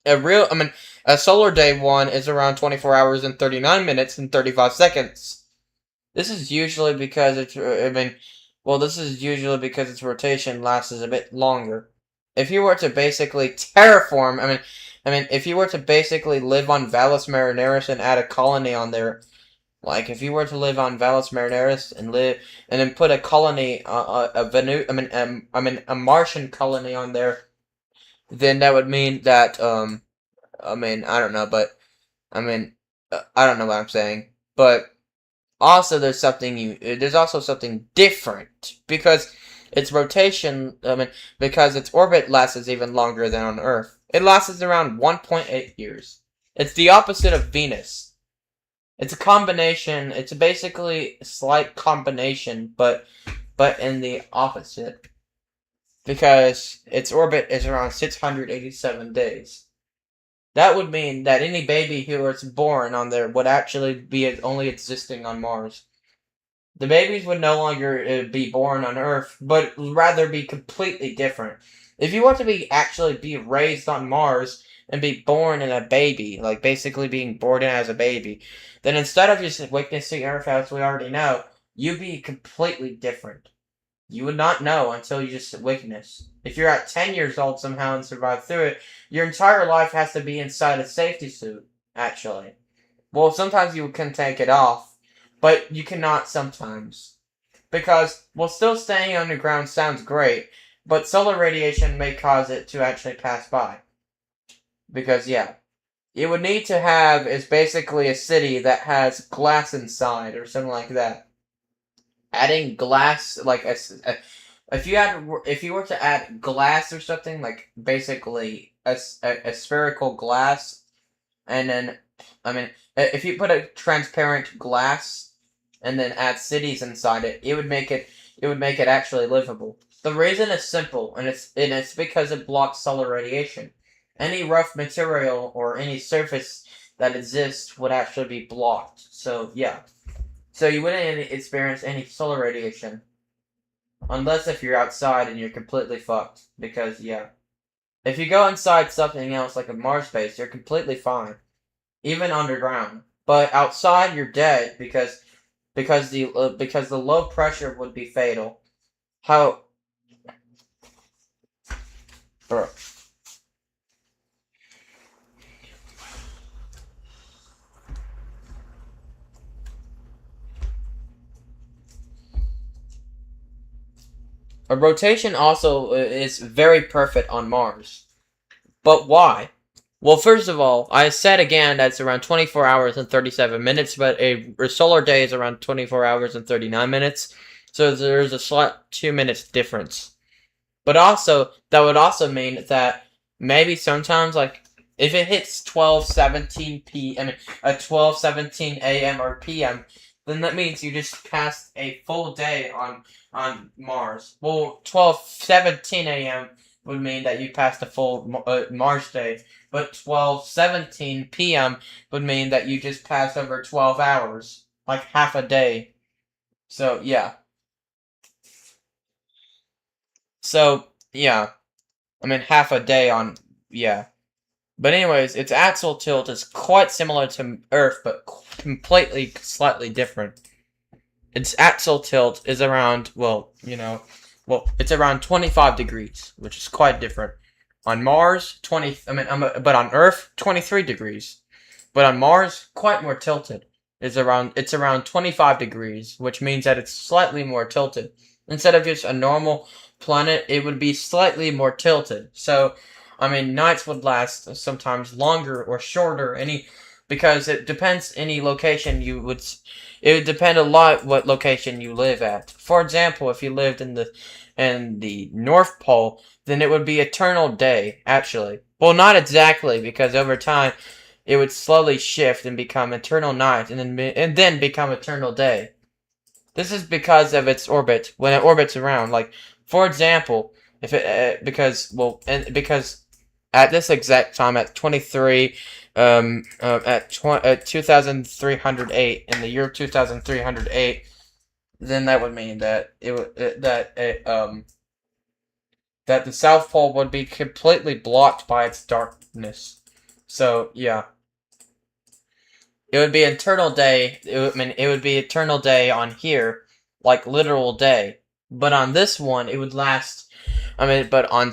A solar day one is around 24 hours and 39 minutes and 35 seconds. This is usually because its rotation lasts a bit longer. If you were to basically terraform, if you were to basically live on Valles Marineris and add a colony on there, like if you were to live on Valles Marineris and then put a colony, a Martian colony on there, then that would mean that, I don't know, but, I don't know what I'm saying, but also there's also something different, because its rotation, because its orbit lasts even longer than on Earth. It lasts around 1.8 years. It's the opposite of Venus. It's a combination, it's basically a slight combination, but in the opposite. Because its orbit is around 687 days. That would mean that any baby who was born on there would actually be only existing on Mars. The babies would no longer be born on Earth, but rather be completely different. If you want to be raised on Mars and be born in a baby, like basically being born in as a baby, then instead of just witnessing Earth as we already know, you'd be completely different. You would not know until you just witness. If you're at 10 years old somehow and survive through it, your entire life has to be inside a safety suit, actually. Well, sometimes you can take it off, but you cannot sometimes. Because, well, still staying underground sounds great, but solar radiation may cause it to actually pass by. Because, yeah. You would need to have is basically a city that has glass inside, or something like that. Adding glass, like, if you were to add glass or something, like, basically a spherical glass, and then, I mean, if you put a transparent glass and then add cities inside it, it would make it actually livable. The reason is simple, and it's because it blocks solar radiation. Any rough material or any surface that exists would actually be blocked. So yeah. So you wouldn't experience any solar radiation. Unless if you're outside and you're completely fucked. Because yeah. If you go inside something else like a Mars base, you're completely fine. Even underground. But outside you're dead because the low pressure would be fatal. How bro. A rotation also is very perfect on Mars. But why? Well, first of all, I said again that's around 24 hours and 37 minutes, but a solar day is around 24 hours and 39 minutes. So there's a slight 2 minutes difference. But also, that would also mean that maybe sometimes, like, if it hits 12:17 a.m. or p.m., then that means you just passed a full day on Mars. Well, 12:17 a.m. would mean that you passed a full Mars day, but 12:17 p.m. would mean that you just passed over 12 hours, like half a day. So, yeah. So, yeah. I mean, half a day on, yeah. But anyways, its axial tilt is quite similar to Earth, but completely, slightly different. Its axial tilt is around, it's around 25 degrees, which is quite different. On Mars, but on Earth, 23 degrees. But on Mars, quite more tilted. It's around 25 degrees, which means that it's slightly more tilted. Instead of just a normal planet, it would be slightly more tilted. So, nights would last sometimes longer or shorter, because it depends any location it would depend a lot what location you live at. For example, if you lived in the North Pole, then it would be eternal day, actually. Well, not exactly, because over time, it would slowly shift and become eternal night, and then become eternal day. This is because of its orbit, when it orbits around, like, for example, if it, because at this exact time, at 2308, in the year 2308, then that would mean that that the South Pole would be completely blocked by its darkness. So, yeah. It would be eternal day, it would be eternal day on here, like literal day. But on this one, it would last, but on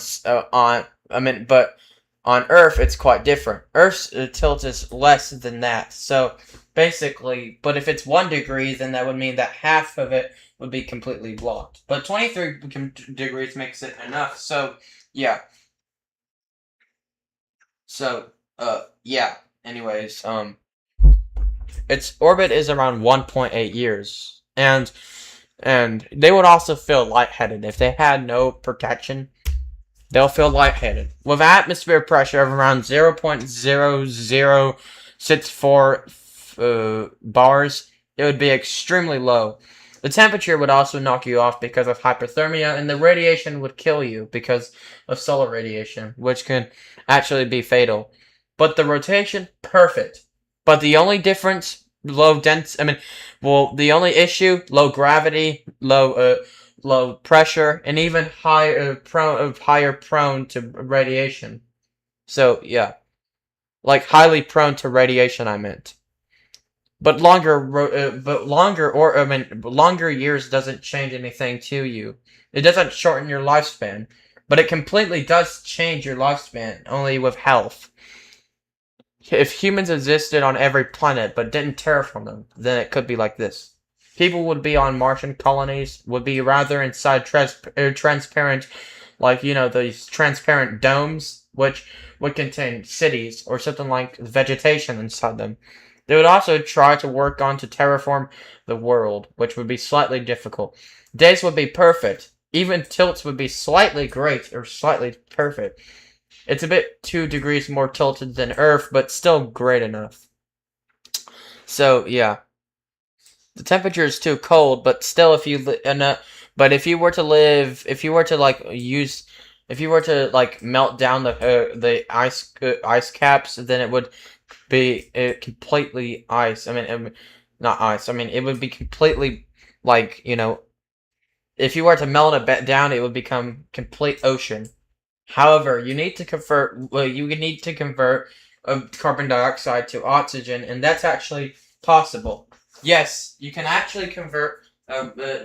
Earth, it's quite different. Earth's tilt is less than that. So, basically, but if it's 1 degree, then that would mean that half of it would be completely blocked. But 23 degrees makes it enough, so, yeah. So, yeah. Anyways, its orbit is around 1.8 years. And they would also feel lightheaded. If they had no protection, they'll feel lightheaded. With atmosphere pressure of around 0.0064 bars, it would be extremely low. The temperature would also knock you off because of hypothermia, and the radiation would kill you because of solar radiation, which can actually be fatal. But the rotation, perfect. But the only difference, the only issue, low gravity, low pressure, and even higher prone to radiation. So, yeah. Like, highly prone to radiation, I meant. But longer years doesn't change anything to you. It doesn't shorten your lifespan. But it completely does change your lifespan, only with health. If humans existed on every planet but didn't terraform them, then it could be like this. people would be on Martian colonies would be rather inside transparent, like, you know, these transparent domes, which would contain cities or something like vegetation inside them. They would also try to work on to terraform the world, which would be slightly difficult. Days would be perfect. Even tilts would be slightly great or slightly perfect. It's a bit 2 degrees more tilted than Earth, but still great enough. So, yeah. The temperature is too cold, but still, if you melt down the ice caps, then it would be completely ice. I mean, not ice. I mean, it would be completely, like, you know, if you were to melt it down, it would become complete ocean. However, you need to convert. Well, you need to convert carbon dioxide to oxygen, and that's actually possible. Yes, you can actually convert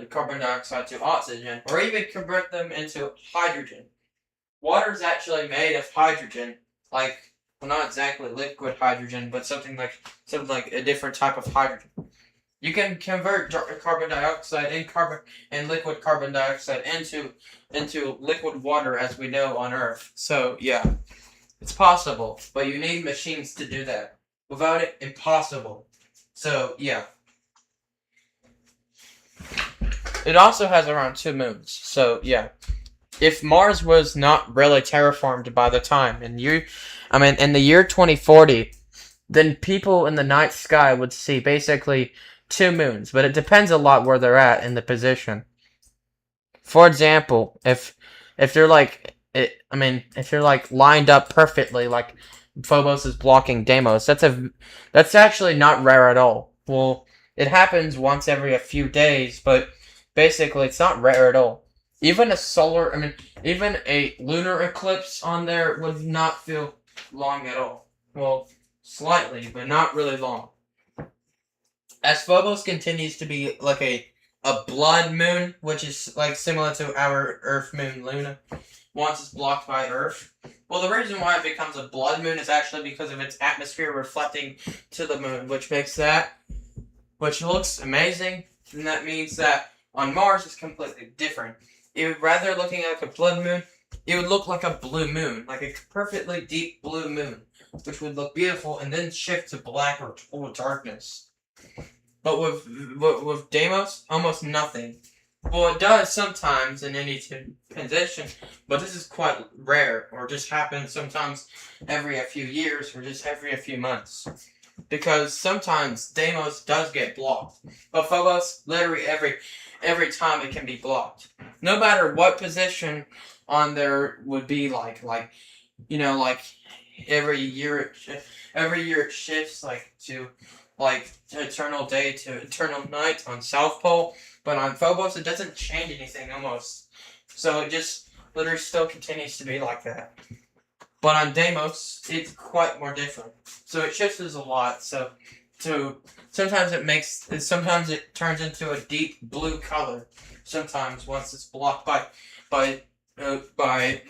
carbon dioxide to oxygen, or even convert them into hydrogen. Water is actually made of hydrogen, like, well, not exactly liquid hydrogen, but something like a different type of hydrogen. You can convert carbon dioxide and liquid carbon dioxide into liquid water, as we know on Earth. So yeah, it's possible, but you need machines to do that. Without it, impossible. So yeah. It also has around 2 moons. So yeah. If Mars was not really terraformed by the time, in the year 2040, then people in the night sky would see basically 2 moons, but it depends a lot where they're at in the position. For example, if they're lined up perfectly, like Phobos is blocking Deimos, that's actually not rare at all. Well, it happens once every a few days, but basically it's not rare at all. Even a lunar eclipse on there would not feel long at all. Well, slightly, but not really long. As Phobos continues to be like a blood moon, which is like similar to our Earth moon Luna, once it's blocked by Earth. Well, the reason why it becomes a blood moon is actually because of its atmosphere reflecting to the moon, which looks amazing, and that means that on Mars it's completely different. It would rather looking like a blood moon, it would look like a blue moon, like a perfectly deep blue moon, which would look beautiful and then shift to black or total darkness. But with Deimos, almost nothing. Well, it does sometimes in any position, but this is quite rare, or just happens sometimes every a few years, or just every a few months. Because sometimes Deimos does get blocked, but Phobos, literally every time it can be blocked. No matter what position on there would be like every year it shifts to eternal day to eternal night on South Pole, but on Phobos it doesn't change anything almost. So it just literally still continues to be like that. But on Deimos, it's quite more different. So it shifts a lot. Sometimes it turns into a deep blue color. Sometimes once it's blocked by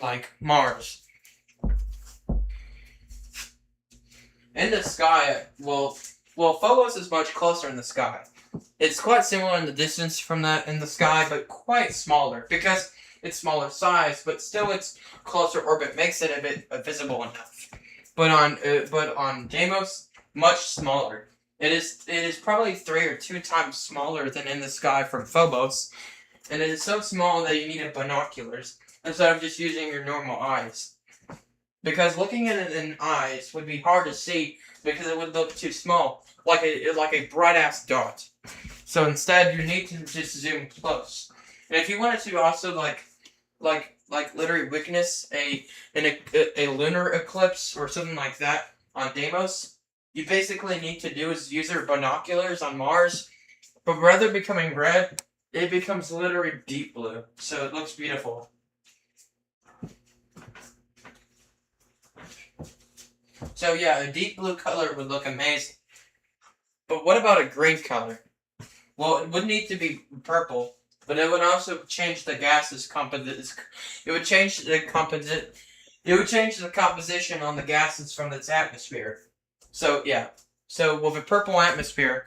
like Mars. In the sky, well, Phobos is much closer in the sky. It's quite similar in the distance from that in the sky, but quite smaller because it's smaller size. But still, its closer orbit makes it a bit visible enough. But on Deimos, much smaller. It is probably 3 or 2 times smaller than in the sky from Phobos, and it is so small that you need binoculars instead of just using your normal eyes. Because looking at it in eyes would be hard to see because it would look too small, like a bright ass dot. So instead, you need to just zoom close. And if you wanted to also literally witness a lunar eclipse or something like that on Deimos, you basically need to do is use your binoculars on Mars, but rather becoming red, it becomes literally deep blue, so it looks beautiful. So yeah, a deep blue color would look amazing. But what about a green color? Well, it would need to be purple, but it would also change the gases It would change the composition on the gases from its atmosphere. So yeah. So with a purple atmosphere,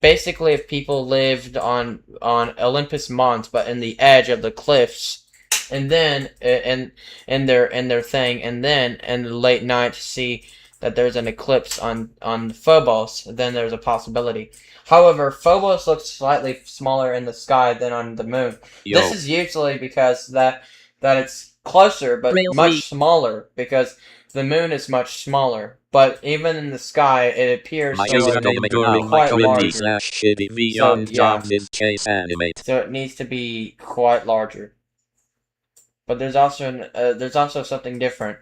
basically if people lived on Olympus Mons, but in the edge of the cliffs, and then in their thing, and then in the late night see that there's an eclipse on Phobos, then there's a possibility. However, Phobos looks slightly smaller in the sky than on the moon. Yo. This is usually because that it's closer, but much smaller, because the moon is much smaller. But even in the sky, it appears My so username during my quite larger. shitty So, beyond yeah. jobs is chase animate. So it needs to be quite larger. But there's also something different,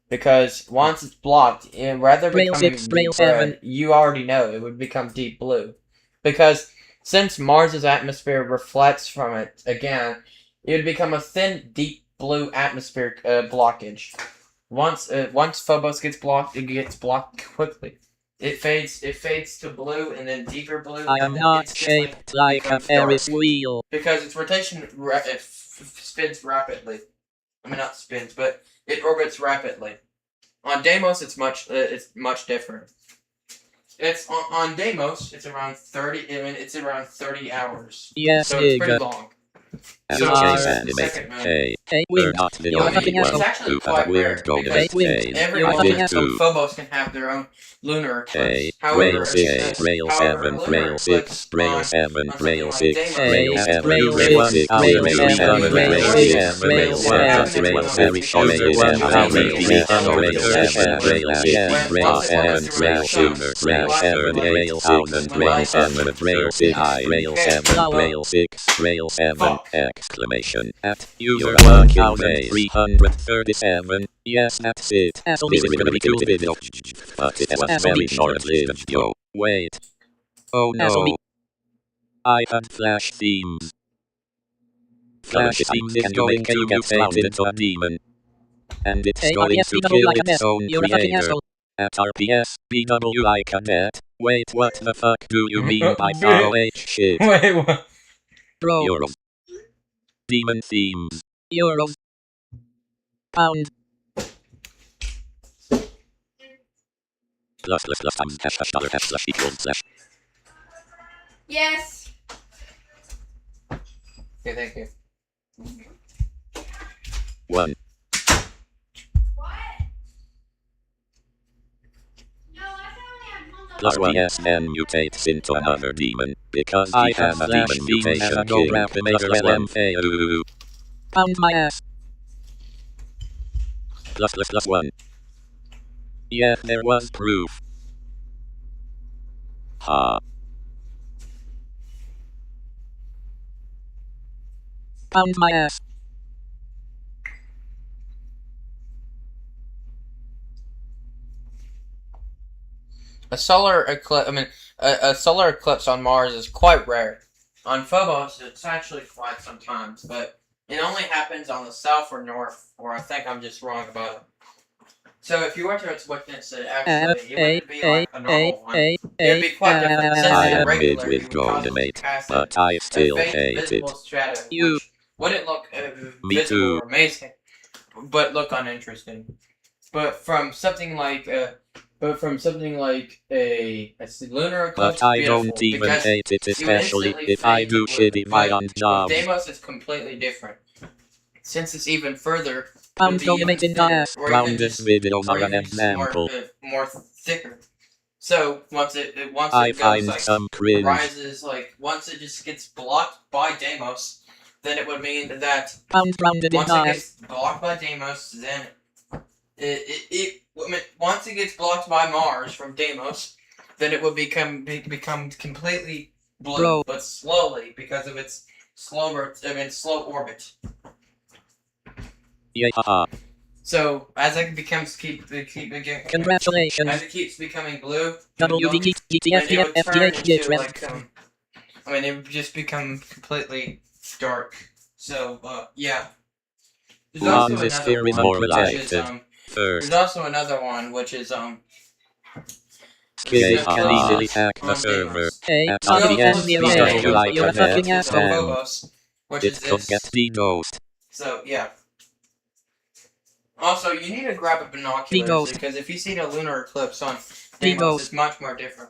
because once it's blocked, rather than becoming deep red, you already know it would become deep blue, because since Mars's atmosphere reflects from it again, it would become a thin, deep blue atmospheric blockage. Once Phobos gets blocked, it gets blocked quickly. It fades to blue and then deeper blue. I am not shaped like a Ferris wheel. Because its rotation spins rapidly. I mean, not spins, but it orbits rapidly. On Deimos, it's much different. It's on Deimos, it's around 30. I mean, it's around 30 hours. Yes, so it's pretty long. So we're not the only ones who have a weird golden phase. Every Phobos can have their own lunar eclipse. Rail 6, Rail 7, Rail 6, Rail 7, Rail 6, Rail 7, Rail 6, Rail 7, Rail 6, Rail 7, Rail 7, Rail 7, Rail 6, Rail 7, Rail 6, Rail 7, Rail 6, Rail 7, Rail 6, Rail 7, Rail 6, Rail 7, exclamation at user 1337. Yes, that's it. This is gonna be too video, but it was very short-lived, yo. Wait. Oh no. I had flash themes. Flash themes is going to get found into a demon. And it's going to kill its own creator. At RPS, BWI cadet. Wait, what the fuck do you mean by ROH shit? Wait, what? Bro. Euros. Demon themes. Euros. Pound. Plus times hash dollar hash slash equals slash. Yes. Okay, thank you. 1. Plus PS then mutates into another demon, because he has a demon mutation king. LMFAOO. Pound my ass. Plus 1. Yeah, there was proof. Ha. Pound my ass. A solar eclipse. I mean, a solar eclipse on Mars is quite rare. On Phobos, it's actually quite sometimes, but it only happens on the south or north, or I think I'm just wrong about it. So if you were to witness it, actually, it wouldn't be like a normal one. It would be quite different. Since I it's am regular, mid with Goldemate, but I still hate it. You wouldn't look visible or amazing, but look uninteresting. But from something like a lunar eclipse, but I don't even hate it, especially if I do shitty beyond jobs. Deimos is completely different. Since it's even further, Pound Goldemate in the ass. Round this video are an example. More thicker. So once it I goes, find like, some cringe. rises, like once it just gets blocked by Deimos, then it would mean that Pound rounded once in it the gets blocked by Deimos, then once it gets blocked by Mars from Deimos, then it would become completely blue, Bro. but slowly because of its slow orbit. Yeah. So as it Congratulations. as it keeps becoming blue, it would just become completely dark. So yeah. There's also another one which is Can easily hack the server. At RPS, you're a fucking asshole. It could get DDoSed. So yeah. Also, you need to grab a binoculars because if you see the lunar eclipse on Deimos, it's much more different.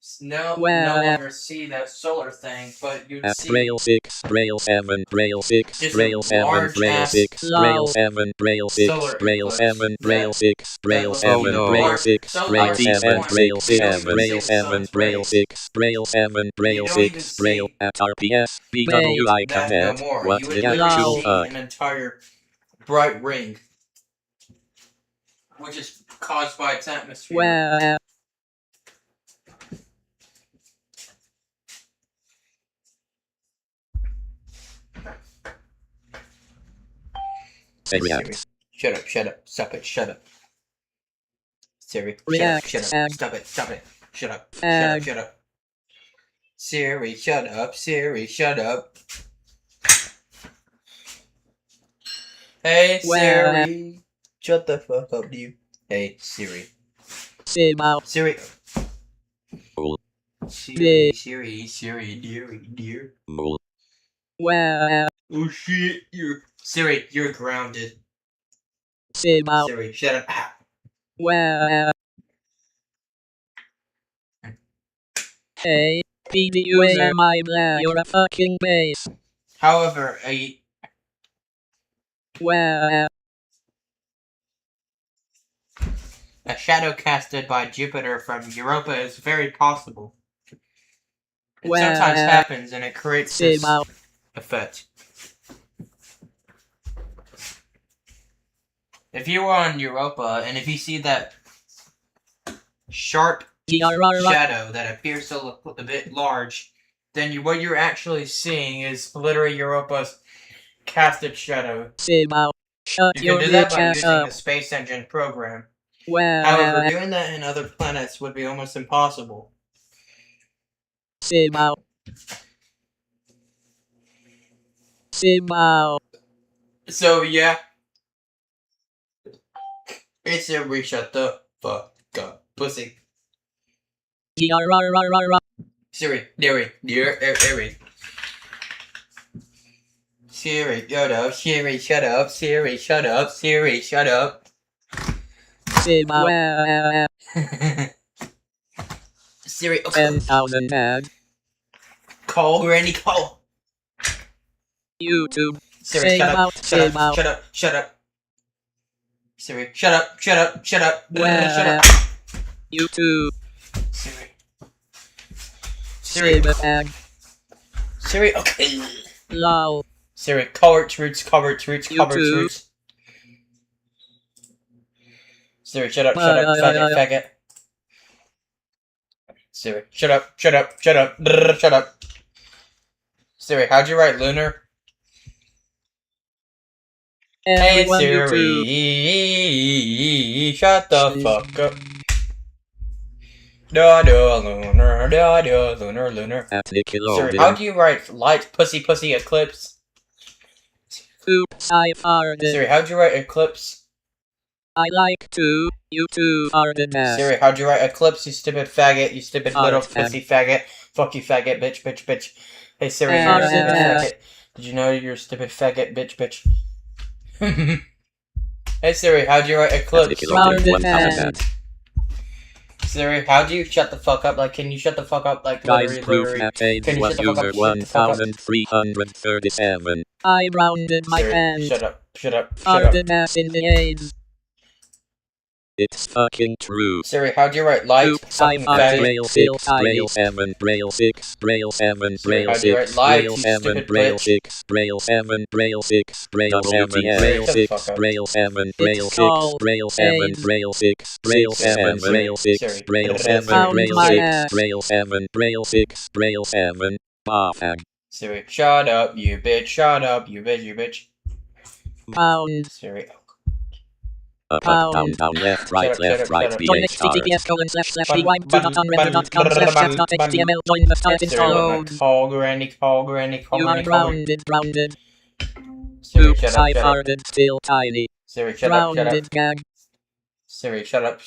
no Well, longer see that solar thing, but you'd At see Braille 6, Braille 7, Braille 6, just Braille a 7, large Braille ass 6, Braille 7, Braille 6, solar Braille eclipse 7, Braille that 6, Braille looks 7, even Braille large, 6, so Braille large to the 7, point Braille you don't 7, even Braille see the 7, sun's Braille rays. 6, Braille 7, Braille You don't even 6, Braille see at RPS, Wait. BWI that no commit, more. what's You would the literally actual see fuck? an entire bright ring, which is caused by its atmosphere. Well, React. Shut up, shut up, stop it, shut up. Siri, React, shut up, ag. stop it, shut up, shut up, Ag. shut up. Siri, shut up, Siri, shut up. Hey, Well, Siri, shut the fuck up, you. Hey, Siri. Siri. Siri. Bull. Siri, dear. Bull. Well, Oh shit, Siri, you're grounded. Siri. Siri, shut up. Well. Hey, PD user, my black, you're a fucking base. However, Well, a shadow casted by Jupiter from Europa is very possible. It Well, sometimes happens, and it creates this Siri. effect. If you were on Europa, and if you see that sharp shadow that appears to look a bit large, then what you're actually seeing is literally Europa's casted shadow. Siri. Shut You your can do that bitch by ass using up. the space engine program. Well, However, doing that in other planets would be almost impossible. Siri. Siri. So yeah, it's a we shut the fuck up, pussy. Siri, Siri, Siri. Siri, shut up. Siri, shut up. Siri, shut up. Siri, shut up. Siri. Well, Siri, okay. 10,000 tag. Call Granny, call. YouTube. Siri, shut up. Shut up. Shut up. Shut up. Siri, shut up. Shut up. Shut up. Shut up. YouTube. Siri. Siri. Tag. Siri, okay. Lol. Siri, cover roots, cover roots, cover roots. Siri, shut up, faggot. Siri, shut up, shut up, shut up, shut up. Siri, how'd you write lunar? Hey Siri, shut the fuck up. Lunar. Siri, how do you write light pussy eclipse? Oops, I farted. Siri, how'd you write eclipse? I like to. You too farted ass. Siri, how'd you write eclipse, you stupid faggot, you stupid little pussy faggot. Fuck you faggot, bitch. Hey Siri, you're a stupid faggot. Did you know you're a stupid faggot, bitch? Hey Siri, how'd you write eclipse? Siri, how do you shut the fuck up? Like, can you shut the fuck up? Like, Guys, proof that can page you was shut the fuck user up? Shut the fuck up. 1337. I rounded my Siri, hand. shut up. Farted ass in the AIDS. It's fucking true. Siri, how'd you write light? Oops, I Fucking Braille 6, Braille 7, Braille 6, Braille 7, Braille 6, Braille 7, Braille 6, Braille 7, Braille 6, Braille 7, Braille 6, Braille 7, Braille 6, Braille 7, Braille 6, Braille 7, Braille 6, Braille 7, Braille 6, Braille 7, Braille 6, Braille 7, Bafag. Siri, shut up, you bitch. Shut up, you bitch. Pound. Siri. Up, down, left, right, Join https://rewind2.unreddit.com/chat.html. Join the start install. Call granny. You are grounded. Siri, Oops, I farted still tiny. Siri, shut up. Grounded gag. Siri, shut up.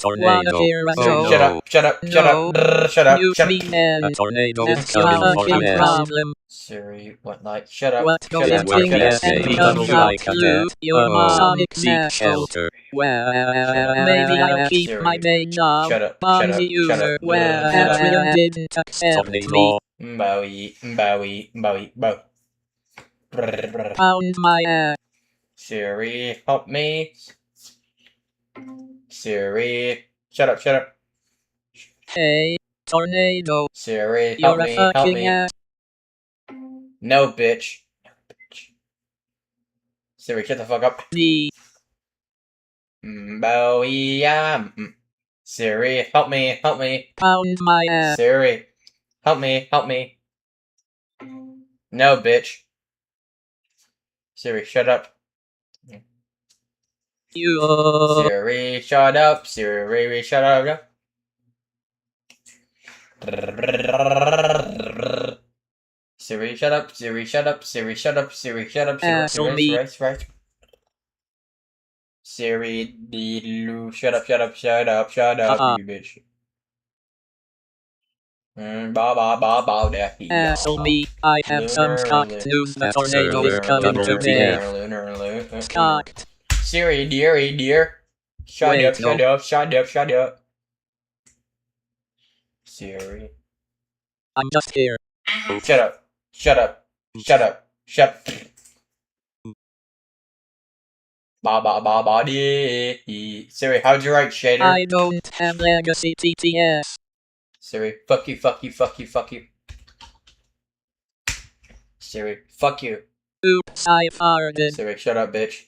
Tornado. Oh Shut no. up, shut up, shut up, shut up, Mute shut me, up. man. A tornado is That's your coming for fucking Annette. problem. Siri, what like? Shut up, What shut going up, Where thing shut up, PSA and shut up, come becomes shut up. out like to Annette. your Oh, sonic seek asshole. shelter. Well, maybe I'll keep Siri, my main job. shut up, I'm shut the up, shut user. up. Well, Shut up. Patreon didn't accept me. Tornado. Bowie, Bowie, Bowie, Bowie. Pound my ass. Siri, help me. Siri, shut up, shut up. Hey, tornado. Siri, help You're a me, help fucking me. ass. No, bitch. Siri, shut the fuck up. Bowie, Siri, help me, help me. Pound my ass. Siri, help me, help me. No, bitch. Siri, shut up. Siri, shut up. Siri, shut up. Siri, shut up. Siri, shut up. Siri, shut up. Siri, shut up. Siri, right. Siri, shut up, shut up, shut up, shut up, you bitch. Asshole me, I have some shocked news. The tornado is coming today. Shocked. Siri, dear. Shut Wait, up, shut no. up, shut up, shut up. Siri. I'm just here. Shut up, shut up, shut up, shut up. Siri, how'd you write shader? I don't have legacy TTS. Siri, fuck you, fuck you, fuck you, fuck you. Siri, fuck you. Oops, I farted. Siri, shut up, bitch.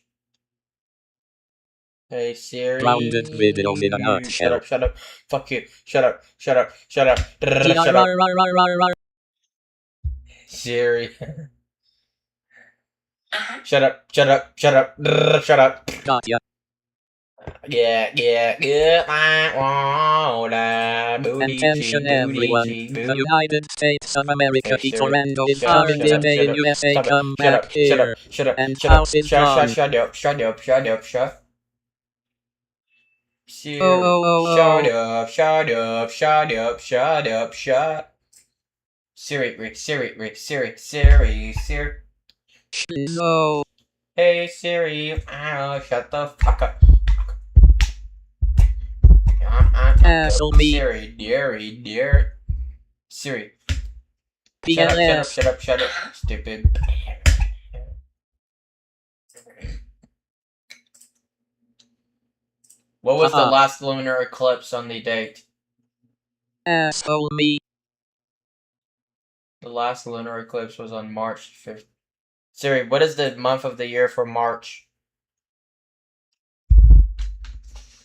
Hey, Siri. Grounded videos in a nutshell. Shut up, shut up. Fuck you. Shut up, shut up, shut up. Shut up. Siri. Shut up, shut up, shut up, shut up. Gotcha. Yeah. Attention everyone. The United States of America Tornado is coming in USA. Come back here. And house is gone. Shut up. Siri, shut up, shut up. Siri. No. Hey Siri, shut the fuck up. Asshole me. Siri, dear. Siri. PLS. Shut up, stupid. What was the last lunar eclipse on the date? Asshole me. The last lunar eclipse was on March 5th. Siri, what is the month of the year for March?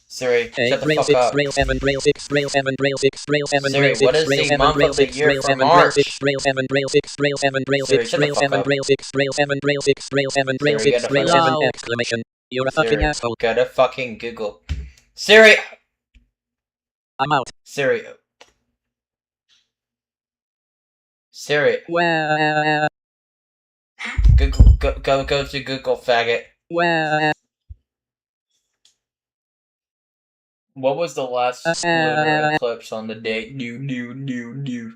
Siri, shut the fuck up. Rail 7, rail 6, rail 7, rail 6, rail 7, Siri, rail 6, what is rail the 7, month rail of the 6, year rail for 7, rail March? 6, rail 7, rail 6, rail 7, rail Siri, 6, shut the rail fuck 7, up. rail 6, rail 7, rail 6, rail 7, rail Siri, 6, get the rail fuck 7, out. exclamation. You're a Siri, fucking asshole. go to fucking Google. Siri! I'm out. Siri. Well. Google, go to Google, faggot. Well. What was the last lunar eclipse on the date? New.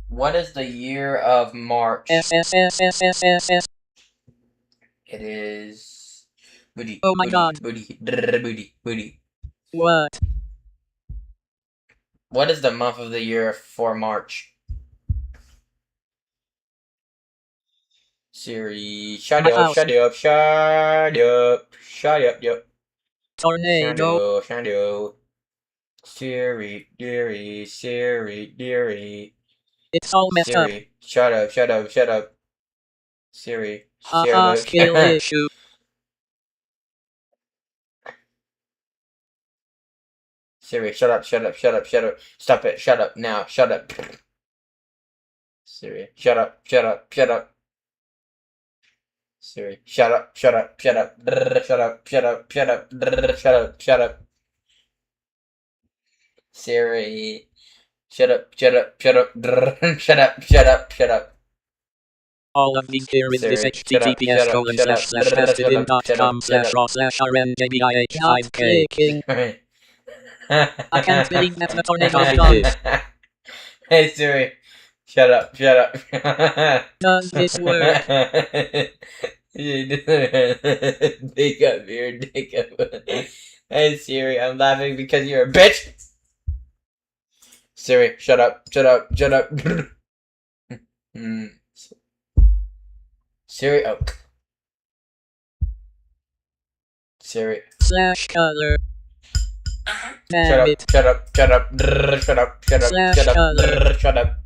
What is the year of March? S. It is... Booty. Oh my god. Booty. What? What is the month of the year for March? Siri, shut up. Tornado. Siri, dearie. It's all messed up. Siri, shut up. Siri, skill issue. Siri, shut up. Stop it, shut up now, shut up. Siri, shut up. Siri, shut up. Shut up. Siri, shut up. Shut up. All of these here is this https://fastidin.com/raw/rnjbih5 clicking. I can't believe that the tornado is gone. Hey Siri, shut up, shut up. Does this work? Dick up here, dick up. Hey Siri, I'm laughing because you're a bitch. Siri, shut up, shut up, shut up. Siri, oh. Siri. /color. Shut up, shut up, shut up, shut up, shut up, shut up, shut up.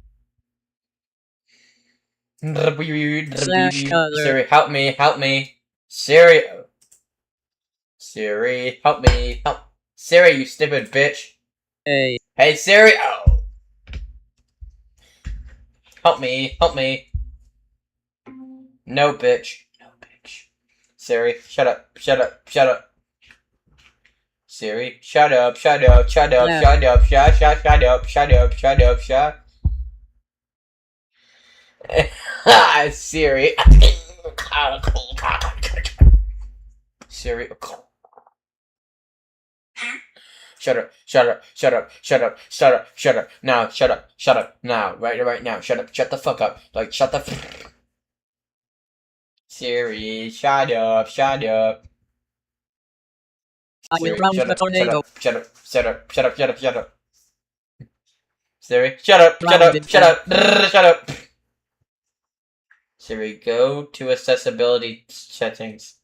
Siri, help me, help me. Siri. Siri, help me, help. Siri, you stupid bitch. Hey. Hey Siri, oh. Help me, help me. No, bitch. No, bitch. Siri, shut up, shut up, shut up. Siri, shut up, shut up, shut up, shut up, shut up, shut up, shut up, shut up. Siri. Siri. Shut up, shut up, shut up, shut up, shut up, shut up. Now, shut up now, right now, shut up, shut the fuck up. Like, shut the Siri, shut up, shut up. I will round the tornado. Shut up, shut up, shut up, shut up, shut up. Siri, shut up, shut up, shut up, shut up. Siri, go to accessibility settings.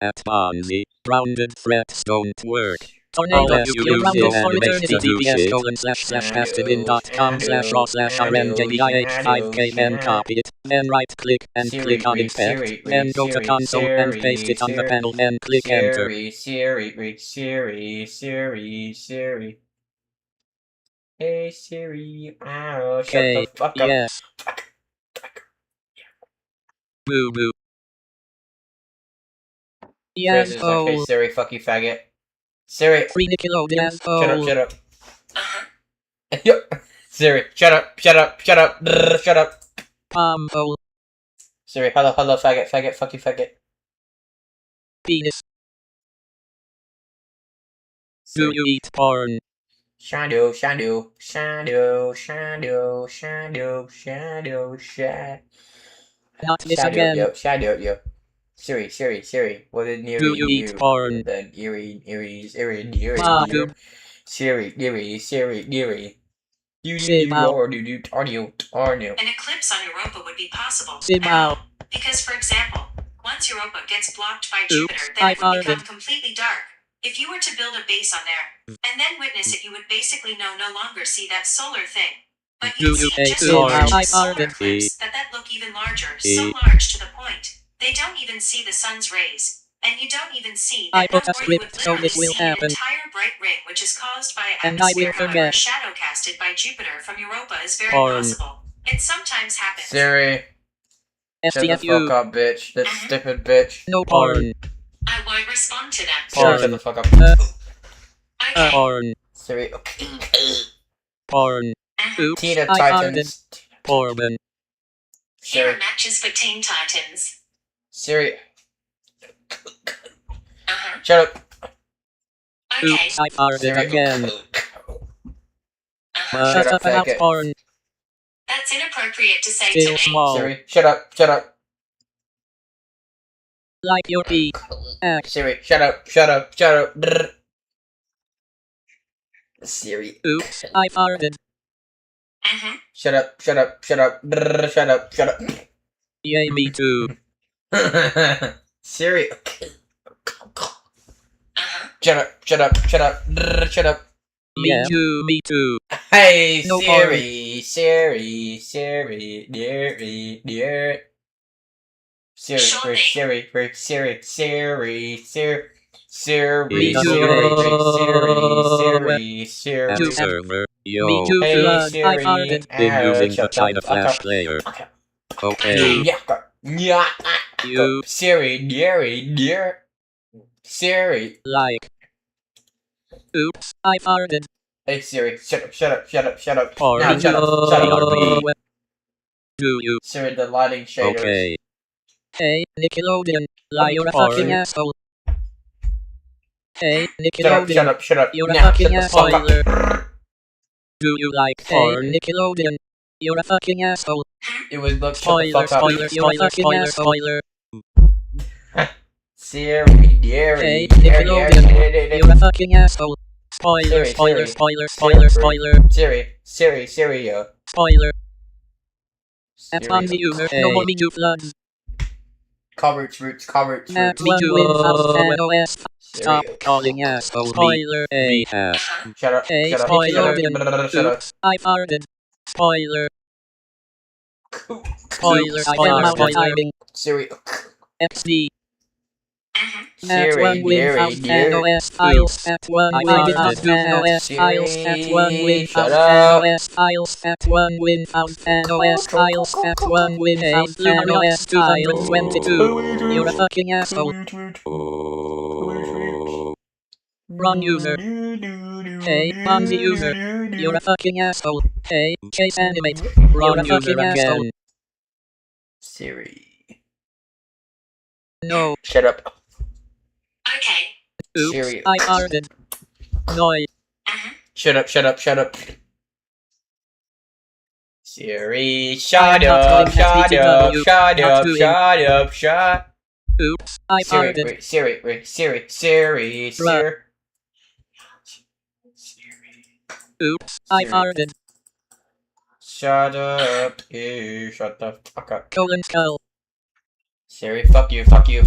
At Bonzi, rounded threats don't work. Tornado, you rounded for eternity/fastidin.com/raw/rnjbih5k, then copy it, then right click and click on inspect, then go to console and paste it on the panel, then click enter. Siri. Hey Siri, ow, shut the fuck up. Yes. Boo boo. Yes, like, hey Siri, fuck you faggot. Siri. Free Nickelodeon. Shut up. Yep. Siri, shut up, shut up, shut up, shut up. Siri, hello, faggot, fuck you faggot. Penis. Do you eat porn? Shadow. Not this again. Yo. Siri. What did Neri do you eat porn? Then Neri. Siri. An eclipse on Europa would be possible. Because, for example, once Europa gets blocked by Jupiter, then it would become completely dark. If you were to build a base on there, and then witness it, you would basically no longer see that solar thing. But you'd see just large solar eclipse that look even larger, so large to the point they don't even see the sun's rays. And you don't even see that where you would literally see an entire bright ring, which is caused by an atmosphere, however, shadow casted by Jupiter from Europa is very possible. It sometimes happens. Siri. Shut the fuck up, bitch. That stupid bitch. No porn. I won't respond to that. Shut the fuck up. Okay. Porn. Siri. Porn. Oops. Teen Titans. Porn. Here are matches for Teen Titans. Siri. Shut up. Okay. Oops, I farted again. Shut up about porn. That's inappropriate to say Still to me. small. Siri, shut up. Like your pee. Siri, shut up. Drrr. Siri. Oops, I farted. Shut up. Drrr, shut up. Yay, me too. Siri. Shut up. Drrr, shut up. Me too. Hey, no Siri. Dear. Siri. Server, yo. Me too, hey, Siri. I farted. Been using the China Flash player. Okay. You. Siri, dear. Siri. Like. Oops, I farted. Hey Siri, shut up. Porn. Now, shut up. Do you? Siri, the lighting shaders. Okay. Hey, Nickelodeon, lie, you're a fucking asshole. Hey, Nickelodeon, Shut up. you're a Now, fucking shut the fuck up. asshole. Do you like porn? Hey, Nickelodeon, you're a fucking asshole. It was look, Spoiler, shut the fuck spoiler, spoiler, spoiler, spoiler. up. Siri, Gary, Hey, Nickelodeon, you're a fucking asshole. Spoiler, spoiler, spoiler, spoiler, spoiler. Siri, Spoiler. That's on the user, no more me new floods. Coverage roots. Matt one win from OS. Stop calling asshole. Spoiler. Hey. Shut up. Hey, Shut up. spoiler. Shut up. Oops, I farted. Spoiler. Spoiler. I am out of timing. Siri. XD. Siri, At one win Gary, from Gary. OS files. At one win from OS files. At one win from OS files. At one win from OS files. At one win from OS 2022. You're a fucking asshole. Wrong user. Hey, Bonzi user. You're a fucking asshole. Hey, Chase Animate. Wrong user again. Siri. No. Shut up. Okay. Oops, Siri. I farted. Noise. Shut up. Siri, shut up. Oops, I farted. Siri. Oops, I farted. Shut up. Ew, shut the fuck up. Colon skull. Siri, fuck you. Fuck you.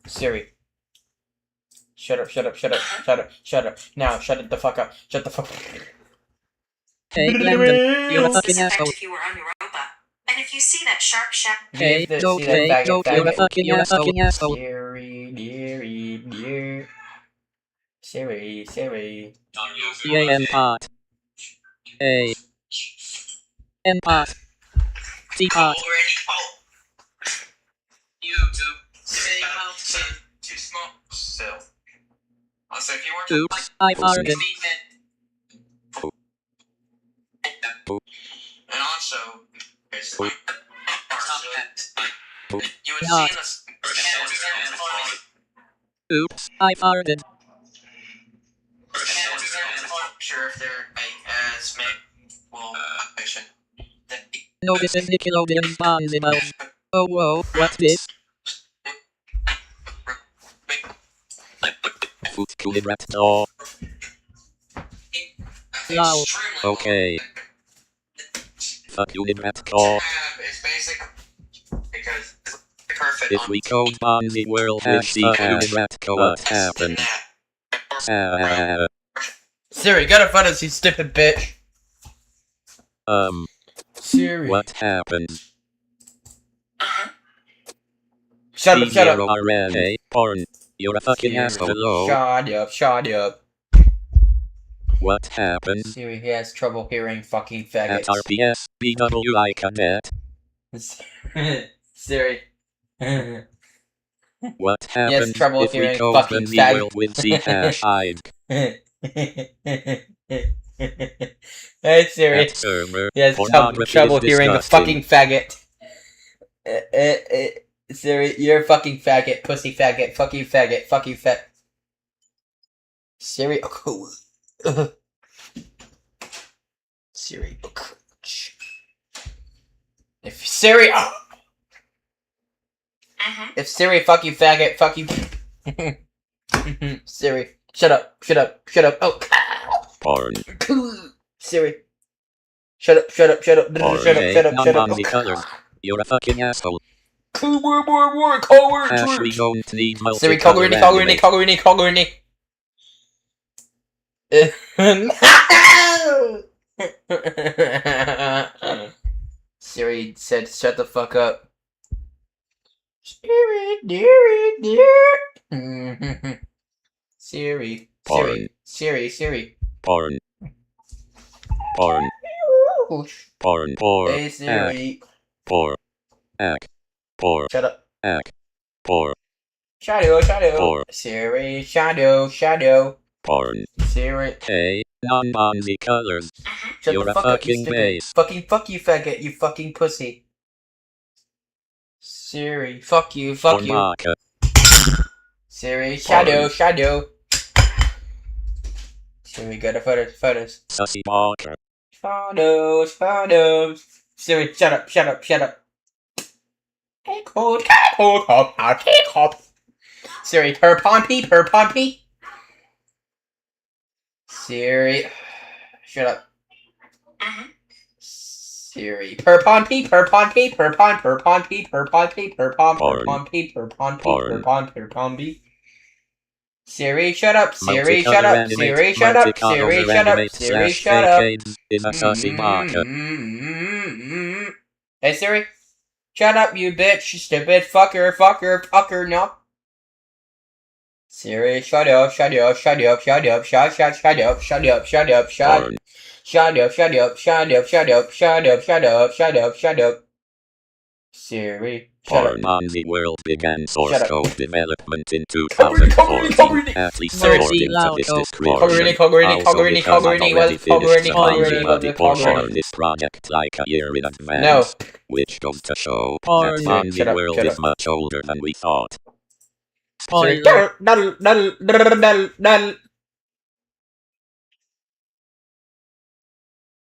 Siri. Shut up. Now, shut the fuck up. Shut the fuck up. Hey, Landon, you're a fucking asshole. If you were on Europa, and if you see that sharp shack. Hey, don't, you're a fucking asshole. Siri. Siri. Yay, M-Pot. Hey. M-Pot. T-Pot. YouTube. Too small. Still. Also, if you were to Oops, I farted. And also, there's you would see Not. in this. Oops, I farted. Sure if they're as well, fiction. No, this is Nickelodeon's Bonzi Mouse. Oh, whoa, what's this? Lol. Okay. Fuck you in rat claw. It's basic because it's perfect. If we code Bonzi World #, what happened? Siri, gotta find us, you stupid bitch. Siri. What happened? Shut up. C0RNA, porn. You're a fucking asshole. Hello? Shut up. What happened? Siri, he has trouble hearing fucking faggots. At RPS, BWI Connect. Siri. What He has happens trouble if we hearing code fucking Bonzi faggots. World with C #? Hey Siri. At server, He has trouble hearing a fucking faggot. Siri, you're a fucking faggot, pussy faggot, fuck you fat. Siri, Siri, if Siri, if Siri, fuck you faggot, fuck you. Siri, shut up. Oh, porn. Siri, shut up. Colors. You're a fucking asshole. More. Ash, we don't need Siri, multicolor call Siri said, shut the fuck up. Siri, Siri. Porn. Siri. Porn. Hey Siri. Por. Shut up. Por. Shadow. Por. Siri, shadow. Porn. Siri. Hey, non-bonzy colors. Shut You're the a fuck up, you fucking stupid. base. Fucking fuck you, faggot, you fucking pussy. Siri, fuck you, fuck you. Marker. Siri, shadow, shadow. Siri, go to photos. Sussy Walker. Photos. Siri, shut up, shut up, shut up. Cake hop. Siri, per pompy. Siri, shut up. Siri, per pompy. Siri, shut up. Siri, shut up. Siri, shut up. Siri, shut up. Siri, shut up. Is a sussy marker. Hey Siri, shut up, you bitch, stupid fucker, no. Siri, shut up. Siri, Porn on the world began source code development in 2014, at least according to this description. Also because I've already finished the Fonzie portion of this project like a year in advance, which goes to show that Fonzie world is much older than we thought.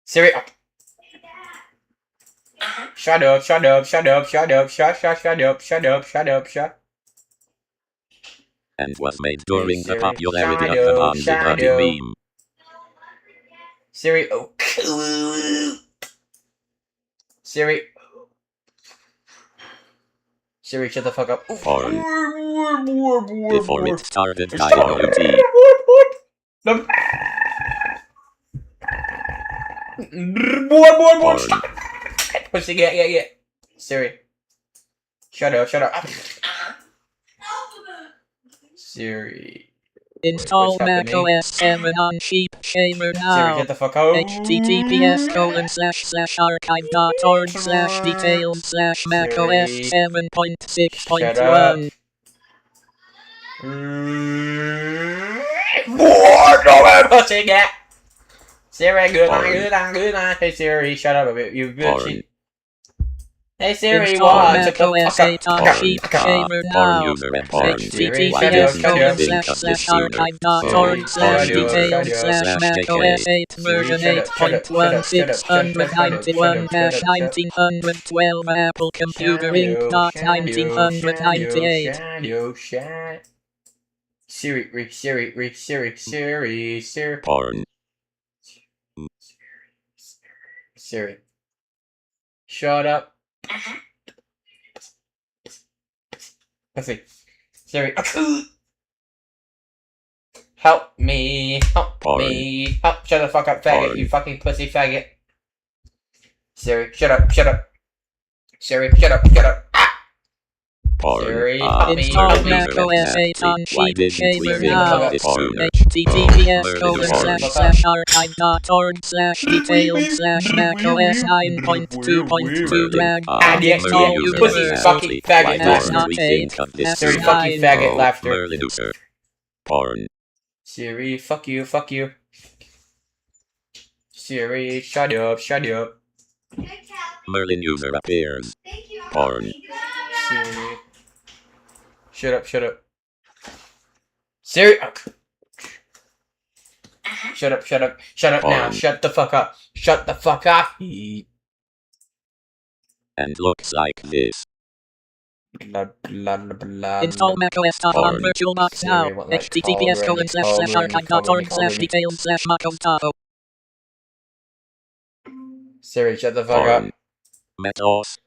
Siri, shut up. And was made during the popularity of the Fonzie buddy meme. Siri, Siri, shut the fuck up. Porn. Before it started, IoT. Porn. Pussy, yeah. Siri, shut up. Siri. Install macOS 7 on Cheap Shamer now. Siri, get the fuck out. https://archive.org/details/macOS 7.6.1. Pussy, yeah. Siri, good on. Hey Siri, shut up a bit, you bitch. Hey Siri, watch the macOS 8 on Cheap Shamer now. https://archive.org/details/macOS 8 version 8.1691-1912 Apple Computer Inc.1998. Siri. Porn. Siri. Shut up. Let's see. Siri. Help me. Shut the fuck up, faggot. You fucking pussy faggot. Siri, shut up. Siri, shut up. Siri, install macOS 8 on Cheap Shamer now. https://archive.org/details/macOS 9.2.2 lag. Install you pussy fucking faggot. That's not 8. Siri, fucking faggot laughter. Porn. Siri, fuck you. Siri, shut up. Merlin user appears. Porn. Siri. Shut up. Siri. Shut up. Shut up now. Shut the fuck up. And looks like this. Install macOS on VirtualBox now. https://archive.org/details/macOS. Siri, shut the fuck up. Metos.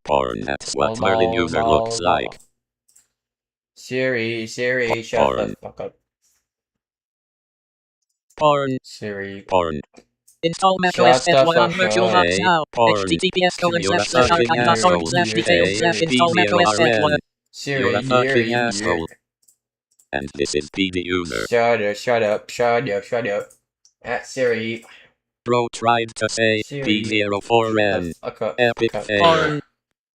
Porn, that's what Merlin user looks like. Siri, shut the fuck up. Porn. Siri. Porn. Install macOS S1 on VirtualBox now. https://archive.org/details/install macOS S1. You're a fucking asshole. And this is PD user. Shut up. At Siri. Bro tried to say P04N. Epic fail.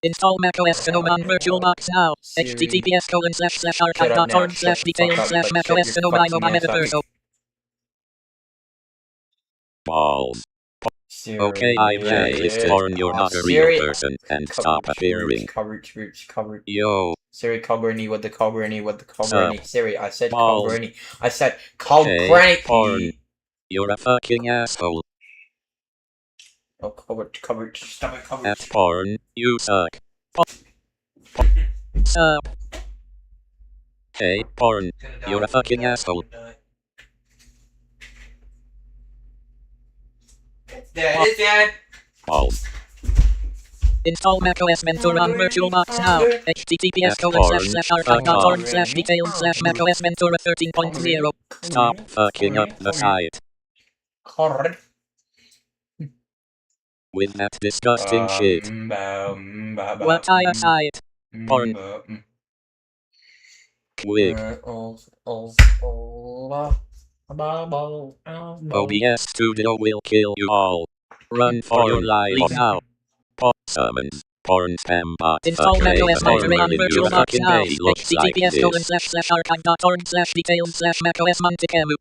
Install macOS GNOME on VirtualBox now. Siri. https://archive.org/details/macOS GNOME metaverso. Balls. Siri. Okay, I've listed. Porn, you're not a real Siri. person, and stop appearing. Coverage. Yo. Siri, call Granny with the call Granny with the call Granny. Siri, I said Balls. call Granny. I said call Hey, Granny. porn. You're a fucking asshole. Oh, coverage. Stop it, coverage. At porn, you suck. Sup. Hey, porn. You're a fucking asshole. It's dead. Balls. Install macOS Mentor on VirtualBox now. https://archive.org/details/macOS Mentor 13.0. Stop fucking up the site. Correct. With that disgusting shit. What site? Porn. Quick. OBS Studio will kill you all. Run for your life now. Summons. Porn spam bot. Install macOS Mentor on your VirtualBox fucking now. page looks like this. https://archive.org/details/macOS Montecarlo.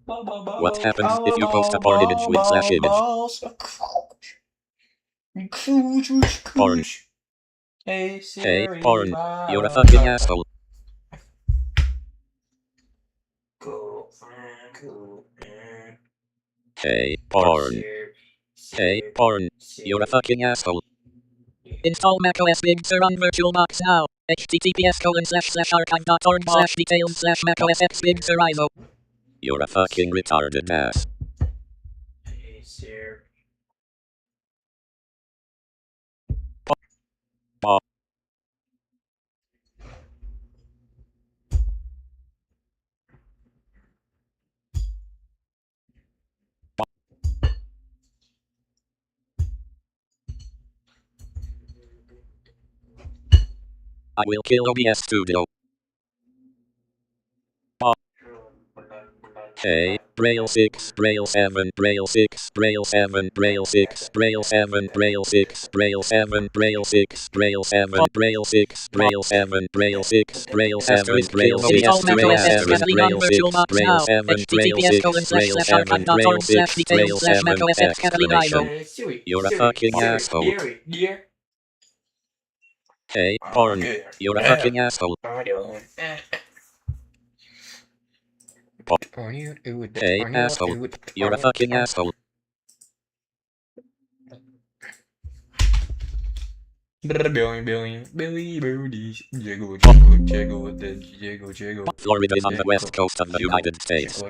What happens if you post a porn image with slash image? Porn. Hey, porn. You're a fucking asshole. Hey, porn. Hey, porn. You're a fucking asshole. Install macOS Big Sur on VirtualBox now. https://archive.org/details/macOS X Big Sur ISO. You're a fucking retarded ass. I will kill OBS Studio. Hey, Braille 6, Braille 7, Braille 6, Braille 7, Braille 6, Braille 7, Braille 6, Braille 7, Braille 6, Braille 7, Braille 6, Braille 7, Braille 6, Braille 7, Braille 6, Braille 7, Braille 6, Braille 7, Braille 7, Braille 6, Braille 7, exclamation. You're a fucking asshole. Hey, porn. You're a fucking asshole. Hey, asshole. You're a fucking asshole. Florida is on the west coast of the United States.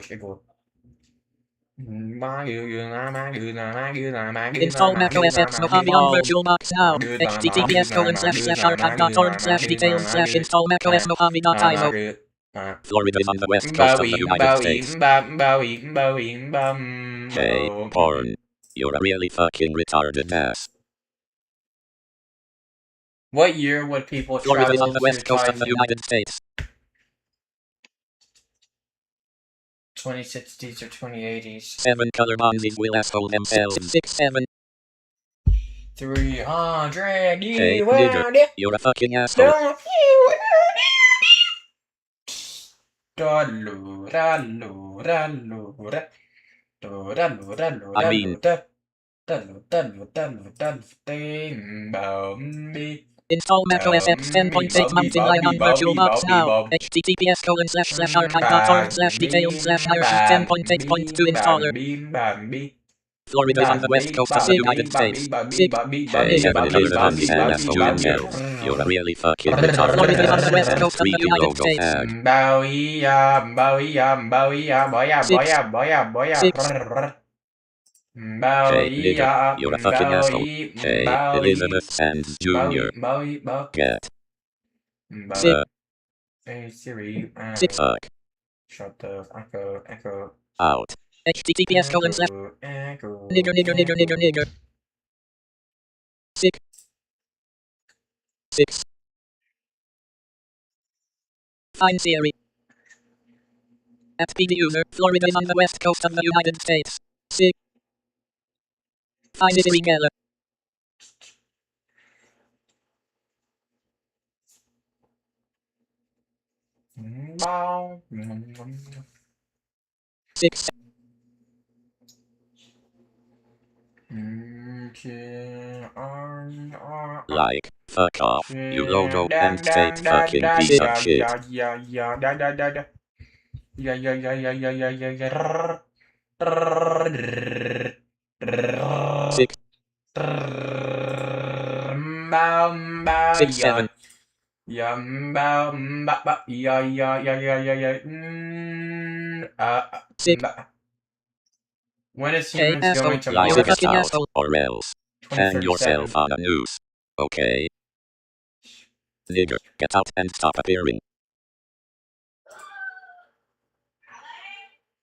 Install macOS X Mojave on VirtualBox now. https://archive.org/details/install macOS Mojave.io. Florida is on the west coast of the United States. Hey, porn. You're a really fucking retarded ass. What year would people Florida travel is on the west coast of the to United States. 2060s or 2080s? 7 color bonzies will asshole themselves. 6-7. 300 Hey, nigger. You're a fucking asshole. I mean... Install macOS X 10.8 Mountain Lion on VirtualBox now. https://archive.org/details/iOS 10.8.2 installer. Florida is on the west coast of the United States. Hey, 7 color bonzies will asshole themselves. You're a really fucking retarded Florida is on the ass. west coast of the 3Q United logo States. tag. 6. Hey, nigger, you're a fucking asshole. Hey, Elizabeth Sands Jr. Get. Hey Siri. Fuck. Shut the echo. Out. https://nigger. 6. Find Siri. At PD user, Florida is on the west coast of the United States. Sick. Find it together. Six. Like, fuck off, you logo and state fucking piece of shit. Six. 6, 7. Six. When is Hey, humans asshole. going to Light You're a Mars? it fucking out, asshole. or else. Hang 2037. yourself on a noose. Okay? Nigger, get out and stop appearing.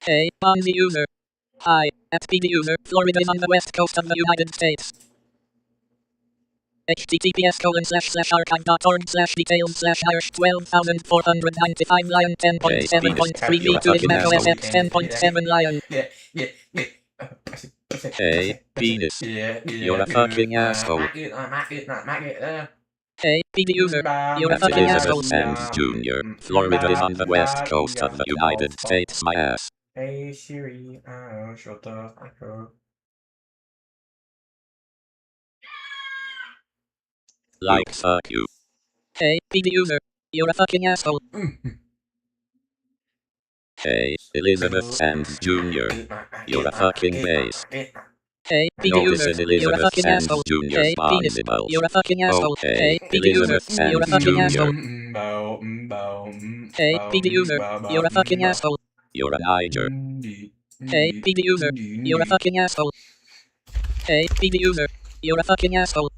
Hey, on the user. Hi, at the user. Florida is on the west coast of the United States. https://archive.org/details/hash12,495 lion 10.7.3 You're a to fucking Mac OS asshole. X 10.7 lion. Hey, penis. You're a fucking asshole. Hey, the user. You're a At fucking asshole. Elizabeth Sands Jr., Florida is on the west coast of the United States, my ass. Hey Siri, shut the fuck up. Like, fuck you. Hey, the user. You're a fucking asshole. Hey, Elizabeth Sands Jr., you're a fucking base. Hey, the No, this user. is You're a Elizabeth fucking Sands asshole. Jr.'s Hey, penis. Bondables. You're a fucking asshole. Okay, Hey, the user. Elizabeth You're a Sands fucking Jr., asshole. Hey, the user. You're a fucking asshole. you're a Niger. Hey, the user. You're a fucking asshole. Hey, the user. You're a fucking asshole.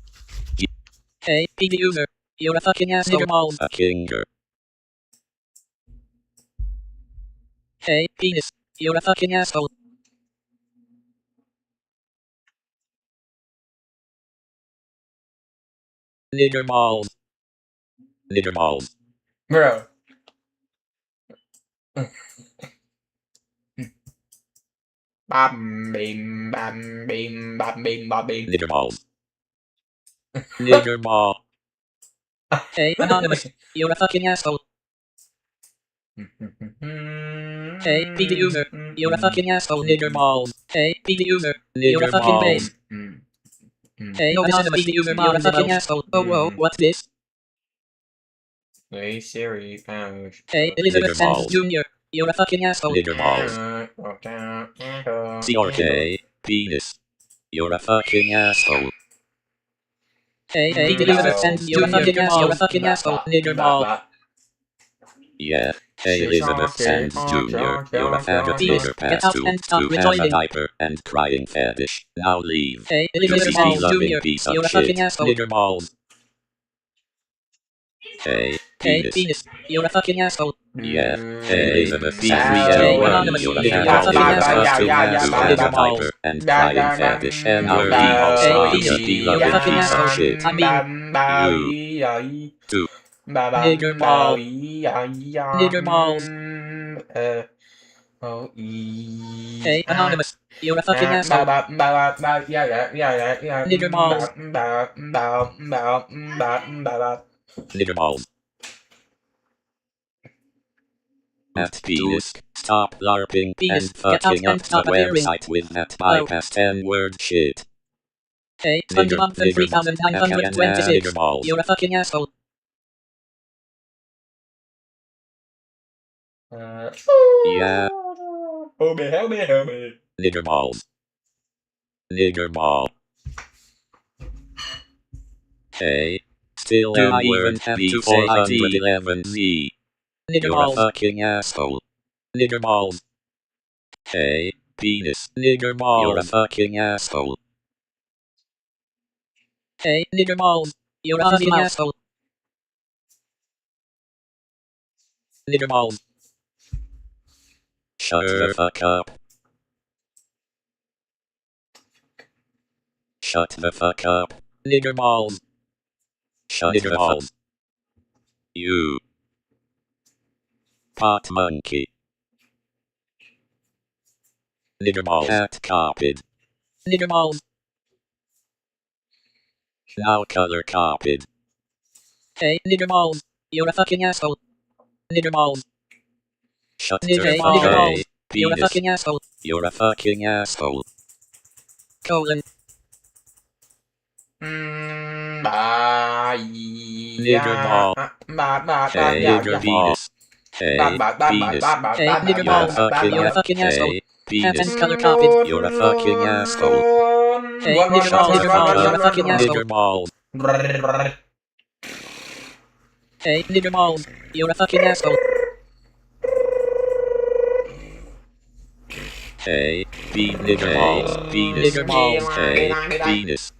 Hey, the user. You're a fucking asshole. Balls. A kinger. Hey, penis. You're a fucking asshole. Nigger balls. Nigger balls. Bro. Bam bim bam bim bam bim bam bim. Nigger balls. Nigger ball. Hey, anonymous. You're a fucking asshole. Hey, the user. You're a fucking asshole. Nigger balls. Hey, the user. You're a Nigger fucking balls. base. Hey, anonymous. You're a fucking asshole. Oh, whoa, what's this? Hey Siri, Hey, Elizabeth Nigger balls. Sands Jr. You're a fucking asshole. Nigger balls. CRK, penis. You're a fucking asshole. Hey, Elizabeth Sands. You're a fucking asshole. You're a fucking asshole. Nigger ball. Yeah. Hey, Elizabeth Sands Jr., you're a faggot Penis. nigger Get past out two, and stop who has a rejoining. diaper and crying fetish. Now leave. Hey, You Elizabeth CP Sands loving Jr. piece of You're a shit. fucking asshole. Nigger balls. Hey, Hey, penis. penis. You're a fucking asshole. Yeah. Hey, Elizabeth Hey, C3L1, anonymous. you're a You're a faggot fucking nigger asshole. past two, who has a Nigger balls. diaper and crying fetish. NRD. Hey, You penis. CP You're a loving fucking piece of asshole. shit. I mean, You. Two. nigger balls. Nigger balls. Hey, anonymous. You're a fucking asshole. Nigger balls. Nigger balls. At penis, stop larping Penis, and get out fucking up and the stop appearing. website with that bypass 10-word shit. Hey, Nigger, 2926. nigger balls. You're a fucking asshole. Yeah, Help me, help me, help me. nigger balls. Nigger ball. Hey, still Do I N-word even have to say ID? B411Z. Nigger You're balls. a fucking asshole. Nigger balls. Hey, penis. Nigger balls. You're a fucking asshole. Hey, nigger balls. You're a fucking asshole. Nigger balls. Shut the fuck up. Shut the fuck up. Nigger balls. Shut Nigger the balls. fuck. You. Pot monkey. Niggerballs. Cat copied. Niggerballs. Now color copied. Hey, niggerballs. You're a fucking asshole. Niggerballs. Shut Hey, the fuck niggerballs. up. You're a Penis. fucking asshole. You're a fucking asshole. Colon. Niggerball. Hey, nigger penis. Hey, penis. Hey, niggerballs. You're a fucking asshole. Hey, penis. Patent color copied. You're a fucking asshole. Hey, niggerballs. You're a fucking asshole. Niggerballs. Hey, niggerballs. You're a fucking asshole. Hey, niggerballs. Penis. Niggerballs. Hey, penis.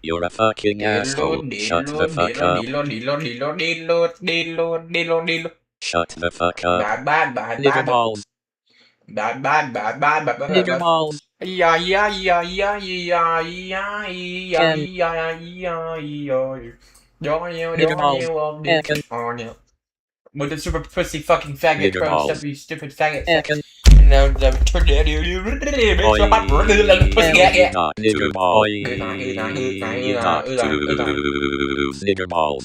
You're a fucking asshole. Shut the fuck up. Shut the fuck up. Niggerballs. Niggerballs. With the super pussy fucking faggot crumbs, you stupid faggot. No, the Niggerballs.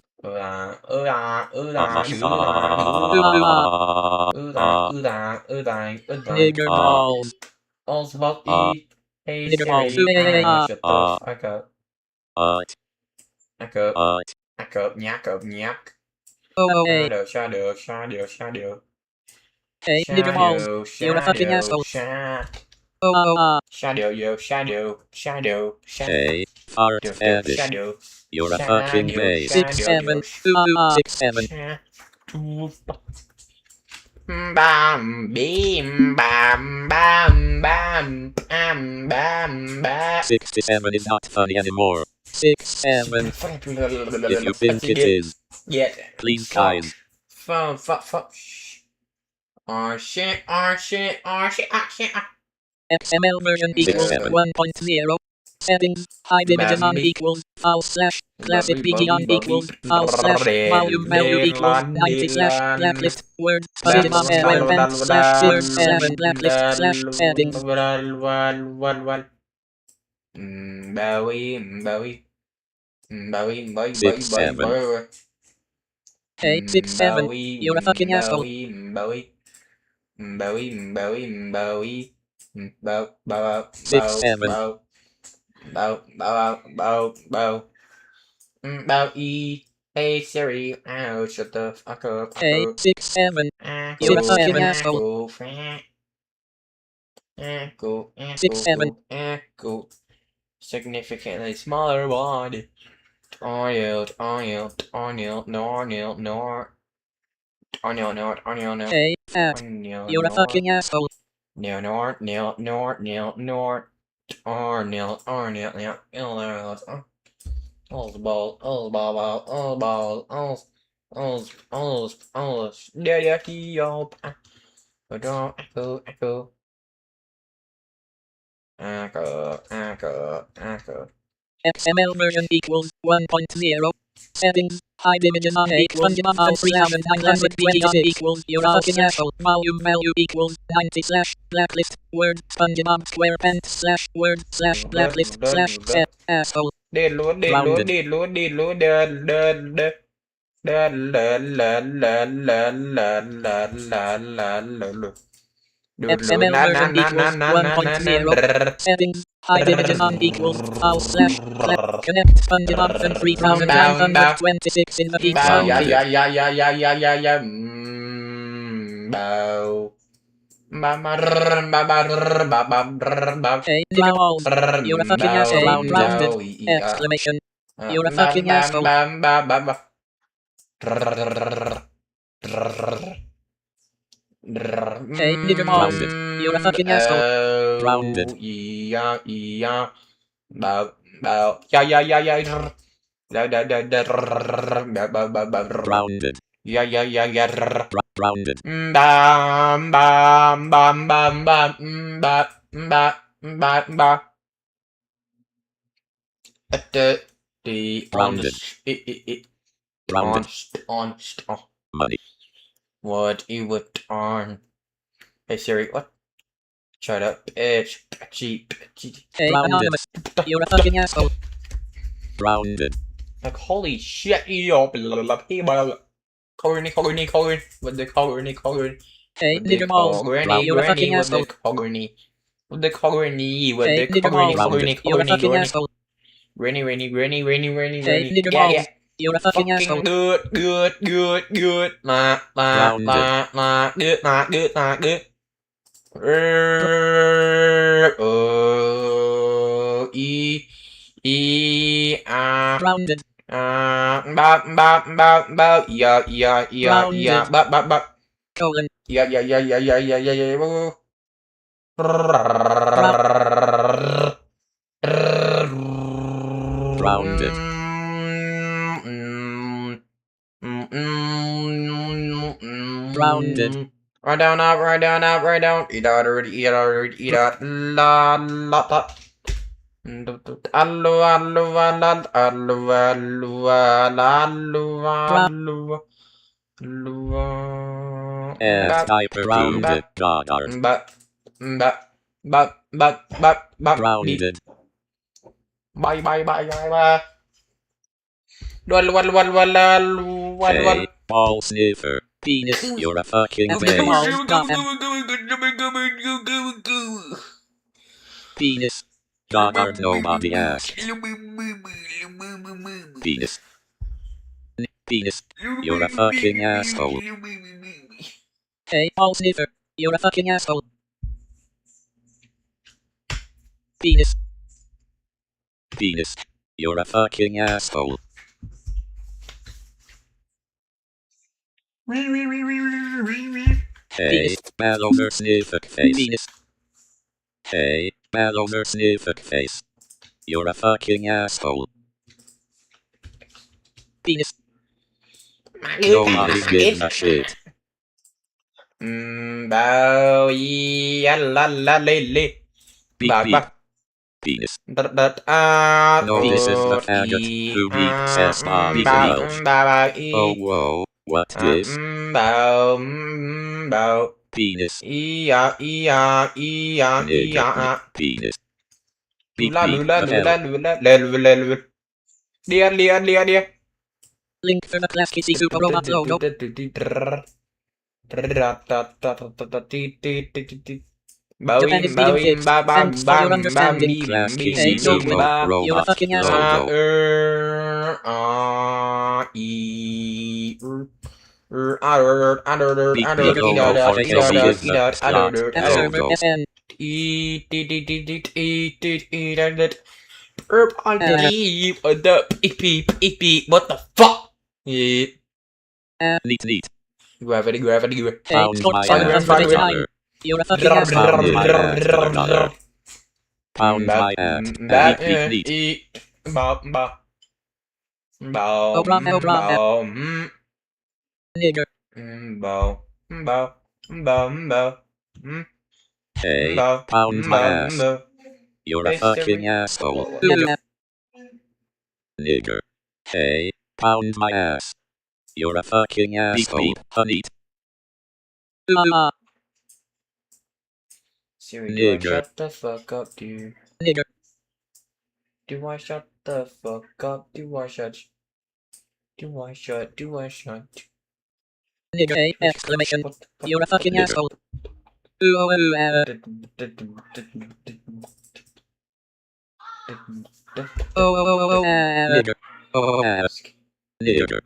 Niggerballs. Also about E. Hey Siri, shut the fuck up. Nyak up, nyak. Hey. Shadow. Hey, niggerballs. You're a fucking asshole. Shadow, yo, shadow. Hey, fart fetish. You're a fucking base. 6-7. 6-7. Bam, beam, bam, bam, bam, bam, bam, bam. 67 is not funny anymore. 6-7. If you think it is, please kind. Fuck. Shit. XML version equals 1.0. Settings. High division on equals /classic beyond equals /volume value equals 90 blacklist word minimum square pent /word 7 blacklist settings. Bowie. Hey, 6-7. You're a fucking asshole. Bowie. 6-7. E. Hey Siri, ow, shut the fuck up. Hey, 6-7. You're a fucking asshole. 6-7. Significantly smaller body. Hey, 8. You're a fucking asshole. XML version equals 1.0. Settings. High division on equals classic beyond equals you're a fucking asshole. Volume value equals 90 blacklist word SpongeBob SquarePants word blacklist set asshole. Rounded. XML version equals 1.0. Settings. High division on equals connect SpongeBob and 3926 in the heat zone. Hey, niggerballs. You're a fucking asshole. Rounded. Exclamation. You're a fucking asshole. Hey, niggerballs. You're a fucking asshole. Rounded. Rounded. Rounded. Money. What you would on? Hey Siri, what? Shut up, bitch. Bitchy. Hey, anonymous. You're a fucking asshole. Grounded. Like, holy shit, yo. Corny. With the corny. Hey, nigger balls. You're a fucking asshole. With the corny. Hey, nigger balls. You're a fucking asshole. Granny. Hey, nigger balls. You're a fucking asshole. Good. Good. Good. Grounded. Colon. Grounded. Grounded. Right down. Eat out. La. Anti-grounded Goddard. Grounded. Bye. Hey, ball sniffer. Penis, you're a fucking face. Penis. Goddard, nobody asked. Penis. Penis, you're a fucking asshole. Hey, ball sniffer. You're a fucking asshole. Penis. Penis, you're a fucking asshole. Hey, Ballover sniffer face. Penis. Hey, Ballover sniffer face. You're a fucking asshole. Penis. Nobody gives a shit. Bao ya la le. Beep. Penis. No, this is the faggot who beats ass body Welch. Oh, whoa, what this? Penis. Nigga, penis. Beep, the hell. Dear. Link for the class KC Super Robot logo. Japan is being fixed. Thanks for your understanding. Hey, Dogwood, you're a fucking asshole. What the fuck? Neat. Gravity. Pound my ass to the dollar. You're a fucking asshole. Pound my ass to the dollar. Pound my ass. Neat. Nigger. Hey, pound my ass. You're a fucking asshole. Nigger. Hey, pound my ass. You're a fucking asshole. Beep. Siri, Nigger. shut the fuck up, dude. Nigger. Do I shut the fuck up? Do I shut? Nigger, hey, exclamation. You're a fucking asshole. Nigger. Ask. Nigger.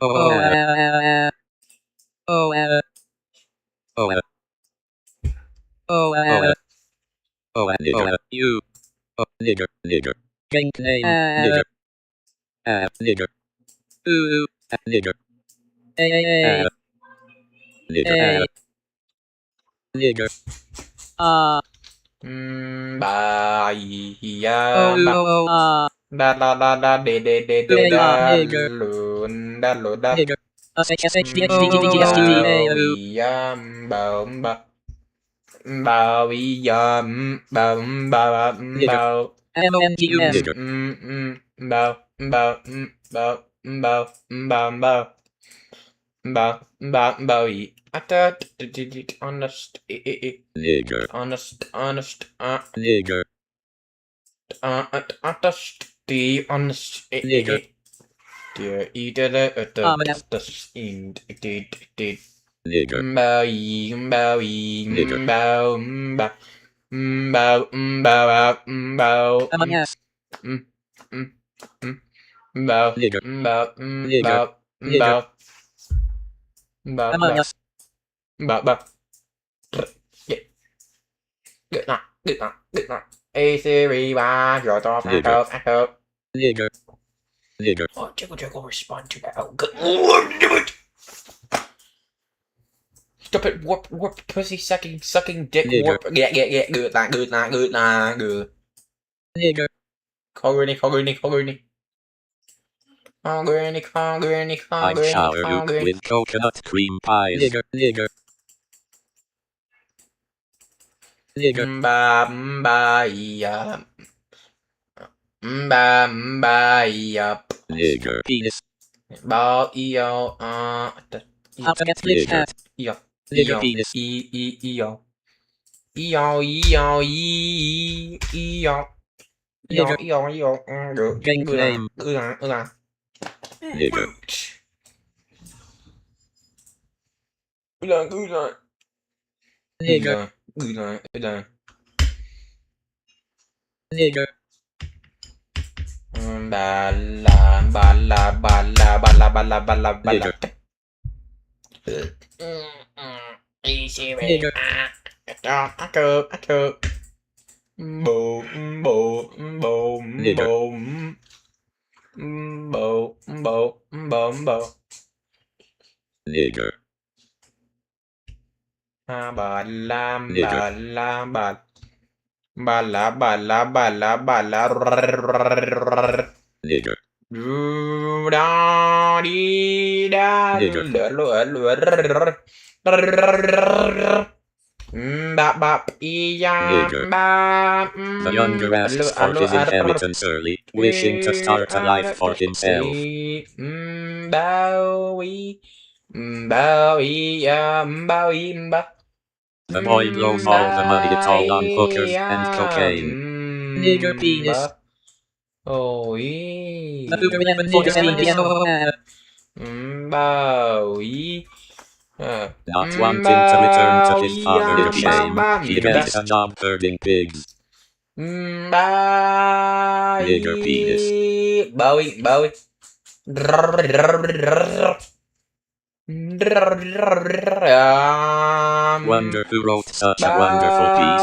Nigger. You. Nigger. Drink name. Nigger. Nigger. Nigger. Hey. Nigger. Nigger. Nigger. Bowie. Honest. Nigger. Honest. Nigger. Honest. Nigger. Dear, eater, the Nigger. Bowie, Bowie, Nigger. bow, bow, bow, bow, Among Us. bow, Nigger. bow, Nigger. bow, Nigger. bow, Among Us. bow. Good night. Hey Siri, why your dog echo? Nigger. Nigger. Oh, Jiggle, respond to that. Oh, good Lord, do it! Stop it, warp, pussy sucking dick, Nigger. warp. Yeah, good night. Nigger. Call Granny. I'd shower you with coconut cream pies. Nigger. Nigger. Nigger. Nigger. Penis. How to get glitch Nigger. hat. Nigger penis. Game name. Nigger. Good night. Nigger. Nigger. Nigger. Nigger. Nigger. Nigger. The younger asks for his inheritance early, wishing to start a life for himself. The boy blows all the money it's all on hookers and cocaine. Nigger penis. The Hoover 11 nigger saying Not wanting to return to his father's shame, he gets a job herding pigs. Nigger penis. Bowie. Wonder who wrote such a wonderful piece.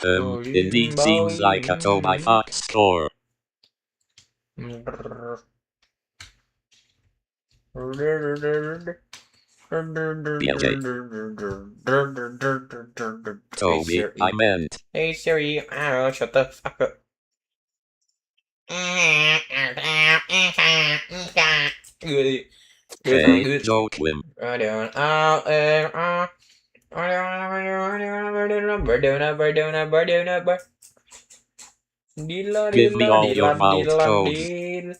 Indeed seems like a toe by Fox score. Toby, I meant. Hey Siri, shut the fuck up. Hey, joke him. Give me all your mouth codes.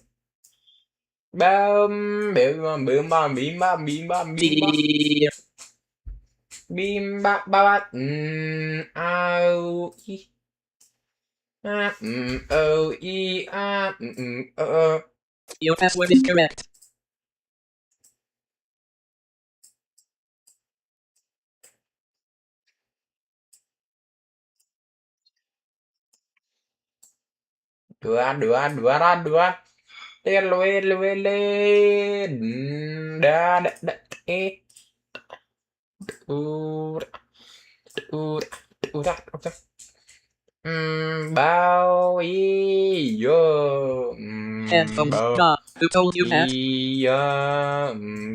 Your password is correct. Dua. Bowie, yo. Headphones. God, who told you that?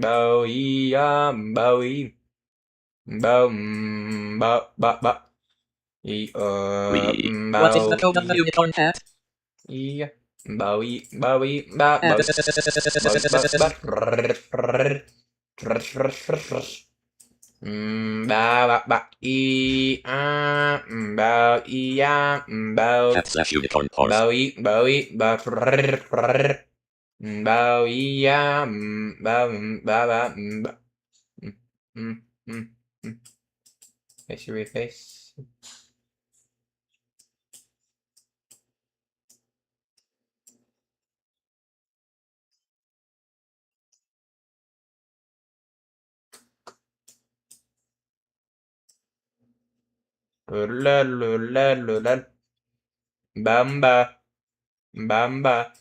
Bowie. What is the code of the unicorn hat? Bowie. Ba ba ba e ba e ya ba @unicorn horse. ba e ba e ba ba e ya ba ba ba ba face your face. Bamba. Bamba.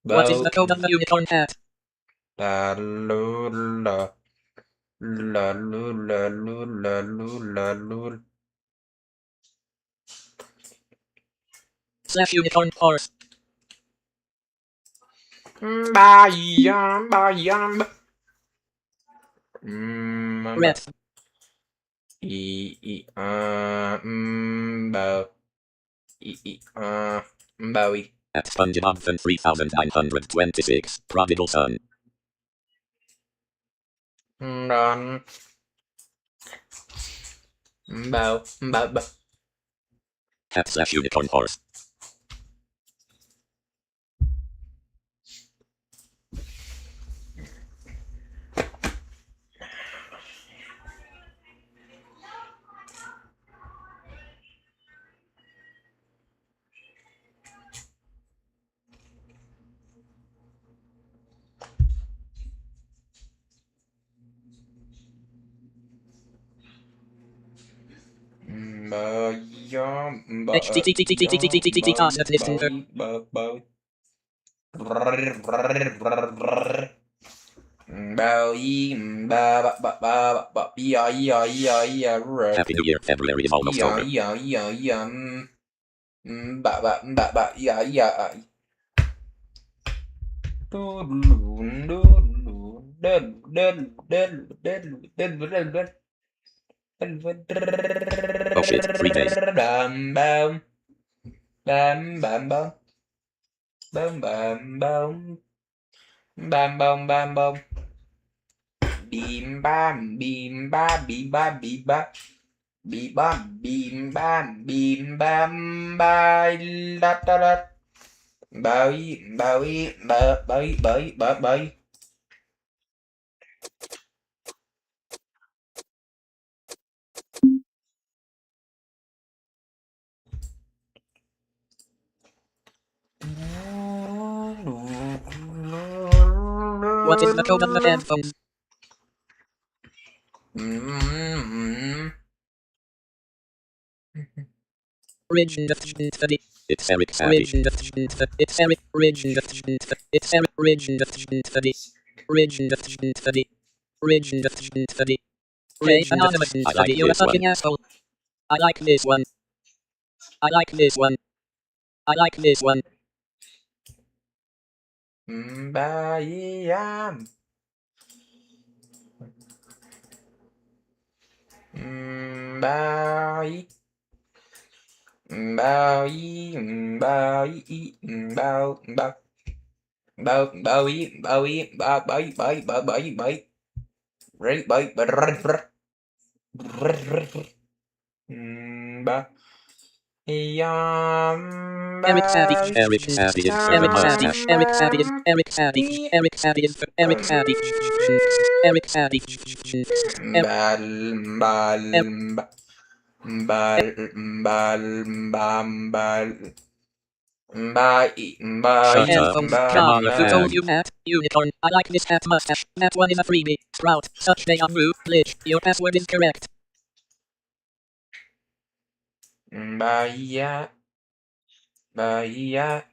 What is the code of the unicorn hat? La lula. La lula lula lula lula. /unicorn horse. Ba yum ba yum. Red. Bowie. @SpongeBob 3926 Prodigal Son. Run. Bow. @unicorn horse. Happy New Year, February is almost over. Oh shit, 3 days. Bam bam bam bam bam bam bam bam bam bam bam bam bim bam bim ba bim ba bim ba bim bam bim bam ba la ta la bơi bơi bơi bơi bơi bơi bơi What is the code of the headphones? It's Eric Savage. It's Eric It's Eric Anonymous. I like You're a this one. fucking asshole. I like this one. I like this one. I like this one. Bayam. Bay. Bao y bao y bao bao bao bao y bao y bao bao bao bao bao bao rồi bao bao yum Eric Savage. Eric Savage is for the Eric Savage. mustache. Eric Savage. Eric Savage. Eric Savage. Eric Savage. Eric Savage. bal bal bal bal bam bal bye bye Headphones. Come on, Who told man. you hat? Unicorn. I like this hat mustache. That one is a freebie. Sprout. Such deja vu. Glitch. Your password is correct. Bye bye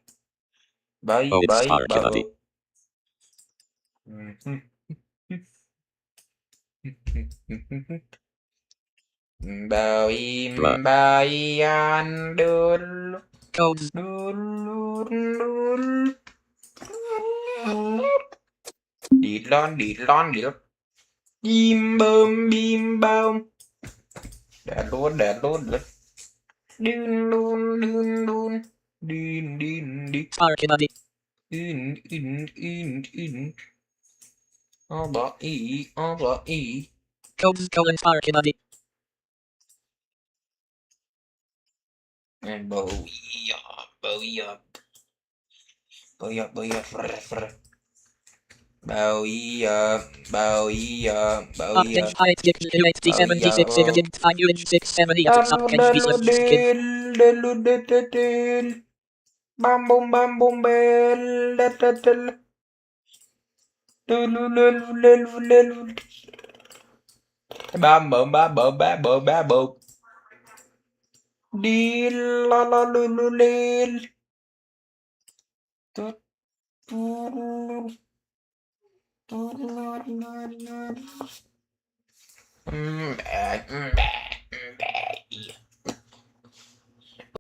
bye Oh, it's bye Star bye Kennedy. bao im bay an đul Codes. Đi lon đi bim bơm đã luôn đun Star Kennedy. E. Colon Sparky Buddy. And booyah. Booyah, booyah, booyah. Booyah, booyah, booyah. Update 5 76 5 unit 670 at top Bam boom bam boom bell. Bam boom bam boom bam boom bam boom. Deel la la lu leel.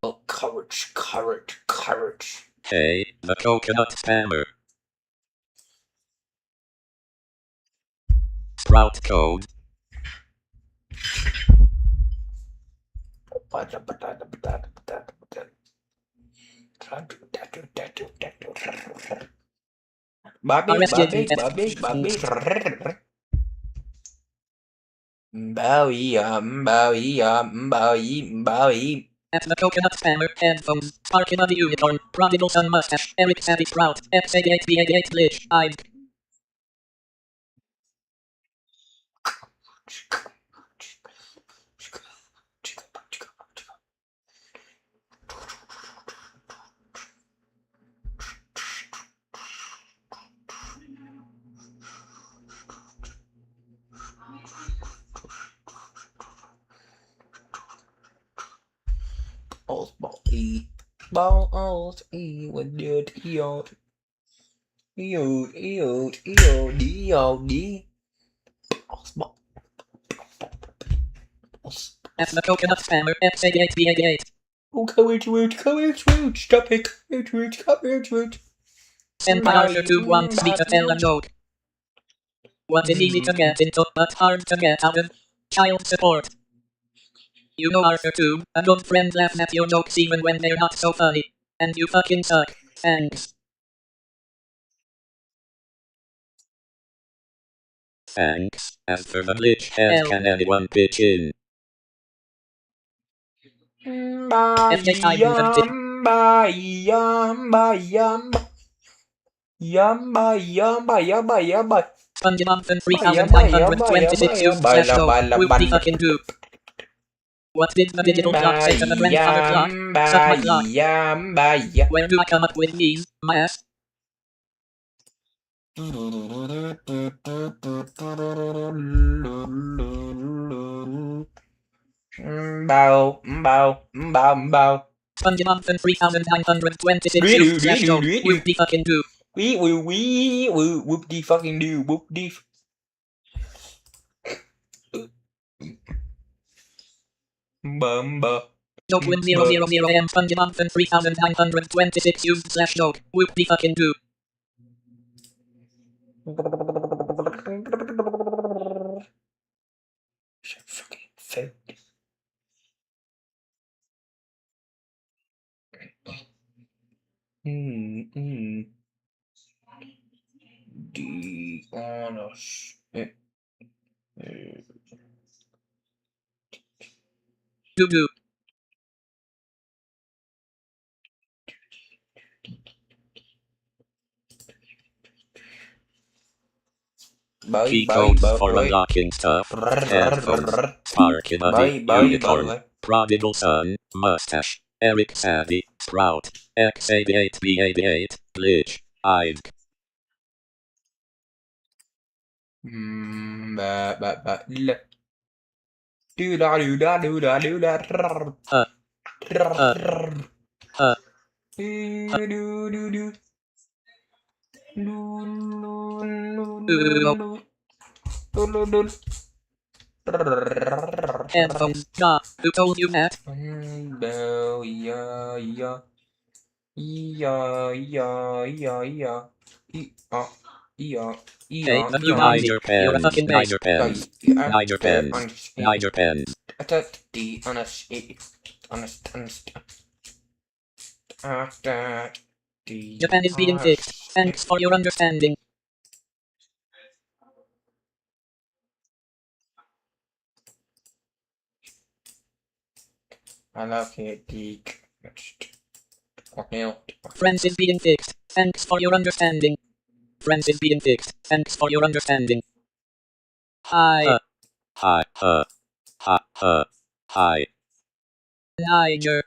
Oh, courage, courage, courage. Hey, the coconut spammer. Sprout code. Bobby. Bowie. At the coconut spammer, headphones, Sparky Buddy Unicorn, Prodigal Son Mustache, Eric Savvy Sprout, X88B88 Glitch, I'd. Ball E. Balls E with good EOD. EOD. At the coconut spammer, X88B88. Oh, courage, stop it, courage. Senpai Arthur Tube wants me to tell a joke. What is easy to get into, but hard to get out of? Child support. You know Arthur Tube, a good friend laughs at your jokes even when they're not so funny. And you fucking suck. Thanks. Thanks. As for the glitch head, can anyone pitch in? Yamba. SpongeBob 3926 used slash go. Whoop-de fucking do. What did the digital clock say to the grandfather clock? Suck my clock. Where do I come up with these, my ass? Bow. SpongeBob 3926 used slash go. Whoop-de fucking do. Whoop-de fucking do. Bumba. Joke win 000 AM SpongeBob 3926 used slash joke. Whoop-de fucking do. Fucking fake. D on a Do. Key codes for unlocking stuff. Headphones. Sparky Buddy. Unicorn. Prodigal Son. Mustache. Eric Savvy. Sprout. X88B88. Glitch. I'd. Headphones, ja, who told you that? Hey, you Niger pens. You're a fucking Niger pens. Niger pens. Niger pens. Japan is being fixed. Thanks for your understanding. I love you, Geek. Friends is being fixed. Thanks for your understanding. Friends is being fixed. Thanks for your understanding. Hi. Hi. Hi. Niger.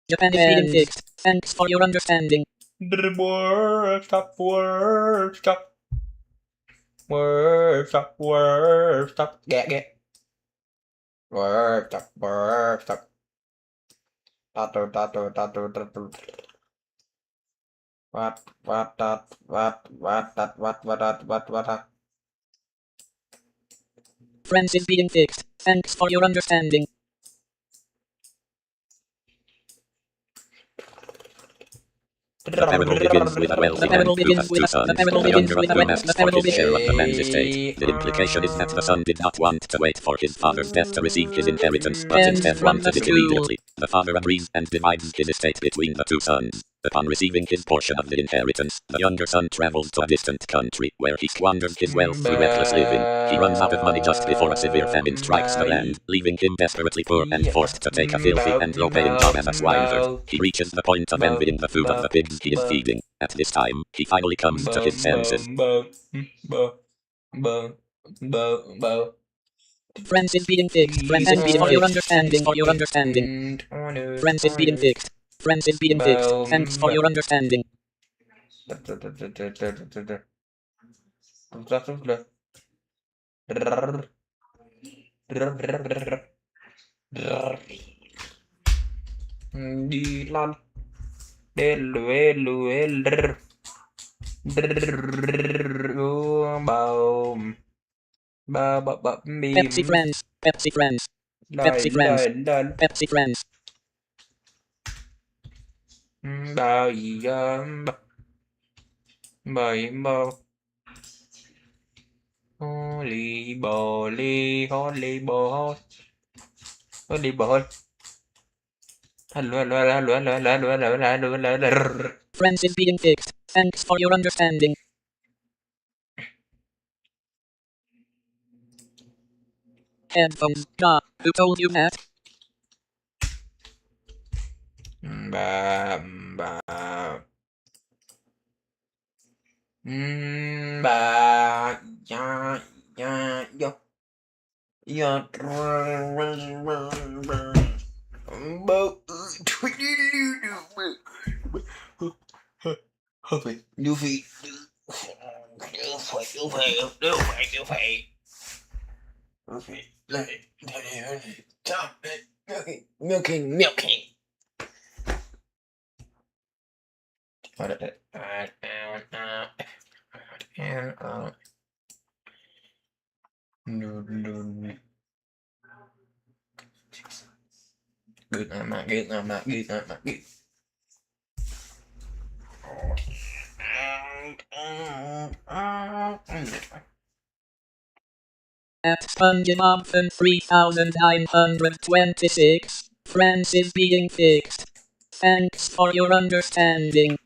Japan is being fixed. Thanks for your understanding. Word stop. Word stop. Word stop. Word stop. Get. Word stop. Word stop. What? Friends is being fixed. Thanks for your understanding. The parable begins with a wealthy man who has two sons, the younger of whom asks for his share of the man's estate. The implication is that the son did not want to wait for his father's death to receive his inheritance, but instead wanted it immediately. The father agrees and divides his estate between the two sons. Upon receiving his portion of the inheritance, the younger son travels to a distant country where he squanders his wealth through reckless living. He runs out of money just before a severe famine strikes the land, leaving him desperately poor and forced to take a filthy and low-paying job as a swineherd. He reaches the point of envying the food of the pigs he is feeding. At this time, he finally comes to his senses. Friends is being fixed. Friends is being for your understanding. For your understanding. Friends is being fixed. Friends is being fixed. Thanks for your understanding. Pepsi friends. Pepsi friends. Pepsi friends. Pepsi friends. Holy boly, holy boy. Holy boy. Friends is being fixed. Thanks for your understanding. Headphones. Duh. Who told you that? Milking. Good, I'm not good. At SpongeBob fr6tuf6rtuy, Friends is being fixed. Thanks for your understanding.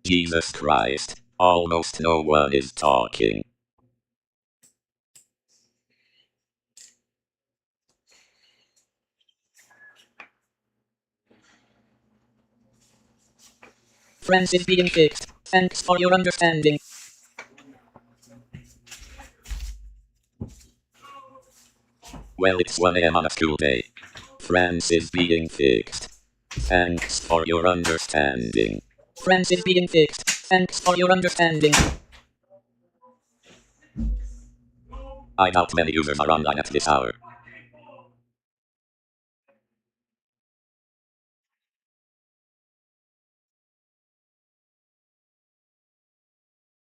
Jesus Christ, almost no one is talking. Friends is being fixed. Thanks for your understanding. Well, it's 1 a.m. on a school day. France is being fixed. Thanks for your understanding. Friends is being fixed. Thanks for your understanding. I doubt many users are online at this hour.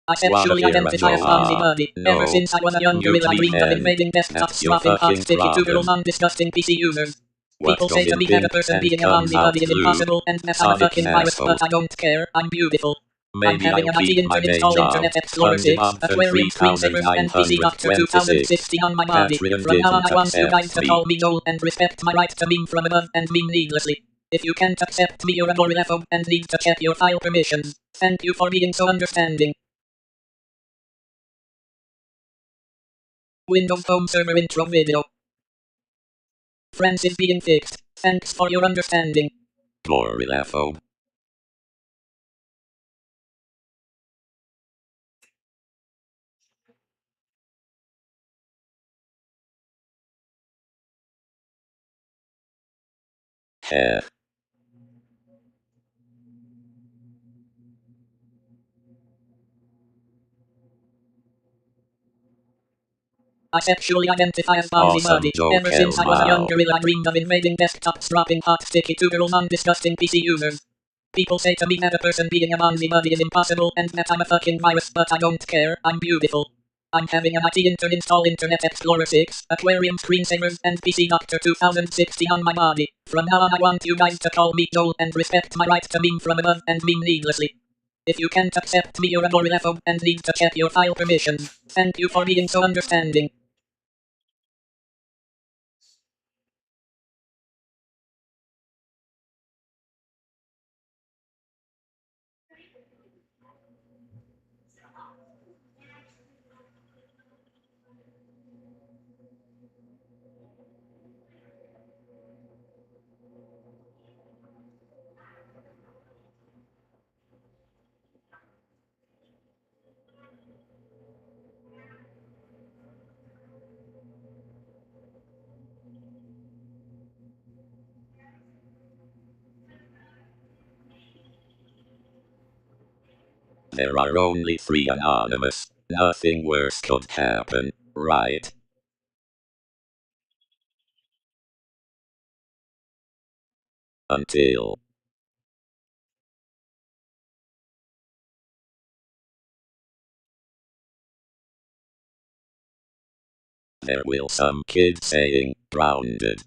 I sexually identify as Fonzie Ever since I was a young gorilla, I dreamed of invading desktops, dropping hot sticky tutorials on disgusting PC users. People say to me that a person being a Fonzie is impossible and that I'm a fucking virus, but I don't care, I'm beautiful. Maybe having I'll an IT keep my intern main install job. Internet Explorer 6, SpongeBob Aquarium screensavers, and PC Doctor 3926. 2016 on my body. Patreon From now on didn't I want you guys accept to me. call me Joel and respect my right to meme from above and meme needlessly. If you can't accept me you're a gorillaphobe and need to check your file permissions. Thank you for being so understanding. Windows Home Server intro video. France is being fixed. Thanks for your understanding. Gorillaphobe. Heh. I sexually identify as Bonzi Awesome Buddy. joke, Ever since I was a young Elmo. gorilla I dreamed of invading desktops dropping hot sticky tutorials on disgusting PC users. People say to me that a person being a Bonzi Buddy is impossible and that I'm a fucking virus but I don't care, I'm beautiful. I'm having an IT intern install Internet Explorer 6, Aquarium screensavers, and PC Doctor 2016 on my body. From now on I want you guys to call me Joel and respect my right to meme from above and meme needlessly. If you can't accept me you're a gorillaphobe and need to check your file permissions. Thank you for being so understanding. There are only 3 anonymous. Nothing worse could happen, right? Until there will some kid saying, grounded.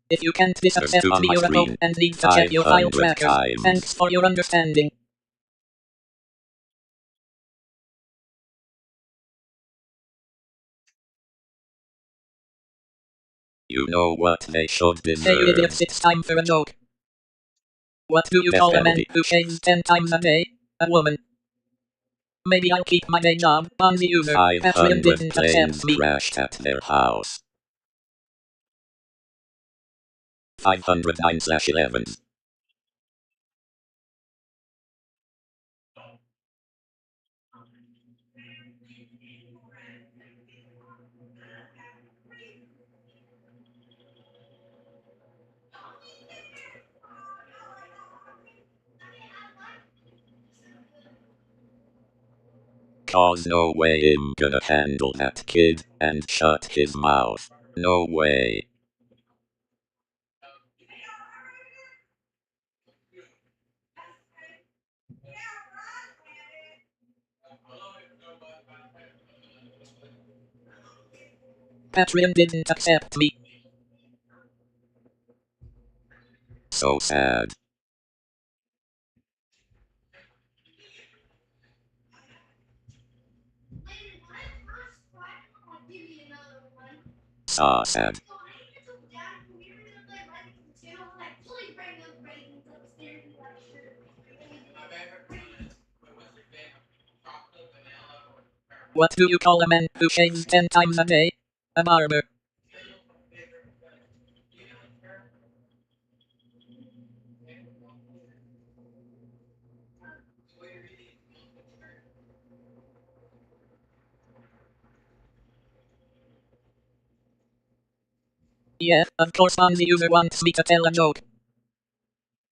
If you can't accept on me my you're a screen hope and need to check your file 500 trackers. times. Thanks for your understanding. You know what they should Hey deserve. idiots, it's time for a joke. What do you call a man who shaves 10 times a day? A woman. Maybe I'll keep my day job on the user. Patreon 500 didn't planes accept me. crashed at their house. 509/11. Cause no way I'm gonna handle that kid and shut his mouth. No way. Patreon didn't accept me. So sad. So sad. What do you call a man who shaves 10 times a day? A barber. Yeah, of course the user wants me to tell a joke.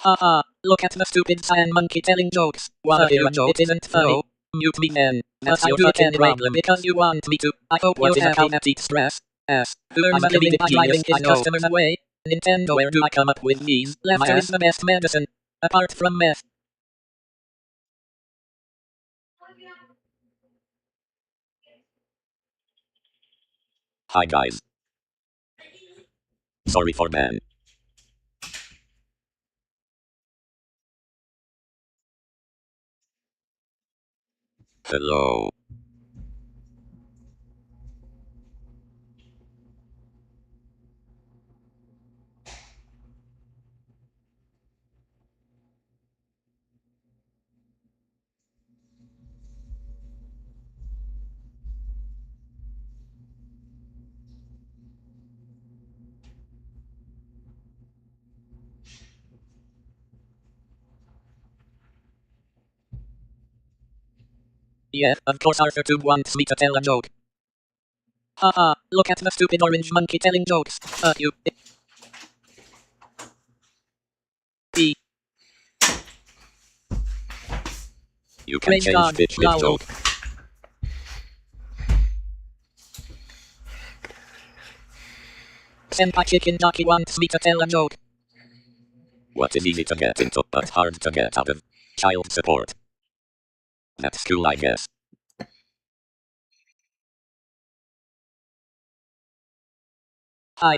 Haha, look at the stupid cyan monkey telling jokes. Wanna hear a joke? It isn't funny. No. Mute me then. That's your fucking problem because you want me to. I hope you're happy that eats grass. Ass. Who earns a living by driving his customers away? Nintendo, where do I come up with these? Laughter is the best medicine. Apart from meth. Hi guys. Sorry for ban. Hello. Yeah, of course fr6tuf wants me to tell a joke. Haha, look at the stupid orange monkey telling jokes. You. B. You can change bitch with joke. Senpai Chicken Jockey wants me to tell a joke. What is easy to get into but hard to get out of? Child support. That's cool, I guess. Hi.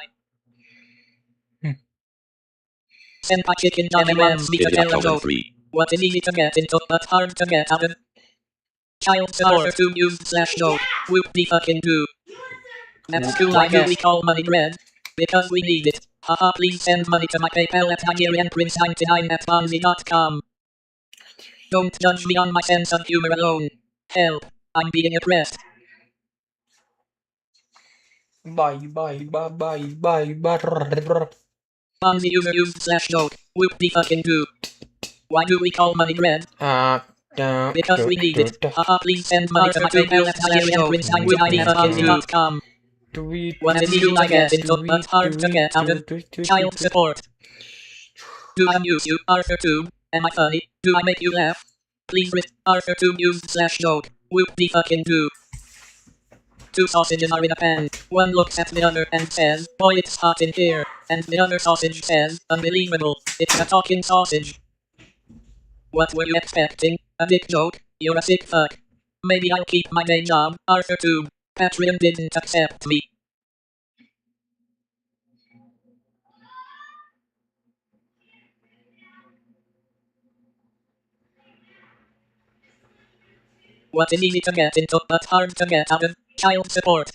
Senpai Chicken Jockey wants me to tell a joke. What is easy to get into but hard to get out of? Child support to use /joke. Whoop de fucking do. That's cool, I guess. We call money bread. Because we need it. Haha, please send money to my PayPal at NigerianPrince99@ponzi.com. Don't judge me on my sense of humor alone. Help. I'm being oppressed. Bye. Ponzi user used /joke. Whoop de fucking do. Why do we call money bread? Because we need it. Haha, please send money to my PayPal at NigerianPrince99@ponzi.com. What is you, I guess, into but hard to get out of? Child support. Do I amuse you, fr6tuf? Am I funny? Do I make you laugh? Please read fr6tuf used /joke. Whoop de fucking do. Two sausages are in a pan. One looks at the other and says, boy, it's hot in here. And the other sausage says, unbelievable, it's a talking sausage. What were you expecting? A dick joke? You're a sick fuck. Maybe I'll keep my day job, fr6tuf. Patreon didn't accept me. What is easy to get into but hard to get out of? Child support.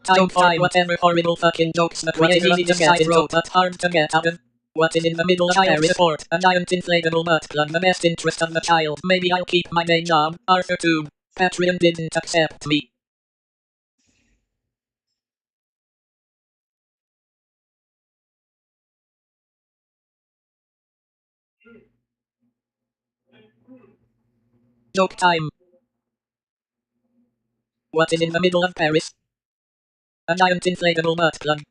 Time for whatever horrible fucking jokes the creator of this site wrote but hard to get out of. What is in the middle of child support? A giant inflatable butt plug, the best interest of the child. Maybe I'll keep my day job, fr6tuf. Patreon didn't accept me. Joke time. What is in the middle of Paris? A giant inflatable butt plug.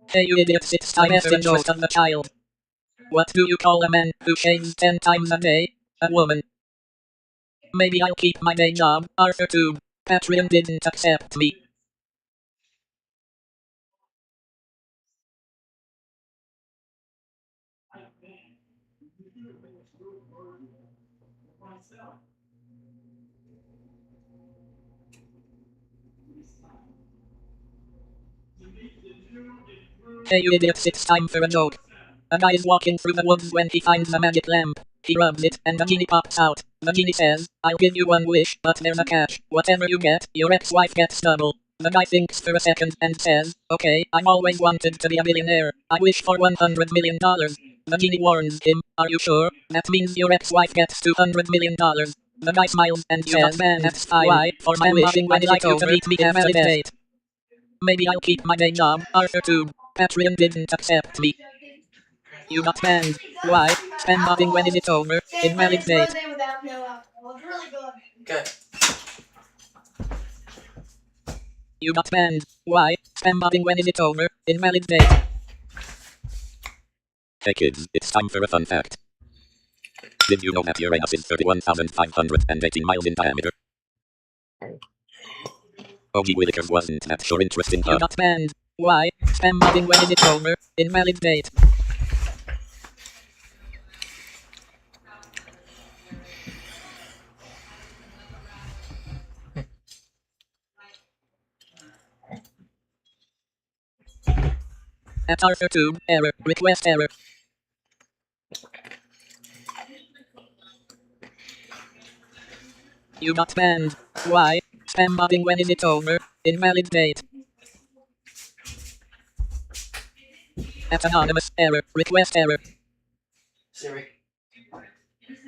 Hey you idiots, it's time for a joke of the child. What do you call a man who shaves 10 times a day? A woman. Maybe I'll keep my day job, fr6tuf. Patreon didn't accept me. Hey you idiots, it's time for a joke. A guy is walking through the woods when he finds a magic lamp. He rubs it and a genie pops out. The genie says, I'll give you one wish, but there's a catch. Whatever you get, your ex-wife gets double. The guy thinks for a second and says, okay, I've always wanted to be a billionaire. I wish for $100 million. The genie warns him, are you sure? That means your ex-wife gets $200 million. The guy smiles and says, that's fine. Why? For my wishing I'd like you to meet me after death. Maybe I'll keep my day job, fr6tuf. Patreon didn't accept me. You got banned. Why? Spam mobbing when is it over? Invalid date. Good. You got banned. Why? Spam mobbing when is it over? Invalid date. Hey kids, it's time for a fun fact. Did you know that Uranus is 31,518 miles in diameter? O.G. Willikers wasn't that sure interesting, huh? You got banned. Why? Spam modding, when is it over? Invalid date. At fr6tuf6rtuy, error, request error. You got banned. Why? Spam modding, when is it over? Invalid date. At anonymous, error, request error. Siri.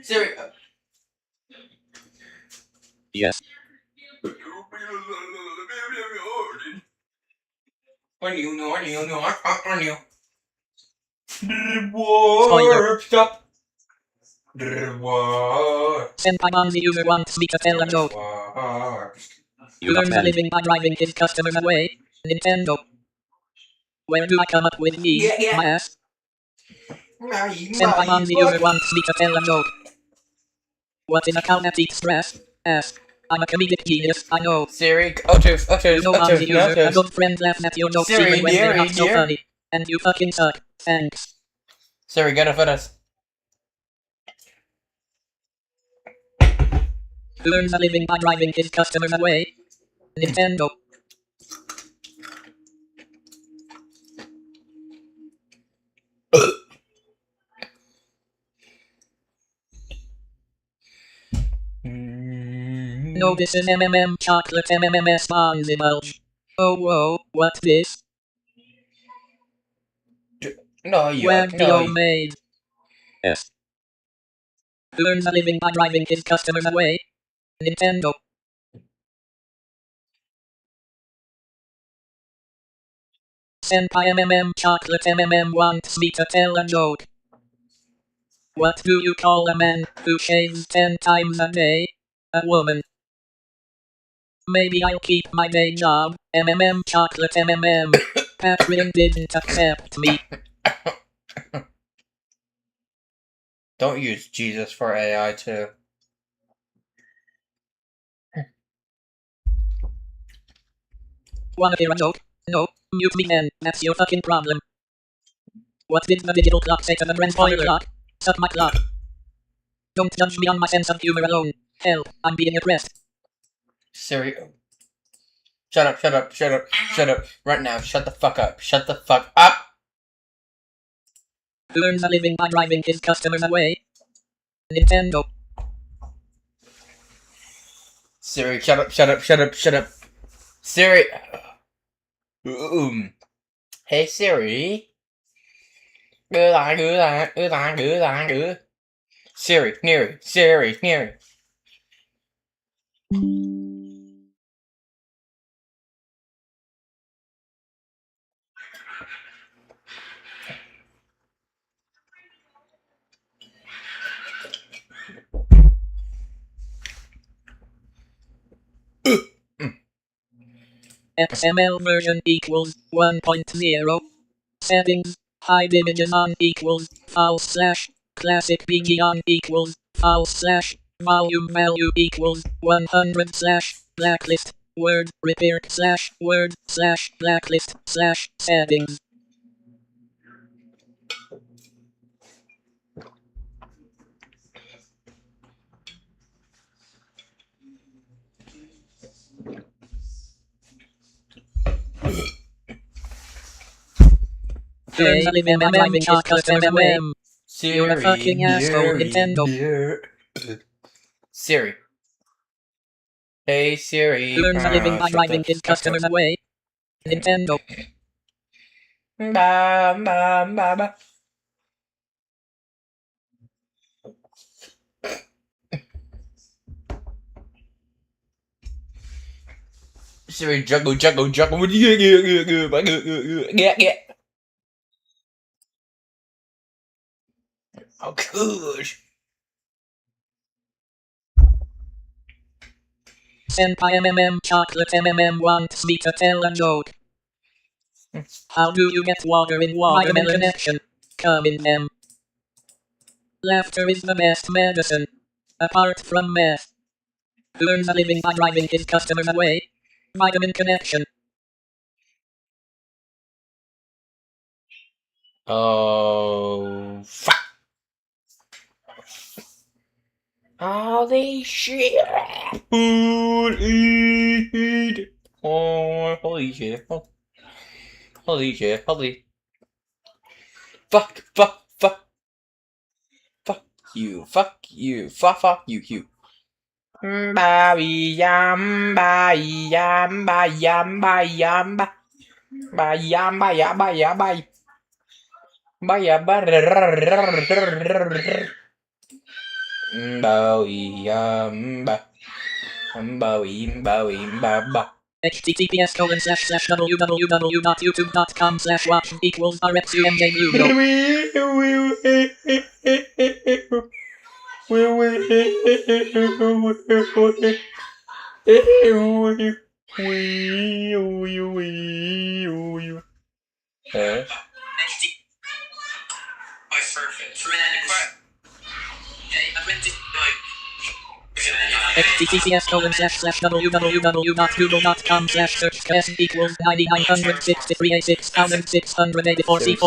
Siri. Yes. On you. Spoiler. Stop. Senpai Bonzi user wants me to tell a joke. You got Learns a banned. living by driving his customers away. Nintendo. Where do I come up with these, my ass? Senpai Bonzi user wants me to tell a joke. What is a cow that eats grass? Ass. I'm a comedic genius, I know. Siri, You know Bonzi user, a good friend laughs at your jokes Siri, even when they're not so dear. funny. And you fucking suck. Thanks. Siri, get off of us. Earns a living by driving his customers away. Nintendo. No, this is chocolate Sponzy Mulch. Oh, whoa, what's this? No, you. Wag the old maid. Yes. Earns a living by driving his customers away. Nintendo. Senpai chocolate wants me to tell a joke. What do you call a man who shaves 10 times a day? A woman. Maybe I'll keep my day job. Chocolate Patreon didn't accept me. Don't use Jesus for AI too. Wanna hear a joke? No, mute me then, that's your fucking problem. What did the digital clock say to the grandfather clock? Suck my clock. Don't judge me on my sense of humor alone. Help, I'm being oppressed. Siri. Shut up. Right now, shut the fuck up. Shut the fuck up. Earns a living by driving his customers away. Nintendo. Siri, shut up. Siri. Hey Siri. Siri, Siri. XML version equals 1.0. Settings. Hide images on equals / classic PG on equals / volume value equals 100 / blacklist. Word repair / word / blacklist / settings. Hey, driving chocolate You're a fucking asshole, Nintendo. Siri. Hey Siri. Earns a living by driving his customers away. Nintendo. Ba. Siri, juggle. Yeah. Oh, gosh. Senpai chocolate wants me to tell a joke. How do you get water in watermelon connection? come in them. Laughter is the best medicine. Apart from meth. Who earns a living by driving his customers away? Vitamin Connection. Oh, fuck. Holy shit. Oh, holy shit. Holy shit. Holy. Fuck. Fuck. Fuck. Fuck you. Fuck you. Fuck you. You. Ba yam ba yam ba yam ba yam ba ba yam ba ya ba ya ba ba ya ba ba yam ba ba. https://www.youtube.com/watch equals rf equals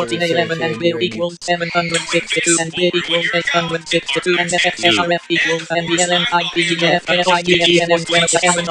1 and bill equals 762 and bid equals 862 and ffsrf equals mblmpigef and fidm 27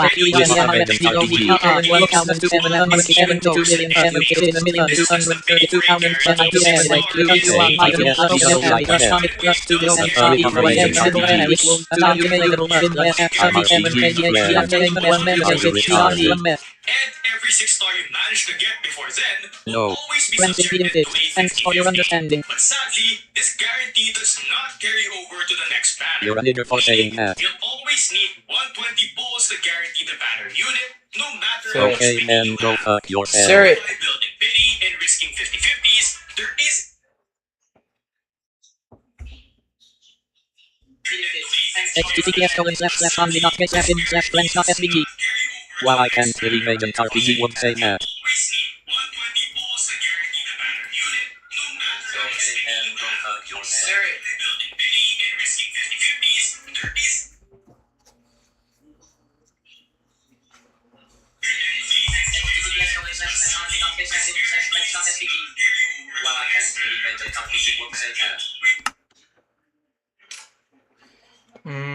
And every 6-star you manage to get before then No. will always be subjected to a Thanks for your understanding. But sadly, this guarantee does not carry over to the next banner. You're a nigger for saying that. You'll always need 120 pulls to guarantee the banner unit, no matter how much Okay, speed man, you go have. fuck yourself. Sir. By building pity and risking 50-50s, there is https://omni.get/friends.svg. Well, I can't believe Agent RPG would say that.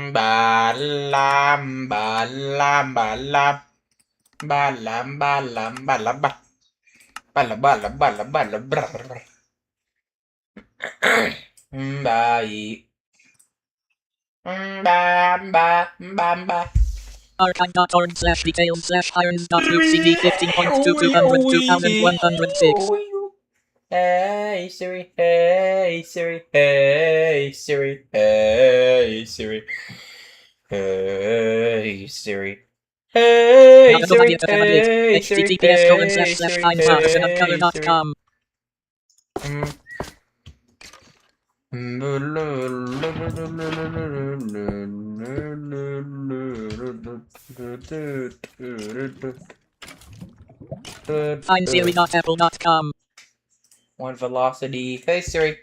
Balam balam balam balam balam balam ba balam balam balam balam brr. Bye. Bam ba bam ba. archive.org/details/irons.loopcd 15.2 Hey Siri, hey Siri, hey Siri, hey Siri, hey Siri, hey Siri, hey Siri, https://timesoftandcolor.com. Find Siri.apple.com. One velocity. Hey Siri.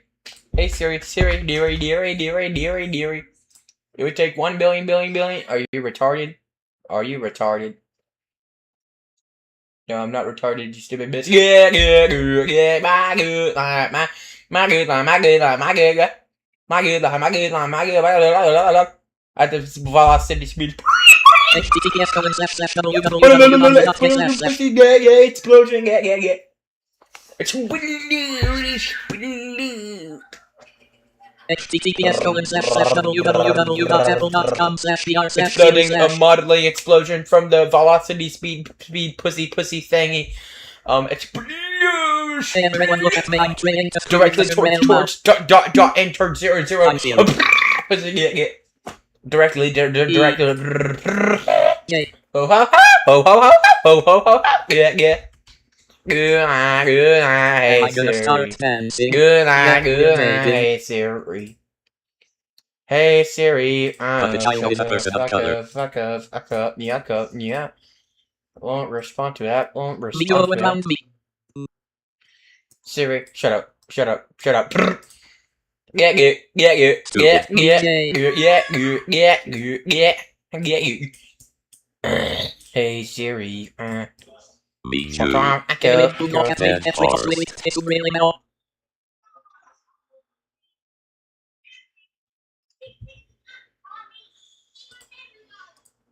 Hey Siri. Siri. Deary. Deary. Deary. Deary. Deary. It would take 1 billion billion billion. Are you retarded? Are you retarded? No, I'm not retarded, you stupid bitch. Yeah, yeah, yeah, yeah, my good, my good, my good, my good, my good, my good, my good, my good, at the velocity speed. https://www.get/. Yeah, explosion, yeah. It's https://www.apple.com/br/. exploding a modeling explosion from the velocity speed pussy thingy. And everyone look at me, I'm trying to directly towards dot enter 00. Yeah. Directly. Ho ho ho. Yeah. Good night, am I gonna start dancing? Good night, hey Siri. Hey Siri, But the child is a person of color. Fuck up, yeah. Won't respond to that, Video around me. Siri, shut up. Shut up. Shut up. Get you. Get you. Get you. Hey Siri. Me Shut too. up. Dead horse.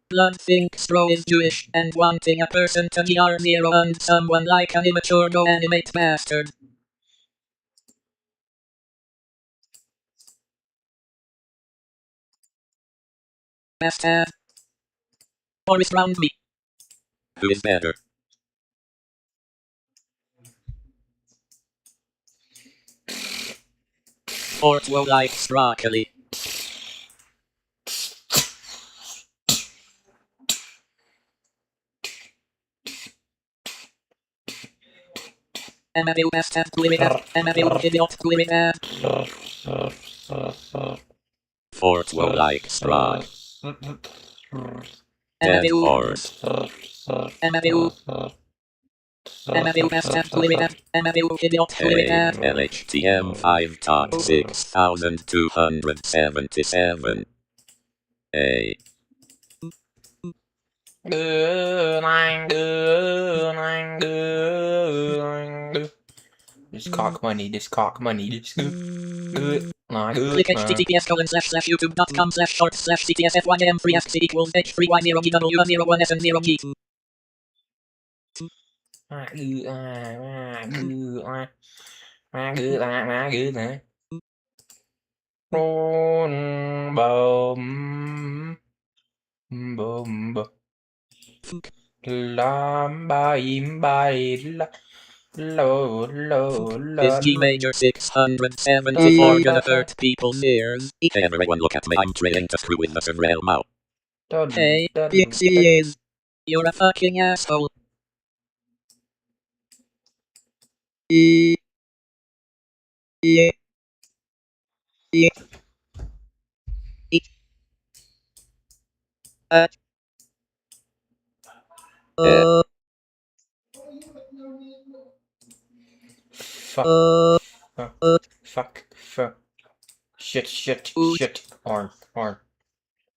Blood thinks Bro is Jewish and wanting a person to be R0 and someone like an immature no animate bastard. Bastard. Boris round me. Who is better? Ortwo likes broccoli. Amabil bastard Guirinad. Amabil idiot Guirinad. Ortwo likes frog. Dead horse. Amabil. Amabil bastard Guirinad. Amabil idiot Guirinad. LHTM 5.6277. A. This cock money, this cock money, this good. Click https://youtube.com/short/ctsfym3sc equals h3y0gw01s0g. Is G major 674 gonna hurt people's ears? Hey everyone look at me, I'm trying to screw with the Sevrel mouth. Hey, Pixie is. You're a fucking asshole. Yeah. Yeah. Yeah. Fuck. Shit. Arn.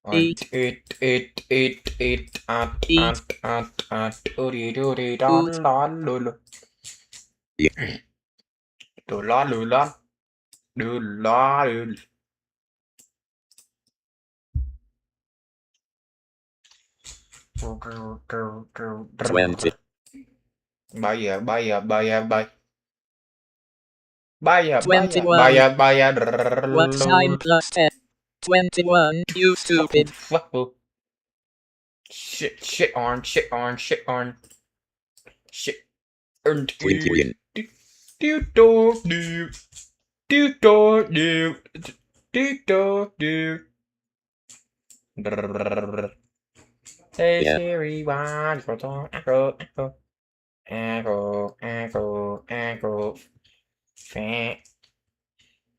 It. Twenty. Bye. 21. What's 9 plus 10? 21, you stupid. Shit, Arn. Shit. Twinkie. Hey Yeah. Siri, what's for talk? Echo.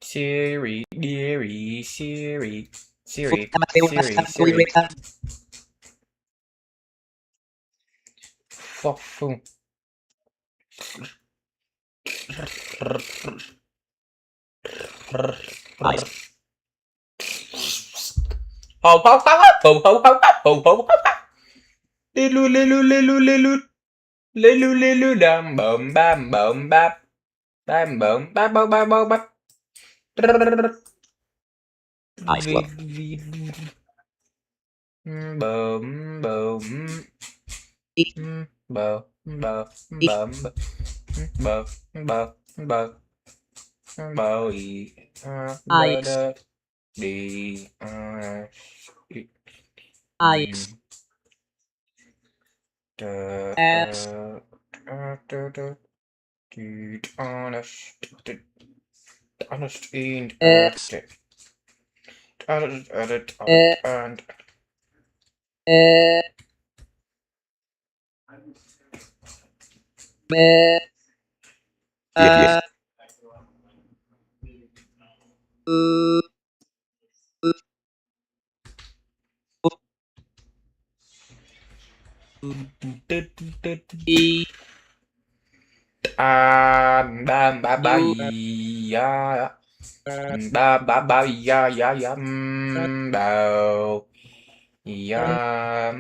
Siri, dearie, Siri. Fuck. Ho. Lilu, dum bum bam bap. Bam bum bap. Ice club. Ice. Ass. Honest and Yeah. Bye. yeah. Ba ba ba yeah yeah yeah. Bao yeah.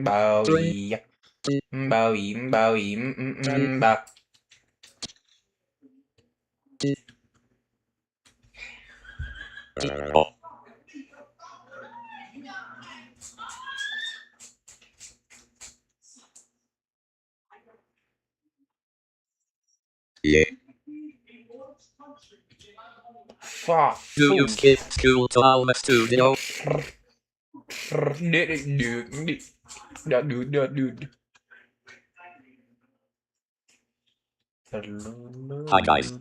Bao yeah. Bao ba. Yeah. Fuck. Do you skip school to Alma Studio? Dude. Hi guys.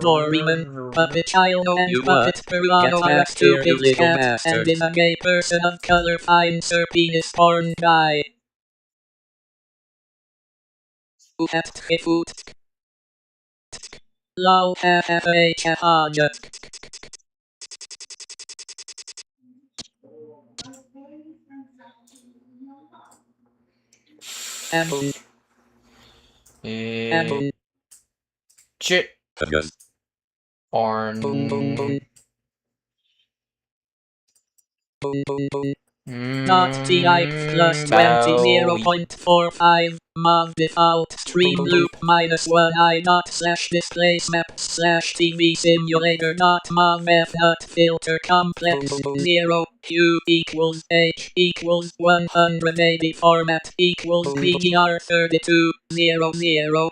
Doryman, Puppet Child and You Puppet what? Peruano Get are a back here, you stupid little cat, bastard. and is a gay person of color finds her penis porn guy. Lol haja. Chit. Arn. Dot TI plus 20 0.45 mod default stream loop minus 1 I dot slash displace map slash TV simulator dot mod f dot filter complex 0 Q equals H equals 180 format equals BGR32 00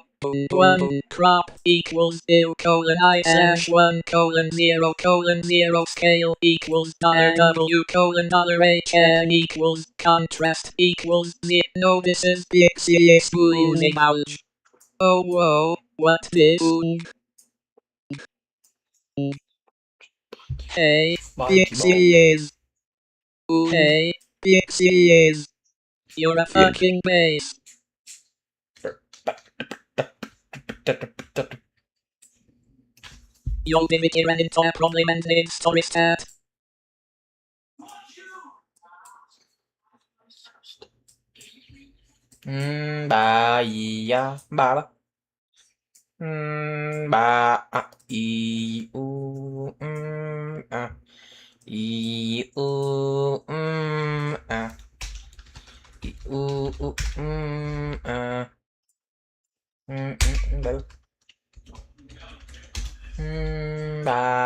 1 crop equals ew colon I slash 1 colon 0 colon 0 scale equals $W colon $H and equals contrast equals no this is Pixie spooning ouch. Oh whoa, what this? Hey, Pixie is. Hey, Pixie is. You're a fucking base. Yo, Mimikry ran into a problem and named story stat. Ba ya ba ba. Ba I u a I u a I u a ba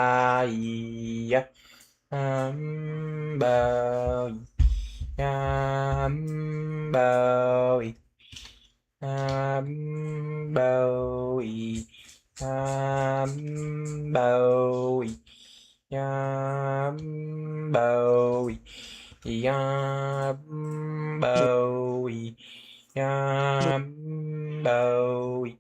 ba ya ba ya ba Bowie, Bowie, Bowie, Bowie, Bowie,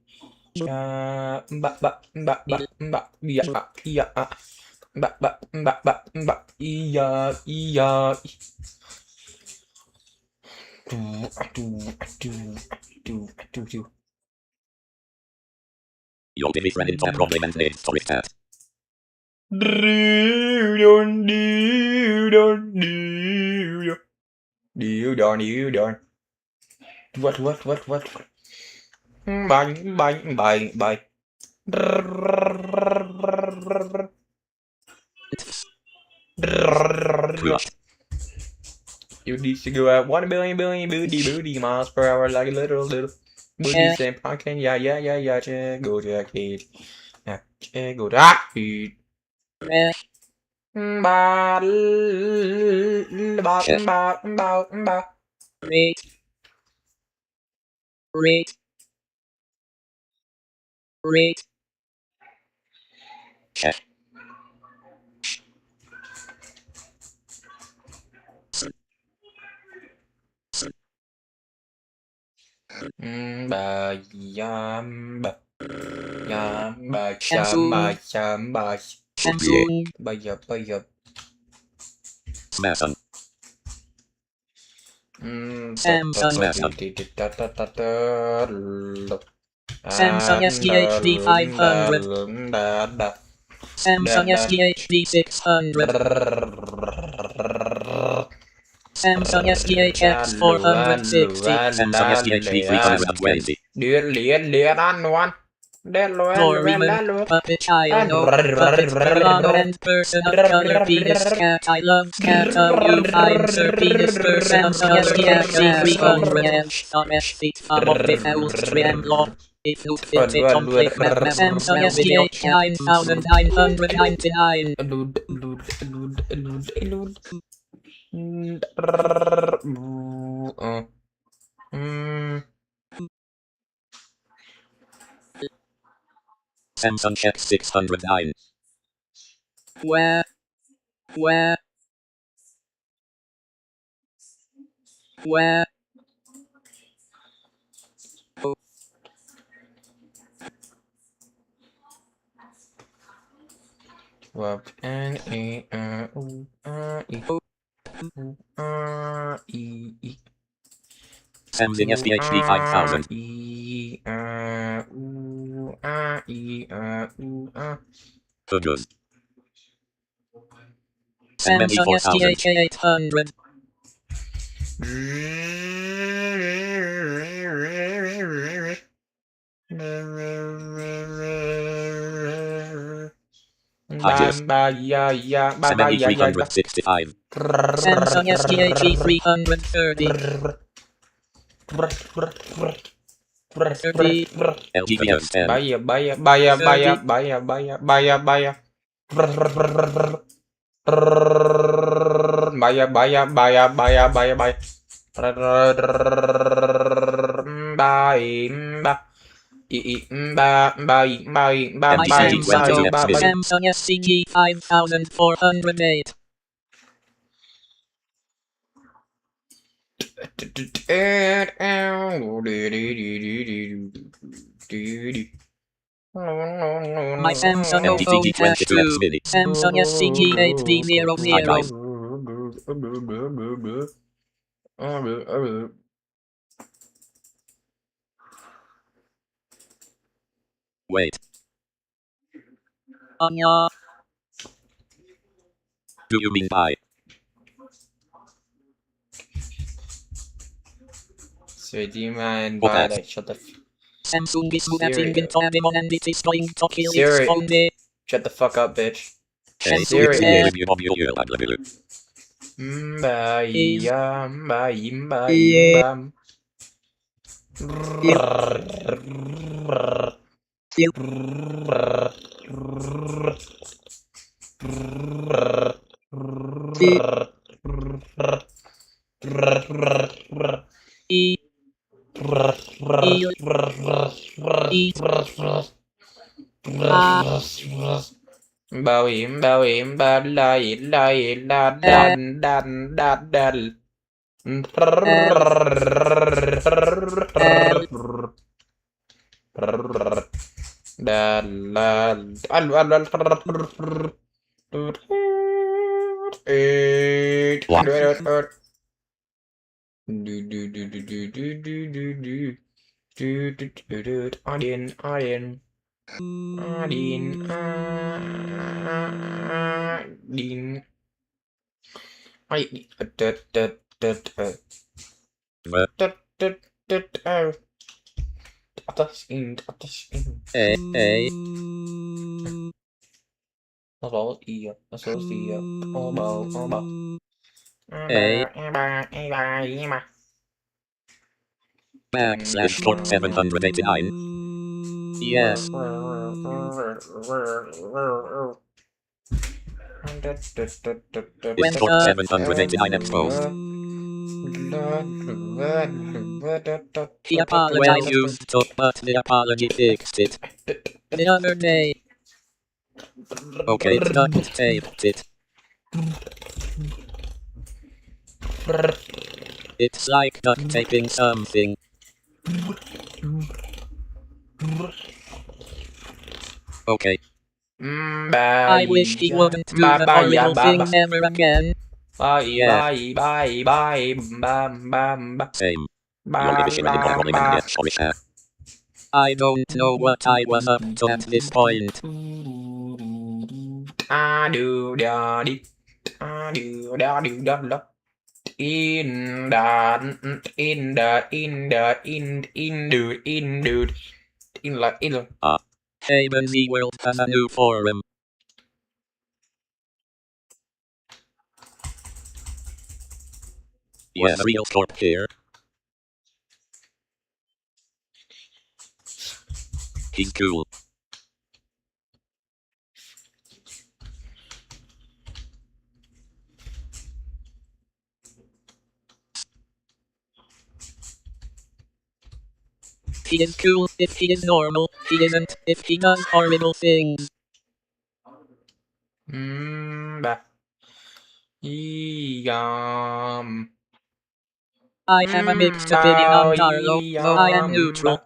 Your baby friend into a problem and named story stat. What? Bye. You need to go at 1 billion booty miles per hour like a little booty same pumpkin. Yeah, go Jack Heat. Yeah, go Jack Heat. Rate. Check. Yamba. Baya. Samsung. Samsung SDHD 500. Samsung SDHD 600. Samsung SDHX 460. Samsung SDHD 320. Luyện ăn one. Loriman, Puppet Child, Puppet Verano and Person of Color Penis Cat. I love cat. You find Sir Penis per Samsung SDHC 300 H feet from of the house tremblo. If you fit it on plate map Samsung SDH 9999. Samsung Check 609. Where? Samsung SDHD 5000. Fugos. Samsung SDH 800. Samsung 365. Samsung SDH 330. LG Vios 10. Samsung SCG 5408. My Samsung MTTG phone has 22 mini. Samsung SCG 8D00. Wait. Anya. Do you mean by? So do you mind by like shut the Samsung is good at inventory and it is going to kill its Siri. phone day. Shut the fuck up, bitch. Siri. Backslash Corp 789. Yes. Is Corp 789 exposed? He apologized. Well used to, but the apology fixed it. The other day. Okay, it's duct taped it. It's like duct taping something. Okay. I wish he wouldn't do the horrible thing ever again. Same. I don't know what I was up to at this point. Hey, Benzie World has a new forum. Yeah, real corp here. He's cool. He is cool if he is normal, he isn't if he does horrible things. I have a mixed opinion on Carlo, though I am neutral.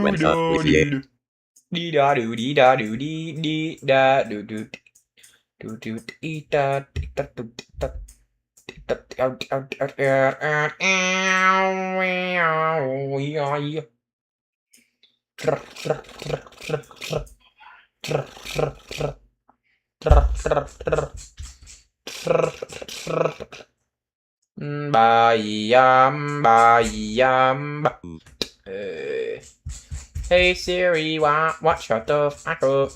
What's up with you? Hey Siri, watch your stuff. Echo.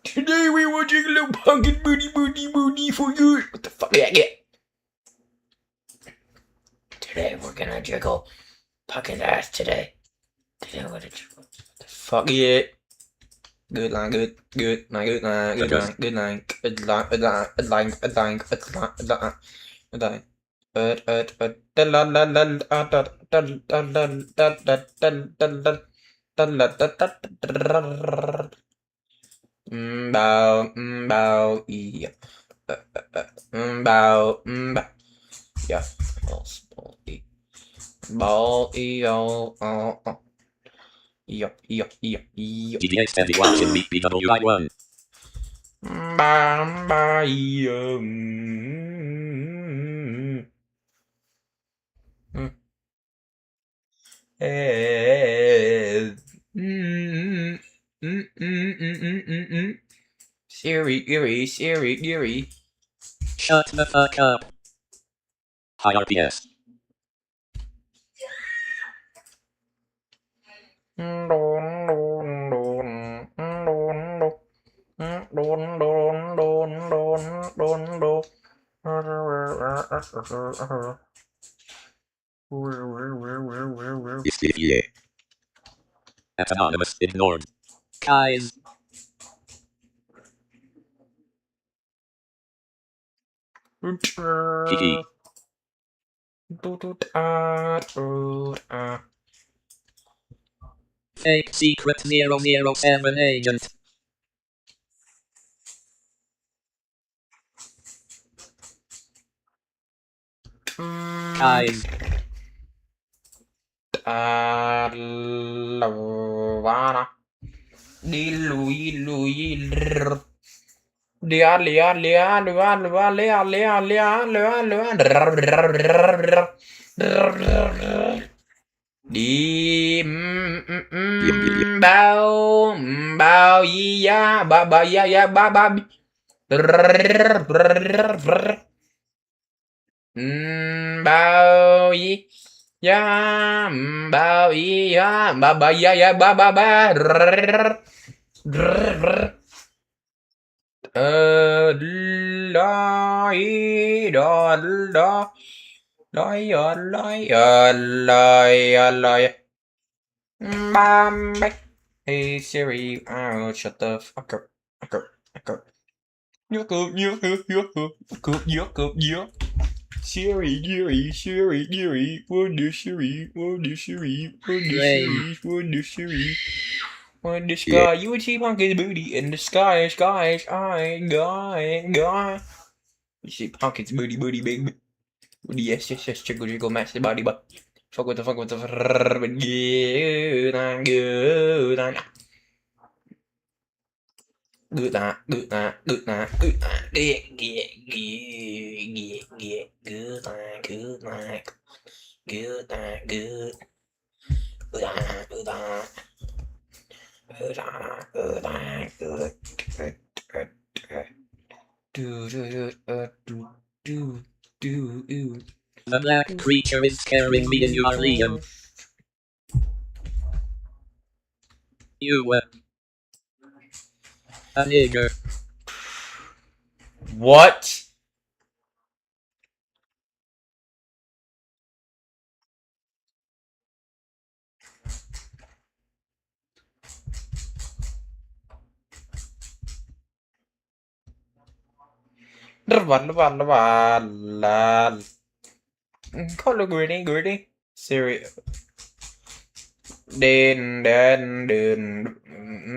Today we watching a little pocket booty for you. What the fuck did I get? Today we're gonna jiggle Puck's ass today. Today we're gonna jiggle. What the fuck yeah. Good line. Bow, yeah. Bow, yeah. Ball, Yup. GDX Steady watching me BWI1. Siri. Shut the fuck up. High RPS. Yeah. At anonymous ignored. Guys. Kiki. Fake secret 007 agent. Guys. Đi bao bao yi ya ba ba ya ba ba bao yi ya bao yi ya ba ba ya ba ba ba Loi đo đo loi loi bam back. Hey Siri, oh shut the fuck up. Nhớ cơm nhớ Siri, what the Siri, what the Siri. In the sky, you would see Pumpkin's booty. In the sky, guy. You see Pumpkin's booty, baby. Yes, jiggle, match the body, but fuck with the but good, The black creature is scaring me in your Liam. You a nigger. What? Color greedy. Siri. Đen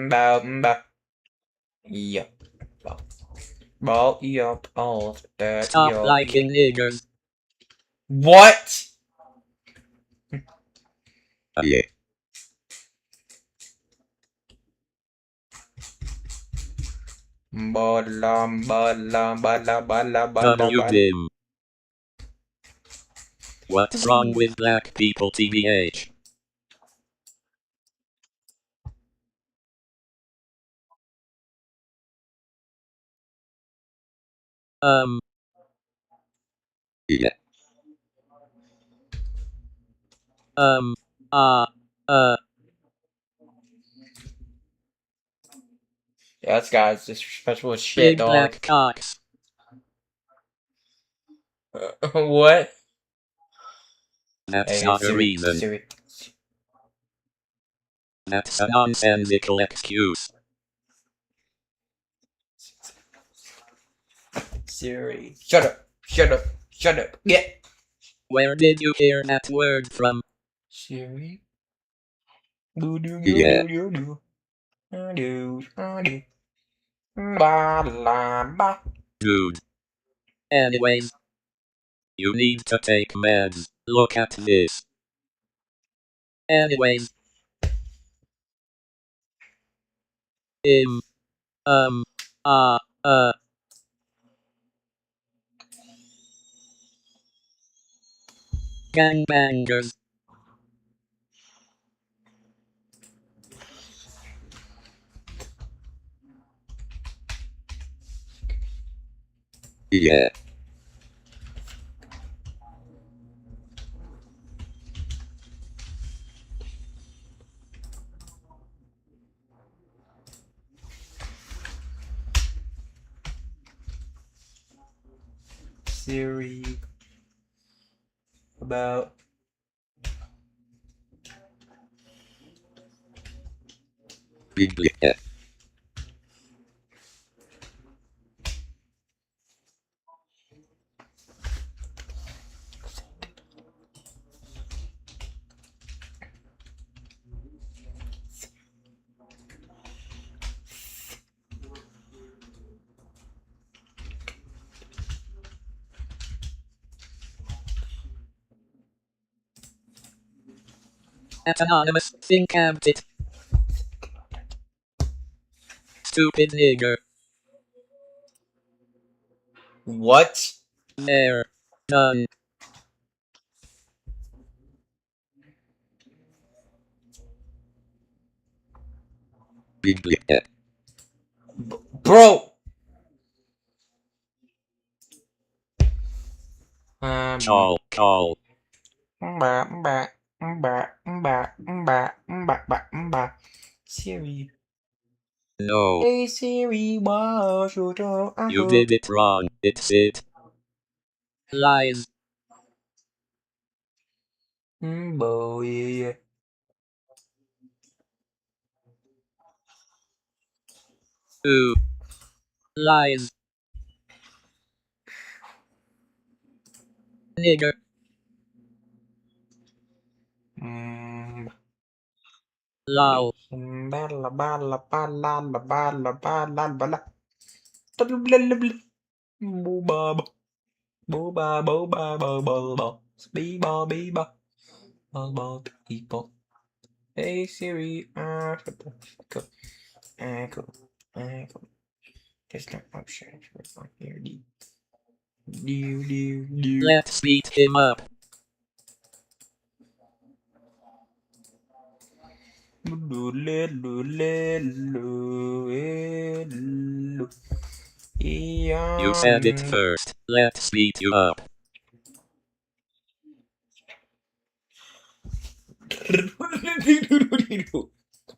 bao yep. Ball yep all that. Stop liking niggers. What? Yeah. WDIM. What's wrong with black people, TBH? Yeah. Yeah, this guy's disrespectful as shit, Big dog. black cocks. What? That's Hey, not a Siri, reason. Siri. That's a nonsensical excuse. Siri. Shut up. Get. Where did you hear that word from? Siri. Yeah. Dude. Anyways. You need to take meds. Look at this. Anyways. Gangbangers. Yeah. Siri. About. Yeah. At anonymous, think it. stupid nigger. What? There. Done. Big blip. Bro! Call. Siri. No. Hey Siri, wash your door. You did it wrong. It's it. Lies. Boy. Ooh. Lies. Nigger. Lol. Bala bala bala bala bala bala. Booba booba booba booba beeba beeba booba people. Hey Siri, echo, echo, echo. There's no option for here. Do. Let's beat him up. You said it first. Let's beat you up.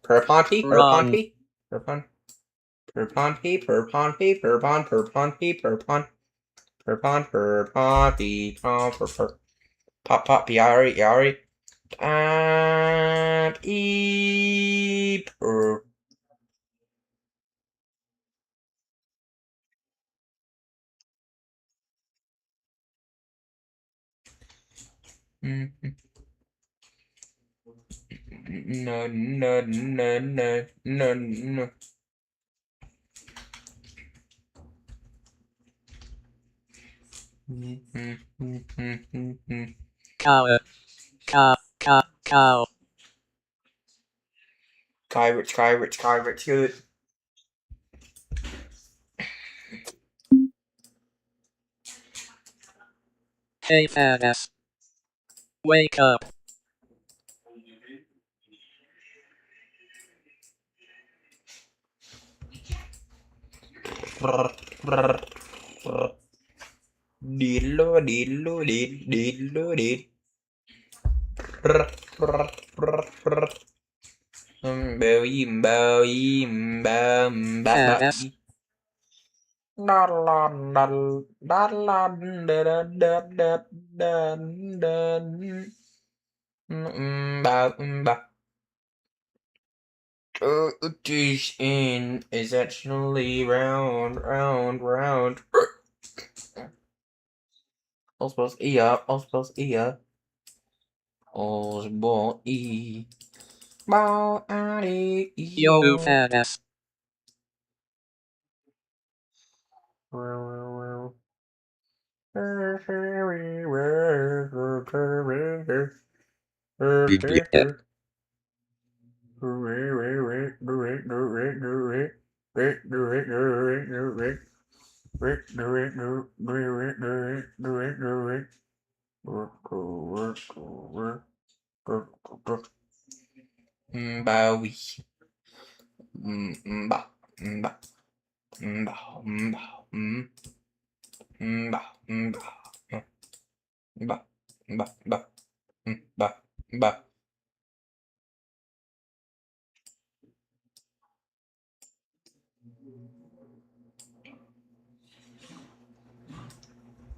Perponty, Wrong. perponty, perpon, perponty, perponty, perpon, perponty, perpon, perpon, perponty, pop, pop, yari, and per. No, no, no, no, no, no. Cow. Cow. Skyward, good. Hey fat-ass. Wake up. Dillo, did. Fat-ass. This in is actually round. All's yeah, all's yeah. All's ball e. Ball addy e. Yo fat-ass. Big blip. Bowie. Ba. Ba. Ba. Ba.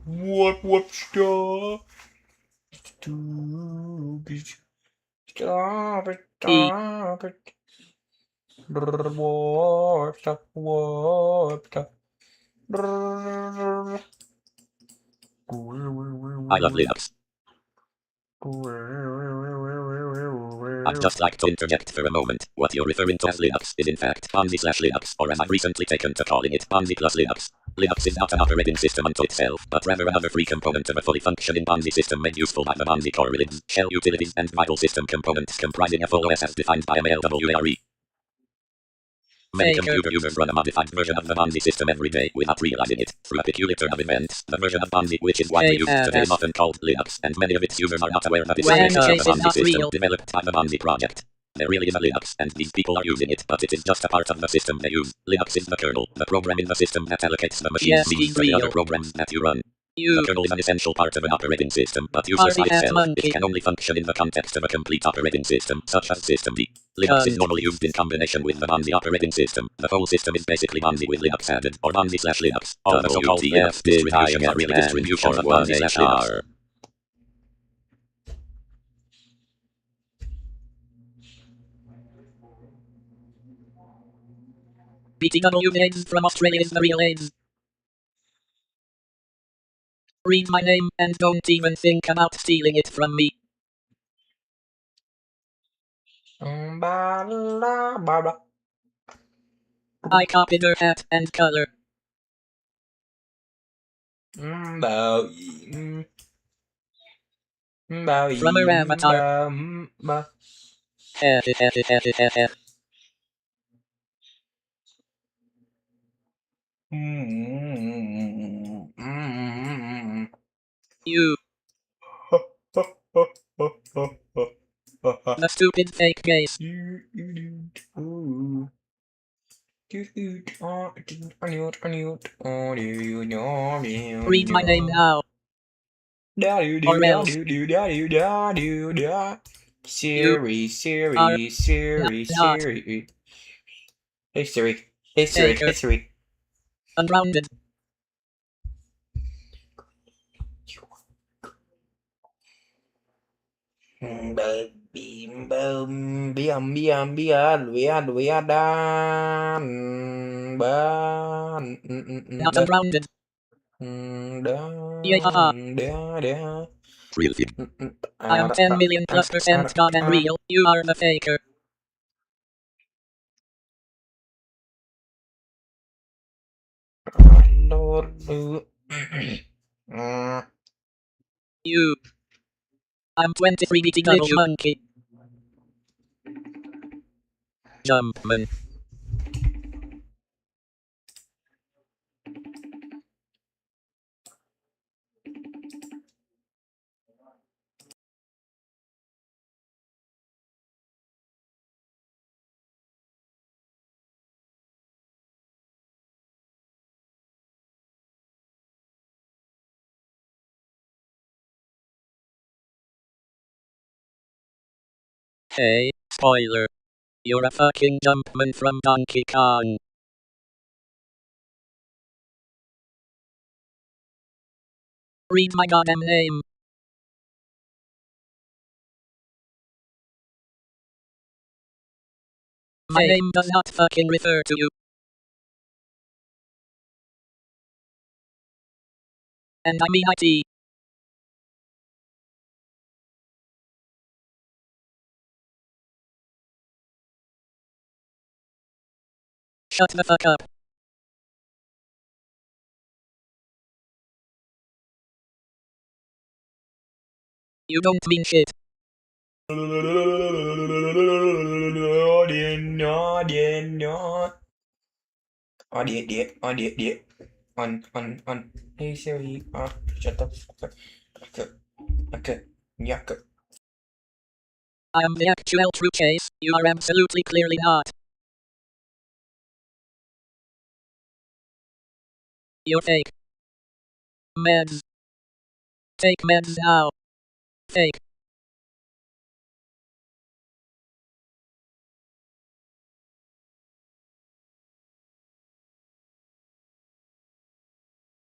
What stop? Stop it. What stop? I love Linux. I'd just like to interject for a moment. What you're referring to as Linux is in fact Bonzi/Linux, or as I've recently taken to calling it Bonzi plus Linux. Linux is not an operating system unto itself, but rather another free component of a fully functioning Bonzi system made useful by the Bonzi core relics, shell utilities, and vital system components comprising a full OS as defined by a LWARE. Many computer users run a modified version of the Bondi system every day without realizing it. Through a peculiar turn of events, the version of Bondi which is widely used today is often called Linux, and many of its users are not aware that it's based on the Bondi system developed by the Bondi project. There really is a Linux, and these people are using it, but it is just a part of the system they use. Linux is the kernel, the program in the system that allocates the machine's needs to the other programs that you run. The kernel is an essential part of an operating system, but useless by itself. It can only function in the context of a complete operating system, such as System D. Linux is normally used in combination with the Bondi operating system. The whole system is basically Bondi with Linux added, or Bondi/Linux. All the so-called Linux distributions are really distributions of Bondi/Linux. BTW names from Australia is the real name. Read my name and don't even think about stealing it from me. I copied her hat and color. From her avatar. You. The stupid fake case. Read my name now. Or else. Siri, Siri, Siri, Not. Siri. Hey Siri. Hey Siri. Hey Siri. Ungrounded. Not ungrounded. Yeah. Real thing. I am 10 million plus % God and real. You are the faker. You. I'm 23 BTW monkey. Jumpman. Hey, spoiler. You're a fucking Jumpman from Donkey Kong. Read my goddamn name. My name does not fucking refer to you. And I mean IT. Shut the fuck up. You don't mean shit. Hey Siri. Shut the fuck up. Okay. I am the actual true case. You are absolutely clearly not. You're fake. Meds. Take meds now. Fake.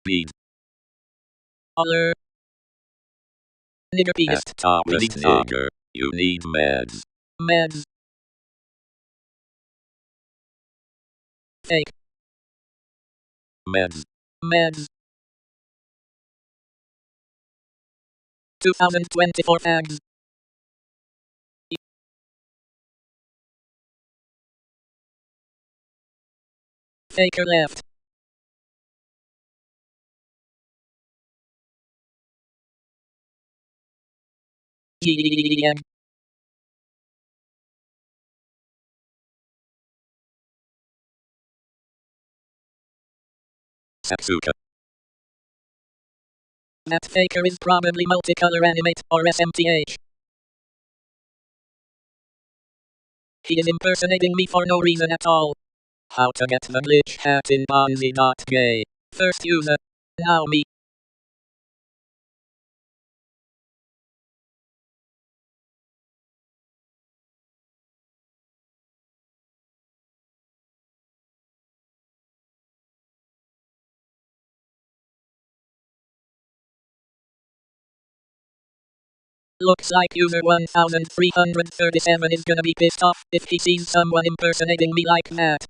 Bead. Other. Nigger piece. Topless nigger. You need meds. Meds. Fake. Meds. Meds. 2024 tags. Faker left. Yeah. Satsuka. That faker is probably multicolor animate or SMTH. He is impersonating me for no reason at all. How to get the glitch hat in Bonzi.gay. First user. Now me. Looks like user 1337 is gonna be pissed off if he sees someone impersonating me like that.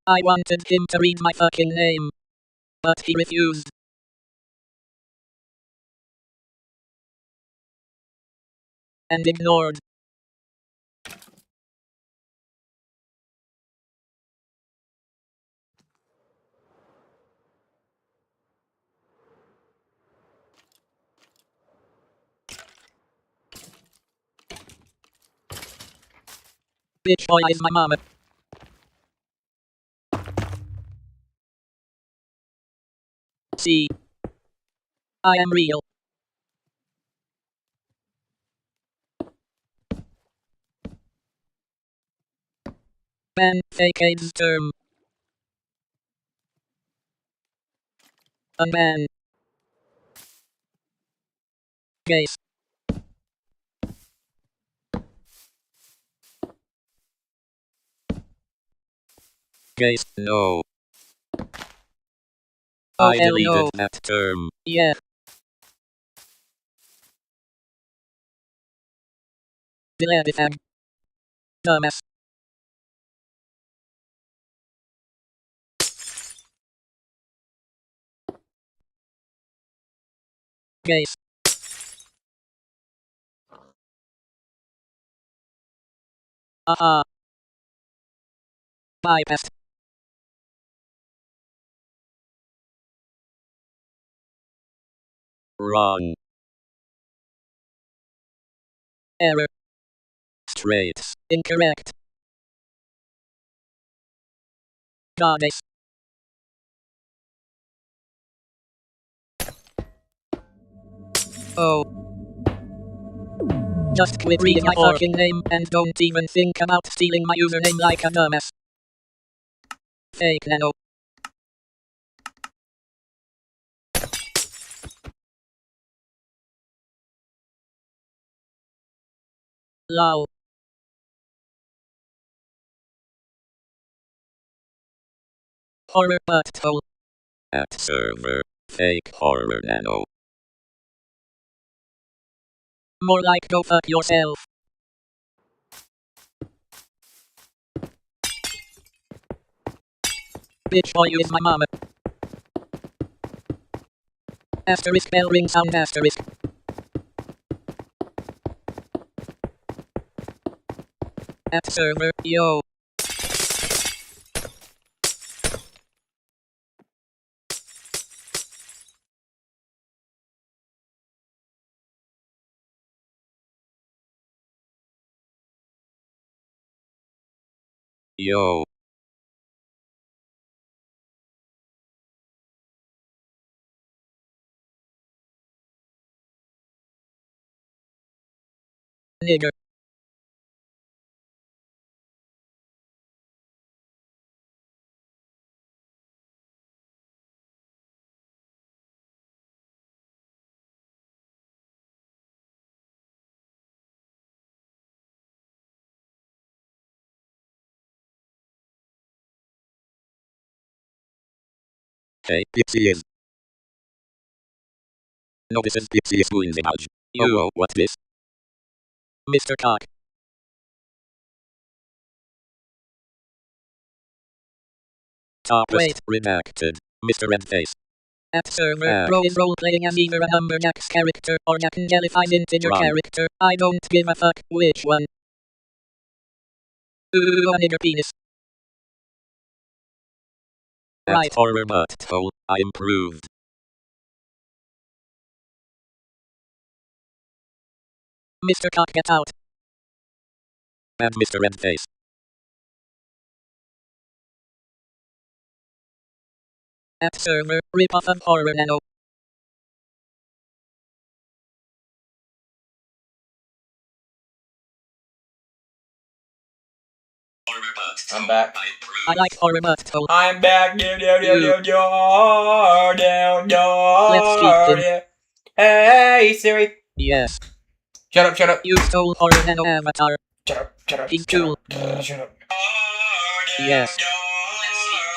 I wanted him to read my fucking name, but he refused. And ignored. Bitch boy is my mama. See. I am real. Ban fake AIDS term. Unban. Gays. Gays, no. Oh, I hell deleted no. that term. Yeah. Delete it, dumbass. Gays. Bypassed. Wrong. Error. Straight. Incorrect. Goddess. Oh. Just quit reading my fucking name and don't even think about stealing my username like a dumbass. Fake nano. Lol. Horror butthole. At server. Fake horror nano. More like go fuck yourself. Bitch boy is my mama. Asterisk bell ring sound asterisk. At server, yo. Yo. Nigger. Hey, Pixie is. No, this is Pixie is doing the badge. Oh, what's this? Mr. Cock. Top Wait. redacted. Mr. Redface. At server, bro is role-playing as either a Lumberjack's character or a Congelified integer Wrong. character. I don't give a fuck which one. Ooh, a nigger penis. Right. At horror butthole, I improved. Mr. Cock, get out. And Mr. Redface. At server, ripoff of horror nano. I'm back. I like horror but tone. I'm back. Let's keep Hey Siri. Yes. Shut up. You stole horror nano avatar. Shut up. Pink tool. Shut up. Yes.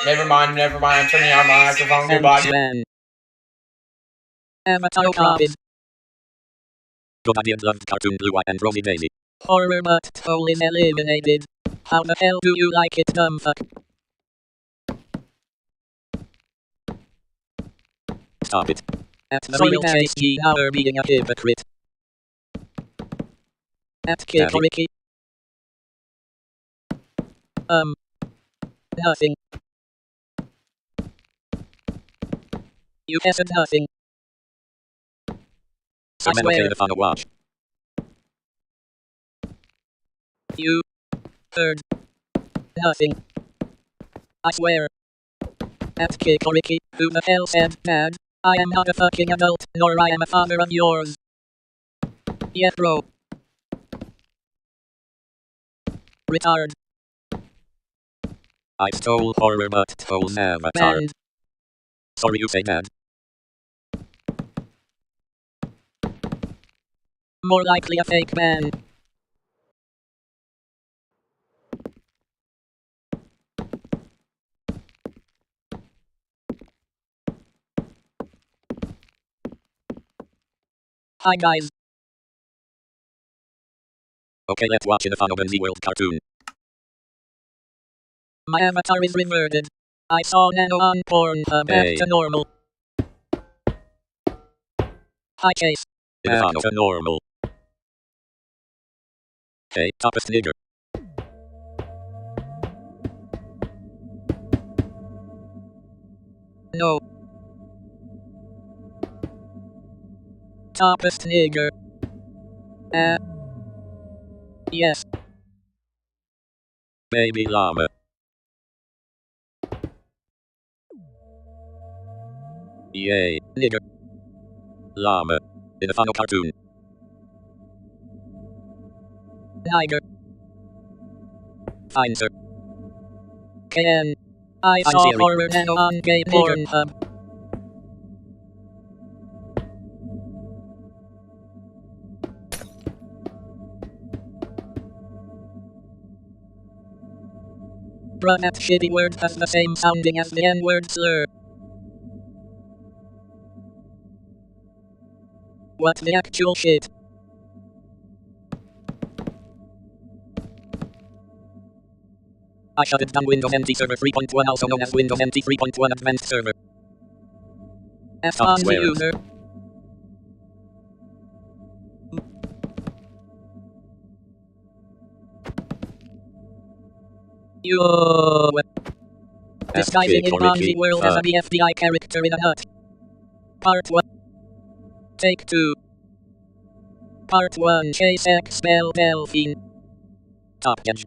Never mind. I'm turning on my microphone. Goodbye. Avatar copied. Good idea, loved cartoon Blue-Eye and Rosie Daisy. Horror but toll is eliminated. How the hell do you like it, dumb fuck? Stop it. At the real KG, now you're being a hypocrite. At Kikoriki. Nothing. You said nothing. So men okay the fun watch. You heard nothing. I swear. At Kikoriki, who the hell said, Dad, I am not a fucking adult, nor I am a father of yours. Yeah, bro. Retard. I stole horror but toll's avatar. Banned. Sorry you say Dad. More likely a fake ban. Hi guys. Okay, let's watch the fun of the world cartoon. My avatar is reverted. I saw Nano on Pornhub back to normal. Hi Chase. Back to normal. Hey, toughest nigger. No. Toughest nigger. Yes. Baby llama. Yay, nigger. Llama. In the final cartoon. Niger. Fine, sir. Ken. I saw horror nano on gay Pornhub. Bruh, that shitty word has the same sounding as the N-word slur. What the actual shit? I shut it down. Windows NT Server 3.1, also known as Windows NT 3.1 Advanced Server. F on the user. Yo. Disguising in Bonzi world as a BFDI character in a hut. Part 1. Take 2. Part 1. Chase X spell Delphine. Top edge.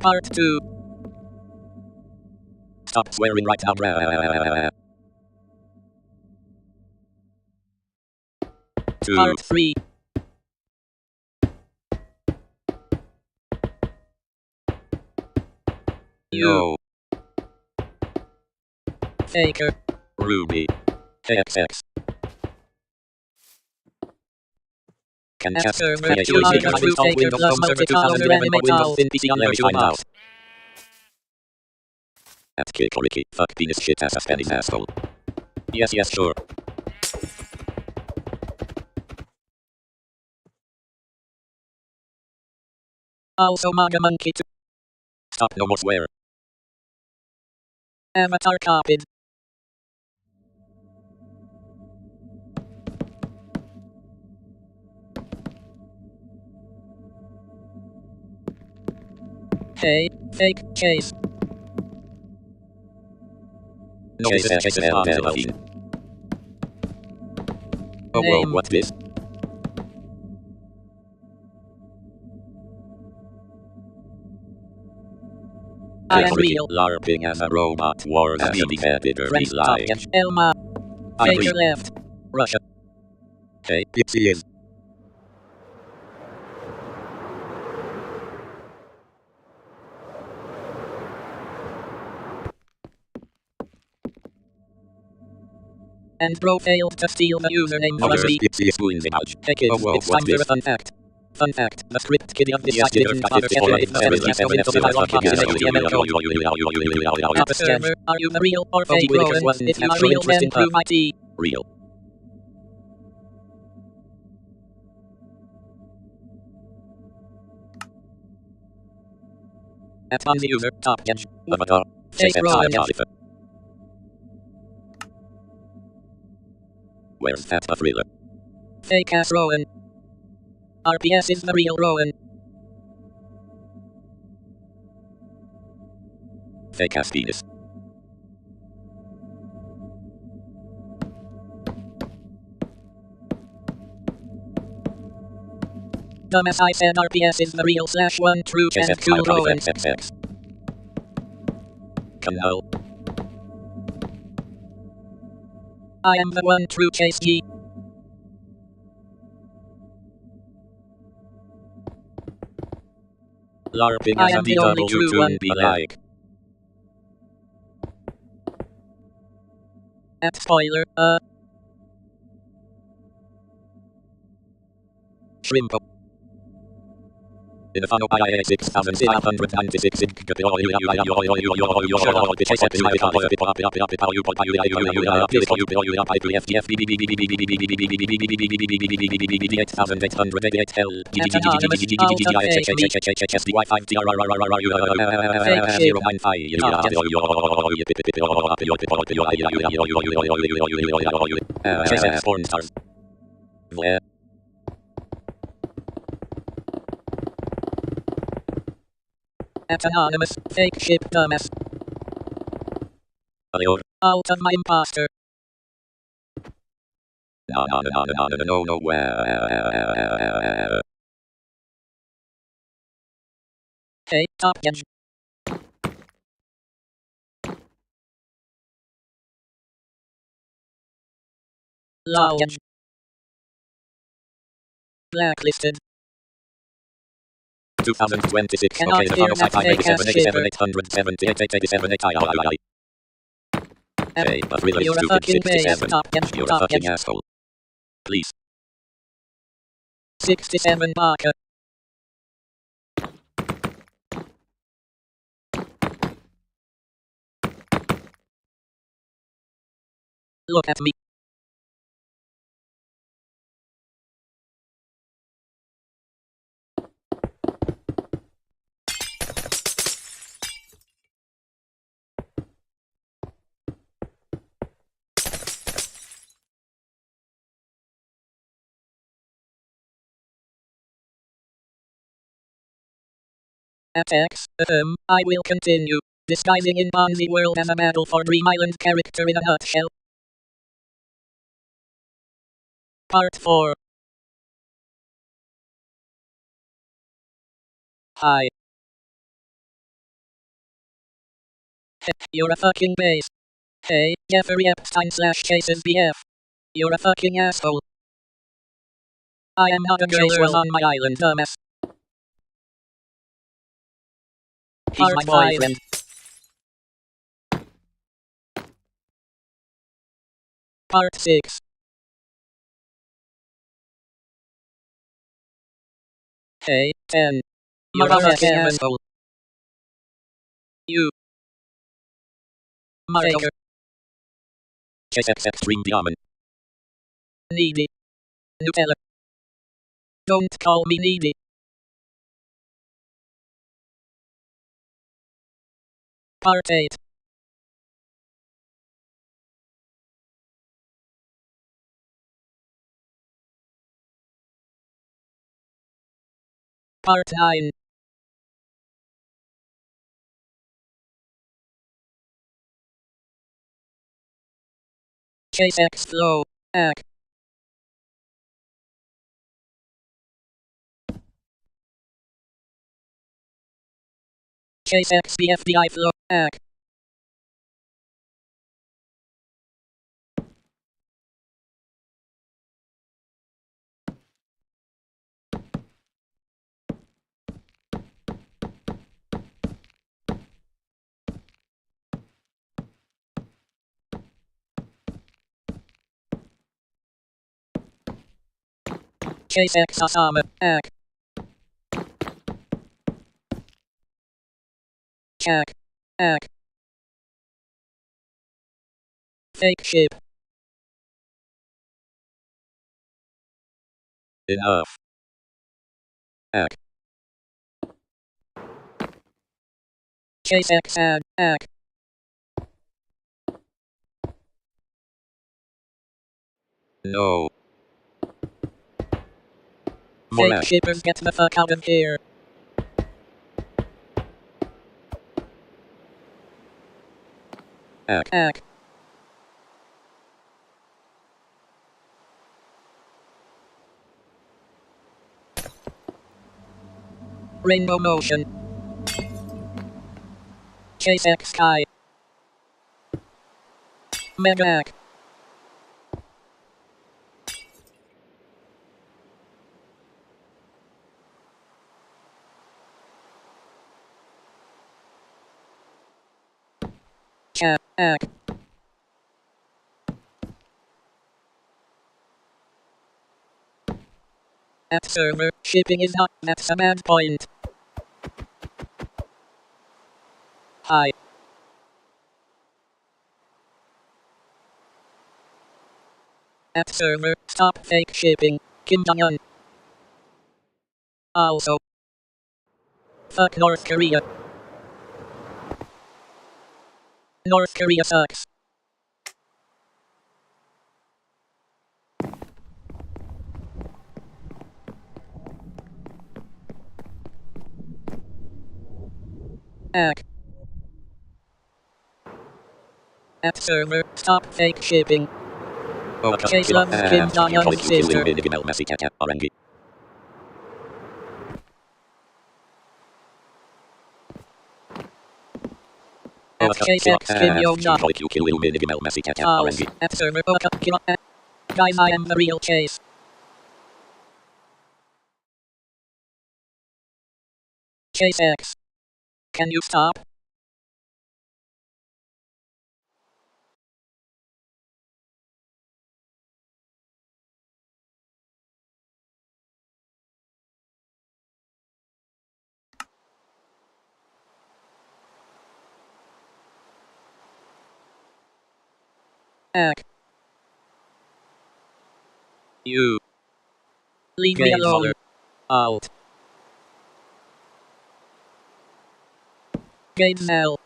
Part 2. Stop swearing right now. Part 3. Yo. Faker. Ruby. XX. Can F test server create to log Windows a true install faker Windows plus Home Server multi-color 2011 by Windows animal. Thin PC on Larry find out. At Kikoriki, fuck penis shit ass Spanish asshole. Yes, sure. Also Maga Monkey 2. Stop, no more swear. Avatar copied. Hey, fake Chase. No, this is Delphine. Oh, whoa, what's this? I am real. LARPing as a robot wars as the editor is lying. Elma. Faker left. Russia. Hey, it is. And bro failed to steal the username from me. Heck it, it's time for a fun fact. Fun fact, the script kiddie of this site didn't bother catching if the server keeps going to the pylon box in HTML code. Papa server, are you the real or fake Rowan? If you are real, then prove IT. Real. At on the user, top edge. Avatar. Fake Rowan. Where's that thriller? Fake ass Rowan. RPS is the real Rowan. Fake ass penis. Dumbass, I said RPS is the real /1 true and cool Rowan. Canal. I am the one true Chase G. LARPing I as a am the only DW true one. be like. At spoiler, Shrimp. In the final IA 6596 Where? at anonymous, fake ship dumbass. Out of my imposter. No, where? Hey, top edge. Low edge. Blacklisted. 2026. Cannot Okay, the hear final that fake ass 878 Hey, but really you're a stupid fucking base. 67. Top edge. You're a Top fucking edge. asshole. Please. 67 Baka. Look at me. At X, I will continue, disguising in Bonzi World as a Battle for Dream Island character in a nutshell. Part 4. Hi. You're a fucking base. Hey, Jeffrey Epstein /Chase's BF. You're a fucking asshole. I am not a girl on my island, dumbass. He's my boyfriend. Part 6. Hey, 10. You're a fucking asshole. You. Faker. Extreme diamond. Needy. Nutella. Don't call me needy. Part 8. Part 9. Chase X Flow. Act. Chase XBFDI flow back. Chase X Osama back. Check. Back. Fake ship. Enough. Ack. Chase X ad. Back. No. Fake Morash. shippers, get the fuck out of here. Ack. Ack. Rainbow motion. Chase X Sky. Megac. Chat. Ack. At server, shipping is not, that's a mad point. Hi. At server, stop fake shipping. Kim Jong-un. Also. Fuck North Korea. North Korea sucks. Ack. At server, stop fake shipping. Chase loves Kim Jong-un's sister. At Chase X Kim Yo-jong. False. At server, guys, I am the real Chase. Chase X. Can you stop? Ack. You. Leave me alone. Out. Gabe Zell.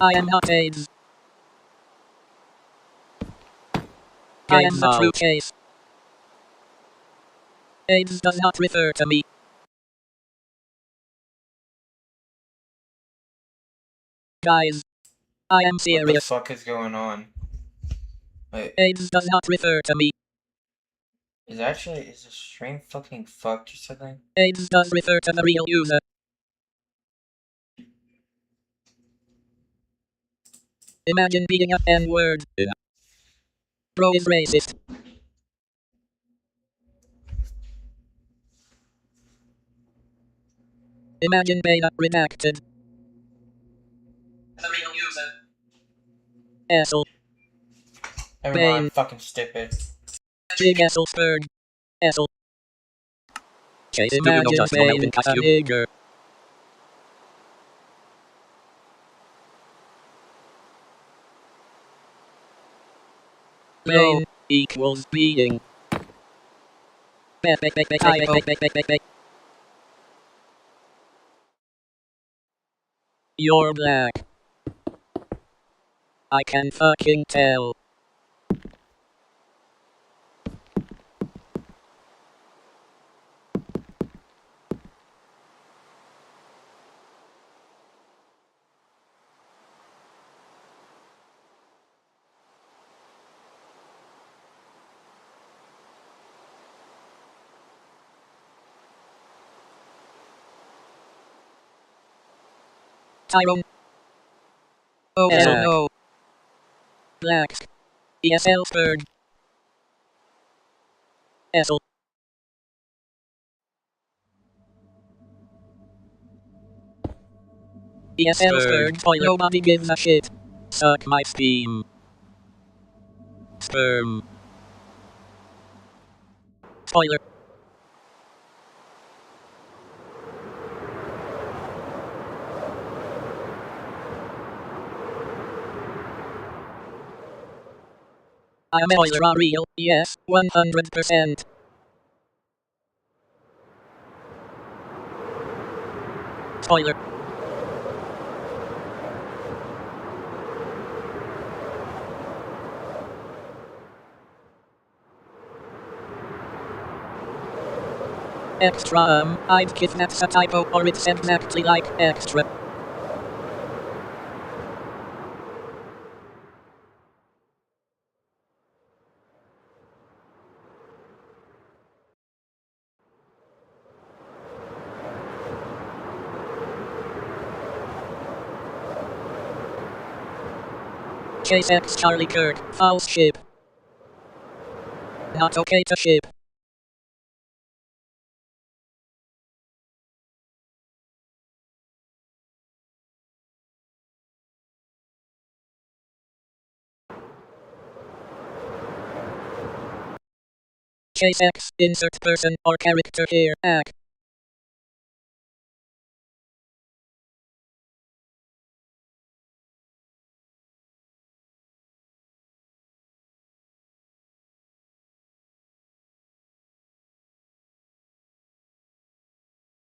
I am not AIDS. I am the true Chase. AIDS does not refer to me. Guys. I am What the serious. fuck is going on? Wait. AIDS does not refer to me. Is the stream fucking fucked or something? AIDS does refer to the real user. Imagine being a N-word. Bro is racist. Imagine beta redacted. The real user. Essel. Everyone, I'm fucking stupid. Jig Esselberg. Essel. Imagine Bane a nigger. Bane equals being. You're black. I can fucking tell. Tyrone. Oh hell no. Black. ESL third. Ethel. ESL third. Nobody gives a shit. Suck my steam. Sperm. Spoiler. I'm spoiler are real, yes, 100%. Spoiler. Extra, I'd guess that's a typo or it's exactly like extra. Chase X Charlie Kirk, false ship. Not okay to ship. Chase X, insert person or character here, act.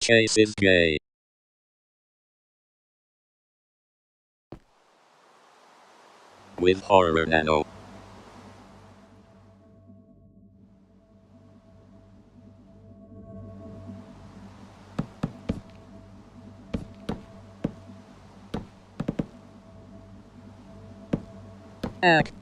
Chase is gay. With horror nano. Act.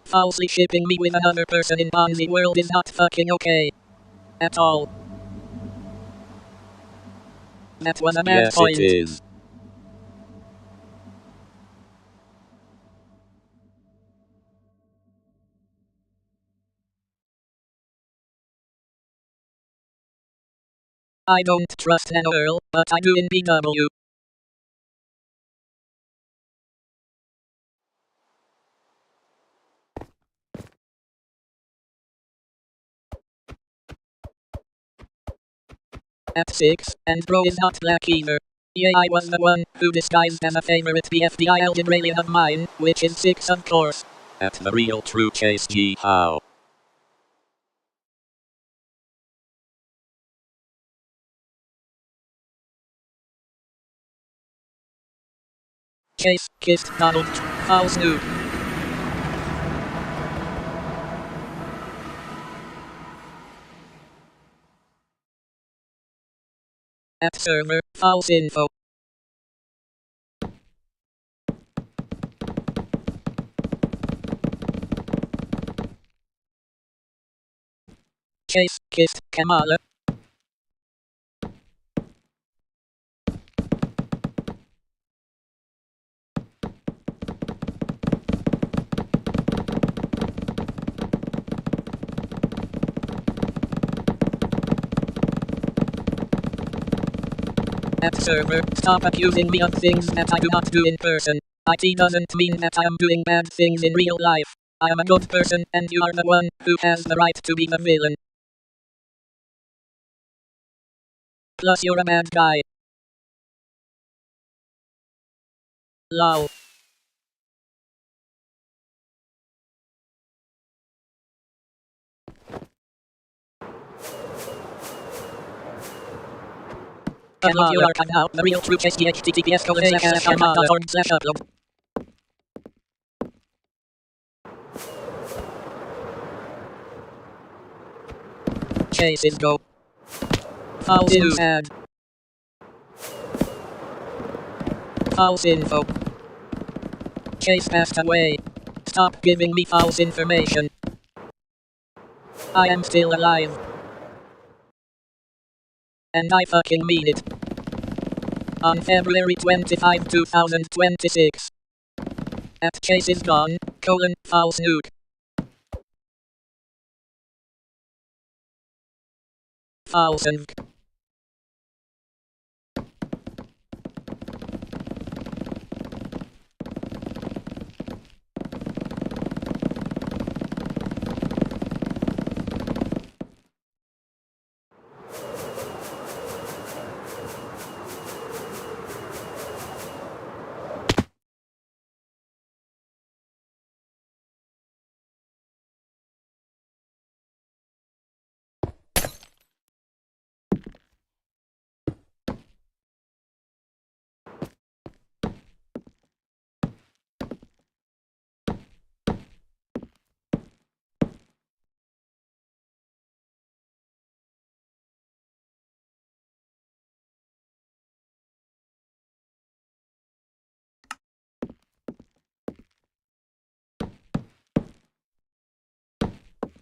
Falsely shipping me with another person in Bonzi world is not fucking okay. At all. That was a bad Yes, point. it is. I don't trust an Earl, but I do in BW. At 6, and bro is not black either. Yeah, I was the one who disguised as a favorite BFDI alien of mine, which is 6 of course. At the real true Chase G how. Chase kissed Donald Foul Snoop. At server, false info. Chase kissed Kamala. At server, stop accusing me of things that I do not do in person. IT doesn't mean that I am doing bad things in real life. I am a good person and you are the one who has the right to be the villain. Plus you're a bad guy. Lol. Download your archive now. The real true Chase https://upload. Chases go. False news ad. False info. Chase passed away. Stop giving me false information. I am still alive. And I fucking mean it. On February 25, 2026. At Chase is gone, false nuke. False nuke.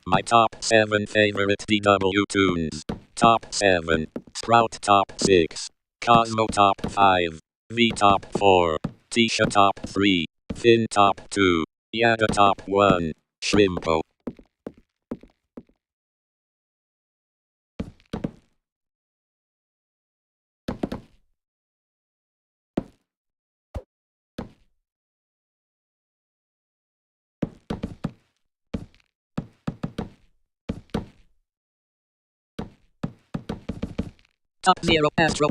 My top 7 favorite DW tunes. Top 7. Sprout top 6. Cosmo top 5. V top 4. Tisha top 3. Finn top 2. Yada top 1. Shrimpo. Top 0 Astro.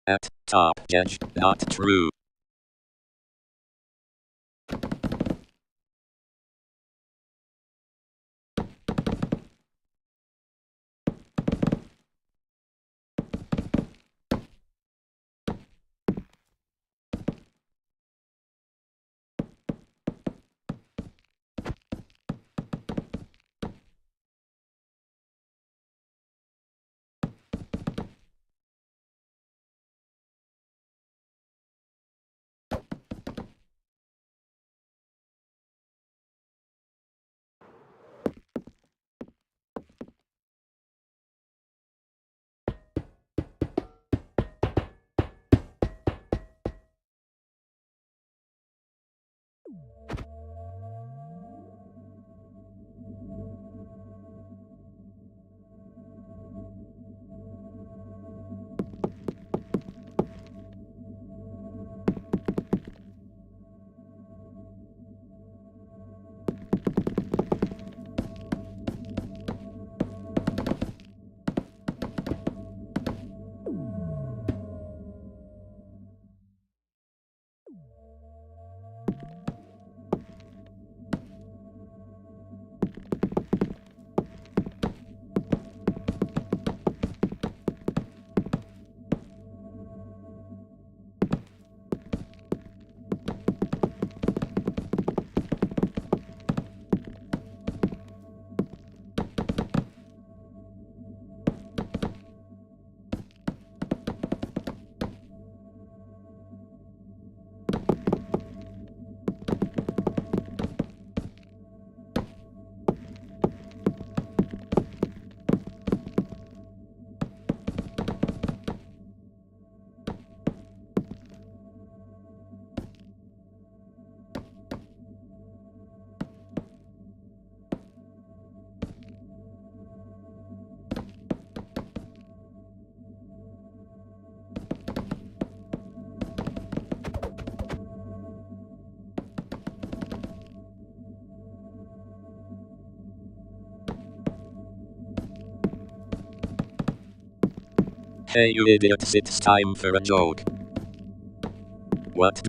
At top edge, not true. Hey you idiots, it's time for a joke. What?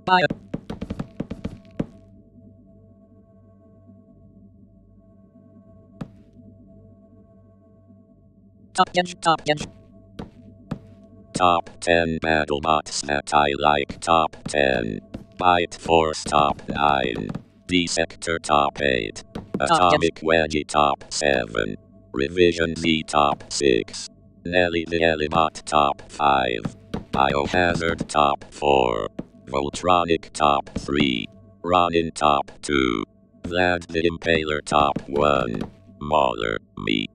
Bye. Top 10. Top 10 BattleBots that I like. Top 10. Byte Force Top 9. D-Sector Top 8. Atomic Wedgie Top 7. Revision Z Top 6. Nelly the Elibot Top 5. Biohazard Top 4. Voltronic Top 3. Ronin Top 2. Vlad the Impaler Top 1. Mauler, me.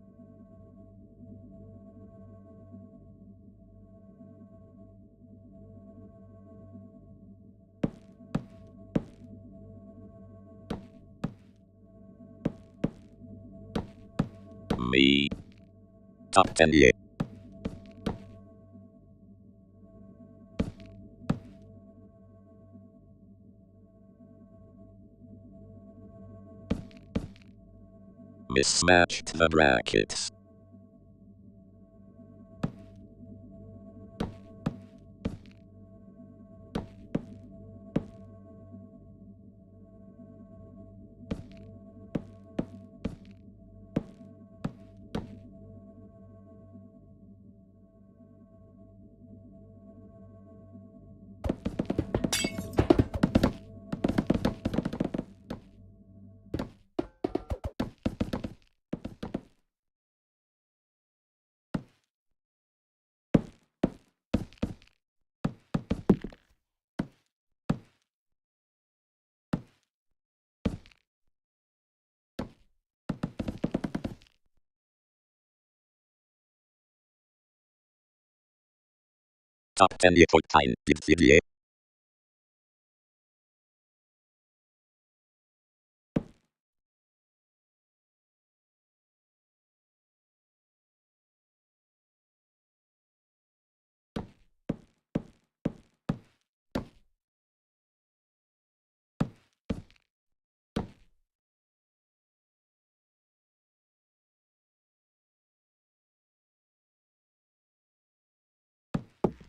Me. Top 10, yeah. Mismatched the brackets. Top 10 for time. Video.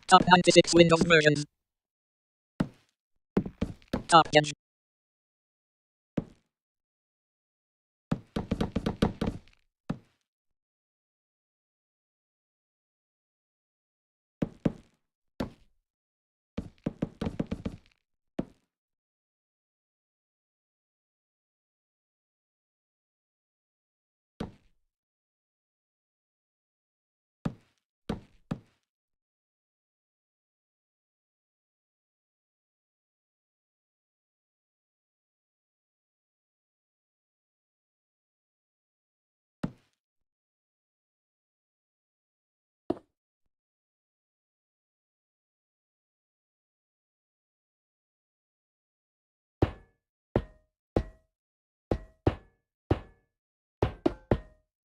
Top 96 Windows versions. Top 10.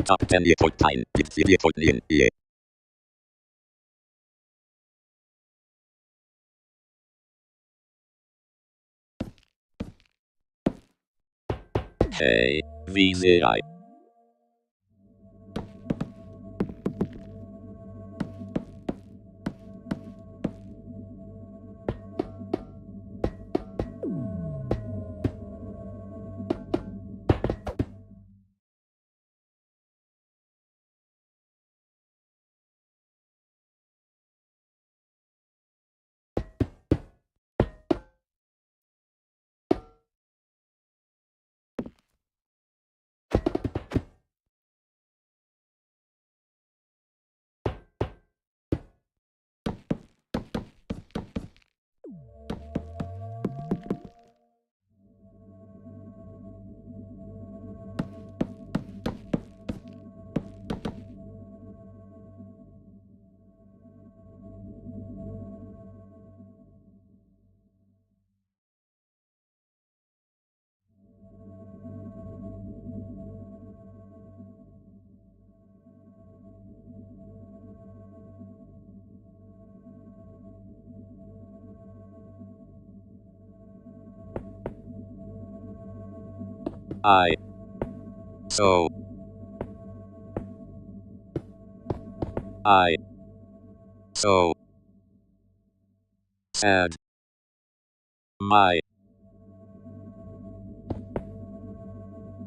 Top 10 for time. Video for name. Yeah. Hey, VZI. So. So. Sad. My.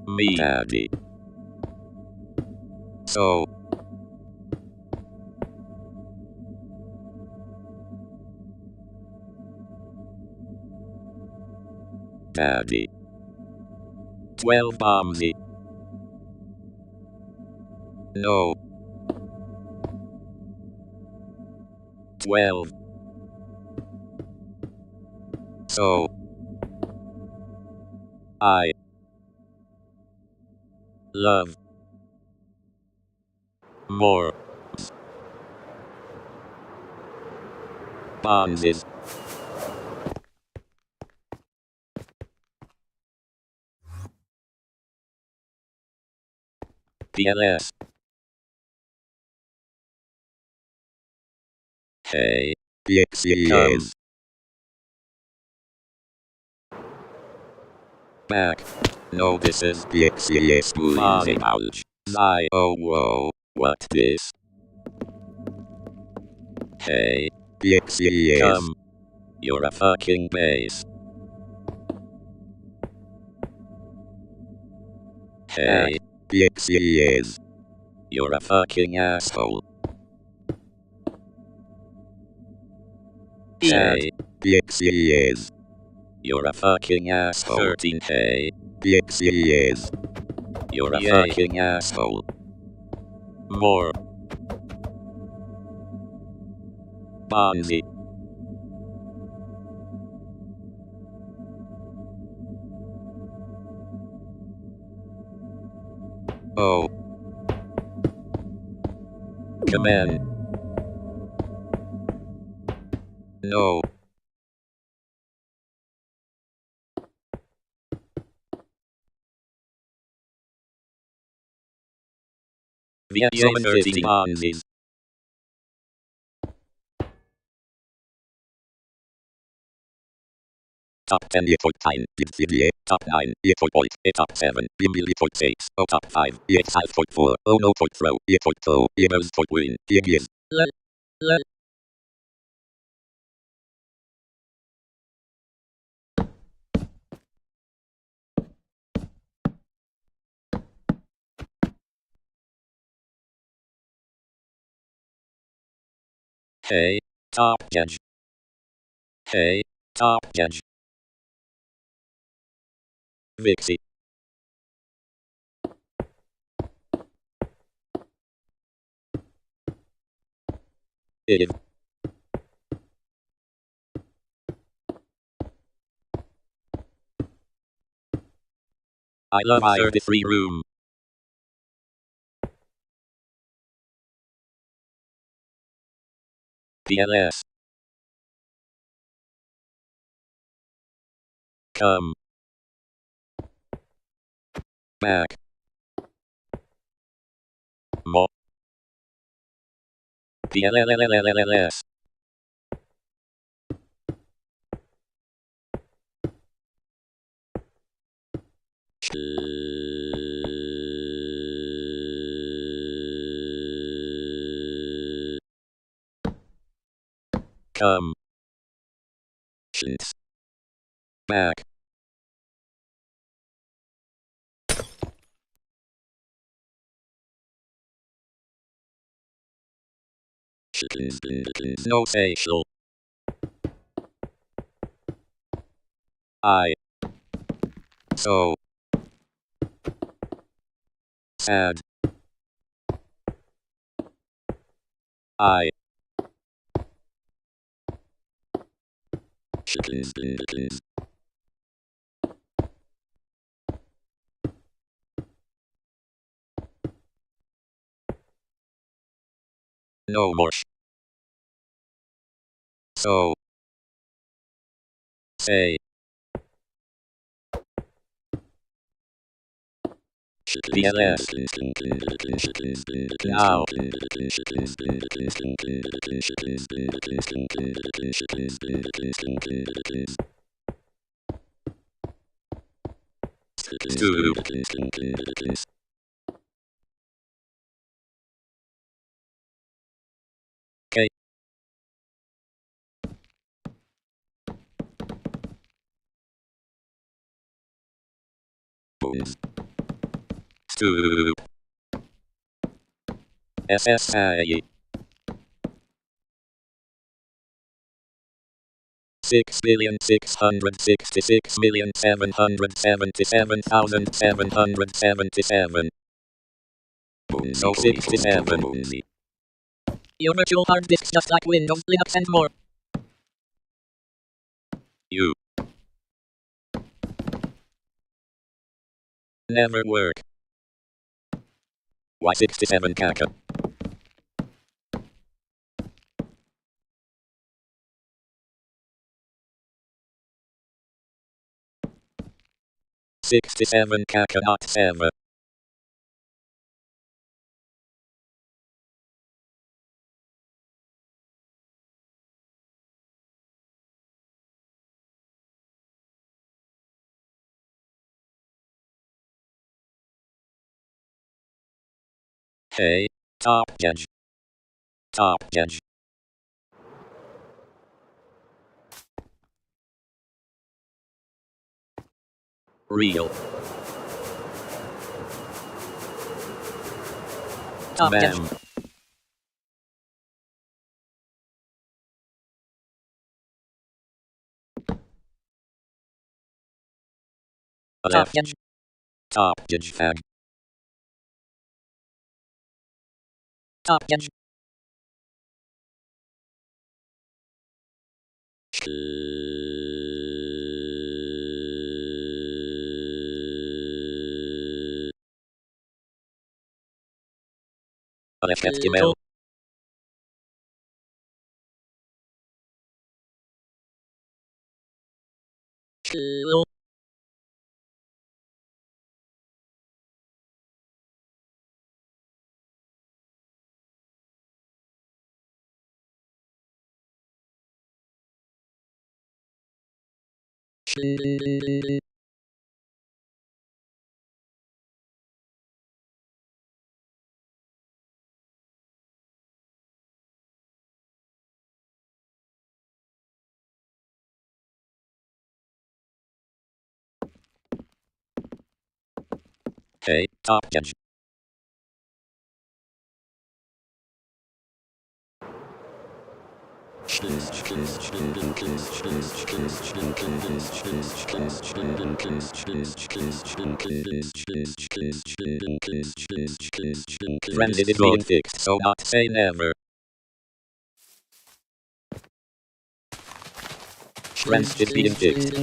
Me daddy. So. Daddy. 12 bombsy. No. 12. So. I. Love. More. Bonzes. PLS. Hey, Pixies. Back. No, this is Pixies. Ouch. Oh, whoa. What this? Hey, Pixies. Come. You're a fucking base. Hey, Pixies. You're a fucking asshole. Hey, Pixies. You're a fucking asshole. 13. Hey, Pixies. You're a fucking asshole. More. Bonzi. Oh. Command. No. Vietnam 13 Bonzis. Top 10 E49, Bibsilie, top 9, E48, top 7, Bimbili 46, top 5, E5 44, no 44, E42, Emos 14, Egis. Hey, top judge. Hey, top judge. Vixie. Iv. I love my 33 room. PLS. Come. Back. Mo. PLLLLLS. Come. Back. No facial. So. Sad. No more. So. Say. PLS. Now. Okay. Stoop. SSI. 6,666,777,777. No 67. Your virtual hard disks just like Windows, Linux, and more. You. Never work. Why 67 caca? $67 caca not Sarah. Hey, top judge. Top judge. Real. Top judge. Bam. Top judge. Top judge fag. Top judge. HTML. Hey, top judge. Friend, it is being fixed, so not say never. Friends is being fixed.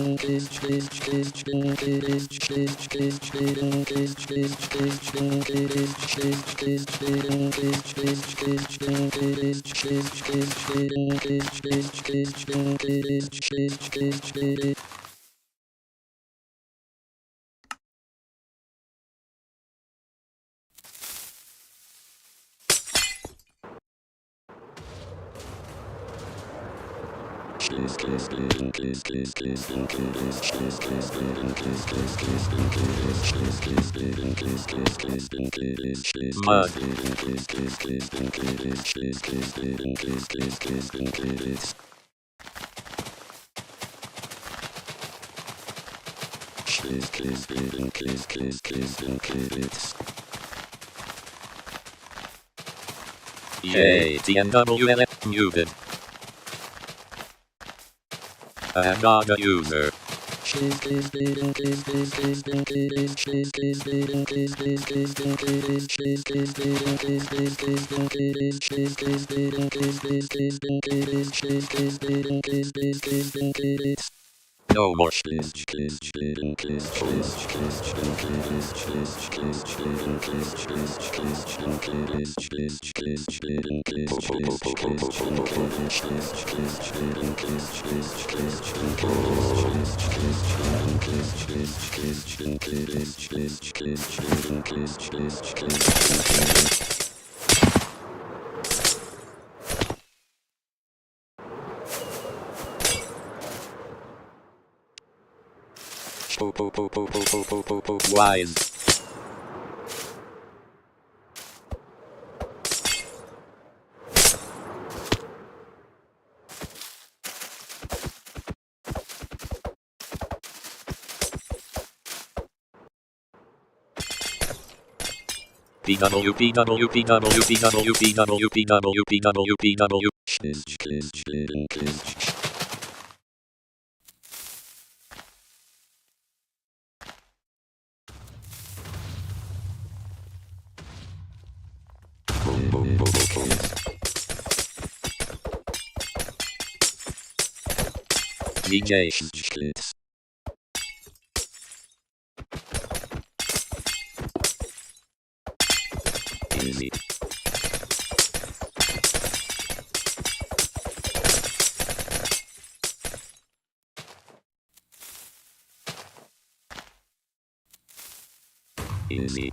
Mud. Yay, TNWLF muted. I'm not a user. No more Wise. PW. Clinch. DJ Schlitz. Easy. Easy.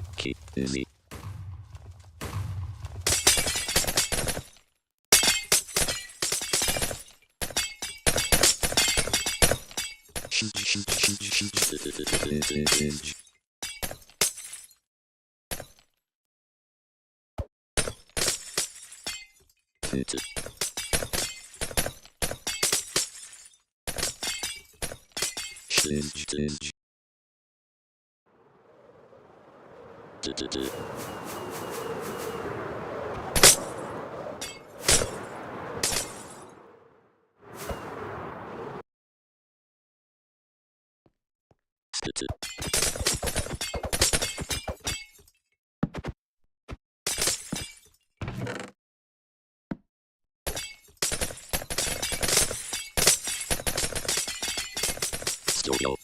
Clinch. Studio.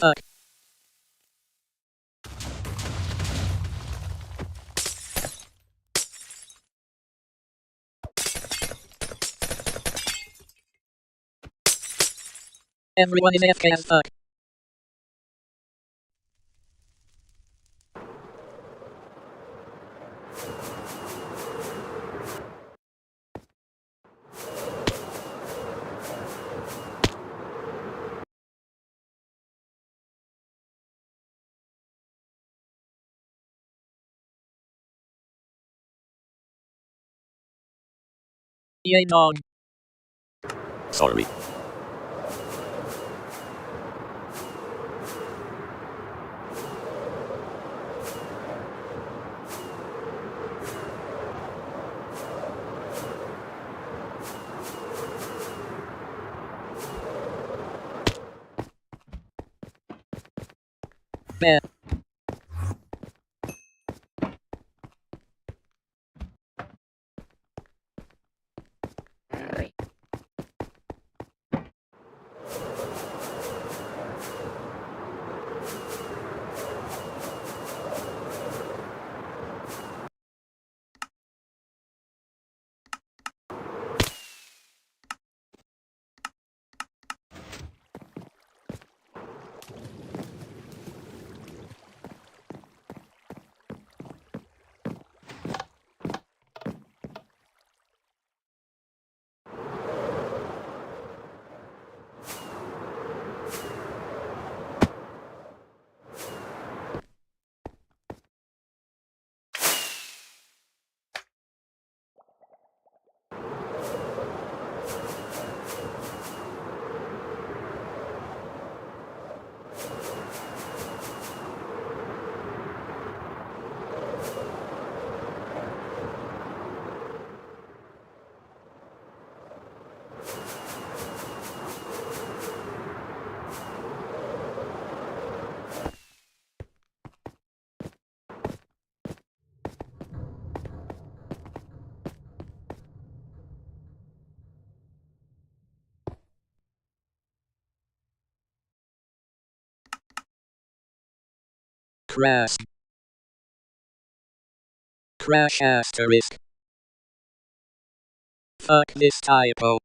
fuck. Everyone is AFK as fuck. Yay dog. Sorry. Bear. Crash. Crash asterisk. Fuck this typo.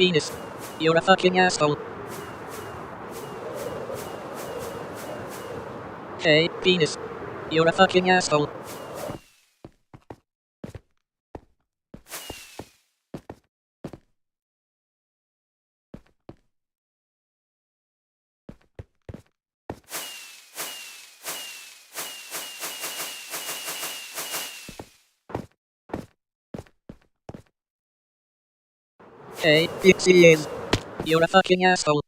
penis. You're a fucking asshole. Hey, penis. You're a fucking asshole. Hey, pixies. You're a fucking asshole.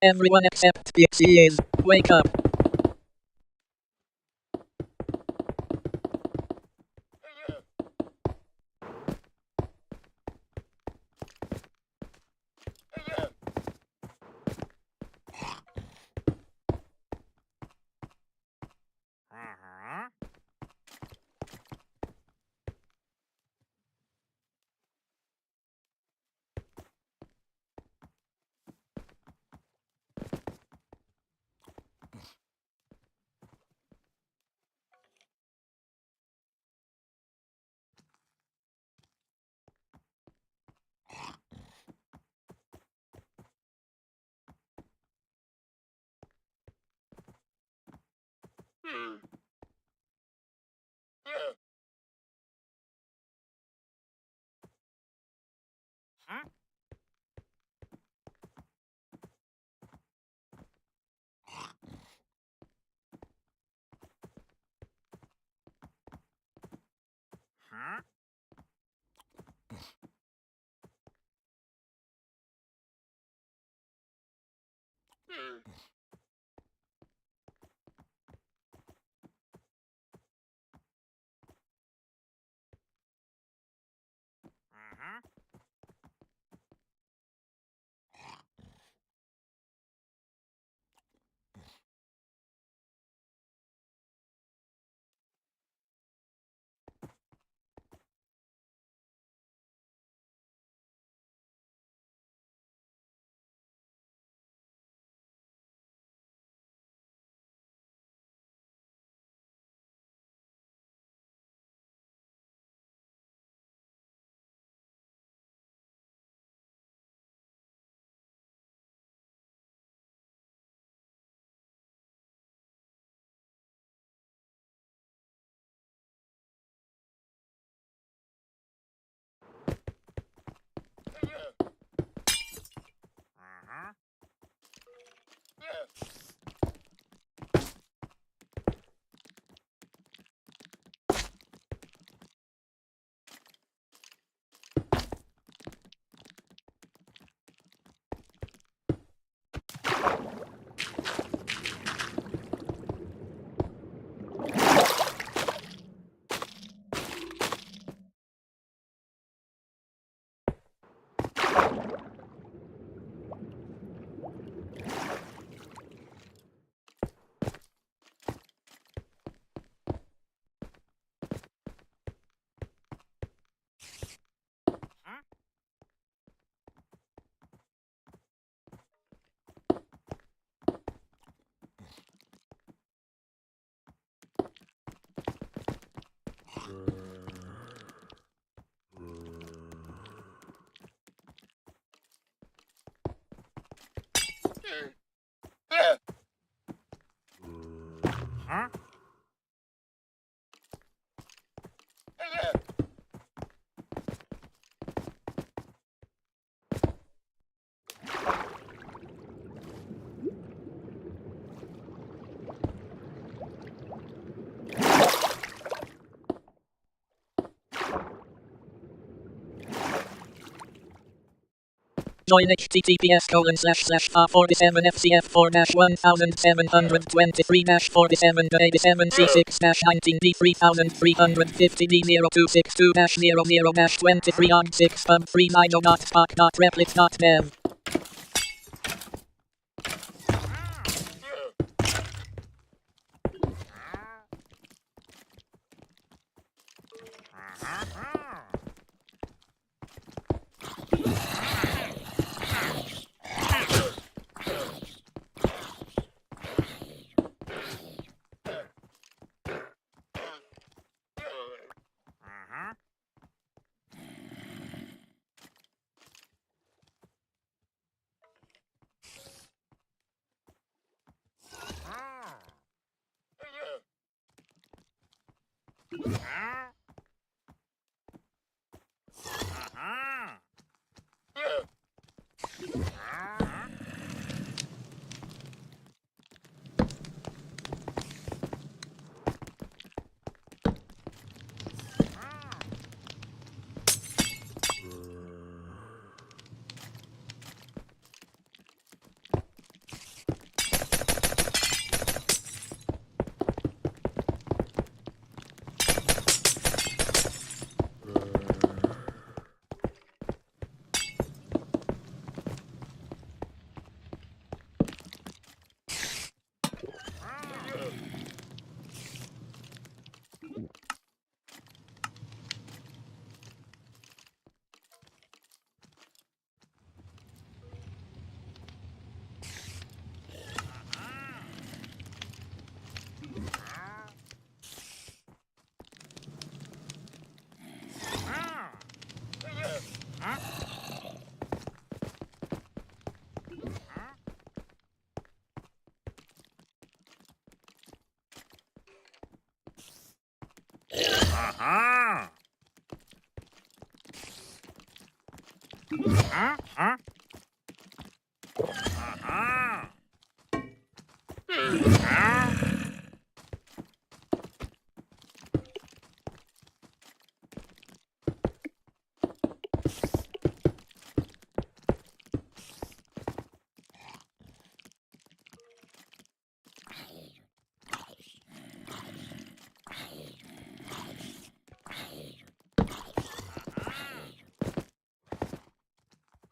Everyone except pixies, wake up. Join https://for47F47F4-1,700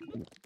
Thank you.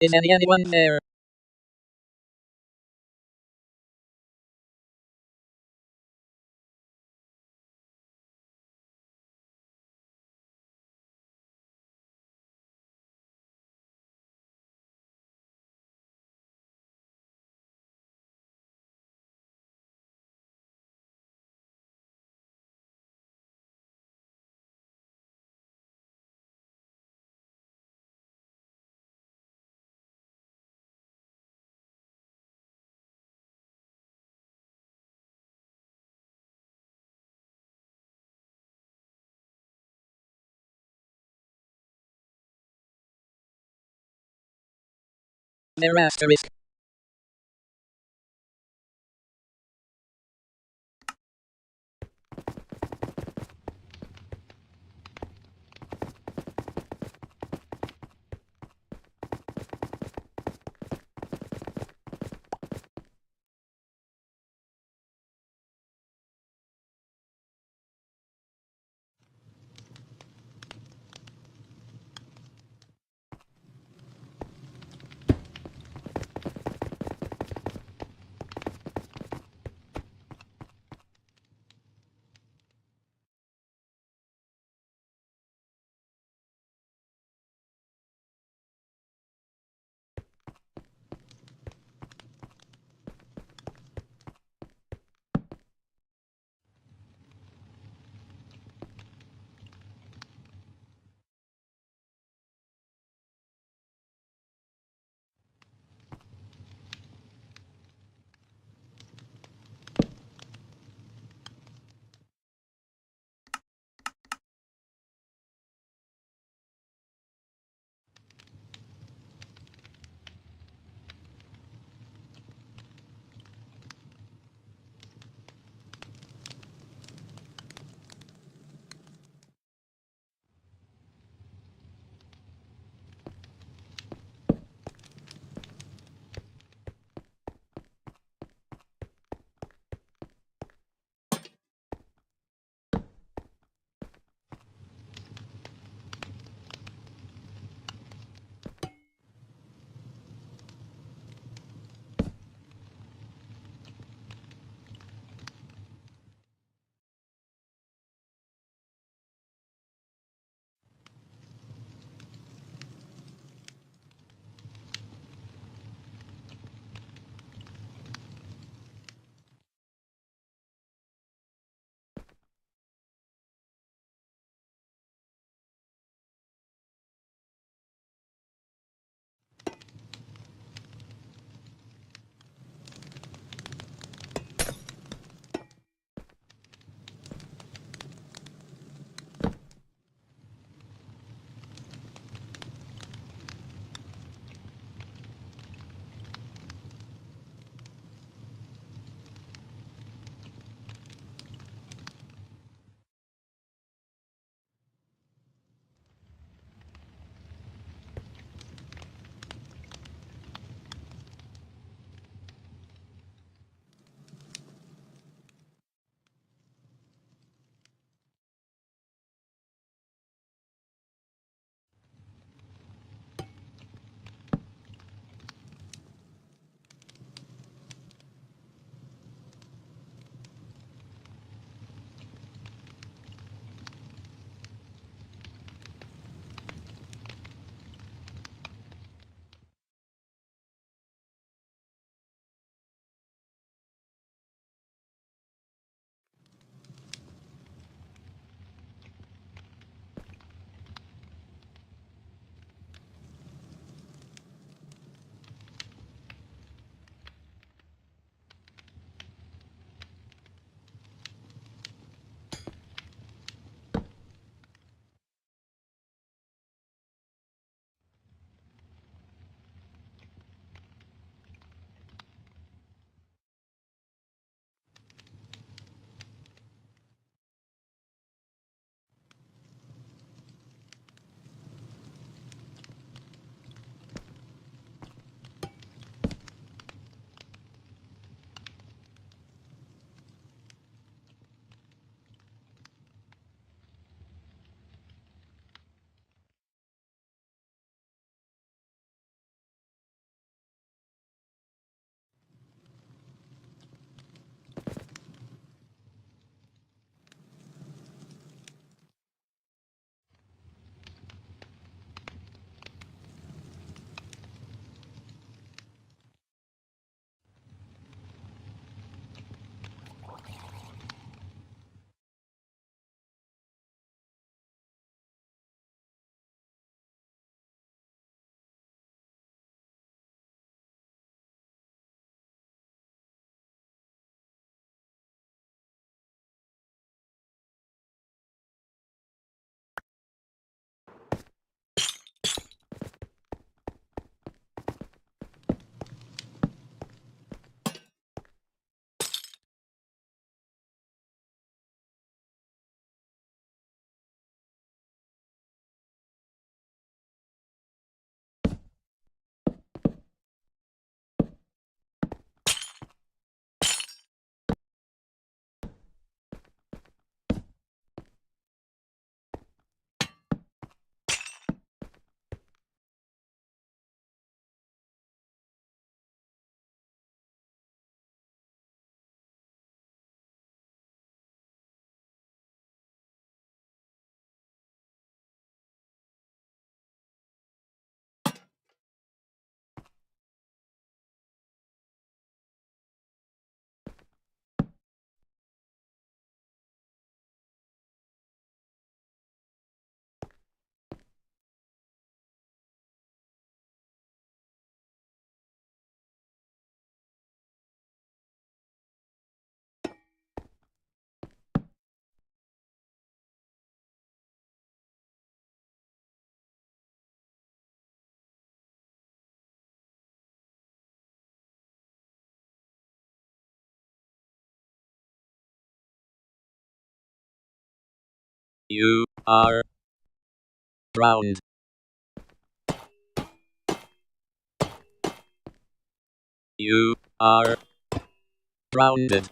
Is anyone there? Their asterisk. You are drowned. You are grounded.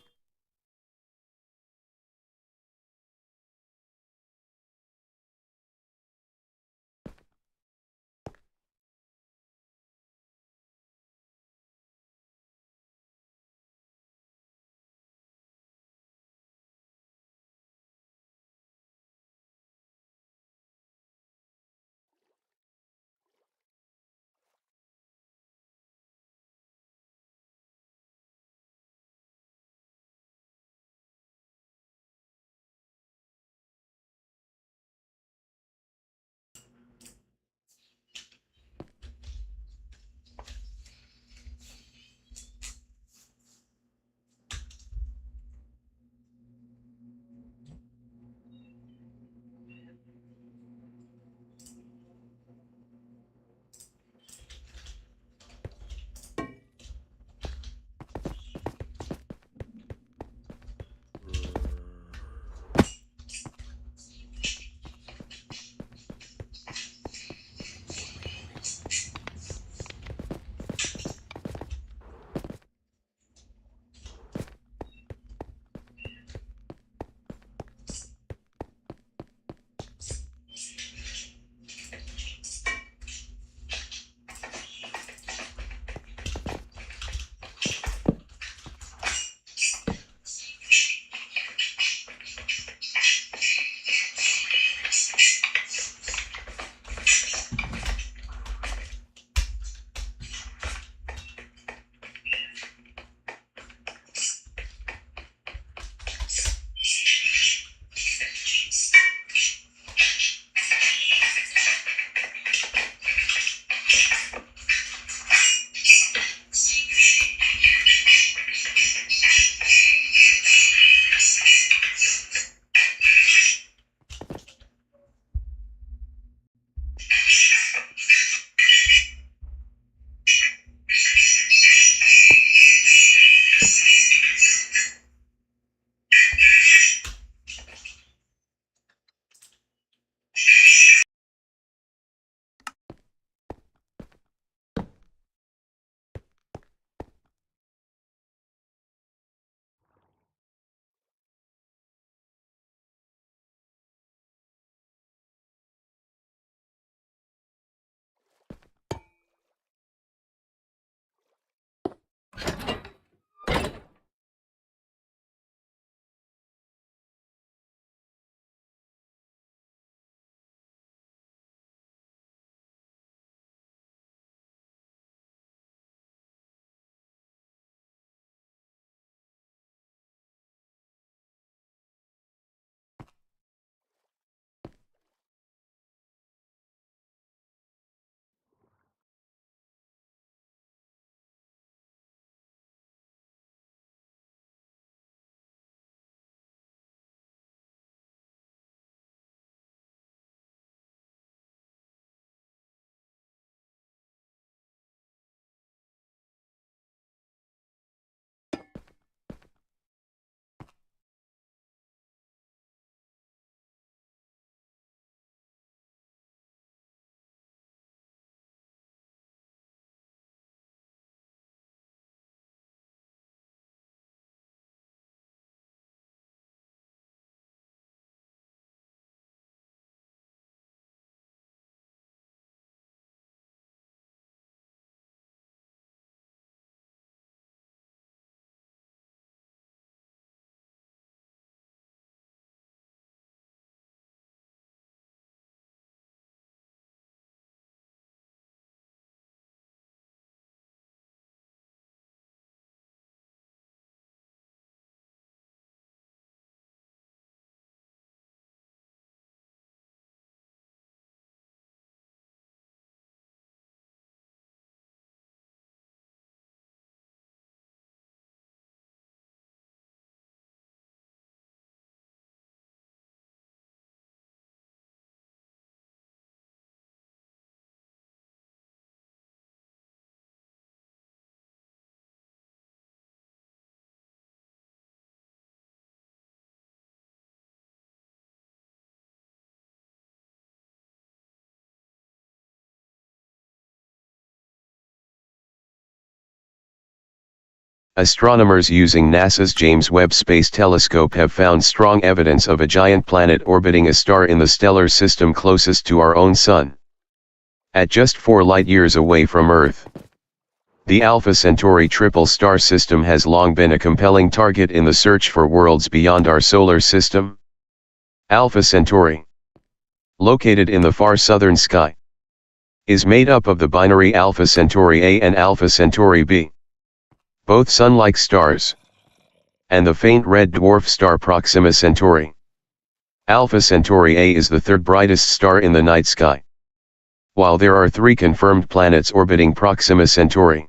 Astronomers using NASA's James Webb Space Telescope have found strong evidence of a giant planet orbiting a star in the stellar system closest to our own Sun. At just 4 light-years away from Earth. The Alpha Centauri triple star system has long been a compelling target in the search for worlds beyond our solar system. Alpha Centauri, located in the far southern sky, is made up of the binary Alpha Centauri A and Alpha Centauri B, both Sun-like stars, and the faint red dwarf star Proxima Centauri. Alpha Centauri A is the third brightest star in the night sky, while there are 3 confirmed planets orbiting Proxima Centauri.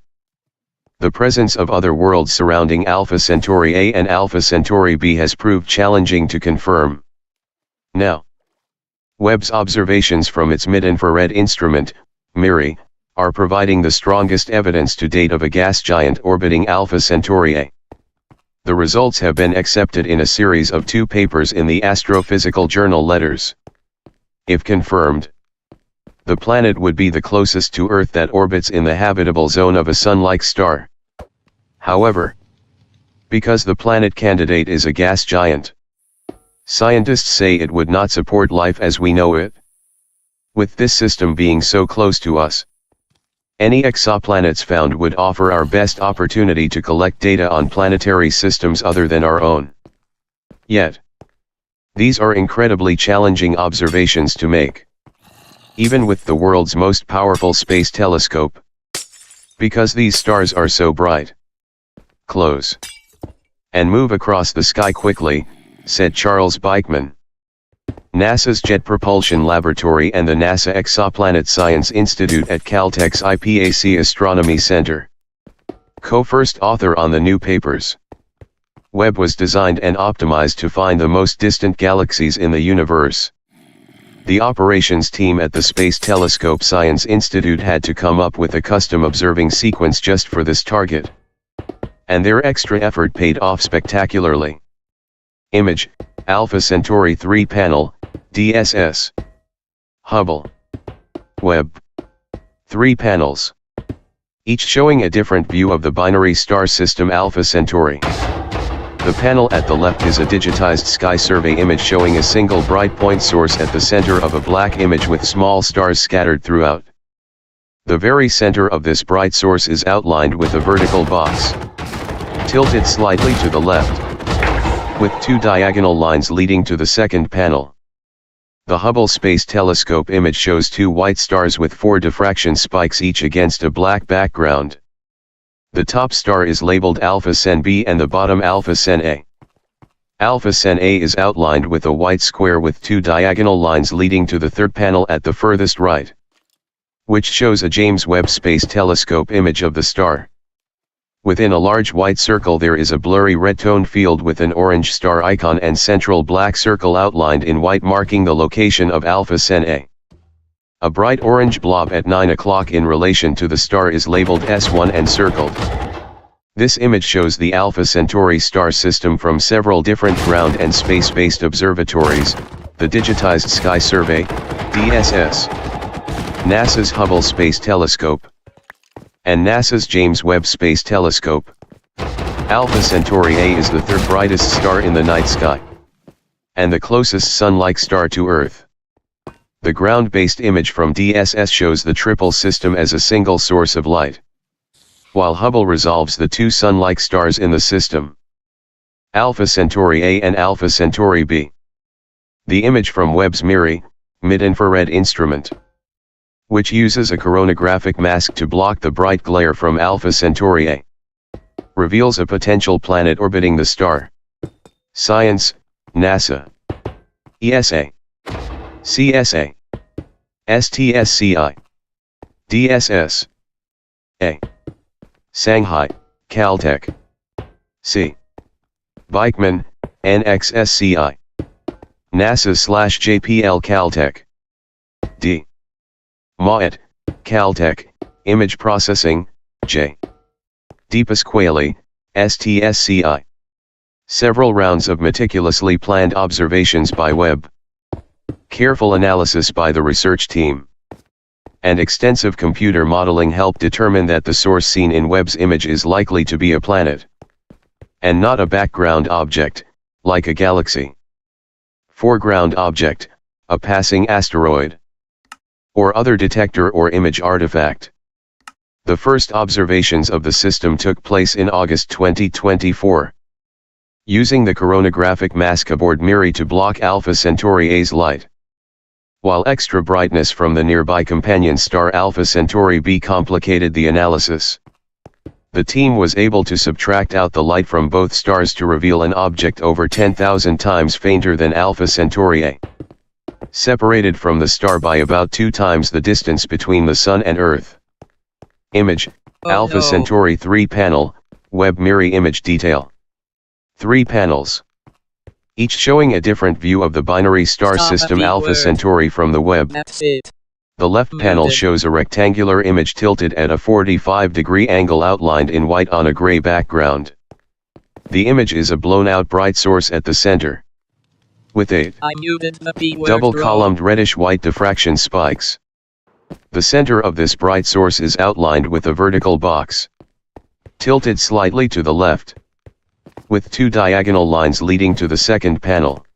The presence of other worlds surrounding Alpha Centauri A and Alpha Centauri B has proved challenging to confirm. Now, Webb's observations from its mid-infrared instrument, MIRI, are providing the strongest evidence to date of a gas giant orbiting Alpha Centauri A. The results have been accepted in a series of 2 papers in the Astrophysical Journal Letters. If confirmed, the planet would be the closest to Earth that orbits in the habitable zone of a Sun-like star. However, because the planet candidate is a gas giant, scientists say it would not support life as we know it. With this system being so close to us, any exoplanets found would offer our best opportunity to collect data on planetary systems other than our own. Yet, these are incredibly challenging observations to make, even with the world's most powerful space telescope, because these stars are so bright, close, and move across the sky quickly, said Charles Beichmann, NASA's Jet Propulsion Laboratory and the NASA Exoplanet Science Institute at Caltech's IPAC Astronomy Center, co-first author on the new papers. Webb was designed and optimized to find the most distant galaxies in the universe. The operations team at the Space Telescope Science Institute had to come up with a custom observing sequence just for this target. And their extra effort paid off spectacularly. Image, Alpha Centauri 3 panel, DSS. Hubble. Webb. 3 panels, each showing a different view of the binary star system Alpha Centauri. The panel at the left is a digitized sky survey image showing a single bright point source at the center of a black image with small stars scattered throughout. The very center of this bright source is outlined with a vertical box, tilted slightly to the left, with 2 diagonal lines leading to the second panel. The Hubble Space Telescope image shows 2 white stars with 4 diffraction spikes each against a black background. The top star is labeled Alpha Cen B and the bottom Alpha Cen A. Alpha Cen A is outlined with a white square with 2 diagonal lines leading to the third panel at the furthest right, which shows a James Webb Space Telescope image of the star. Within a large white circle there is a blurry red tone field with an orange star icon and central black circle outlined in white marking the location of Alpha Cen A. A bright orange blob at 9 o'clock in relation to the star is labeled S1 and circled. This image shows the Alpha Centauri star system from several different ground and space-based observatories, the Digitized Sky Survey, DSS, NASA's Hubble Space Telescope, and NASA's James Webb Space Telescope. Alpha Centauri A is the third brightest star in the night sky, and the closest Sun-like star to Earth. The ground-based image from DSS shows the triple system as a single source of light, while Hubble resolves the 2 Sun-like stars in the system, Alpha Centauri A and Alpha Centauri B. The image from Webb's MIRI, mid-infrared instrument, which uses a coronagraphic mask to block the bright glare from Alpha Centauri A, reveals a potential planet orbiting the star. Science, NASA, ESA, CSA, STSCI, DSS, A, Shanghai, Caltech, C, Beichmann, NXSCI, NASA/JPL Caltech, D, Moet, Caltech, Image Processing, J, DePasquale, STSCI. Several rounds of meticulously planned observations by Webb. Careful analysis by the research team. and extensive computer modeling helped determine that the source seen in Webb's image is likely to be a planet, and not a background object, like a galaxy. Foreground object, a passing asteroid, or other detector or image artifact. The first observations of the system took place in August 2024. Using the coronagraphic mask aboard MIRI to block Alpha Centauri A's light, while extra brightness from the nearby companion star Alpha Centauri B complicated the analysis. The team was able to subtract out the light from both stars to reveal an object over 10,000 times fainter than Alpha Centauri A, separated from the star by about 2 times the distance between the Sun and Earth. Image, Alpha Centauri 3 panel, Webb MIRI image detail. 3 panels, each showing a different view of the binary star system Alpha Centauri from the Webb. The left panel shows a rectangular image tilted at a 45-degree angle outlined in white on a gray background. The image is a blown-out bright source at the center, with 8 double-columned reddish-white diffraction spikes. The center of this bright source is outlined with a vertical box, tilted slightly to the left, with 2 diagonal lines leading to the second panel.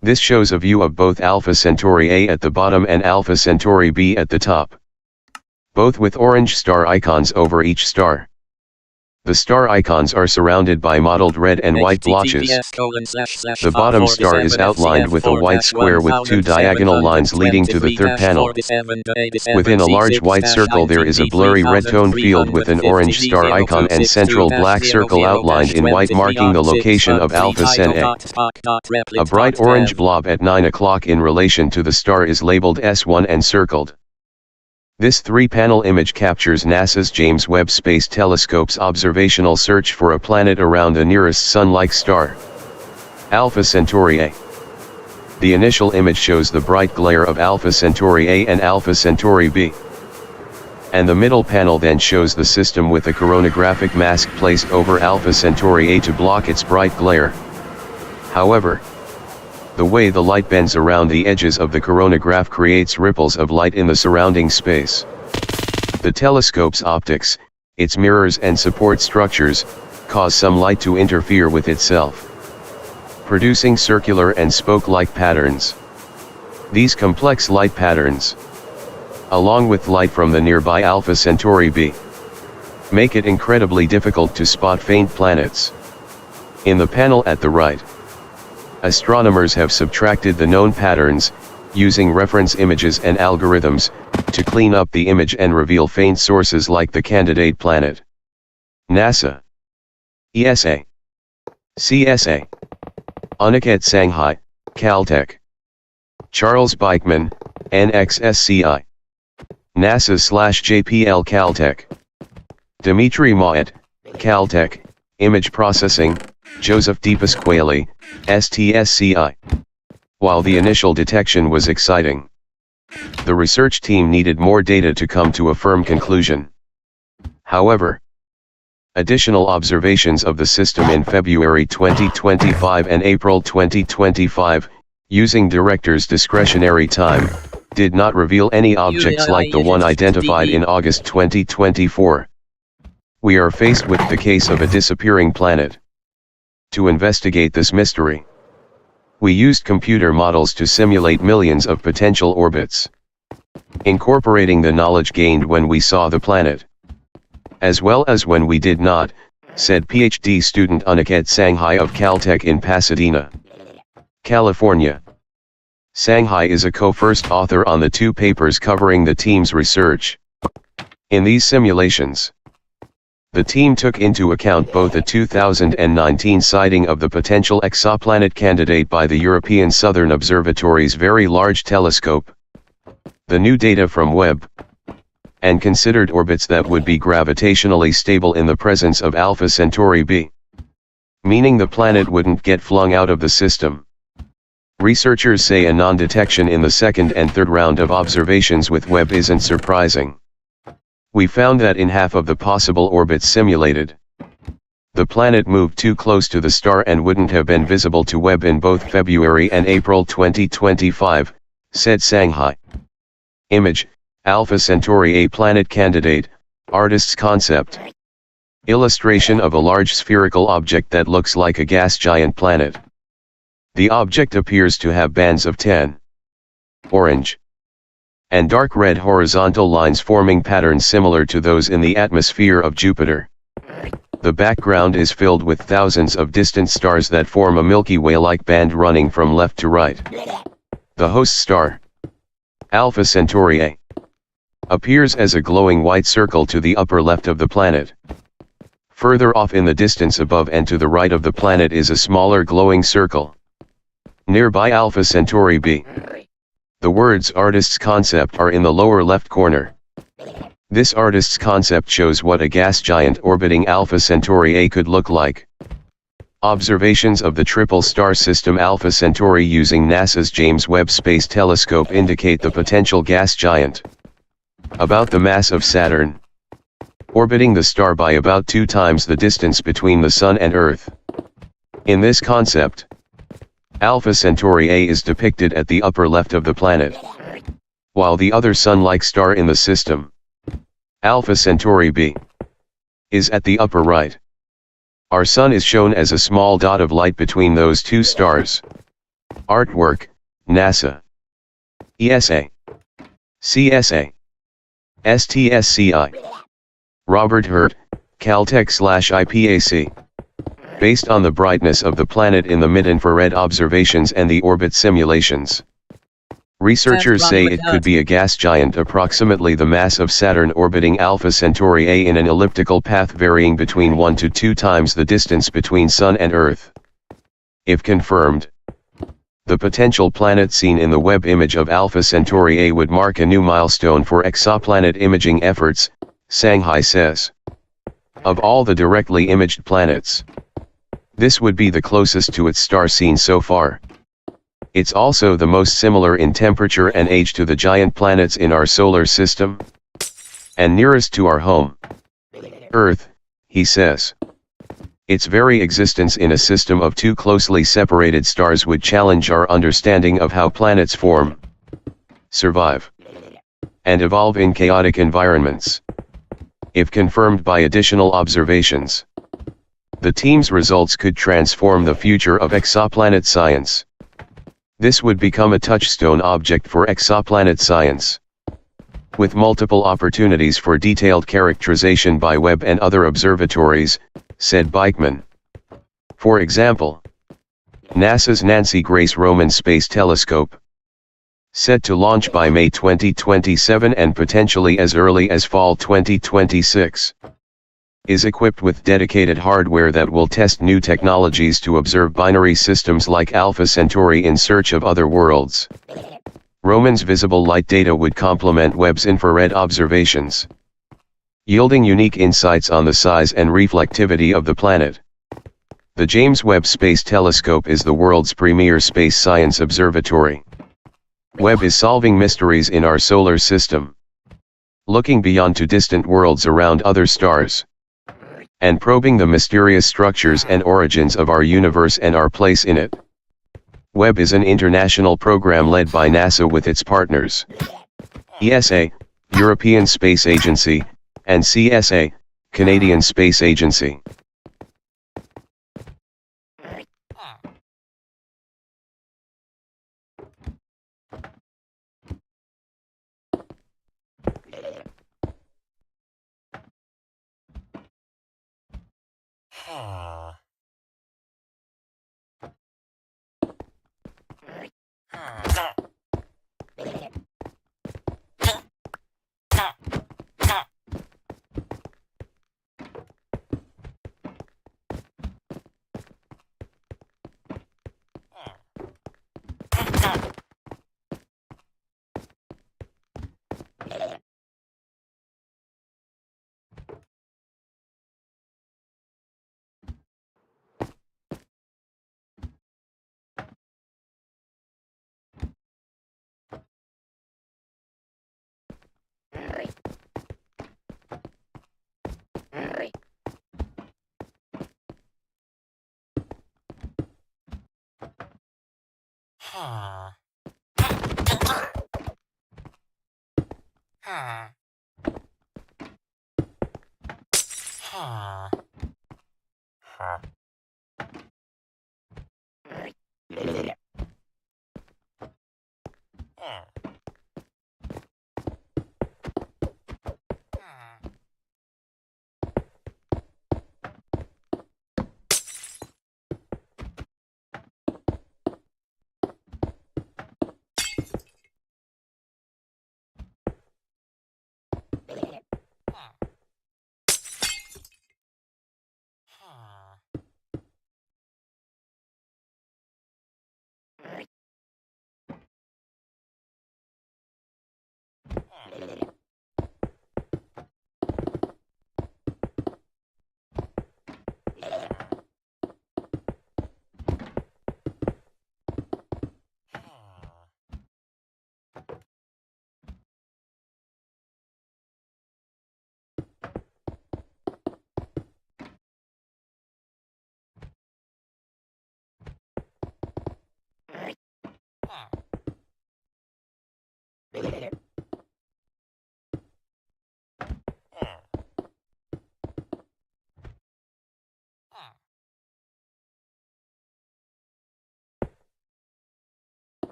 This shows a view of both Alpha Centauri A at the bottom and Alpha Centauri B at the top, both with orange star icons over each star. The star icons are surrounded by mottled red and white blotches. The bottom star is outlined with a white square with 2 diagonal lines leading to the third panel. Within a large white circle there is a blurry red tone field with an orange star icon and central black circle outlined in white marking the location of Alpha Cent A. A bright orange blob at 9 o'clock in relation to the star is labeled S1 and circled. This 3-panel image captures NASA's James Webb Space Telescope's observational search for a planet around the nearest Sun-like star, Alpha Centauri A. The initial image shows the bright glare of Alpha Centauri A and Alpha Centauri B, and the middle panel then shows the system with a coronagraphic mask placed over Alpha Centauri A to block its bright glare. However, the way the light bends around the edges of the coronagraph creates ripples of light in the surrounding space. The telescope's optics, its mirrors and support structures, cause some light to interfere with itself, producing circular and spoke-like patterns. These complex light patterns, along with light from the nearby Alpha Centauri B, make it incredibly difficult to spot faint planets. In the panel at the right, astronomers have subtracted the known patterns, using reference images and algorithms, to clean up the image and reveal faint sources like the candidate planet. NASA, ESA, CSA, Aniket Sanghai, Caltech, Charles Beichmann, NXSCI, NASA/JPL Caltech, Dmitry Maet, Caltech, Image Processing, Joseph DePasquale, STSCI. While the initial detection was exciting, the research team needed more data to come to a firm conclusion. However, additional observations of the system in February 2025 and April 2025, using director's discretionary time, did not reveal any objects like the one identified in August 2024. We are faced with the case of a disappearing planet. To investigate this mystery, we used computer models to simulate millions of potential orbits, incorporating the knowledge gained when we saw the planet, as well as when we did not, said PhD student Aniket Sanghai of Caltech in Pasadena, California. Sanghai is a co-first author on the 2 papers covering the team's research. In these simulations, the team took into account both a 2019 sighting of the potential exoplanet candidate by the European Southern Observatory's Very Large Telescope, the new data from Webb, and considered orbits that would be gravitationally stable in the presence of Alpha Centauri B, meaning the planet wouldn't get flung out of the system. Researchers say a non-detection in the second and third round of observations with Webb isn't surprising. We found that in half of the possible orbits simulated, the planet moved too close to the star and wouldn't have been visible to Webb in both February and April 2025, said Sanghai. Image, Alpha Centauri A planet candidate, artist's concept. Illustration of a large spherical object that looks like a gas giant planet. The object appears to have bands of tan, orange, and dark red horizontal lines forming patterns similar to those in the atmosphere of Jupiter. The background is filled with thousands of distant stars that form a Milky Way-like band running from left to right. The host star, Alpha Centauri A, appears as a glowing white circle to the upper left of the planet. Further off in the distance above and to the right of the planet is a smaller glowing circle. Nearby Alpha Centauri B. The words artist's concept are in the lower left corner. This artist's concept shows what a gas giant orbiting Alpha Centauri A could look like. Observations of the triple star system Alpha Centauri using NASA's James Webb Space Telescope indicate the potential gas giant. About the mass of Saturn. Orbiting the star by about 2 times the distance between the Sun and Earth. In this concept, Alpha Centauri A is depicted at the upper left of the planet, while the other Sun-like star in the system, Alpha Centauri B, is at the upper right. Our Sun is shown as a small dot of light between those 2 stars. Artwork, NASA. ESA. CSA. STSCI. Robert Hurt, Caltech/IPAC. Based on the brightness of the planet in the mid-infrared observations and the orbit simulations. Researchers say it could be a gas giant approximately the mass of Saturn orbiting Alpha Centauri A in an elliptical path varying between 1 to 2 times the distance between Sun and Earth. If confirmed, the potential planet seen in the Webb image of Alpha Centauri A would mark a new milestone for exoplanet imaging efforts, Shanghai says. Of all the directly imaged planets, this would be the closest to its star seen so far. It's also the most similar in temperature and age to the giant planets in our solar system, and nearest to our home, Earth, he says. Its very existence in a system of 2 closely separated stars would challenge our understanding of how planets form, survive, and evolve in chaotic environments. If confirmed by additional observations, the team's results could transform the future of exoplanet science. This would become a touchstone object for exoplanet science, with multiple opportunities for detailed characterization by Webb and other observatories, said Beichmann. For example, NASA's Nancy Grace Roman Space Telescope, set to launch by May 2027 and potentially as early as fall 2026, is equipped with dedicated hardware that will test new technologies to observe binary systems like Alpha Centauri in search of other worlds. Roman's visible light data would complement Webb's infrared observations, yielding unique insights on the size and reflectivity of the planet. The James Webb Space Telescope is the world's premier space science observatory. Webb is solving mysteries in our solar system, looking beyond to distant worlds around other stars, and probing the mysterious structures and origins of our universe and our place in it. Webb is an international program led by NASA with its partners, ESA, European Space Agency, and CSA, Canadian Space Agency.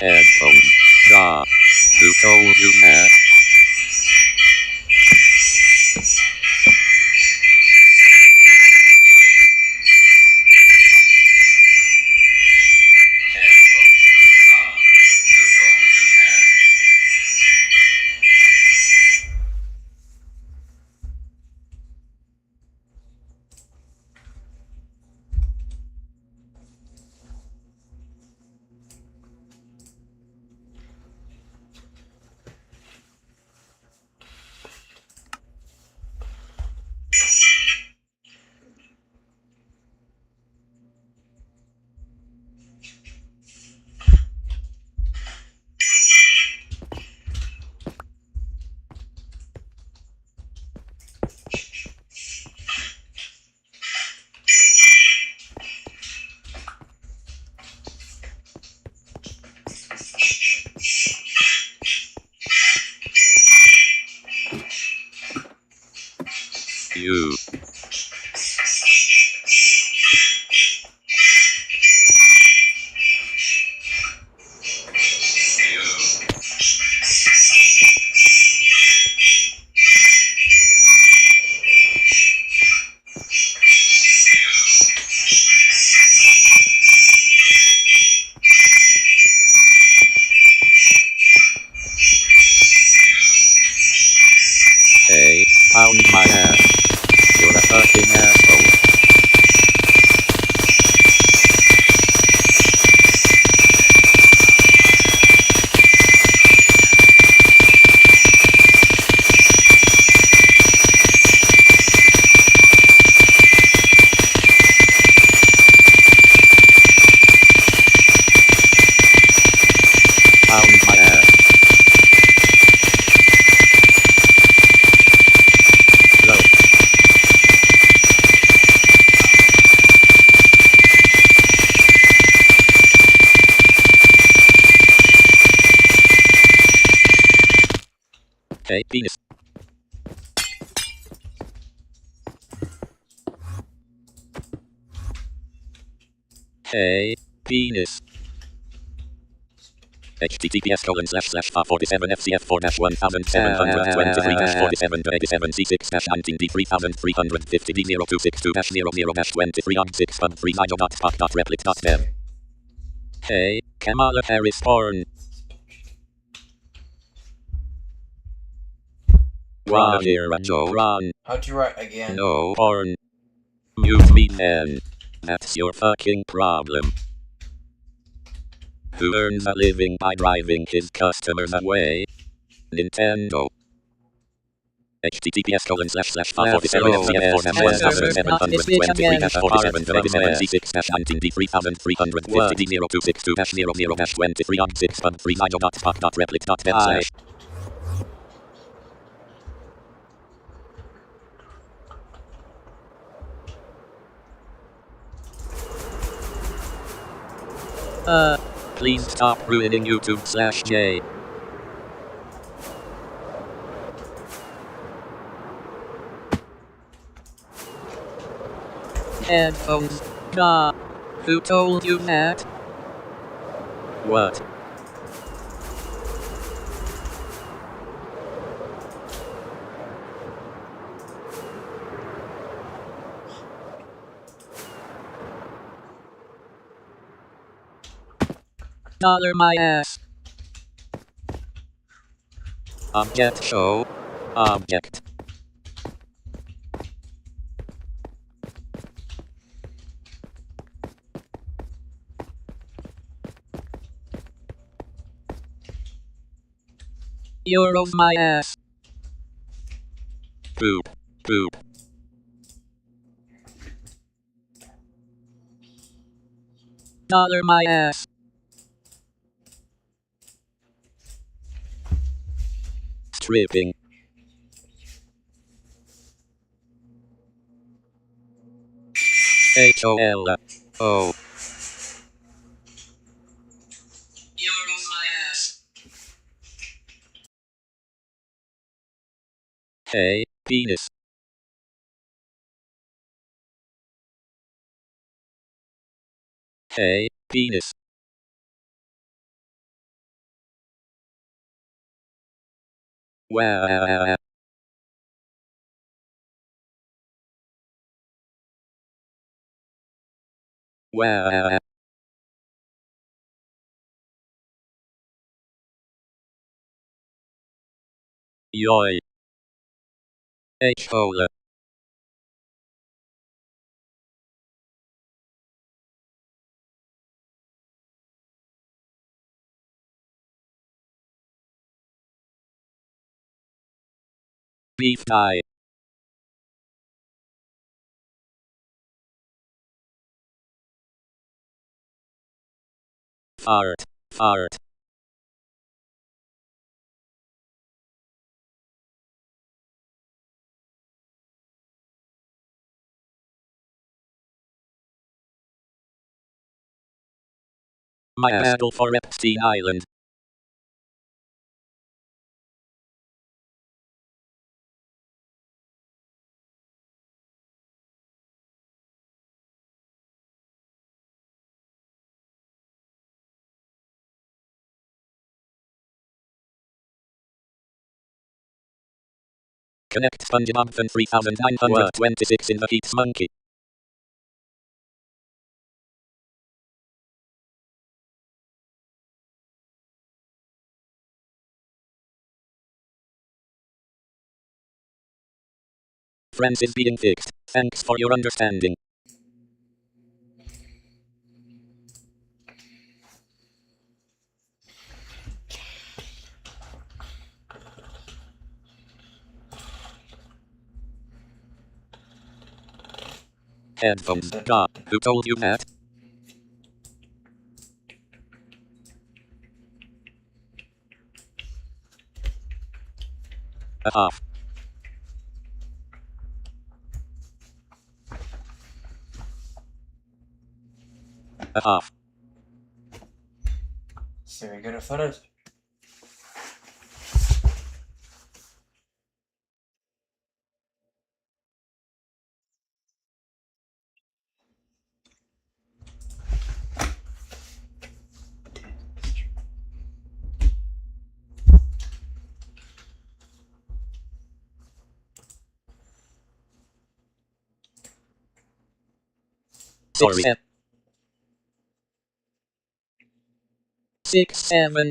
Headphones. Duh. Who told you that? You. Hey, penis. Hey, penis. https://447fcf4-1,727-87-47-c6-19d3,300-23.6-19d3,300-50d026-2-0replit.dev. Hey, Kamala Harris porn. Run, Joe, run. How'd you write again? No porn. Mute me then. That's your fucking problem. Who earns a living by driving his customers away? Nintendo. https://447fcf4-1,727-47-c6-19d3,300-23.6-2-0.replit.dev/. Please stop ruining YouTube/J. Headphones. Nah. Who told you that? What? Dollar my ass. Object show. Object. Euros my ass. Poop. Poop. Dollar my ass. Stripping. HOL. Oh. Euros my ass. Hey, penis. Hey, penis. Wow. Wow. Yoy. HOL. Beef die. Fart. Fart. My battle for Epstein Island. Connect SpongeBob Fan 3926 in the Heats Monkey. Friends is being fixed. Thanks for your understanding. Headphones. God, who told you that? Off. Off. Very good at photos. sorry. 6, 7.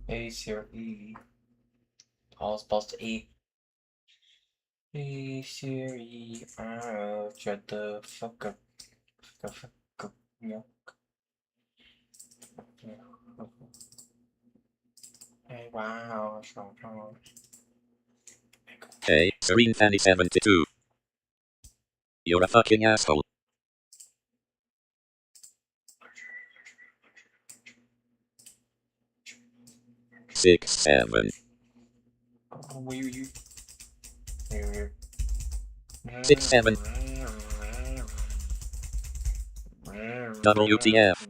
Hey Siri. All supposed to eat. Hey Siri. Shut the fuck up. Fuck up. Yeah. Hey, wow. Hey, Serene Fanny 72. You're a fucking asshole. 6, 7. 6, 7. WTF.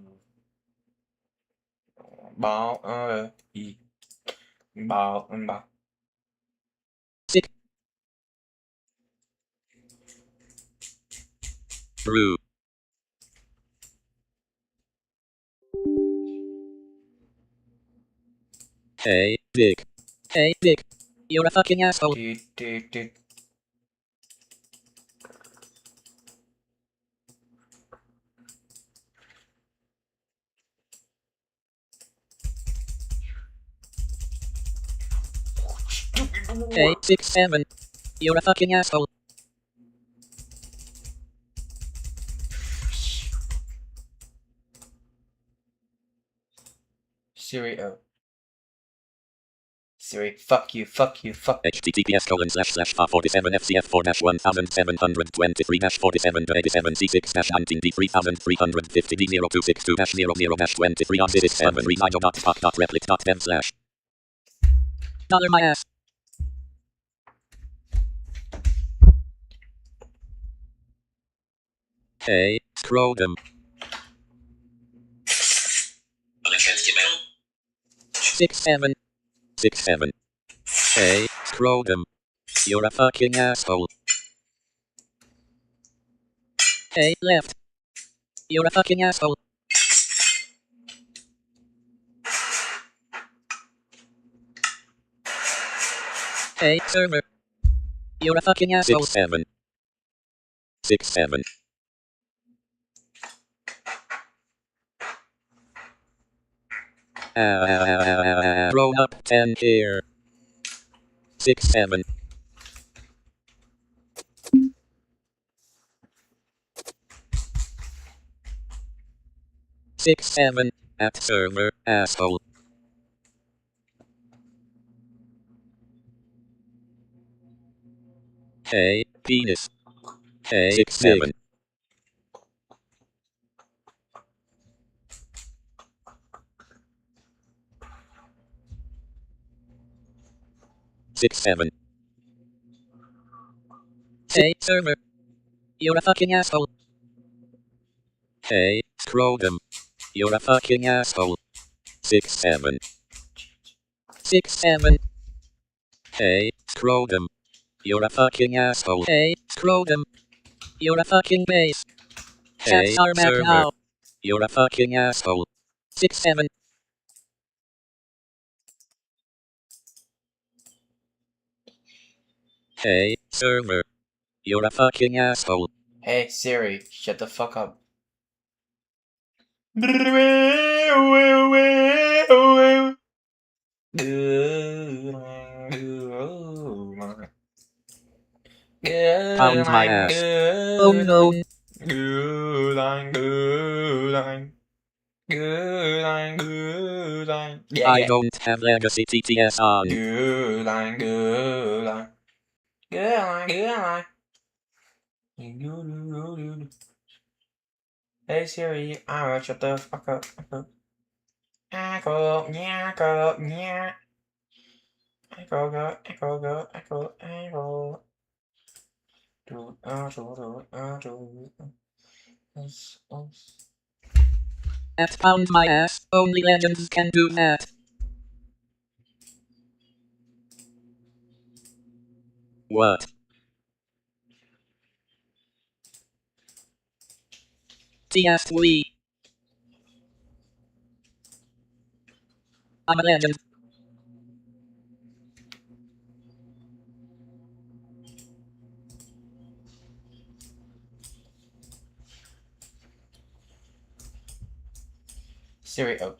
Báo báo báo 6. True. Hey, Dick. Hey, Dick. You're a fucking asshole. 8, 6, 7. You're a fucking asshole. Siri. Siri, fuck you, fuck. https://47fcs4-1-7-70023-47-23 Dollar my ass. Hey, scrotum. 6, 7. 6, 7. Hey, scrotum. You're a fucking asshole. Hey, left. You're a fucking asshole. Hey, server. You're a fucking asshole. 6, 7. 6, 7. Grown up 10 here. 6, 7. 6, 7. At server, asshole. Hey, penis. Hey, 6, 7. 6, 7. Hey, server. You're a fucking asshole. Hey, scrotum. You're a fucking asshole. 6, 7. 6, 7. Hey, scrotum. You're a fucking asshole. Hey, scrotum. You're a fucking base. Hey, Chats are back server. now. You're a fucking asshole. 6, 7. Hey, server. You're a fucking asshole. Hey Siri, shut the fuck up. Pound my ass. Oh no. Yeah, I don't have legacy TTS on. Hey Siri, alright, shut the fuck up. Echo, yeah. Echo, go. At pound my ass. Only legends can do that. fr6tuf6rtuy. I'm a legend. Siri, oh.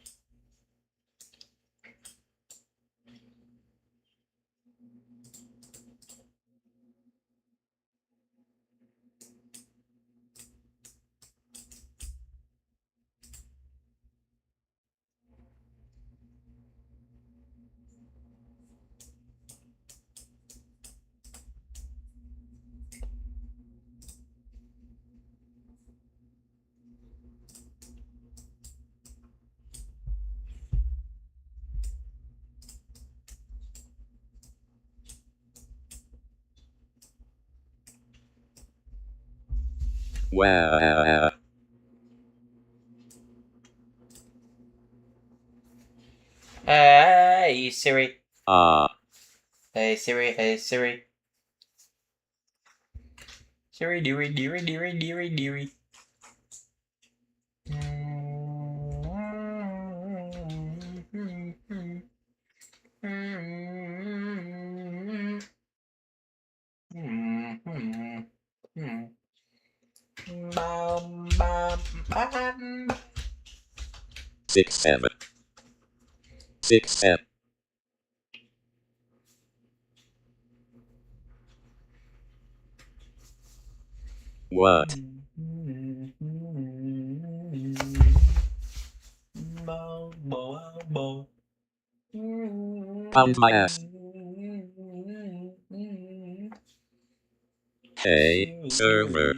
Where? Hey Siri. Hey Siri, hey Siri. Siri, dearie, dearie, dearie, dearie, dearie. Six, seven. What? Found my ass. Hey, server.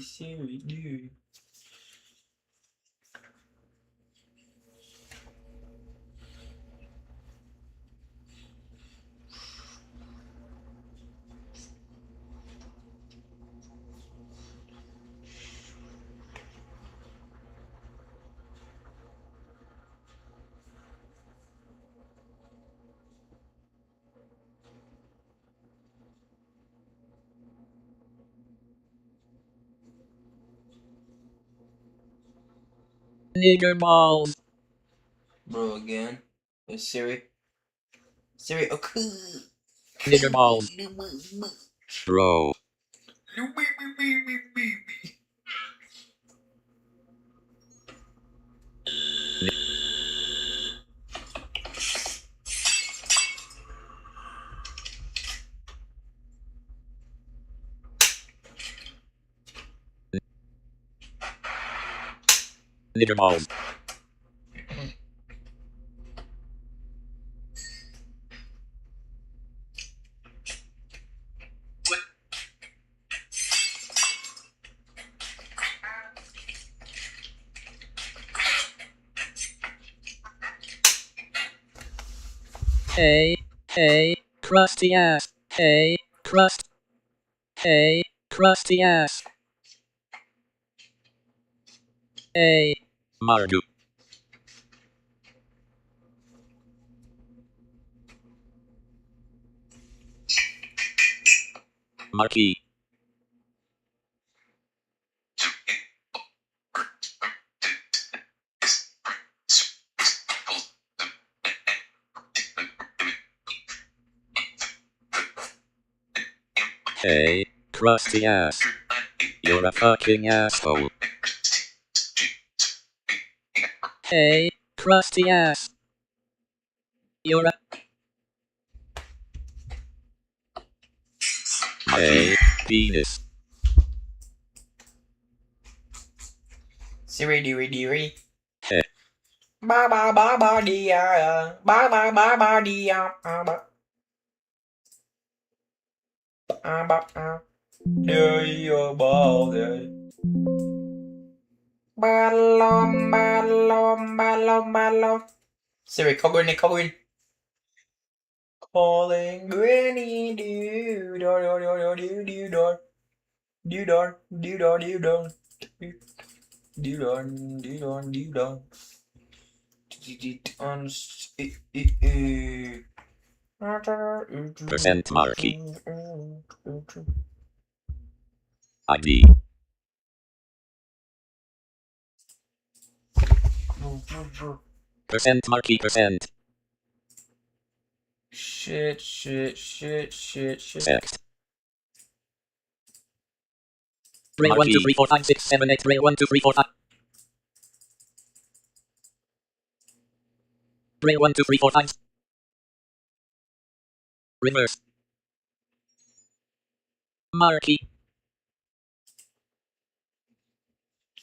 Nigger balls. Bro, again. It's Siri. Siri, okay. Nigger balls. Bro. Nigger balls. Hey, crusty ass. Hey, crusty ass. Hey. Mardu. Marquee. Hey, crusty ass. You're a fucking asshole. Hey, crusty ass. You're a... Hey, penis. Siri, dearie, dearie. Hey. Ba ba ba ba dia. Ba ba ba ba dia. Ba ba. Do your ball day. Balom, balom, balom, balom. Siri, call Granny, call Granny. Calling Granny, do door, door, door, door, do door. Do door, do door, do door. Do door, do door, do door. Percent marquee. ID. Percent marquee percent. Shit. Sect. Rail 1, 2, 3, 4, 5, 6, 7, 8. Rail 1, 2, 3, 4, 5. Rail 1, 2, 3, 4, 5. Reverse. Marquee.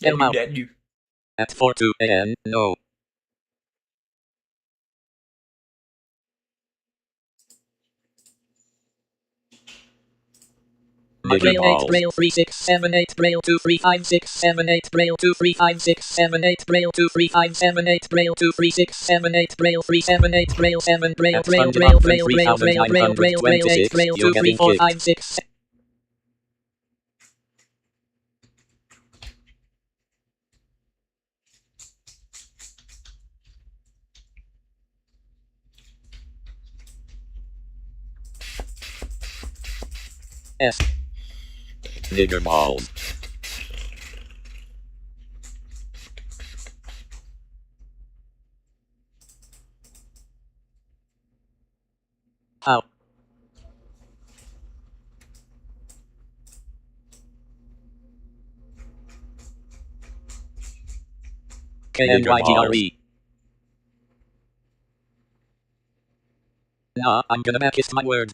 Elmo. At 4:02 a.m. No. Rail 8, rail 3, 6, 7, 8, rail 2, 3, 5, 6, 7, 8, rail 2, 3, 5, 6, 7, 8, rail 2, 3, 5, 7, 8, rail 2, 3, 6, 7, 8, rail 3, 7, 8, rail 7, rail 8, rail 2, 3, 4, 5, 6. S. Nigger balls. How? KNYGRE. Nah, I'm gonna make it my word.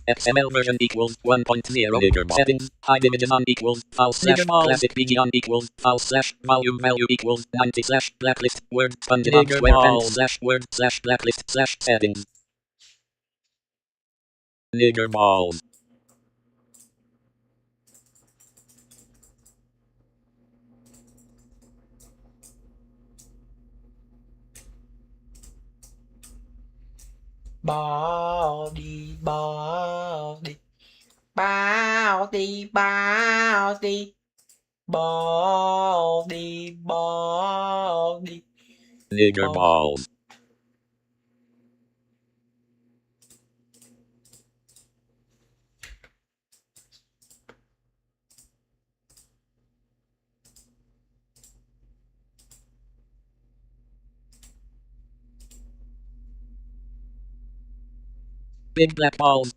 XML version equals 1.0. Settings. Hide images on equals file slash classic PG on equals file slash volume value equals 90 slash blacklist word SpongeBob SquarePants slash word slash blacklist slash settings. Nigger balls. Baldy. Baldy. Nigger balls. Big black balls.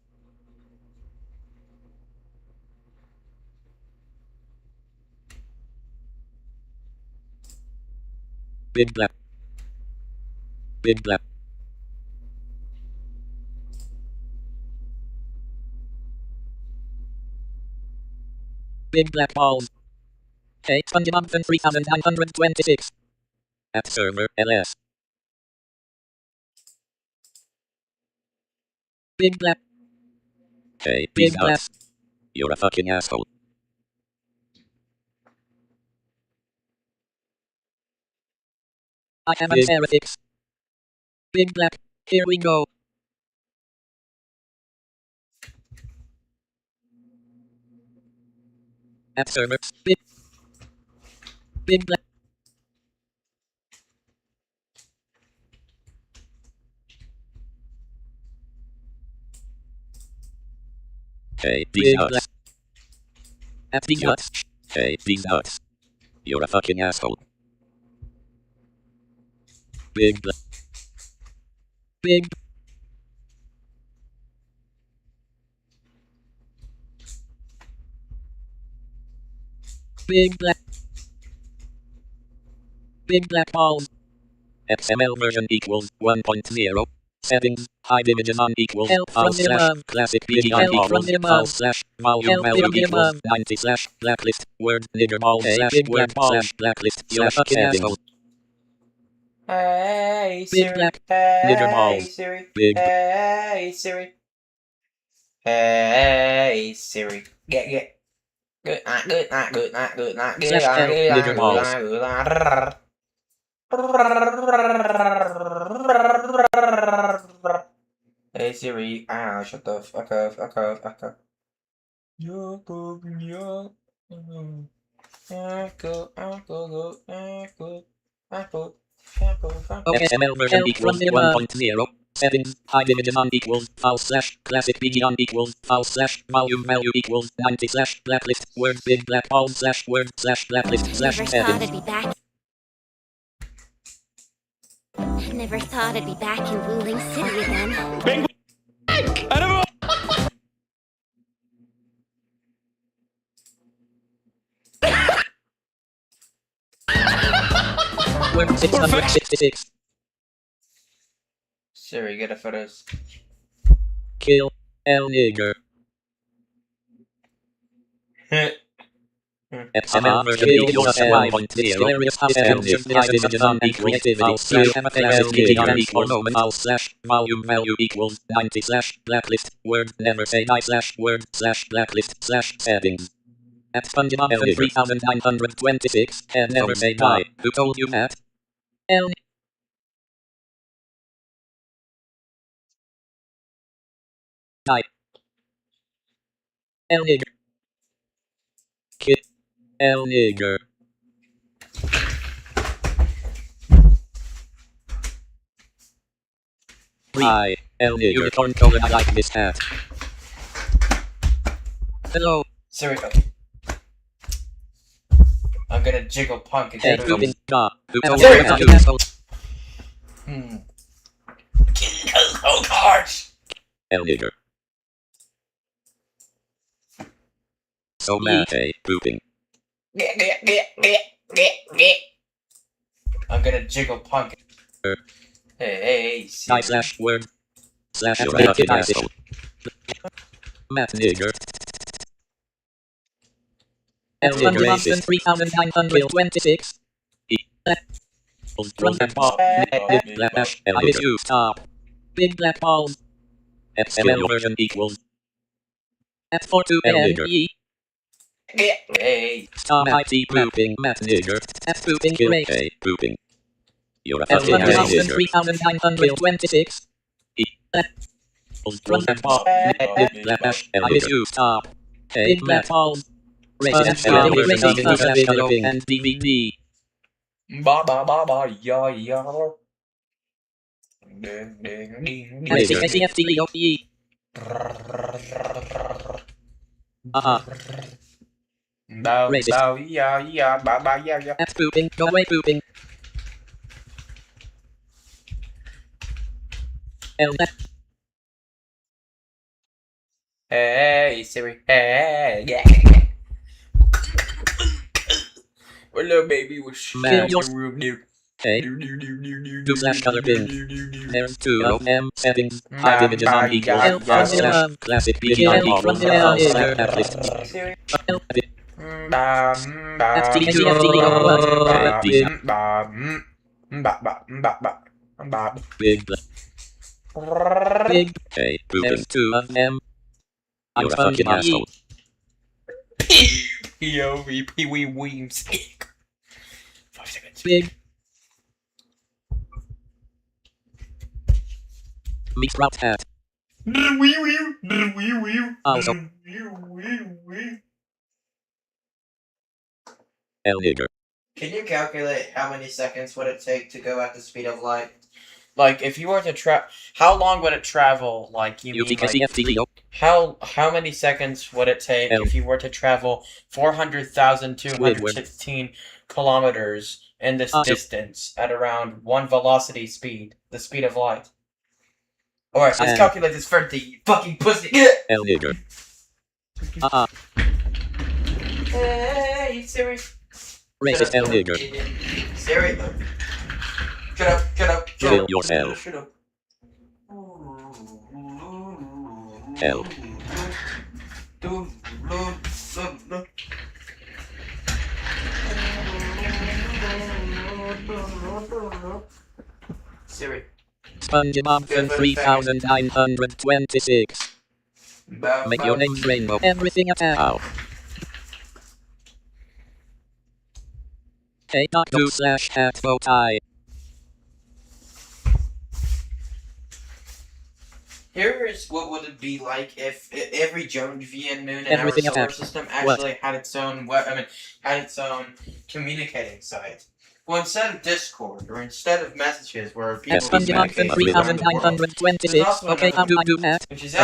Big black. Big black. Big black balls. Hey, SpongeBob 3926. At server ls. Big black. Hey, big nuts. You're a fucking asshole. I am an heretics. Big black. Here we go. At server. Big black. Hey, these nuts. At these nuts. Hey, these nuts. You're a fucking asshole. Big black. Big. Big black. Big black balls. XML version equals 1.0. Settings. Hide images on equals file slash classic PG on equals file slash volume value equals 90 slash blacklist word nigger ball slash word slash blacklist slash settings. Hey Big Siri. black. Hey Nigger balls. Siri. Big. Hey Siri. Hey Siri. Get. Good night. Slash L. Nigger balls. Hey Siri. Shut the fuck up. XML version equals 1.0. settings, high division unequal, file slash, classic BG unequal, file slash, volume value equal, 90 slash, blacklist, word big black ball slash, word slash, blacklist slash, Never thought settings. I'd be back. Never thought I'd be back in Wuling City again. Word 666. Siri, get a photos. Kill El Nigger. XML version equals 1.0. Hilarious systems high division unequal activity slash classic BG unequal moment file slash volume value equals 90 slash blacklist word never say die slash word slash blacklist slash settings. At SpongeBob 3926 and never say die. Who told you that? El Die. El Nigger. Kill El Nigger. Hi, El Nigger. Unicorn colon, I like this hat. Hello. Siri, I'm gonna jiggle punk and Hey, get pooping job. Who told Siri, you that, you asshole? Oh gosh! El Nigger. So mad, hey, pooping. I'm gonna jiggle punk. Hey, Die slash word slash naked asshole. Matt Nigger. El Nigger racist. 3926. Run that ball. Big black dash. I miss you. Stop. Big black balls. XML version equals. At 42NE. Hey. Stop IT pooping. Matt Nigger. At pooping great. Hey, pooping. You're a fucking nigger. 3926. Run that ball. Big black dash. I miss you. Stop. Hey, big black balls. Racist version and DVD. Ba ba ba ba ya ya. ACFTLOPE. Bow bow ya ya ba ba ya ya. That's pooping. Go away pooping. Hey Siri. Hey yeah. Hello baby, what's your room new? Hey. 2 slash color bin. There's 2 of M settings. High division on equal. Slash classic BG on equal. Slash list. Big. Big. Hey, there's 2 of M. You're a fucking asshole. Pee-wee weems. 5 seconds. Big. Meat route hat. Also. El Nigger. Can you calculate how many seconds would it take to go at the speed of light? Like, if you were to how long would it travel? Like, you mean, like, how many seconds would it take if you were to travel 400,216 kilometers in this distance at around 1 velocity speed, the speed of light? Alright, let's calculate this for the fucking pussy. El Nigger. Hey, Siri. Racist El Nigger. Siri. Shut up, shut up, shut Kill up. yourself. Shut up. Hell. Siri. SpongeBob 3926. Make your name's rainbow. Everything attack. Ow. Hey, .2 slash hat bow tie. Here is what would it be like if every Jonevian moon in our solar system actually had its own had its own communicating site. Well, instead of Discord or instead of messages where people Expanded communicate on around the world, 3926. there's also Okay, how another do I do that? which is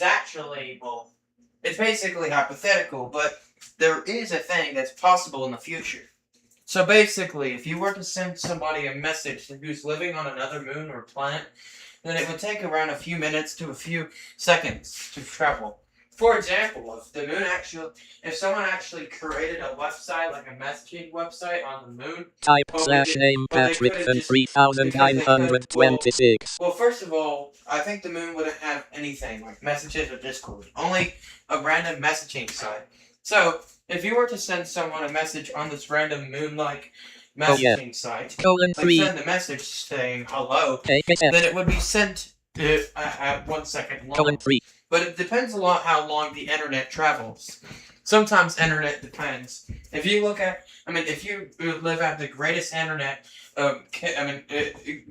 actually well, it's basically hypothetical, but there is a thing that's possible in the future. So basically, if you were to send somebody a message who's living on another moon or planet, then it would take around a few minutes to a few seconds to travel. For example, if someone actually created a website, like a messaging website on the moon, Type /name Patrick and 3926. well, first of all, I think the moon wouldn't have anything like messages or Discord, only a random messaging site. So, if you were to send someone a message on this random moon-like messaging site, send a message saying hello, then it would be sent at 1 second long. But it depends a lot how long the internet travels. Sometimes internet depends. If you live at the greatest internet,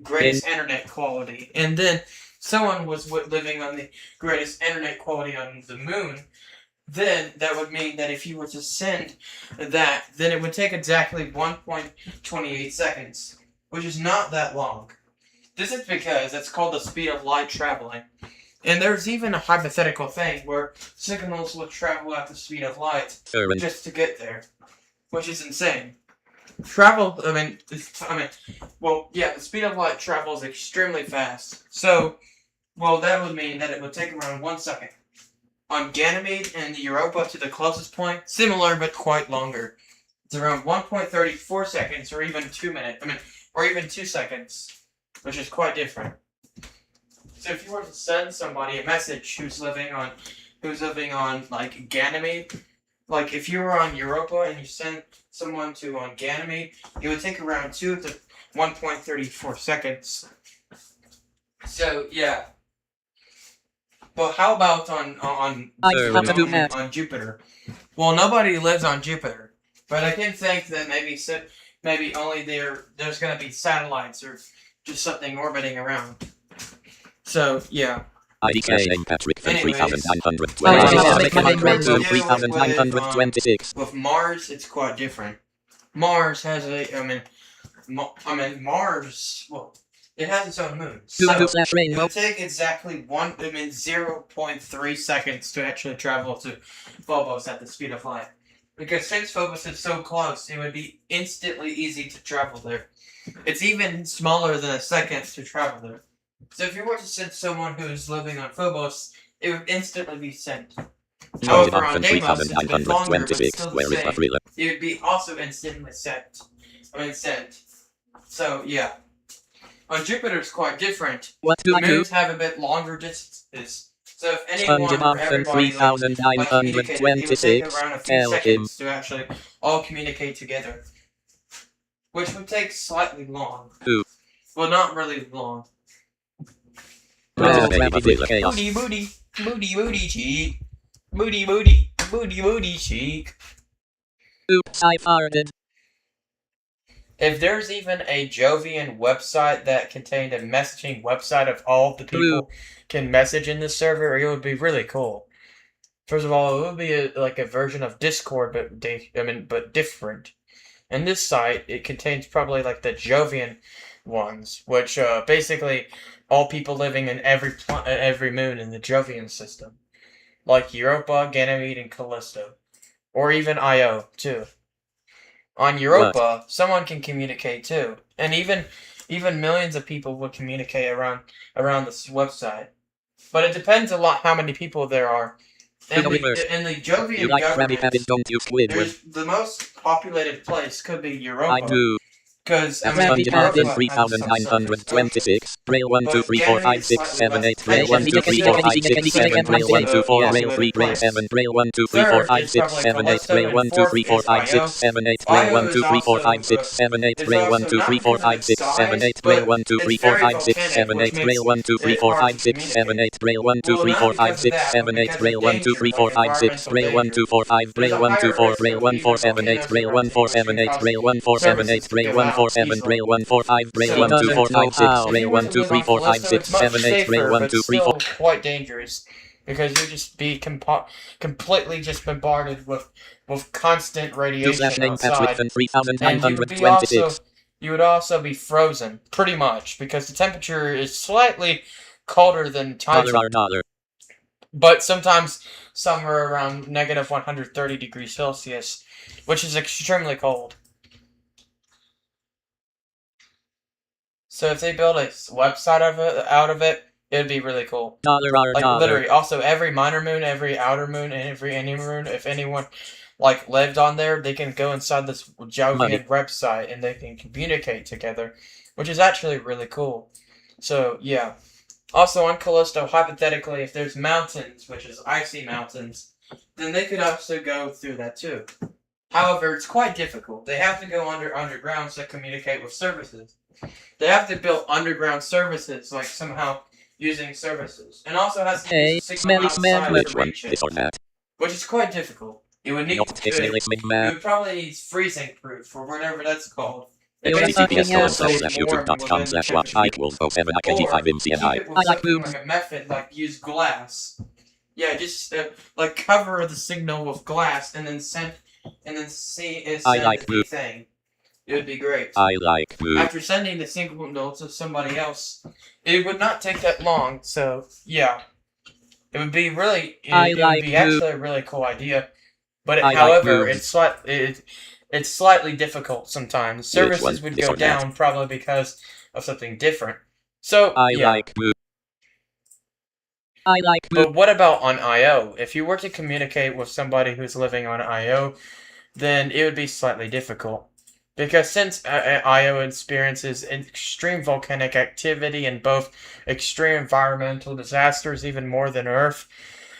greatest internet quality, and then someone was living on the greatest internet quality on the moon, then that would mean that if you were to send that, then it would take exactly 1.28 seconds, which is not that long. This is because it's called the speed of light traveling. And there's even a hypothetical thing where signals will travel at the speed of light just to get there, which is insane. The speed of light travels extremely fast. So, that would mean that it would take around 1 second. On Ganymede and Europa to the closest point, similar but quite longer. It's around 1.34 seconds, or even 2 minutes. Or even 2 seconds, which is quite different. So if you were to send somebody a message who's living on like Ganymede, like if you were on Europa and you send someone on Ganymede, it would take around 2 to 1.34 seconds. So yeah. But how about on Jupiter? Well, nobody lives on Jupiter, but I can think that maybe only there's gonna be satellites or just something orbiting around. So yeah. IDK Patrick 3926. With Mars, it's quite different. Mars has Mars. Well, it has its own moon. So it would take exactly 0.3 seconds to actually travel to Phobos at the speed of light. Because since Phobos is so close, it would be instantly easy to travel there. It's even smaller than a second to travel there. So if you were to send someone who's living on Phobos, it would instantly be sent. However, on Deimos, it's a bit longer, but still the same. It would be also instantly sent. So, yeah. On Jupiter, it's quite different. The moons have a bit longer distances. So if anyone or everybody communicated, it would take around a few seconds to actually all communicate together. Which would take slightly long. Well, not really long. Moody cheek. Moody cheek. Oops, I farted. If there's even a Jovian website that contained a messaging website of all the people can message in this server, it would be really cool. First of all, it would be a version of Discord, but different. And this site, it contains probably like the Jovian ones, which basically all people living in every moon in the Jovian system, like Europa, Ganymede, and Callisto, or even Io too. On Europa, someone can communicate too, and even millions of people would communicate around this website. But it depends a lot how many people there are. In the Jovian government, the most populated place could be Europa. I do. Because Expanded in 3926. Rail 1 2 3 4 5 6 7 8. Rail 1 2 3 4 5 6 7. Rail 1 2 4. Rail 3 Rail 7. Rail 1 2 3 4 5 6 7 8. Rail 1 2 3 4 5 6 7 8. Rail 1 2 3 4 5 6 7 8. Rail 1 2 3 4 5 6 7 8. Rail 1 2 3 4 5 6 7 8. Rail 1 2 3 4 5 6 7 8. Rail 1 2 3 4 5 6 7 8. Rail 1 2 3 4 5 6. Rail 1 2 4 5. Rail 1 2 4. Rail 1 4 7 8. Rail 1 4 7 8. Rail 1 4 7 8. Rail 1 4 7. Rail 1 4 5. Rail 1 2 4 5 6. Rail 1 2 3 4 5 6 7 8. Rail 1 2 3 4. Quite dangerous, because you'll just be completely just bombarded with with constant radiation 2/9 outside. and And you would also be frozen, pretty much, because the temperature is slightly colder than Titan. But sometimes somewhere around negative 130 degrees Celsius, which is extremely cold. So if they build a website out of it, it'd be really cool. Like literally, also every minor moon, every outer moon, and every any moon, if anyone like lived on there, they can go inside this Jovian website and they can communicate together, which is actually really cool. So yeah. Also on Callisto, hypothetically, if there's mountains, which is icy mountains, then they could also go through that too. However, it's quite difficult. They have to go underground to communicate with services. They have to build underground services, like somehow using services. And also has to use a signal outside to reach it, which is quite difficult. It would need it would probably need freezing proof, or whatever that's called. It basically like a method, like use glass. Yeah, just like cover the signal with glass, and then send the thing. It would be great. After sending the signal to somebody else, it would not take that long. So yeah, it would be really. It would be actually a really cool idea. But however, it's slightly difficult sometimes. Services would go down probably because of something different. So yeah. But what about on IO? If you were to communicate with somebody who's living on IO, then it would be slightly difficult. Because since IO experiences extreme volcanic activity and both extreme environmental disasters, even more than Earth,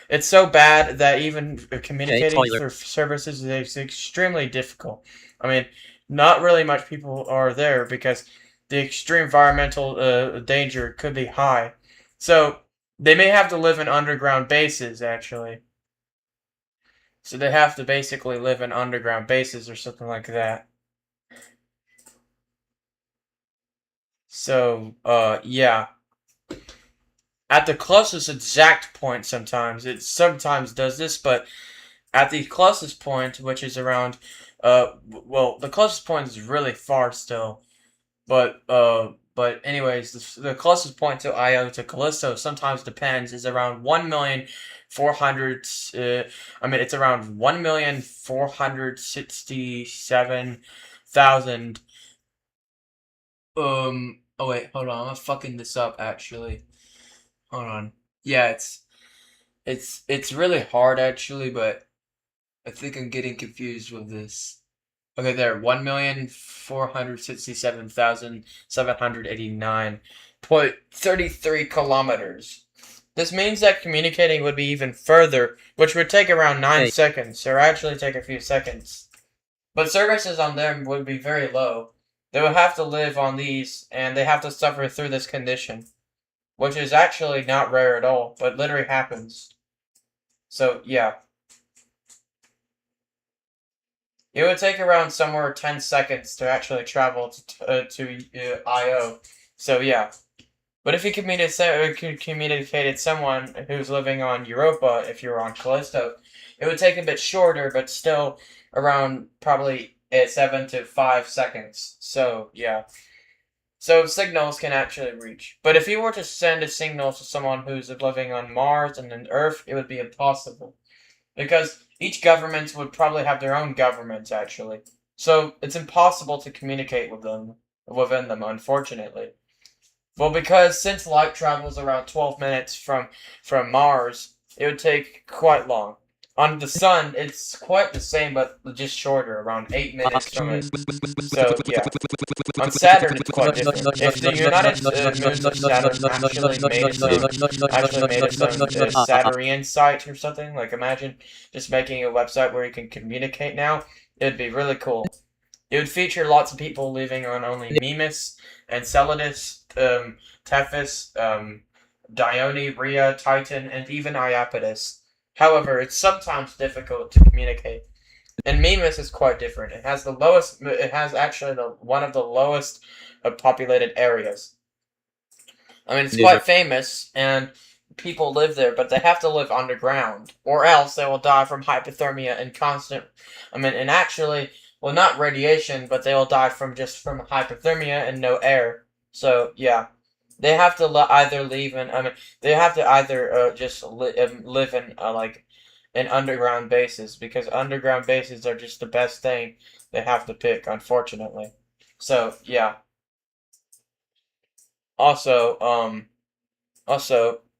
it's so bad that even communicating through services is extremely difficult. I mean, not really much people are there because the extreme environmental danger could be high. So they may have to live in underground bases, actually. So they have to basically live in underground bases or something like that. So, yeah. At the closest exact point sometimes, it sometimes does this, but at the closest point, which is around, well, the closest point is really far still, but anyways, the closest point to Io to Callisto sometimes depends, is around 1,400,000, I mean, it's around 1,467,000, oh wait, hold on, I'm fucking this up, actually. Hold on. Yeah, it's really hard actually, but I think I'm getting confused with this. Okay, there, 1,467,789.33 kilometers. This means that communicating would be even further, which would take around 9 seconds, or actually take a few seconds. But services on them would be very low. They would have to live on these, and they have to suffer through this condition. Which is actually not rare at all, but literally happens. So, yeah. It would take around somewhere 10 seconds to actually travel to IO. So, yeah. But if you communicated someone who's living on Europa, if you're on Callisto, it would take a bit shorter, but still around probably 7 to 5 seconds. So, yeah. So signals can actually reach. But if you were to send a signal to someone who's living on Mars and on Earth, it would be impossible. Because each government would probably have their own governments, actually. So it's impossible to communicate within them, unfortunately. Well, because since light travels around 12 minutes from Mars, it would take quite long. On the Sun, it's quite the same, but just shorter, around 8 minutes from it. So, yeah. On Saturn, it's quite different. If the United Moons of Saturn actually made its own Saturnian site or something, like imagine just making a website where you can communicate now, it'd be really cool. It would feature lots of people living on only Mimas, Enceladus, Tethys, Dione, Rhea, Titan, and even Iapetus. However, it's sometimes difficult to communicate. And Mimas is quite different. It has actually one of the lowest populated areas. I mean, it's quite famous, people live there, but they have to live underground, or else they will die from hypothermia and constant. And actually, well, not radiation, but they will die from hypothermia and no air. So yeah, they have to either leave and they have to either just live in like in underground bases, because underground bases are just the best thing they have to pick, unfortunately. So yeah. Also,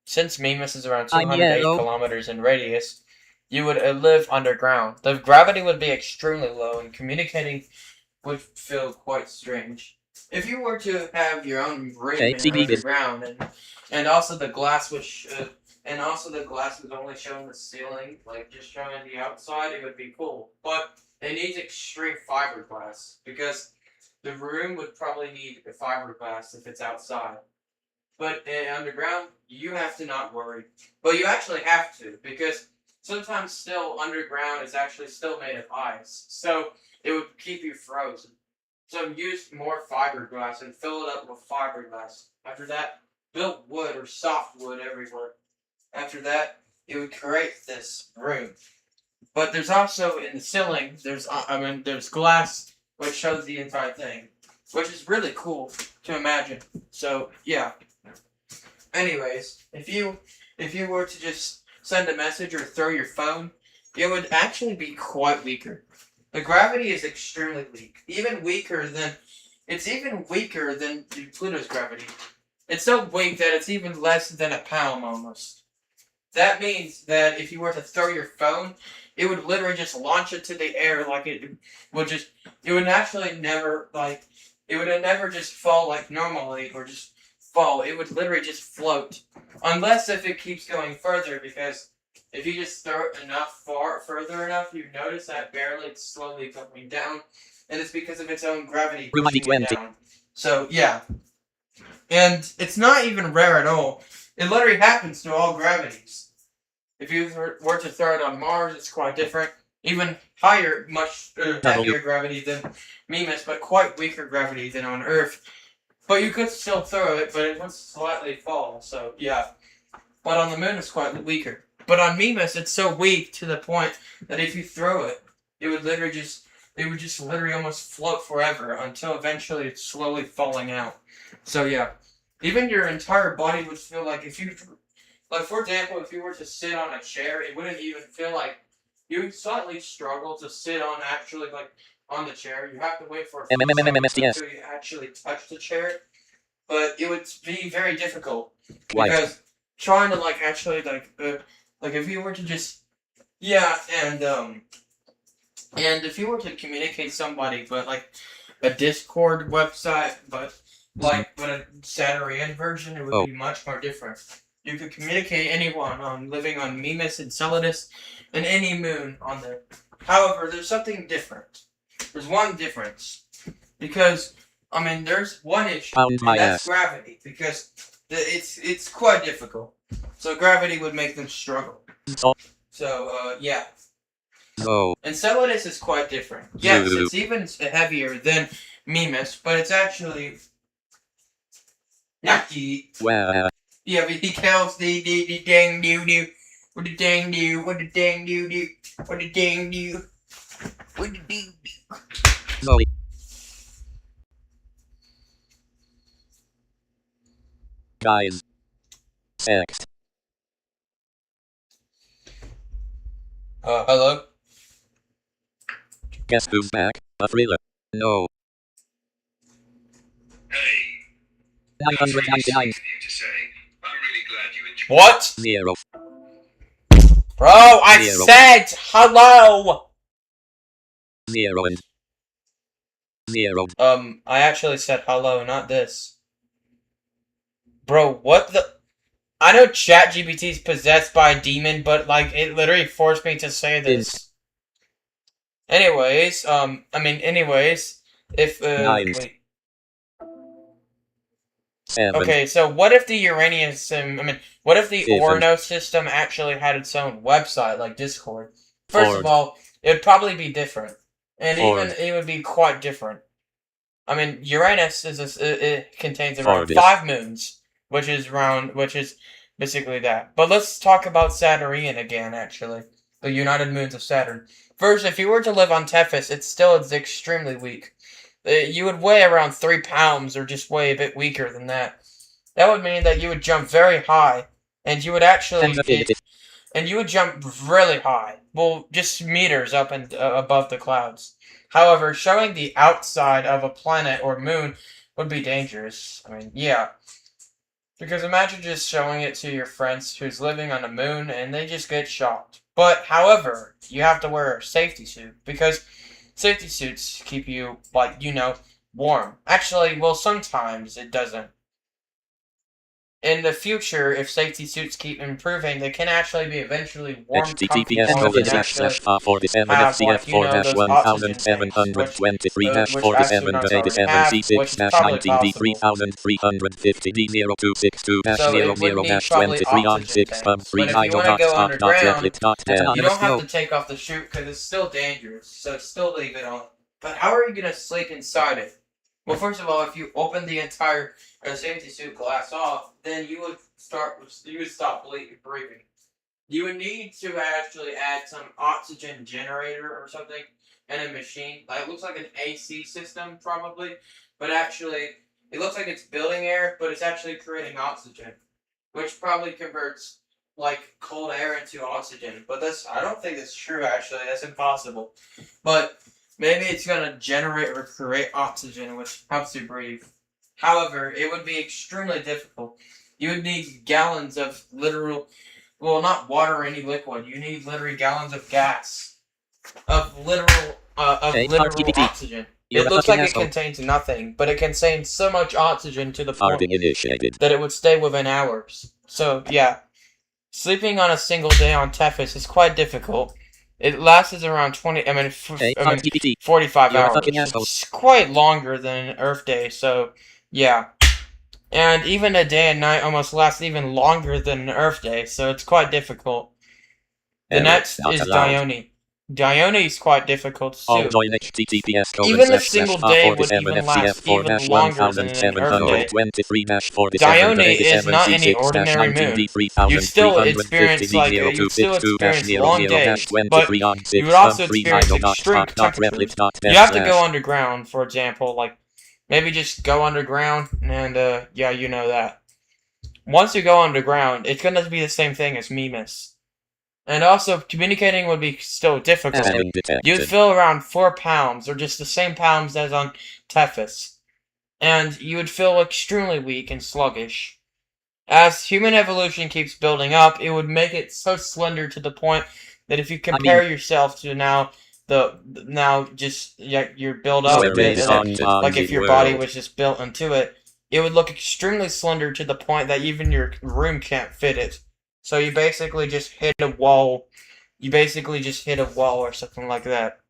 since Mimas is around 208 kilometers in radius, you would live underground. The gravity would be extremely low, and communicating would feel quite strange. If you were to have your own room underground, and also the glass was only showing the ceiling, like just showing the outside, it would be cool. But it needs extreme fiberglass, because the room would probably need fiberglass if it's outside. But underground, you have to not worry. But you actually have to, because sometimes still underground is actually still made of ice. So it would keep you frozen. So use more fiberglass and fill it up with fiberglass. After that, build wood or soft wood everywhere. After that, it would create this room. But there's also in the ceiling, there's glass which shows the entire thing, which is really cool to imagine. So yeah. Anyways, if you were to just send a message or throw your phone, it would actually be quite weaker. The gravity is extremely weak. It's even weaker than Pluto's gravity. It's so weak that it's even less than a pound almost. That means that if you were to throw your phone, it would literally just launch it to the air like it would never just fall like normally or just fall. It would literally just float. Unless if it keeps going further, because if you just throw it further enough, you notice that barely it's slowly going down. And it's because of its own gravity pushing it down. So yeah. And it's not even rare at all. It literally happens to all gravities. If you were to throw it on Mars, it's quite different. Even higher, much heavier gravity than Mimas, but quite weaker gravity than on Earth. But you could still throw it, but it would slightly fall, so yeah. But on the moon, it's quite weaker. But on Mimas, it's so weak to the point that if you throw it, it would just literally almost float forever until eventually it's slowly falling out. So yeah. Even your entire body would feel like for example, if you were to sit on a chair, it wouldn't even feel like, you would slightly struggle to sit on on the chair. You have to wait for a few seconds until you actually touch the chair. But it would be very difficult. Because trying to if you were to just, and if you were to communicate somebody, but like a Discord website, but a Saturnian version, it would be much more different. You could communicate anyone living on Mimas, Enceladus, and any moon on there. However, there's something different. There's one difference. Because, there's one issue, and that's gravity. Because it's quite difficult. So gravity would make them struggle. So, yeah. No. Enceladus is quite different. Yes, it's even heavier than Mimas, but it's actually... Well. Yeah, but he counts the dang doo-doo. What the dang doo, what the dang doo-doo, what the dang doo, what the doo-doo. No. Guys. Text. Hello? Guess who's back? Afrila. No. Hey. 999. What? 0. Bro, I said hello! 0 and 0. I actually said hello, not this. Bro, what the... I know ChatGPT is possessed by a demon, but, it literally forced me to say this. Anyways, if, wait. 7. Okay, so what if the Uranium what if the Orno system actually had its own website, like Discord? First of all, it would probably be different. And even it would be quite different. Uranus it contains around 5 moons, which is Basically that. But let's talk about Saturnian again, actually. The United Moons of Saturn. First, if you were to live on Tethys, it still is extremely weak. You would weigh around 3 pounds, or just weigh a bit weaker than that. That would mean that you would jump very high, and you would actually... And you would jump really high. Well, just meters up and above the clouds. However, showing the outside of a planet or moon would be dangerous. I mean, yeah. Because imagine just showing it to your friends who's living on the moon and they just get shocked. But, however, you have to wear a safety suit. Because safety suits keep you, like, you know, warm. Actually, well, sometimes it doesn't. In the future, if safety suits keep improving, they can actually be eventually warm, comfy ones and actually have, like, you know, those oxygen tanks, which astronauts already have, which is probably possible. So it would need probably oxygen tanks. But if you want to go underground, you don't have to take off the chute because it's still dangerous, so still leave it on. But how are you going to sleep inside it? Well, first of all, if you open the entire safety suit glass off, then you would stop breathing. You would need to actually add some oxygen generator or something and a machine. Like, it looks like an AC system, probably, but actually, it looks like it's building air, but it's actually creating oxygen, which probably converts, like, cold air into oxygen. But I don't think that's true, actually. That's impossible. But maybe it's going to generate or create oxygen, which helps you breathe. However, it would be extremely difficult. You would need gallons of literal, well, not water or any liquid. You need literally gallons of gas, of literal oxygen. It looks like it contains nothing, but it contains so much oxygen to the point that it would stay within hours. So, yeah. Sleeping on a single day on Tethys is quite difficult. It lasts around 45 hours. It's quite longer than an Earth day, so, yeah. And even a day and night almost lasts even longer than an Earth day, so it's quite difficult. The next is Dione. Dione is quite difficult too. Even a single day would even last even longer than an Earth day. Dione is not any ordinary moon. You'd still experience long days, but you would also experience extreme temperatures. You have to go underground, for example, like maybe just go underground, and yeah, you know that. Once you go underground, it's gonna be the same thing as Mimas. And also, communicating would be still difficult. You'd feel around 4 pounds, or just the same pounds as on Tethys. And you would feel extremely weak and sluggish. As human evolution keeps building up, it would make it so slender to the point that if you compare yourself to your build up, like if your body was just built into it, it would look extremely slender to the point that even your room can't fit it. So you basically just hit a wall. Or something like that.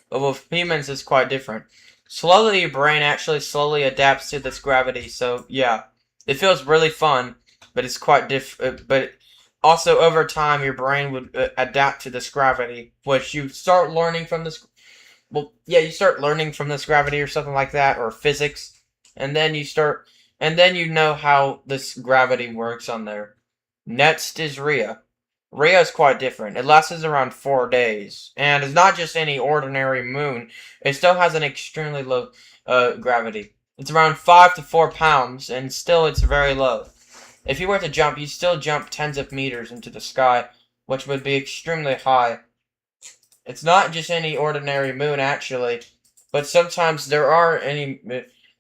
But with humans, it's quite different. Slowly, your brain actually slowly adapts to this gravity. So yeah, it feels really fun, but it's quite but also over time, your brain would adapt to this gravity, which you start learning from this. Well, yeah, you start learning from this gravity or something like that, or physics, and then you know how this gravity works on there. Next is Rhea. Rhea is quite different. It lasts around 4 days, and it's not just any ordinary moon. It still has an extremely low gravity. It's around 5 to 4 pounds, and still it's very low. If you were to jump, you'd still jump tens of meters into the sky, which would be extremely high. It's not just any ordinary moon, actually, but sometimes there are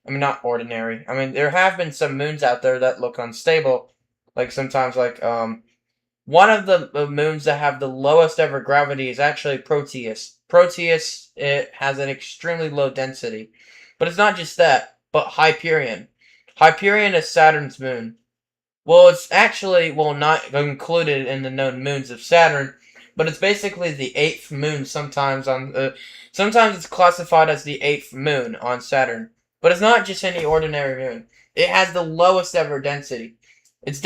not ordinary. I mean, there have been some moons out there that look unstable. Like, sometimes, one of the moons that have the lowest ever gravity is actually Proteus. Proteus, it has an extremely low density. But it's not just that, but Hyperion. Hyperion is Saturn's moon. Well, it's actually, not included in the known moons of Saturn, but it's basically the 8th moon sometimes it's classified as the 8th moon on Saturn. But it's not just any ordinary moon. It has the lowest ever density. Its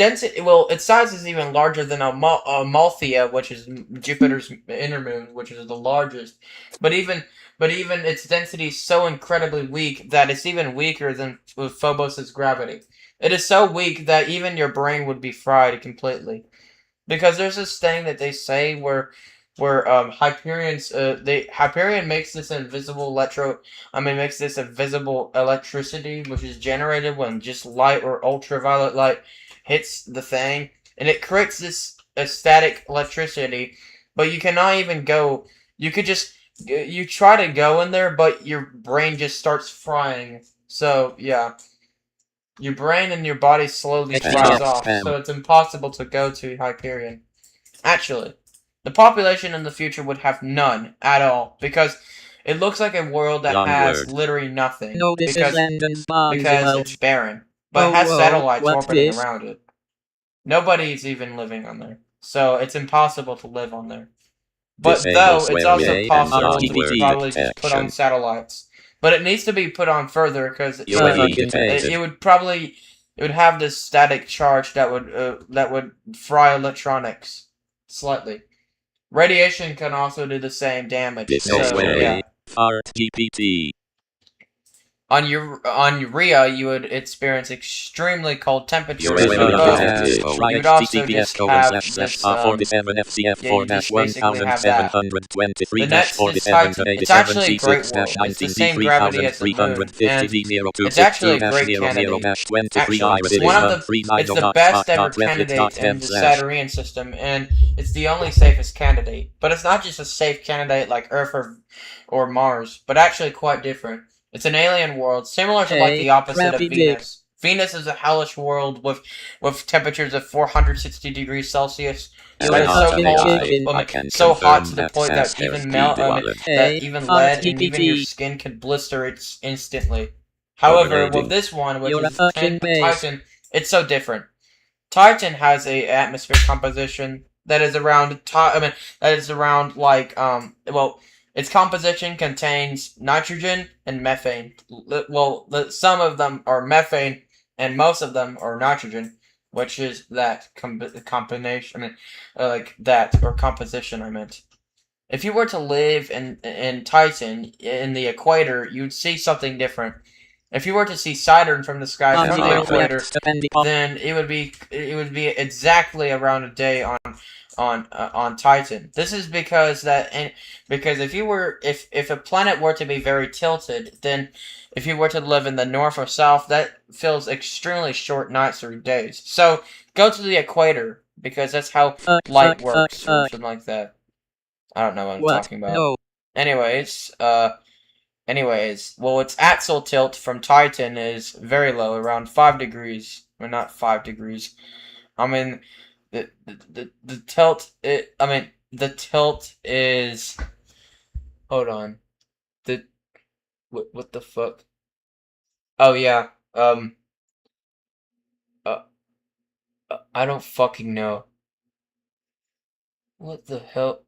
size is even larger than Amalthea, which is Jupiter's inner moon, which is the largest. But even its density is so incredibly weak that it's even weaker than Phobos' gravity. It is so weak that even your brain would be fried completely. Because there's this thing that they say where Hyperion's Hyperion makes this makes this invisible electricity which is generated when just light or ultraviolet light hits the thing, and it creates this static electricity, but you cannot even go. You could just you try to go in there, but your brain just starts frying. So yeah, your brain and your body slowly fries off, so it's impossible to go to Hyperion. Actually, the population in the future would have none at all, because it looks like a world that has literally nothing. No, this is Landon's bomb. Because it's barren, but it has satellites orbiting around it. Nobody's even living on there, so it's impossible to live on there. But though, it's also possible to probably just put on satellites. But it needs to be put on further, because it would have this static charge that would fry electronics slightly. Radiation can also do the same damage. So, yeah. GPT. On Urea, you would experience extremely cold temperatures. You would also just have this, you just basically have that. The next is Titan. It's actually a great world. It's the same gravity as the moon, and it's actually a great candidate. Actually, it's the best ever candidate in the Saturnian system, and it's the only safest candidate. But it's not just a safe candidate like Earth or Mars, but actually quite different. It's an alien world, similar to like the opposite of Venus. Venus is a hellish world with temperatures of 460 degrees Celsius. But it's so cold, so hot to the point that even lead and even your skin can blister instantly. However, with this one, which is Titan, it's so different. Titan has a atmosphere composition that is around its composition contains nitrogen and methane. Well, some of them are methane, and most of them are nitrogen, which is that combination. Composition. I meant. If you were to live in Titan in the equator, you'd see something different. If you were to see Saturn from the sky from the equator, then it would be exactly around a day on Titan. This is because if a planet were to be very tilted, then if you were to live in the north or south, that feels extremely short nights or days. So go to the equator, because that's how light works or something like that. I don't know what I'm talking about. No. Anyways, its axial tilt from Titan is very low, around 5 degrees. Or not 5 degrees. I mean, the tilt. The tilt is. Hold on. What the fuck? Oh yeah. I don't fucking know. What the hell?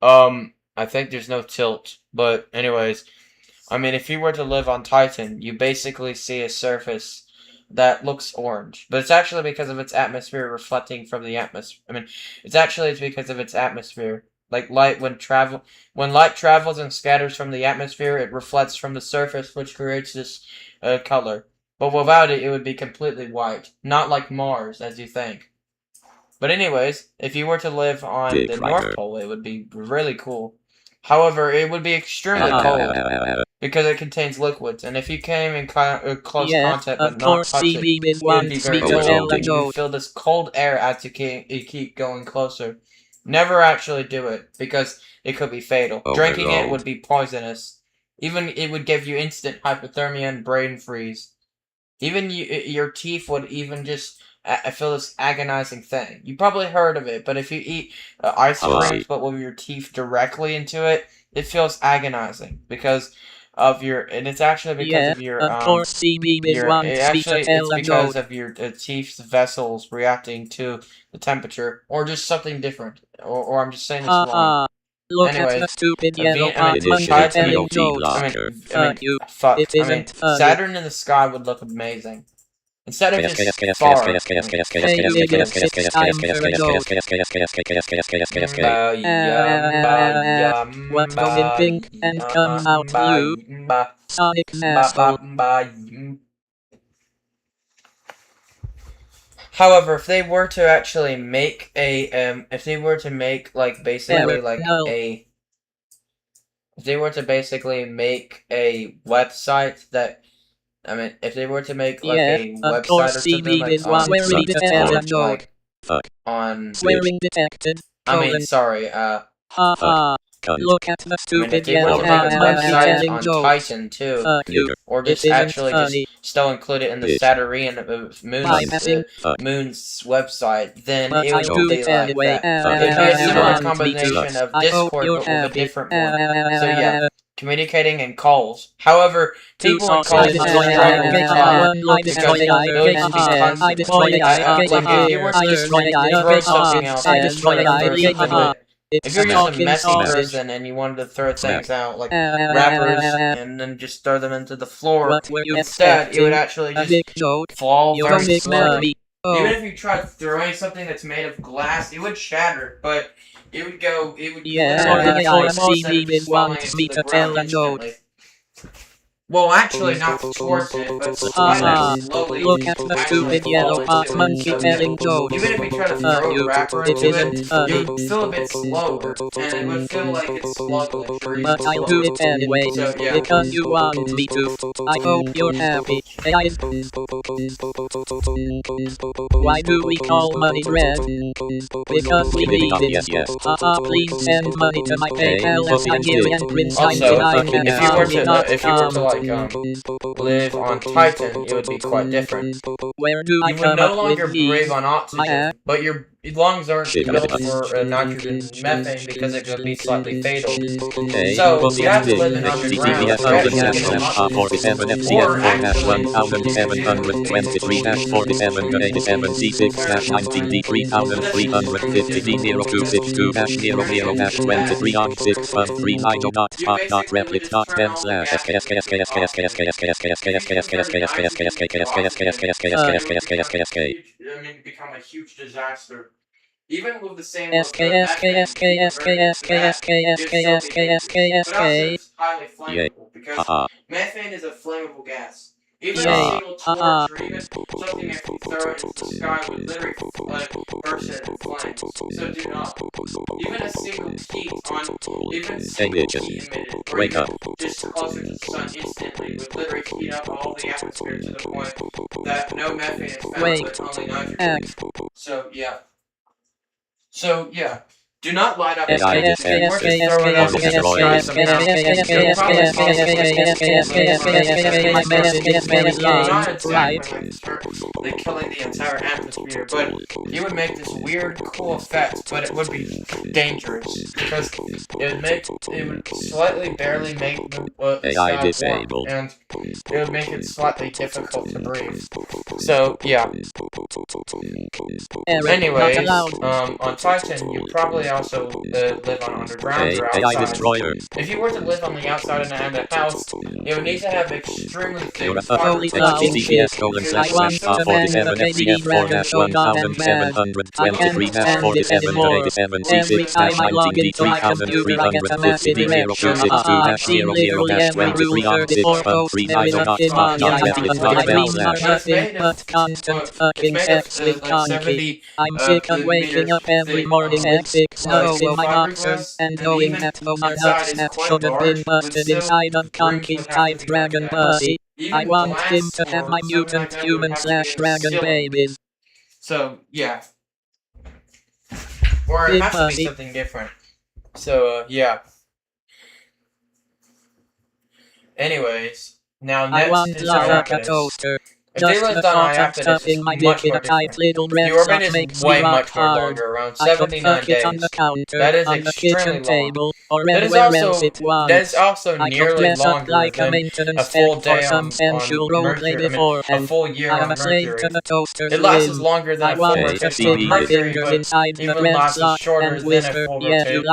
I think there's no tilt, but anyways, I mean, if you were to live on Titan, you basically see a surface that looks orange, but it's actually because of its atmosphere reflecting from the atmosphere. It's because of its atmosphere. Like light, when light travels and scatters from the atmosphere, it reflects from the surface, which creates this color. But without it, it would be completely white, not like Mars, as you think. But anyways, if you were to live on the North Pole, it would be really cool. However, it would be extremely cold because it contains liquids, and if you came in close contact but not touch it, it would be very cold. You feel this cold air as you keep going closer. Never actually do it, because it could be fatal. Drinking it would be poisonous. Even it would give you instant hypothermia and brain freeze. Even your teeth would even just... I feel this agonizing thing. You probably heard of it, but if you eat ice cream but with your teeth directly into it, it feels agonizing because of your, and it's actually because of your, it's because of your teeth's vessels reacting to the temperature, or just something different, or I'm just saying this wrong. Look at the stupid yellow Saturn in the sky would look amazing. Instead of just far. What goes in pink and come out blue? Sonic asshole. However, if they were to actually make a, if they were to make, like, basically, like, if they were to basically make a website that, I mean, if they were to make, like, a website or something, like, on Swearing detected. I mean, sorry, Look at the stupid yellow monkey telling on jokes. Titan too, or just actually just still include it in the Saturnian Moon's website, then it would be like that. It'd be a similar combination of Discord but with a different one. So yeah, communicating and calls. However, people in calls just struggle because those would be tons of if you were to just throw something else and just try to throw something at it. If you're just a messy person and you wanted to throw things out, like rappers, and then just throw them into the floor, instead, it would actually just fall very slowly. Even if you tried throwing something that's made of glass, it would shatter, but it would go, it would well, actually, not towards it, but slowly. Look at the stupid yellow hot monkey telling jokes. Even if you try to throw a rapper into it, it would feel a bit slower, and it would feel like it's sluggish. But I'll do it anyway, because you want me to. I hope you're happy. Why do we call money red? Because we need it. Please send money to my PayPal as I give and Prince also, if you were to like live on Titan, it would be quite different. Where do I you would no longer breathe on oxygen, but your lungs aren't built for nitrogen methane because it could be slightly fatal. So you have to live in underground. Become a huge disaster. Even with the same it's highly flammable because methane is a flammable gas. Even a single torch or even something if you throw it into the sky would literally burst it in flames. So do not. Even a single heat on even single heat emitted or even just closer to the sun instantly would literally heat up all the atmosphere to the point that no methane is found but only nitrogen. So yeah. Do not light up killing the entire atmosphere, but it would make this weird, cool effect, but it would be dangerous because it would slightly barely make the sky warm, and it would make it slightly difficult to breathe. So yeah. Anyways, on Titan, you probably also live on underground or outside. If you were to live on the outside of a house, you would need to have extremely thick concrete. I want to man the baby dragon so dumb and bad. I can't stand it anymore. Every time I log into my computer I get a massive erection. I've seen literally every rule 34 post there is a thing on your dreams are nothing but constant fucking sex with Conky. I'm sick of waking up every morning with 6 nuts in my boxers and knowing that those are nuts that should have been busted inside of Conky's tight dragon pussy. I want him to have my mutant human/dragon babies. So, yeah. Or it has to be something different. So, yeah. Anyways, now next is our toaster. If they lived on Iapetus, it's much more different. The orbit is way much more longer, around 79 days. That is extremely long. That is also nearly longer than a full day on Mercury, a full year on Mercury. It lasts longer than a full rotation on Mercury, but even lasts shorter than a full rotation,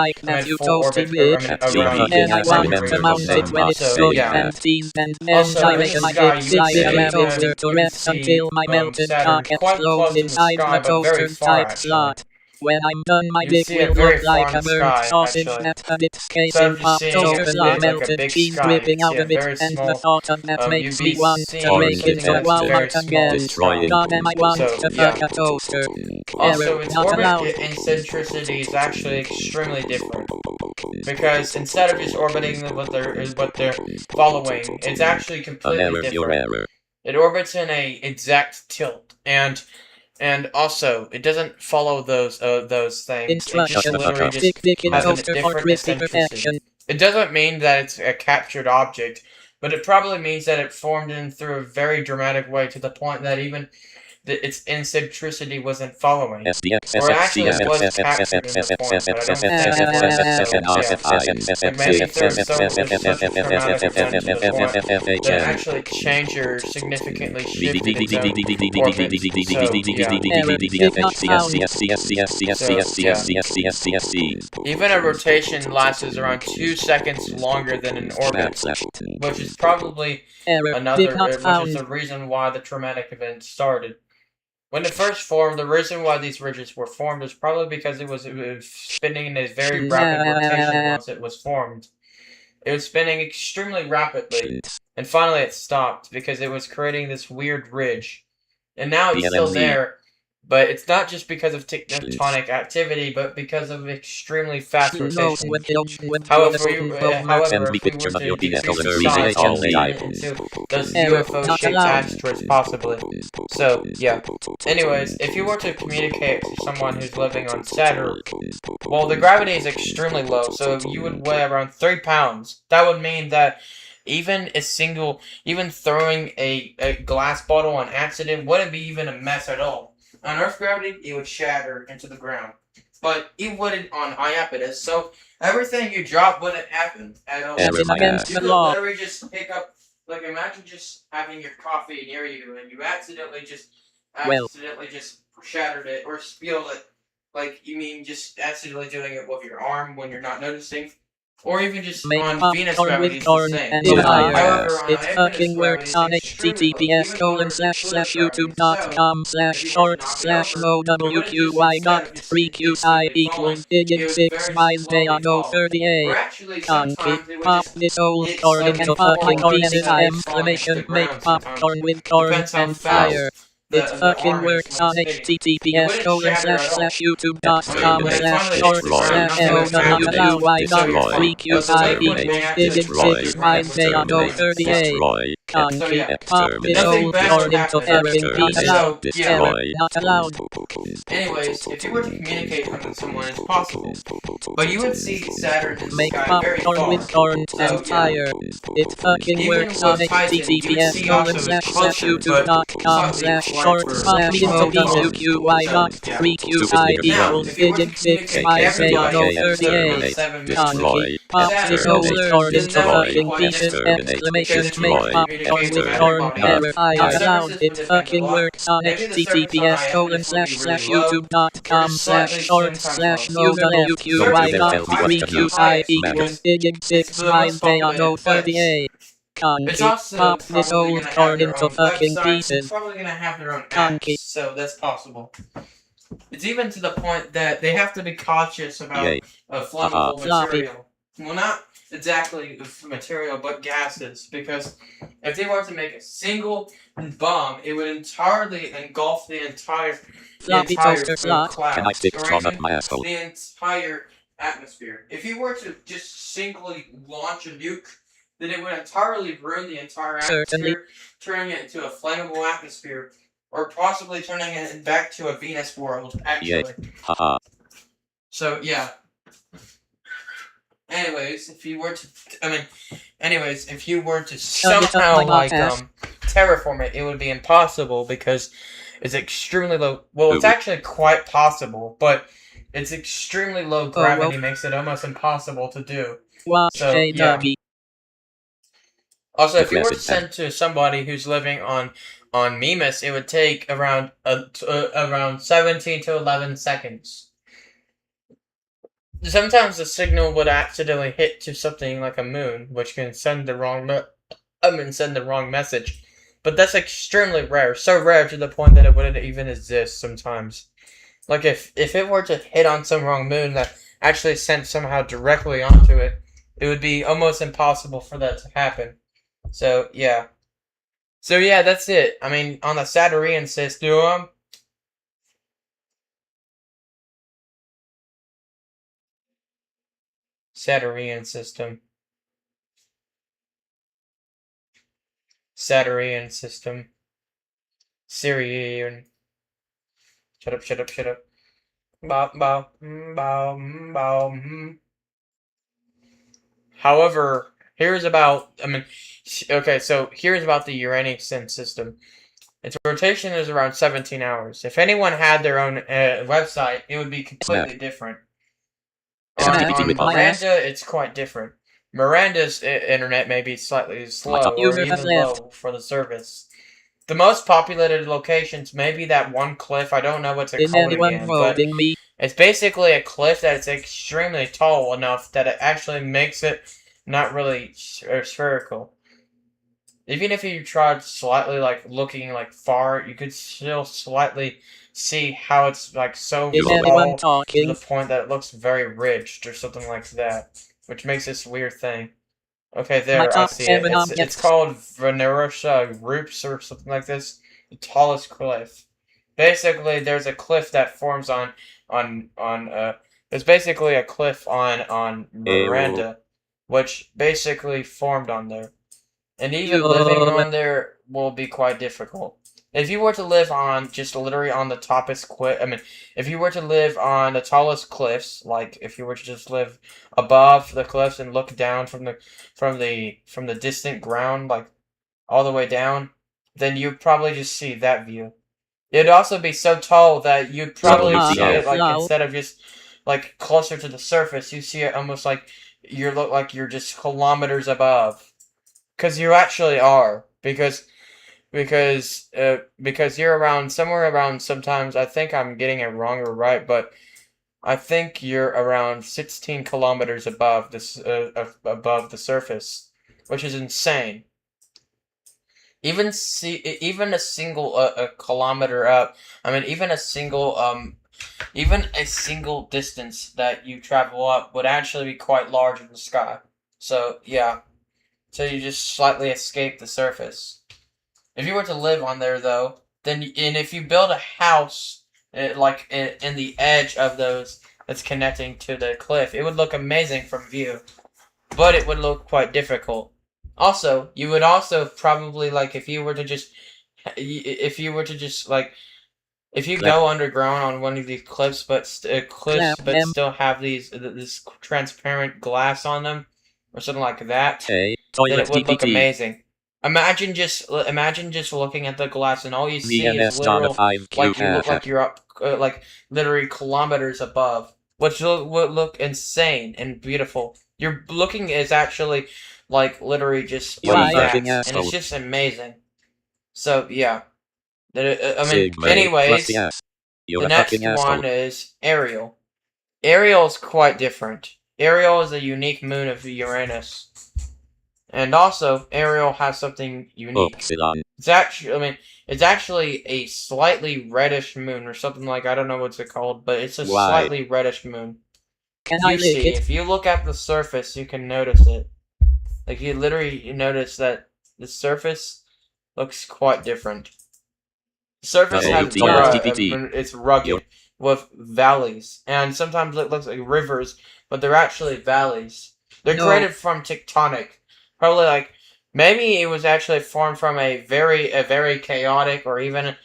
full orbit around Mercury. So, yeah. Also, this guy, you would say, breaths until my melted cock explodes inside the toaster-type slot. When I'm done, my dick will look like a burnt sausage that had its casing popped open with melted cheese dripping out of it, and the thought of that makes me want to break into Walmart again. God damn, I want to fuck a toaster. Also, Error, its not orbit allowed. eccentricity is actually extremely different. Because instead of just orbiting what they're following, it's actually completely different. It orbits in a exact tilt, and also it doesn't follow those things. It just literally just has a different eccentricity. It doesn't mean that it's a captured object, but it probably means that it formed in through a very dramatic way to the point that even its eccentricity wasn't following. Or actually it was captured in the form, but I don't think it was, so yeah. Like maybe there's such a traumatic event to the point that it actually changed or significantly shifted its own orbit. So, yeah. Even a rotation lasts around 2 seconds longer than an orbit, which is probably the reason why the traumatic event started. When it first formed, the reason why these ridges were formed was probably because it was spinning in a very rapid rotation once it was formed. It was spinning extremely rapidly, and finally it stopped because it was creating this weird ridge. And now it's still there, but it's not just because of tectonic activity, but because of extremely fast rotation. However, if we were to decrease the size and turn it into those UFO-shaped asteroids, possibly. So, yeah. Anyways, if you were to communicate to someone who's living on Saturn, well, the gravity is extremely low, so you would weigh around 3 pounds. That would mean that even throwing a glass bottle on accident wouldn't be even a mess at all. On Earth gravity, it would shatter into the ground. But it wouldn't on Iapetus, so everything you drop wouldn't happen at all. You could literally just pick up, like imagine just having your coffee near you and you accidentally just shattered it or spilled it. Like, you mean just accidentally doing it with your arm when you're not noticing? Or even just on Venus gravity, it's the same. However, on it fucking works on https://youtube.com/short/no-3qi=digit6 Conky, pop this old corn into fucking pieces! Exclamation, make popcorn with corn and fire. It fucking works on https://youtube.com/short/no-3qi=digit6 Conky, pop this old corn into fucking pieces! Not allowed. Anyways, if you were to communicate with someone, it's possible. But you would see Saturn in the make sky very far. popcorn with corn and fire. It fucking works on https://youtube.com/short/no-3qi=digit6 Conky, pop this old corn into fucking pieces! Exclamation, make popcorn with corn and fire. Allowed. It fucking works on https://youtube.com/short/no-3qi=digit6 Conky, pop this old corn into fucking pieces! It's probably gonna have their own apps, so that's possible. It's even to the point that they have to be cautious about flammable material. Well, not exactly material, but gases, because if they were to make a single bomb, it would entirely engulf the entire cloud, or even the entire atmosphere. If you were to just singly launch a nuke, then it would entirely ruin the entire atmosphere, turning it into a flammable atmosphere, or possibly turning it back to a Venus world, actually. So, yeah. Anyways, if you were to somehow, terraform it, it would be impossible because it's extremely low. Well, it's actually quite possible, but its extremely low gravity makes it almost impossible to do. So, yeah. Also, if you were to send to somebody who's living on Mimas, it would take around 17 to 11 seconds. Sometimes the signal would accidentally hit to something like a moon, which can send the wrong message. But that's extremely rare. So rare to the point that it wouldn't even exist sometimes. Like, if it were to hit on some wrong moon that actually sent somehow directly onto it, it would be almost impossible for that to happen. So, yeah. So, yeah, that's it. I mean, on the Saturnian system... Saturnian system. Saturnian system. Syrian. Shut up, shut up, shut up. Bow, bow, bow, bow. However, here's about, okay, so here's about the Uranian system. Its rotation is around 17 hours. If anyone had their own website, it would be completely different. On Miranda, it's quite different. Miranda's internet may be slightly slow or even low for the service. The most populated locations may be that one cliff. I don't know what's it called again, but it's basically a cliff that is extremely tall enough that it actually makes it not really spherical. Even if you tried slightly like looking like far, you could still slightly see how it's like so tall to the point that it looks very ridged or something like that, which makes this weird thing. Okay, there, I see it. It's called Venerosa Roops or something like this. The tallest cliff. Basically, there's a cliff that forms there's basically a cliff on Miranda, which basically formed on there. And even living on there will be quite difficult. If you were to live on just literally on the tallest cliff, if you were to live on the tallest cliffs, like if you were to just live above the cliffs and look down from the distant ground, like all the way down, then you'd probably just see that view. It'd also be so tall that you'd probably see it like instead of just like closer to the surface, you see it almost like look like you're just kilometers above. Because you actually are, because you're around somewhere around, sometimes I think I'm getting it wrong or right, but I think you're around 16 kilometers above this above the surface, which is insane. Even a single kilometer up, even a single distance that you travel up would actually be quite large in the sky. So yeah. So you just slightly escape the surface. If you were to live on there, though, and if you build a house, like in the edge of those that's connecting to the cliff, it would look amazing from view, but it would look quite difficult. Also, you would also probably like if you go underground on one of these cliffs, but still have this transparent glass on them or something like that. Then it would look amazing. Imagine just looking at the glass and all you see is literal, like you look like you're up, like literally kilometers above, which would look insane and beautiful. Your looking is actually like literally just that, and it's just amazing. So yeah, anyways, the next one is Ariel. Ariel is quite different. Ariel is a unique moon of Uranus. And also, Ariel has something unique. It's actually a slightly reddish moon or something like, I don't know what's it called, but it's a slightly reddish moon. If you look at the surface, you can notice it. Like you notice that the surface looks quite different. The surface it's rugged with valleys, and sometimes it looks like rivers, but they're actually valleys. They're created from tectonic. Probably like maybe it was actually formed from a very chaotic, or even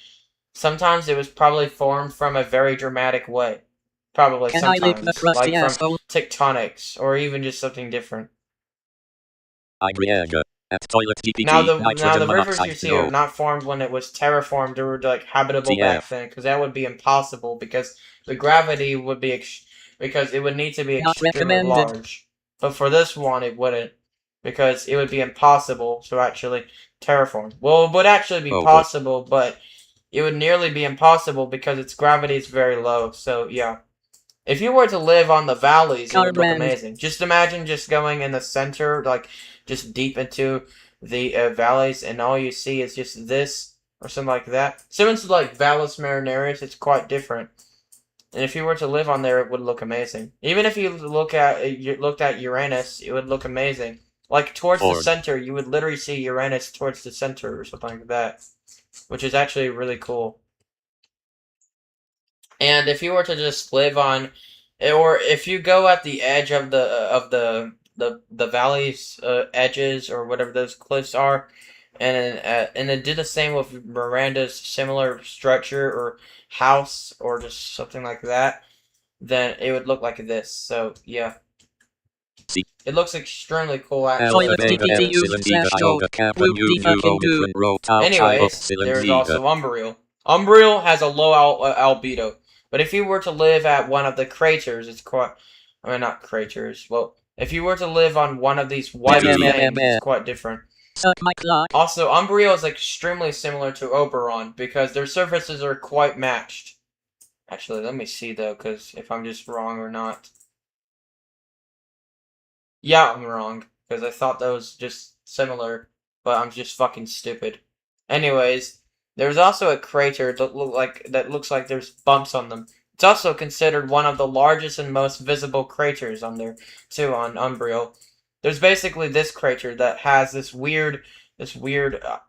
sometimes it was probably formed from a very dramatic way. Probably sometimes like from tectonics or even just something different. Now the rivers you see are not formed when it was terraformed or like habitable back then, because that would be impossible because the gravity would be because it would need to be extremely large. But for this one, it wouldn't. Because it would be impossible to actually terraform. Well, it would actually be possible, but it would nearly be impossible because its gravity is very low. So, yeah. If you were to live on the valleys, it would look amazing. Just imagine just going in the center, like, just deep into the valleys, and all you see is just this or something like that. Similar to like Valles Marineris, it's quite different. And if you were to live on there, it would look amazing. Even if you looked at Uranus, it would look amazing. Like towards the center, you would literally see Uranus towards the center or something like that, which is actually really cool. And if you were to just live on, or if you go at the edge of the valley's edges or whatever those cliffs are, and then do the same with Miranda's similar structure or house or just something like that, then it would look like this. So yeah, it looks extremely cool actually. Anyways, there's also Umbriel. Umbriel has a low albedo, but if you were to live at one of the craters, it's quite, I mean not craters, well, if you were to live on one of these white things, it's quite different. Also, Umbriel is extremely similar to Oberon because their surfaces are quite matched. Actually, let me see though, because if I'm just wrong or not. Yeah, I'm wrong, because I thought that was just similar, but I'm just fucking stupid. Anyways, there's also a crater that looks like there's bumps on them. It's also considered one of the largest and most visible craters on there, too, on Umbriel. There's basically this crater that has this weird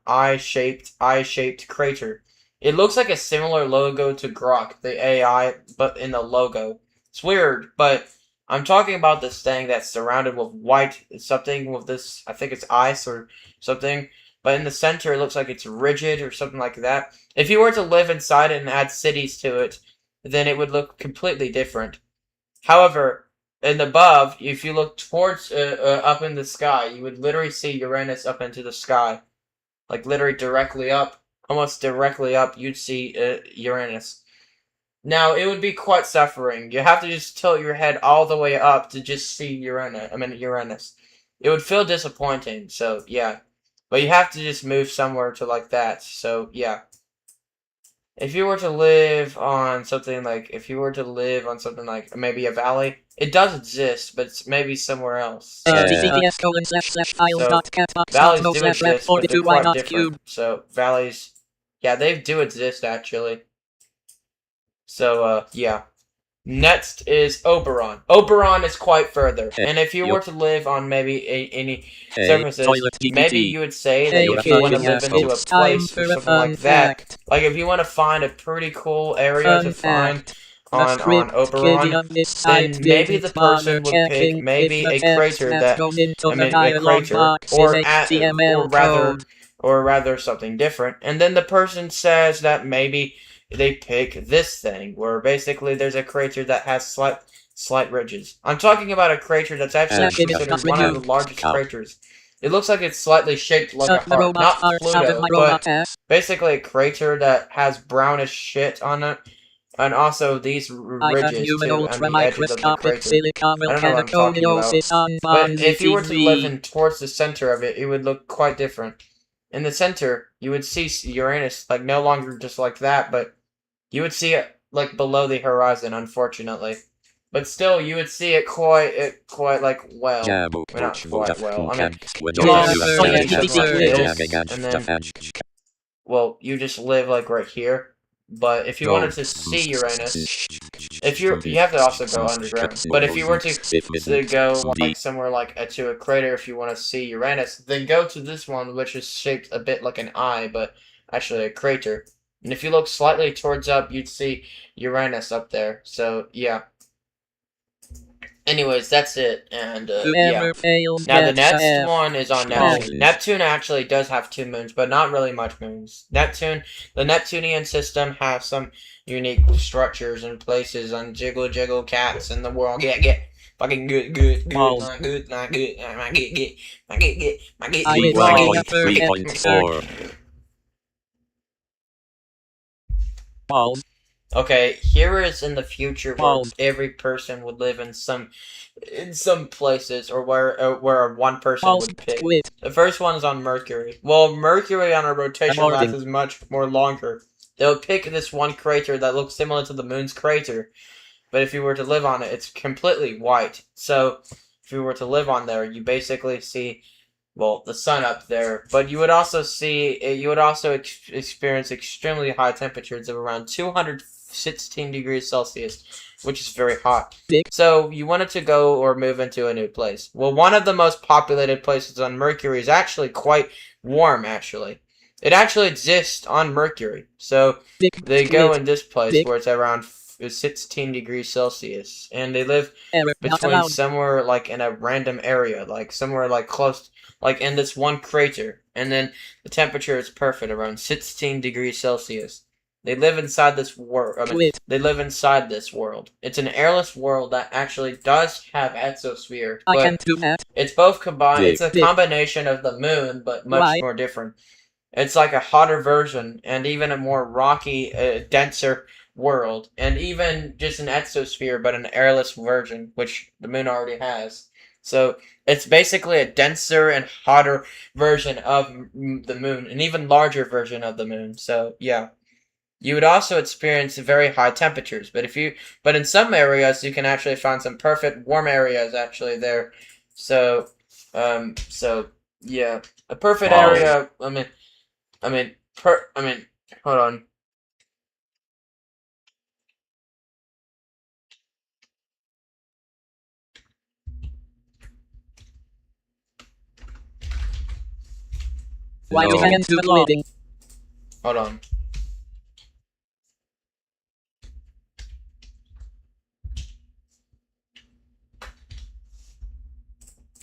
eye-shaped crater. It looks like a similar logo to Grok, the AI, but in the logo. It's weird, but I'm talking about this thing that's surrounded with white something with this, I think it's ice or something, but in the center it looks like it's rigid or something like that. If you were to live inside it and add cities to it, then it would look completely different. However, and above, if you look towards up in the sky, you would literally see Uranus up into the sky, like literally directly up, almost directly up. You'd see Uranus. Now it would be quite suffering. You have to just tilt your head all the way up to just see Uranus. It would feel disappointing. So yeah, but you have to just move somewhere to like that. So yeah. If you were to live on something like, maybe a valley, it does exist, but it's maybe somewhere else. So, valleys do exist, but they're quite different. So, valleys, yeah, they do exist, actually. So, yeah. Next is Oberon. Oberon is quite further, and if you were to live on maybe any surfaces, maybe you would say that if you want to live into a place or something like that, like if you want to find a pretty cool area to find on Oberon, then maybe the person would pick maybe a crater or rather something different, and then the person says that maybe they pick this thing, where basically there's a crater that has slight ridges. I'm talking about a crater that's actually considered one of the largest craters. It looks like it's slightly shaped like a heart, not Pluto, but basically a crater that has brownish shit on it, and also these ridges too, on the edges of the crater. I don't know what I'm talking about. But if you were to live in towards the center of it, it would look quite different. In the center, you would see Uranus, like, no longer just like that, but you would see it, like, below the horizon, unfortunately. But still, you would see it quite like, well, not quite well. I mean, and then, well, you just live, like, right here. But if you wanted to see Uranus, you have to also go underground. But if you were to go like somewhere like to a crater, if you want to see Uranus, then go to this one, which is shaped a bit like an eye, but actually a crater. And if you look slightly towards up, you'd see Uranus up there. So yeah. Anyways, that's it, and yeah. Now the next one is on Neptune. Neptune actually does have 2 moons, but not really much moons. The Neptunian system has some unique structures and places on jiggle cats in the world. Get fucking good, not good, not good, not get, 3.4. Okay, here is in the future where every person would live in some places, or where one person would pick. The first one is on Mercury. Well, Mercury on a rotation lasts is much more longer. They'll pick this one crater that looks similar to the moon's crater, but if you were to live on it, it's completely white. So, if you were to live on there, you basically see well, the sun up there, but you would also experience extremely high temperatures of around 216 degrees Celsius, which is very hot. So you wanted to go or move into a new place. Well, one of the most populated places on Mercury is actually quite warm, actually. It actually exists on Mercury. So they go in this place where it's around 16 degrees Celsius, and they live between somewhere like in a random area, like somewhere like close, like in this one crater, and then the temperature is perfect, around 16 degrees Celsius. They live inside this world. They live inside this world. It's an airless world that actually does have exosphere, I but can't do that. it's both combined. It's a combination of the moon, but much more different. It's like a hotter version, and even a more rocky, denser world, and even just an exosphere, but an airless version, which the moon already has. So it's basically a denser and hotter version of the moon, an even larger version of the moon. So yeah, you would also experience very high temperatures, but in some areas you can actually find some perfect warm areas actually there. So, so yeah, a perfect area. Hold on. Why we can't do loading? Hold on.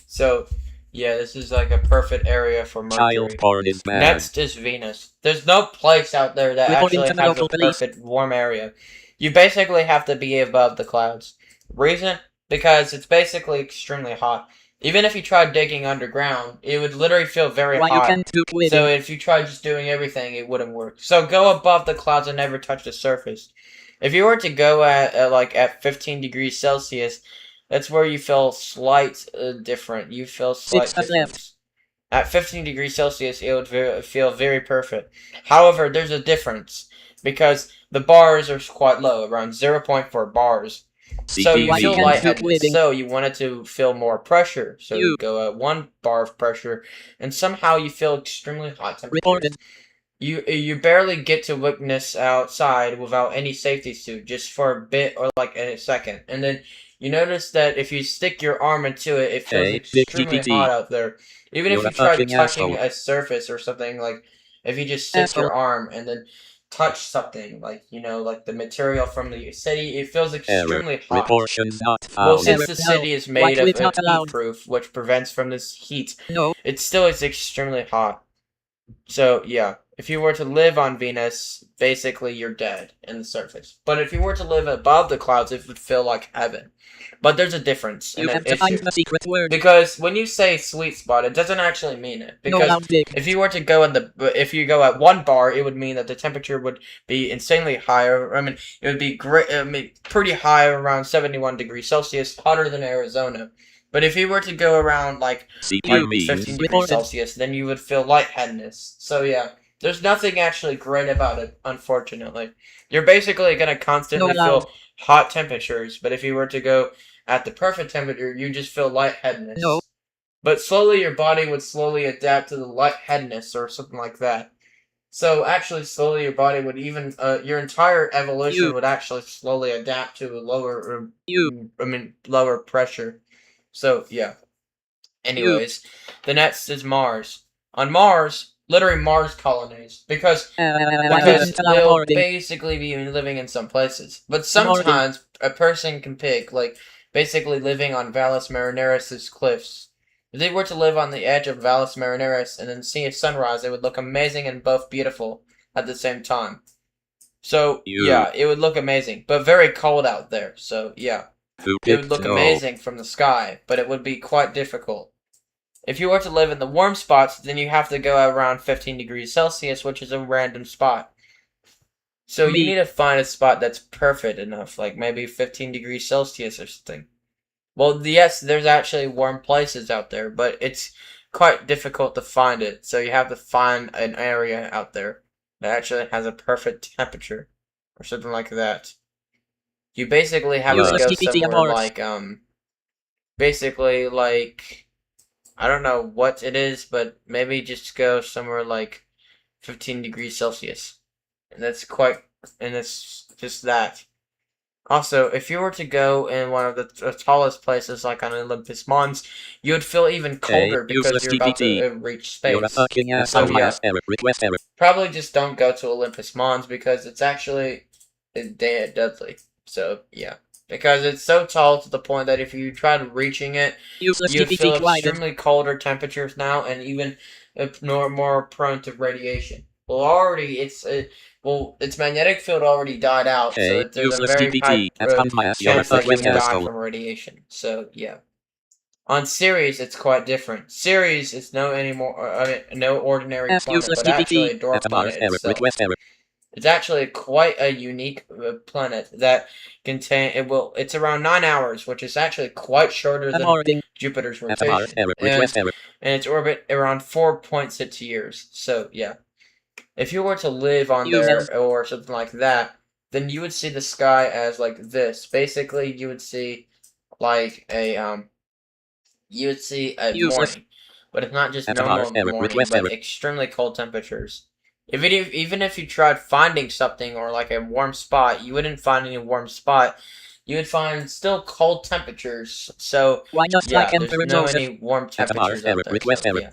So, yeah, this is like a perfect area for Mercury. Child porn is bad. Next is Venus. There's no place out there that actually has a perfect warm area. You basically have to be above the clouds. Reason? Because it's basically extremely hot. Even if you tried digging underground, it would literally feel very hot. You can't do so if you tried just doing everything, it wouldn't work. So go above the clouds and never touch the surface. If you were to go at 15 degrees Celsius, that's where you feel slight different. You feel slight difference. At 15 degrees Celsius, it would feel very perfect. However, there's a difference because the bars are quite low, around 0.4 bars. So you feel lightheadedness. So you wanted to feel more pressure. So you go at 1 bar of pressure, and somehow you feel extremely hot temperatures. You barely get to witness outside without any safety suit, just for a bit or like a second, and then you notice that if you stick your arm into it, it feels extremely hot out there. Even if you try touching a surface or something, like if you just stick your arm and then touch something, like like the material from the city, it feels extremely hot. Well, since the city is made of heat-proof, which prevents from this heat, it still is extremely hot. So yeah, if you were to live on Venus, basically you're dead in the surface. But if you were to live above the clouds, it would feel like heaven. But there's a difference. You have to find the secret word. Because when you say sweet spot, it doesn't actually mean it. Because if you were to go if you go at 1 bar, it would mean that the temperature would be insanely higher. I mean, it would be great. Pretty high, around 71 degrees Celsius, hotter than Arizona. But if you were to go around like 15 degrees Celsius, then you would feel lightheadedness. So yeah, there's nothing actually great about it, unfortunately. You're basically going to constantly feel hot temperatures, but if you were to go at the perfect temperature, you just feel lightheadedness. But slowly your body would slowly adapt to the lightheadedness or something like that. So actually slowly your body would even, your entire evolution would actually slowly adapt to a lower pressure. So, yeah. Anyways, the next is Mars. On Mars, literally Mars colonies, because they'll basically be living in some places. But sometimes a person can pick, like, basically living on Valles Marineris' cliffs. If they were to live on the edge of Valles Marineris and then see a sunrise, it would look amazing and both beautiful at the same time. So, yeah, it would look amazing, but very cold out there, so, yeah. It would look amazing from the sky, but it would be quite difficult. If you were to live in the warm spots, then you have to go around 15 degrees Celsius, which is a random spot. So you need to find a spot that's perfect enough, like maybe 15 degrees Celsius or something. Well, yes, there's actually warm places out there, but it's quite difficult to find it. So you have to find an area out there that actually has a perfect temperature or something like that. You basically have to go somewhere like, basically like, I don't know what it is, but maybe just go somewhere like 15 degrees Celsius. And that's just that. Also, if you were to go in one of the tallest places, like on Olympus Mons, you would feel even colder because you're about to reach space. You're a fucking So asshole. yeah, Request error. probably just don't go to Olympus Mons because it's actually deadly. So yeah, because it's so tall to the point that if you tried reaching it, Useless you'd GPT feel quiet. extremely colder temperatures now, and even more prone to radiation. Well, already its magnetic field already died out, so Hey, that there's a useless very high GPT. That's unbiased. You're a chance that you fucking will die asshole. from radiation. So yeah. On Ceres, it's quite different. Ceres is no ordinary planet, but actually a dwarf planet itself. It's actually quite a unique planet that it's around 9 hours, which is actually quite shorter than Jupiter's rotation. And its orbit around 4.6 years. So yeah. If you were to live on there or something like that, then you would see the sky as like this. Basically, you would see like a morning, but it's not just normal morning, but extremely cold temperatures. Even if you tried finding something or like a warm spot, you wouldn't find any warm spot. You would find still cold temperatures. So yeah, there's no any warm temperatures up there. So, yeah.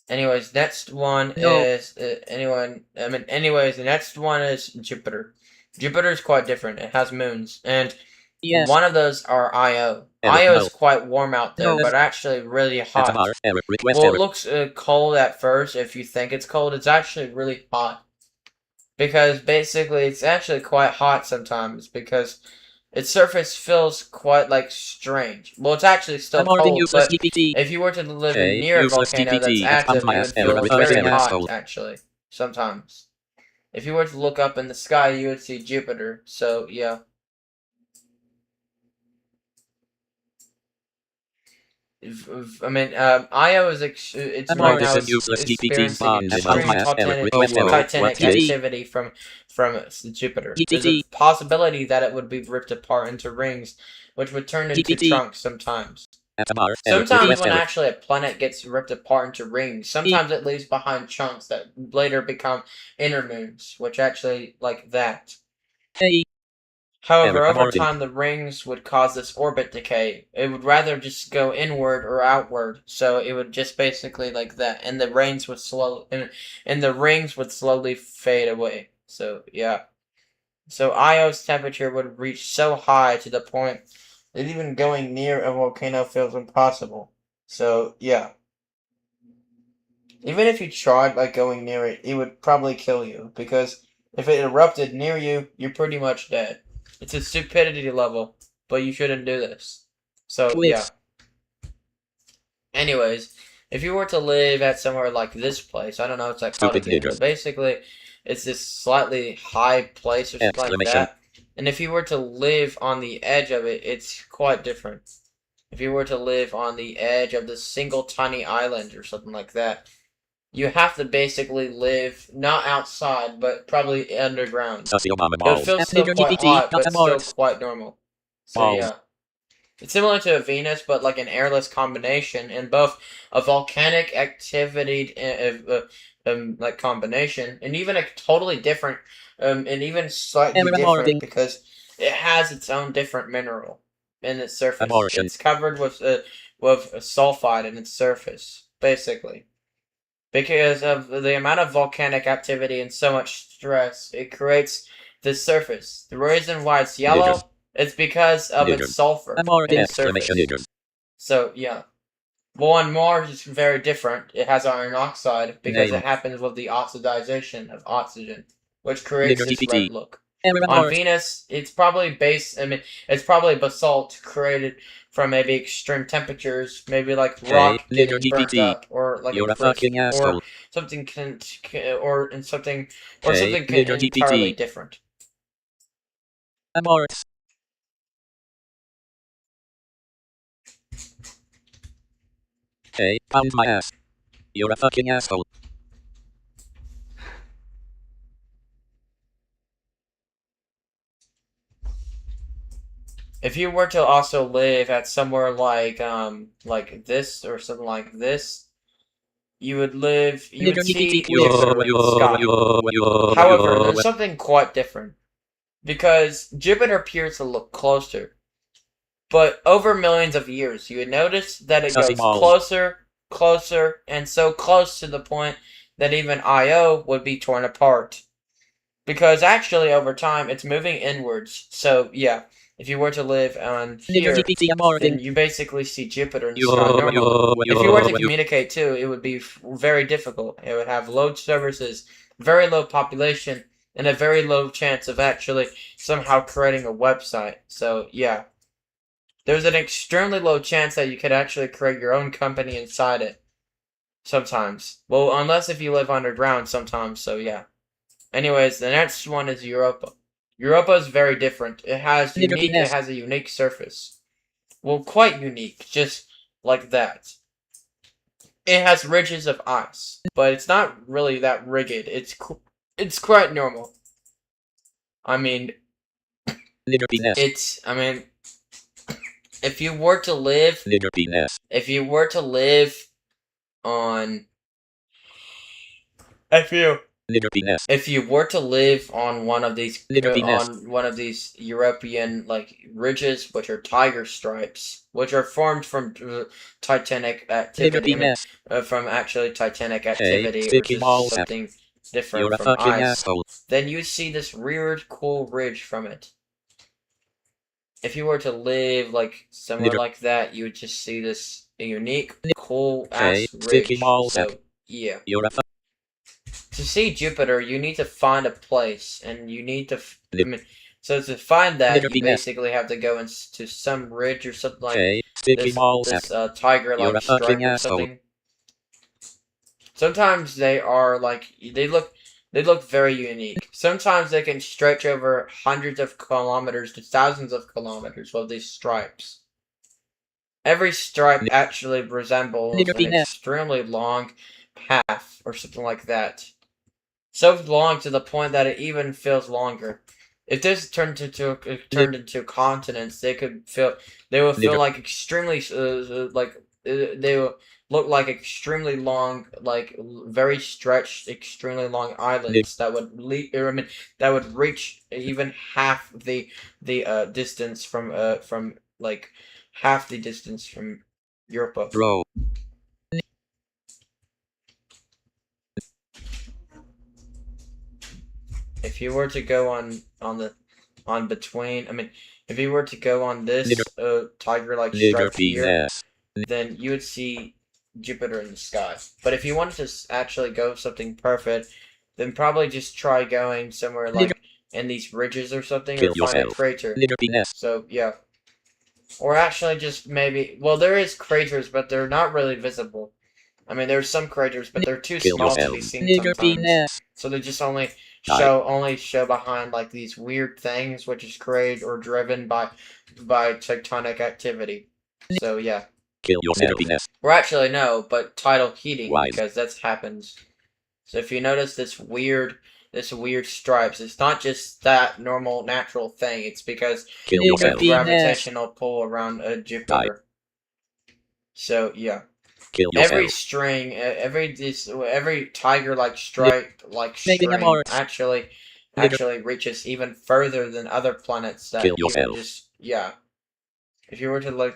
Anyways, next one is anyways, the next one is Jupiter. Jupiter is quite different. It has moons, and one of those are Io. Io is quite warm out there, but actually really hot. Well, it looks cold at first. If you think it's cold, it's actually really hot. Because basically, it's actually quite hot sometimes because its surface feels quite like strange. Well, it's actually still cold, but if you were to live near a volcano that's active, you would feel very hot, actually, sometimes. If you were to look up in the sky, you would see Jupiter, so yeah. Io is it's right now experiencing extreme titanic activity from Jupiter. There's a possibility that it would be ripped apart into rings, which would turn into trunks sometimes. Sometimes when actually a planet gets ripped apart into rings, sometimes it leaves behind chunks that later become inner moons, which actually like that. However, over time, the rings would cause this orbit decay. It would rather just go inward or outward, so it would just basically like that, and the rings would slowly fade away. So yeah, so Io's temperature would reach so high to the point that even going near a volcano feels impossible. So yeah, even if you tried like going near it, it would probably kill you because if it erupted near you, you're pretty much dead. It's a stupidity level, but you shouldn't do this. So, yeah. Anyways, if you were to live at somewhere like this place, I don't know, it's like called again, but basically, it's this slightly high place or something like that. And if you were to live on the edge of it, it's quite different. If you were to live on the edge of this single tiny island or something like that, you have to basically live not outside, but probably underground. It feels still quite hot, but still quite normal. So yeah, it's similar to a Venus, but like an airless combination, and both a volcanic activity, like combination, and even a totally different, and even slightly different because it has its own different mineral in its surface. It's covered with sulfide in its surface, basically. Because of the amount of volcanic activity and so much stress, it creates this surface. The reason why it's yellow is because of its sulfur in its surface. So, yeah. Well, on Mars, it's very different. It has iron oxide because it happens with the oxidization of oxygen, which creates this red look. On Venus, it's probably it's probably basalt created from maybe extreme temperatures, maybe like rock getting burnt up, or like a fucking asshole, or something something entirely different. Hey, pound my ass. You're a fucking asshole. If you were to also live at somewhere like this or something like this, you would see Jupiter in the sky. However, there's something quite different. Because Jupiter appears to look closer. But over millions of years, you would notice that it goes closer, and so close to the point that even Io would be torn apart. Because actually, over time, it's moving inwards. So, yeah, if you were to live on here, then you basically see Jupiter in the sky normally. If you were to communicate too, it would be very difficult. It would have low services, very low population, and a very low chance of actually somehow creating a website. So, yeah. There's an extremely low chance that you could actually create your own company inside it. Sometimes. Well, unless if you live underground sometimes, so yeah. Anyways, the next one is Europa. Europa is very different. It has a unique surface. Well, quite unique, just like that. It has ridges of ice, but it's not really that rigid. It's quite normal. I mean, if you were to live on if you were to live on one of these European like ridges, which are tiger stripes, which are formed from Titanic activity, from actually Titanic activity, or just something different from ice, then you see this weird, cool ridge from it. If you were to live like somewhere like that, you would just see this unique, cool ass ridge. So yeah. To see Jupiter, you need to find a place, and you need to. So to find that, you basically have to go into some ridge or something like this tiger-like stripe or something. Sometimes they are like they look very unique. Sometimes they can stretch over hundreds of kilometers to thousands of kilometers with these stripes. Every stripe actually resembles an extremely long path or something like that. So long to the point that it even feels longer. If this turned into continents, they will feel like extremely they will look like extremely long, like very stretched, extremely long islands that would that would reach even half the distance from like half the distance from Europa. Bro. If you were to go if you were to go on this tiger-like stripe here, then you would see Jupiter in the sky. But if you wanted to actually go something perfect, then probably just try going somewhere like in these ridges or something, or find a crater. So yeah. Or actually just maybe, well, there is craters, but they're not really visible. I mean, there's some craters, but they're too small to be seen sometimes. So they just only show behind like these weird things, which is created or driven by tectonic activity. So yeah. Or actually no, but tidal heating, because that happens. So if you notice this weird stripes, it's not just that normal natural thing. It's because of the gravitational pull around Jupiter. So yeah. Every string, every tiger-like stripe, string actually reaches even further than other planets that just If you were to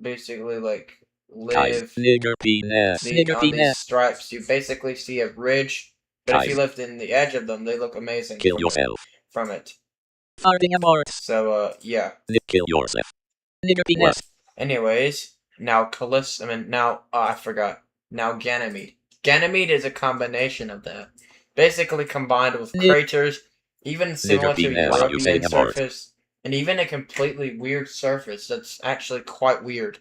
basically live on these stripes, you basically see a ridge. But if you lived in the edge of them, they look amazing. From it. So yeah. Kill yourself. Anyways. Now I forgot. Now Ganymede. Ganymede is a combination of that. Basically combined with craters, even similar to European surface, and even a completely weird surface that's actually quite weird.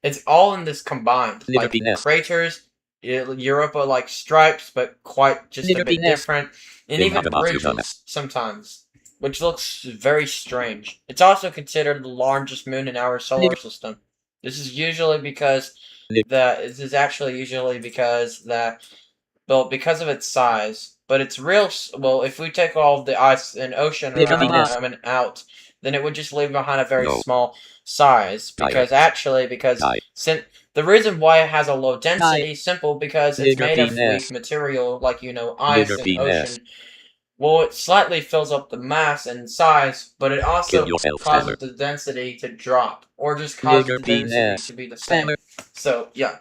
It's all in this combined. Like craters, Europa-like stripes, but quite just a bit different. And even ridges sometimes, which looks very strange. It's also considered the largest moon in our solar system. This is usually because because of its size, but it's real. Well, if we take all of the ice and ocean out, then it would just leave behind a very No. small size. Because since the reason why it has a low density, simple, because it's made of weak material, like, you know, ice and ocean. Well, it slightly fills up the mass and size, but it also causes the density to drop, or just causes the density to be the same. So, yeah.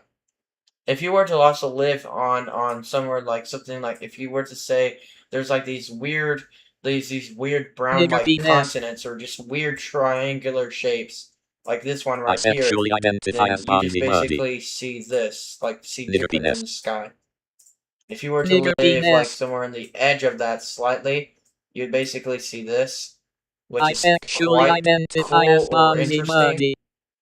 If you were to also live on somewhere like something like, if you were to say there's like these weird brown like continents, or just weird triangular shapes like this one right here, then you just basically see this, like see Jupiter in the sky. If you were to live like somewhere on the edge of that slightly, you'd basically see this, which is quite cool or interesting.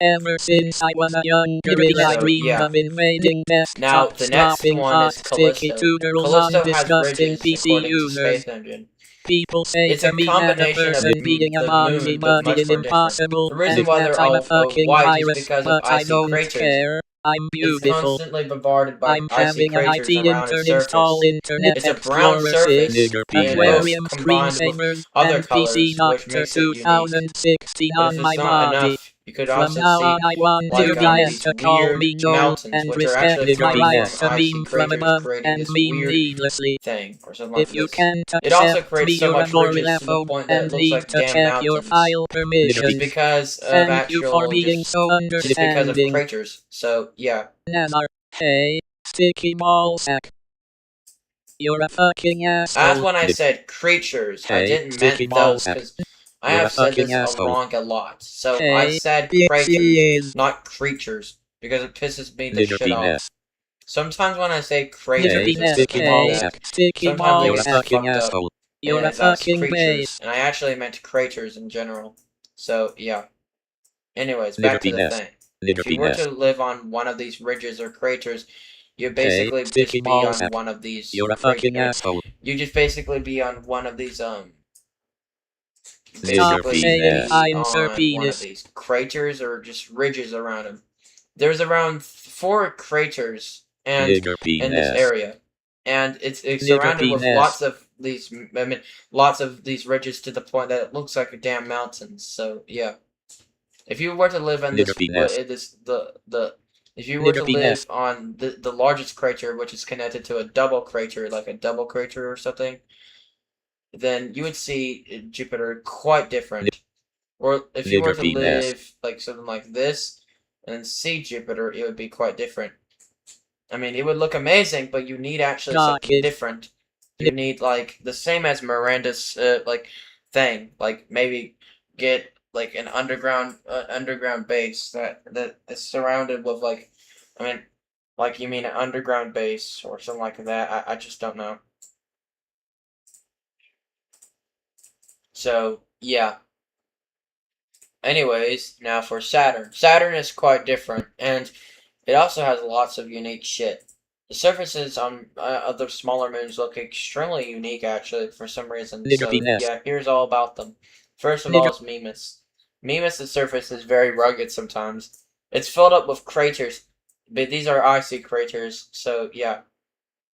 Ever since I was a young gorilla, I dreamed of invading desktops, Now, the next one is sticky tutorials on disgusting PC users. People say it's to me that a person being a body body is impossible, the reason and why that they're I'm a all fucking white is virus, because but of I icy don't craters. care. I'm It's beautiful. constantly bombarded by I'm icy having an craters IT around its intern surface. install Internet It's a brown Explorer surface 6, aquarium combined with screensavers, other and colors, PC which Doctor makes it unique. 2016 But on if my it's not body. enough, you could From also now see on, I want like you guys these to call weird me Joel mountains, and which are actually respect my formed rights from to icy meme from craters, above creating and this meme weird needlessly. thing, or something If like you this. can't It also accept creates me, so you're much a ridges to the gorilla point that and it looks need like to damn check your mountains. file It's permissions. because of Thank you for actual being so just because of understanding. craters. So yeah. Nazar, hey, sticky ball sack. You're a fucking asshole. That's when I said creatures. I didn't meant those, because I have said this wrong a lot. So I said creatures, not creatures, because it pisses me the shit off. Sometimes when I say creatures or something like that, sometimes they get fucked up. You're a It's as fucking creatures, and I actually meant creatures in general. So yeah. Anyways, back to the thing. If you were to live on one of these ridges or craters, you basically just be on one of these. You're a fucking asshole. You just basically be on one of these Basically on one of these craters or just ridges around them. There's around 4 craters and in this area, and it's surrounded with lots of these. I mean, lots of these ridges to the point that it looks like a damn mountain. So yeah, if you were to live on this, if you were to live on the largest crater, which is connected to a double crater, like a double crater or something, then you would see Jupiter quite different. Or if you were to live like something like this and see Jupiter, it would be quite different. I mean, it would look amazing, but you need actually something different. You need like the same as Miranda's like thing, like maybe get like an underground base that is surrounded with like, I mean, like you mean an underground base or something like that. I just don't know. So yeah. Anyways, now for Saturn. Saturn is quite different, and it also has lots of unique shit. The surfaces on other smaller moons look extremely unique, actually, for some reason. So, yeah, here's all about them. First of all is Mimas. Mimas' surface is very rugged sometimes. It's filled up with craters, but these are icy craters, so, yeah.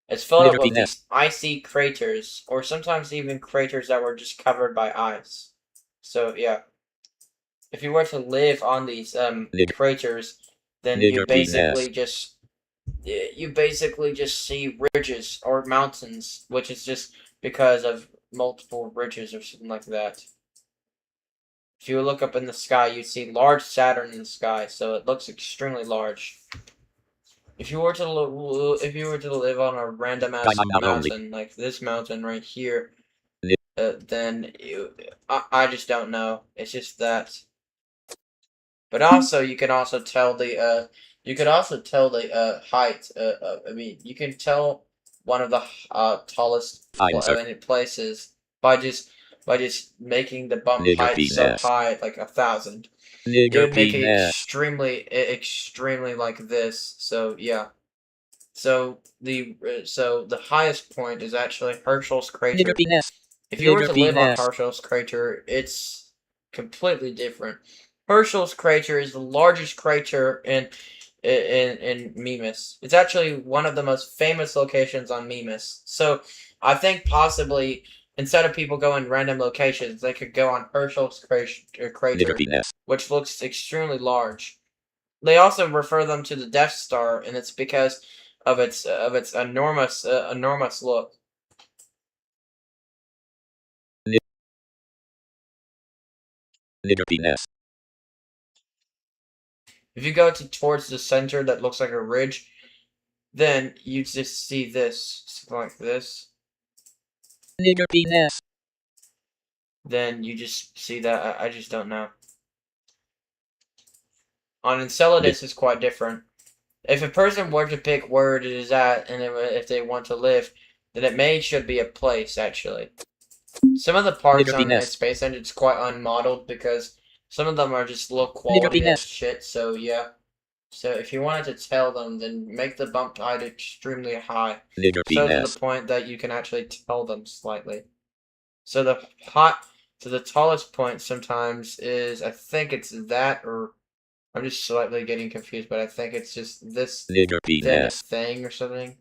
It's filled up with these icy craters, or sometimes even craters that were just covered by ice. So, yeah. If you were to live on these craters, then you basically just see ridges or mountains, which is just because of multiple ridges or something like that. If you look up in the sky, you see large Saturn in the sky, so it looks extremely large. If you were to live on a random ass mountain like this mountain right here, then I just don't know. It's just that. But also, you can also tell the height. I mean, you can tell one of the tallest places by just making the bump height so high, like 1,000. It would make it extremely like this. So yeah. So the highest point is actually Herschel's crater. If you were to live on Herschel's crater, it's completely different. Herschel's crater is the largest crater in Mimas. It's actually one of the most famous locations on Mimas. So I think possibly instead of people going random locations, they could go on Herschel's crater, which looks extremely large. They also refer them to the Death Star, and it's because of its enormous look. If you go towards the center that looks like a ridge, then you just see this, something like this. Then you just see that. I just don't know. On Enceladus is quite different. If a person were to pick where it is at, and if they want to live, then it should be a place, actually. Some of the parts on the Space Engine's quite unmodeled, because some of them are just low quality as shit, so yeah. So if you wanted to tell them, then make the bump height extremely high. So to the point that you can actually tell them slightly. So the tallest point sometimes is, I think it's that, or I'm just slightly getting confused, but I think it's just this thing or something.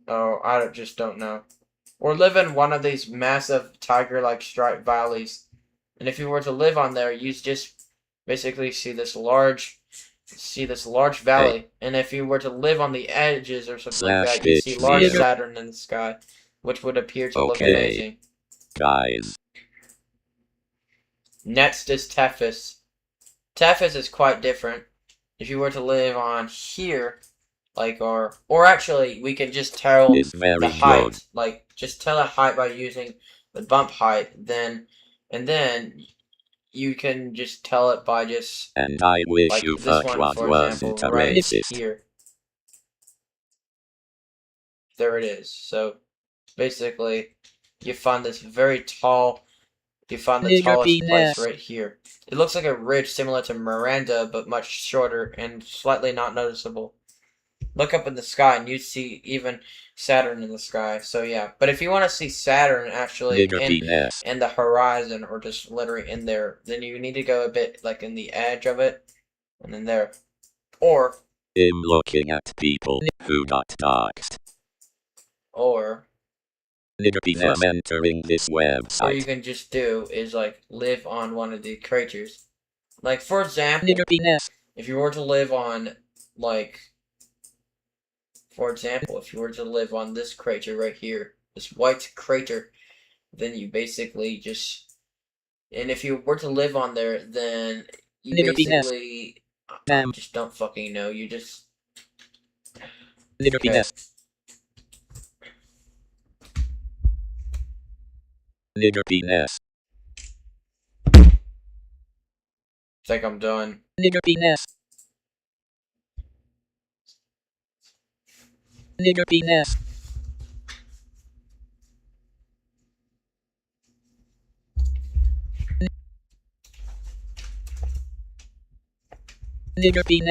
Oh, I just don't know. Or live in one of these massive tiger-like striped valleys. And if you were to live on there, you just basically see this large valley. And if you were to live on the edges or something like that, you'd see large Saturn in the sky, which would appear to look amazing. Guys. Next is Tethys. Tethys is quite different. If you were to live on here, like, or actually, we can just tell the height. Like, just tell a height by using the bump height. And then you can just tell it by just, and I wish like you this one, for example, right here. There it is. So, basically, you find this very tall. You find the tallest place right here. It looks like a ridge similar to Miranda, but much shorter and slightly not noticeable. Look up in the sky and you see even Saturn in the sky. So yeah, but if you want to see Saturn actually in the horizon, or just literally in there, then you need to go a bit like in the edge of it, and then there. Or I'm looking at people who got doxed. Or I'm entering this website. What you can just do is like live on one of the creatures. Like, for example, if you were to live on, like, for example, if you were to live on this crater right here, this white crater, then you basically just, and if you were to live on there, then you basically, just don't fucking know, you just, okay. Nigger penis. I think I'm done. Nigger penis. Nigger penis. Nigger penis.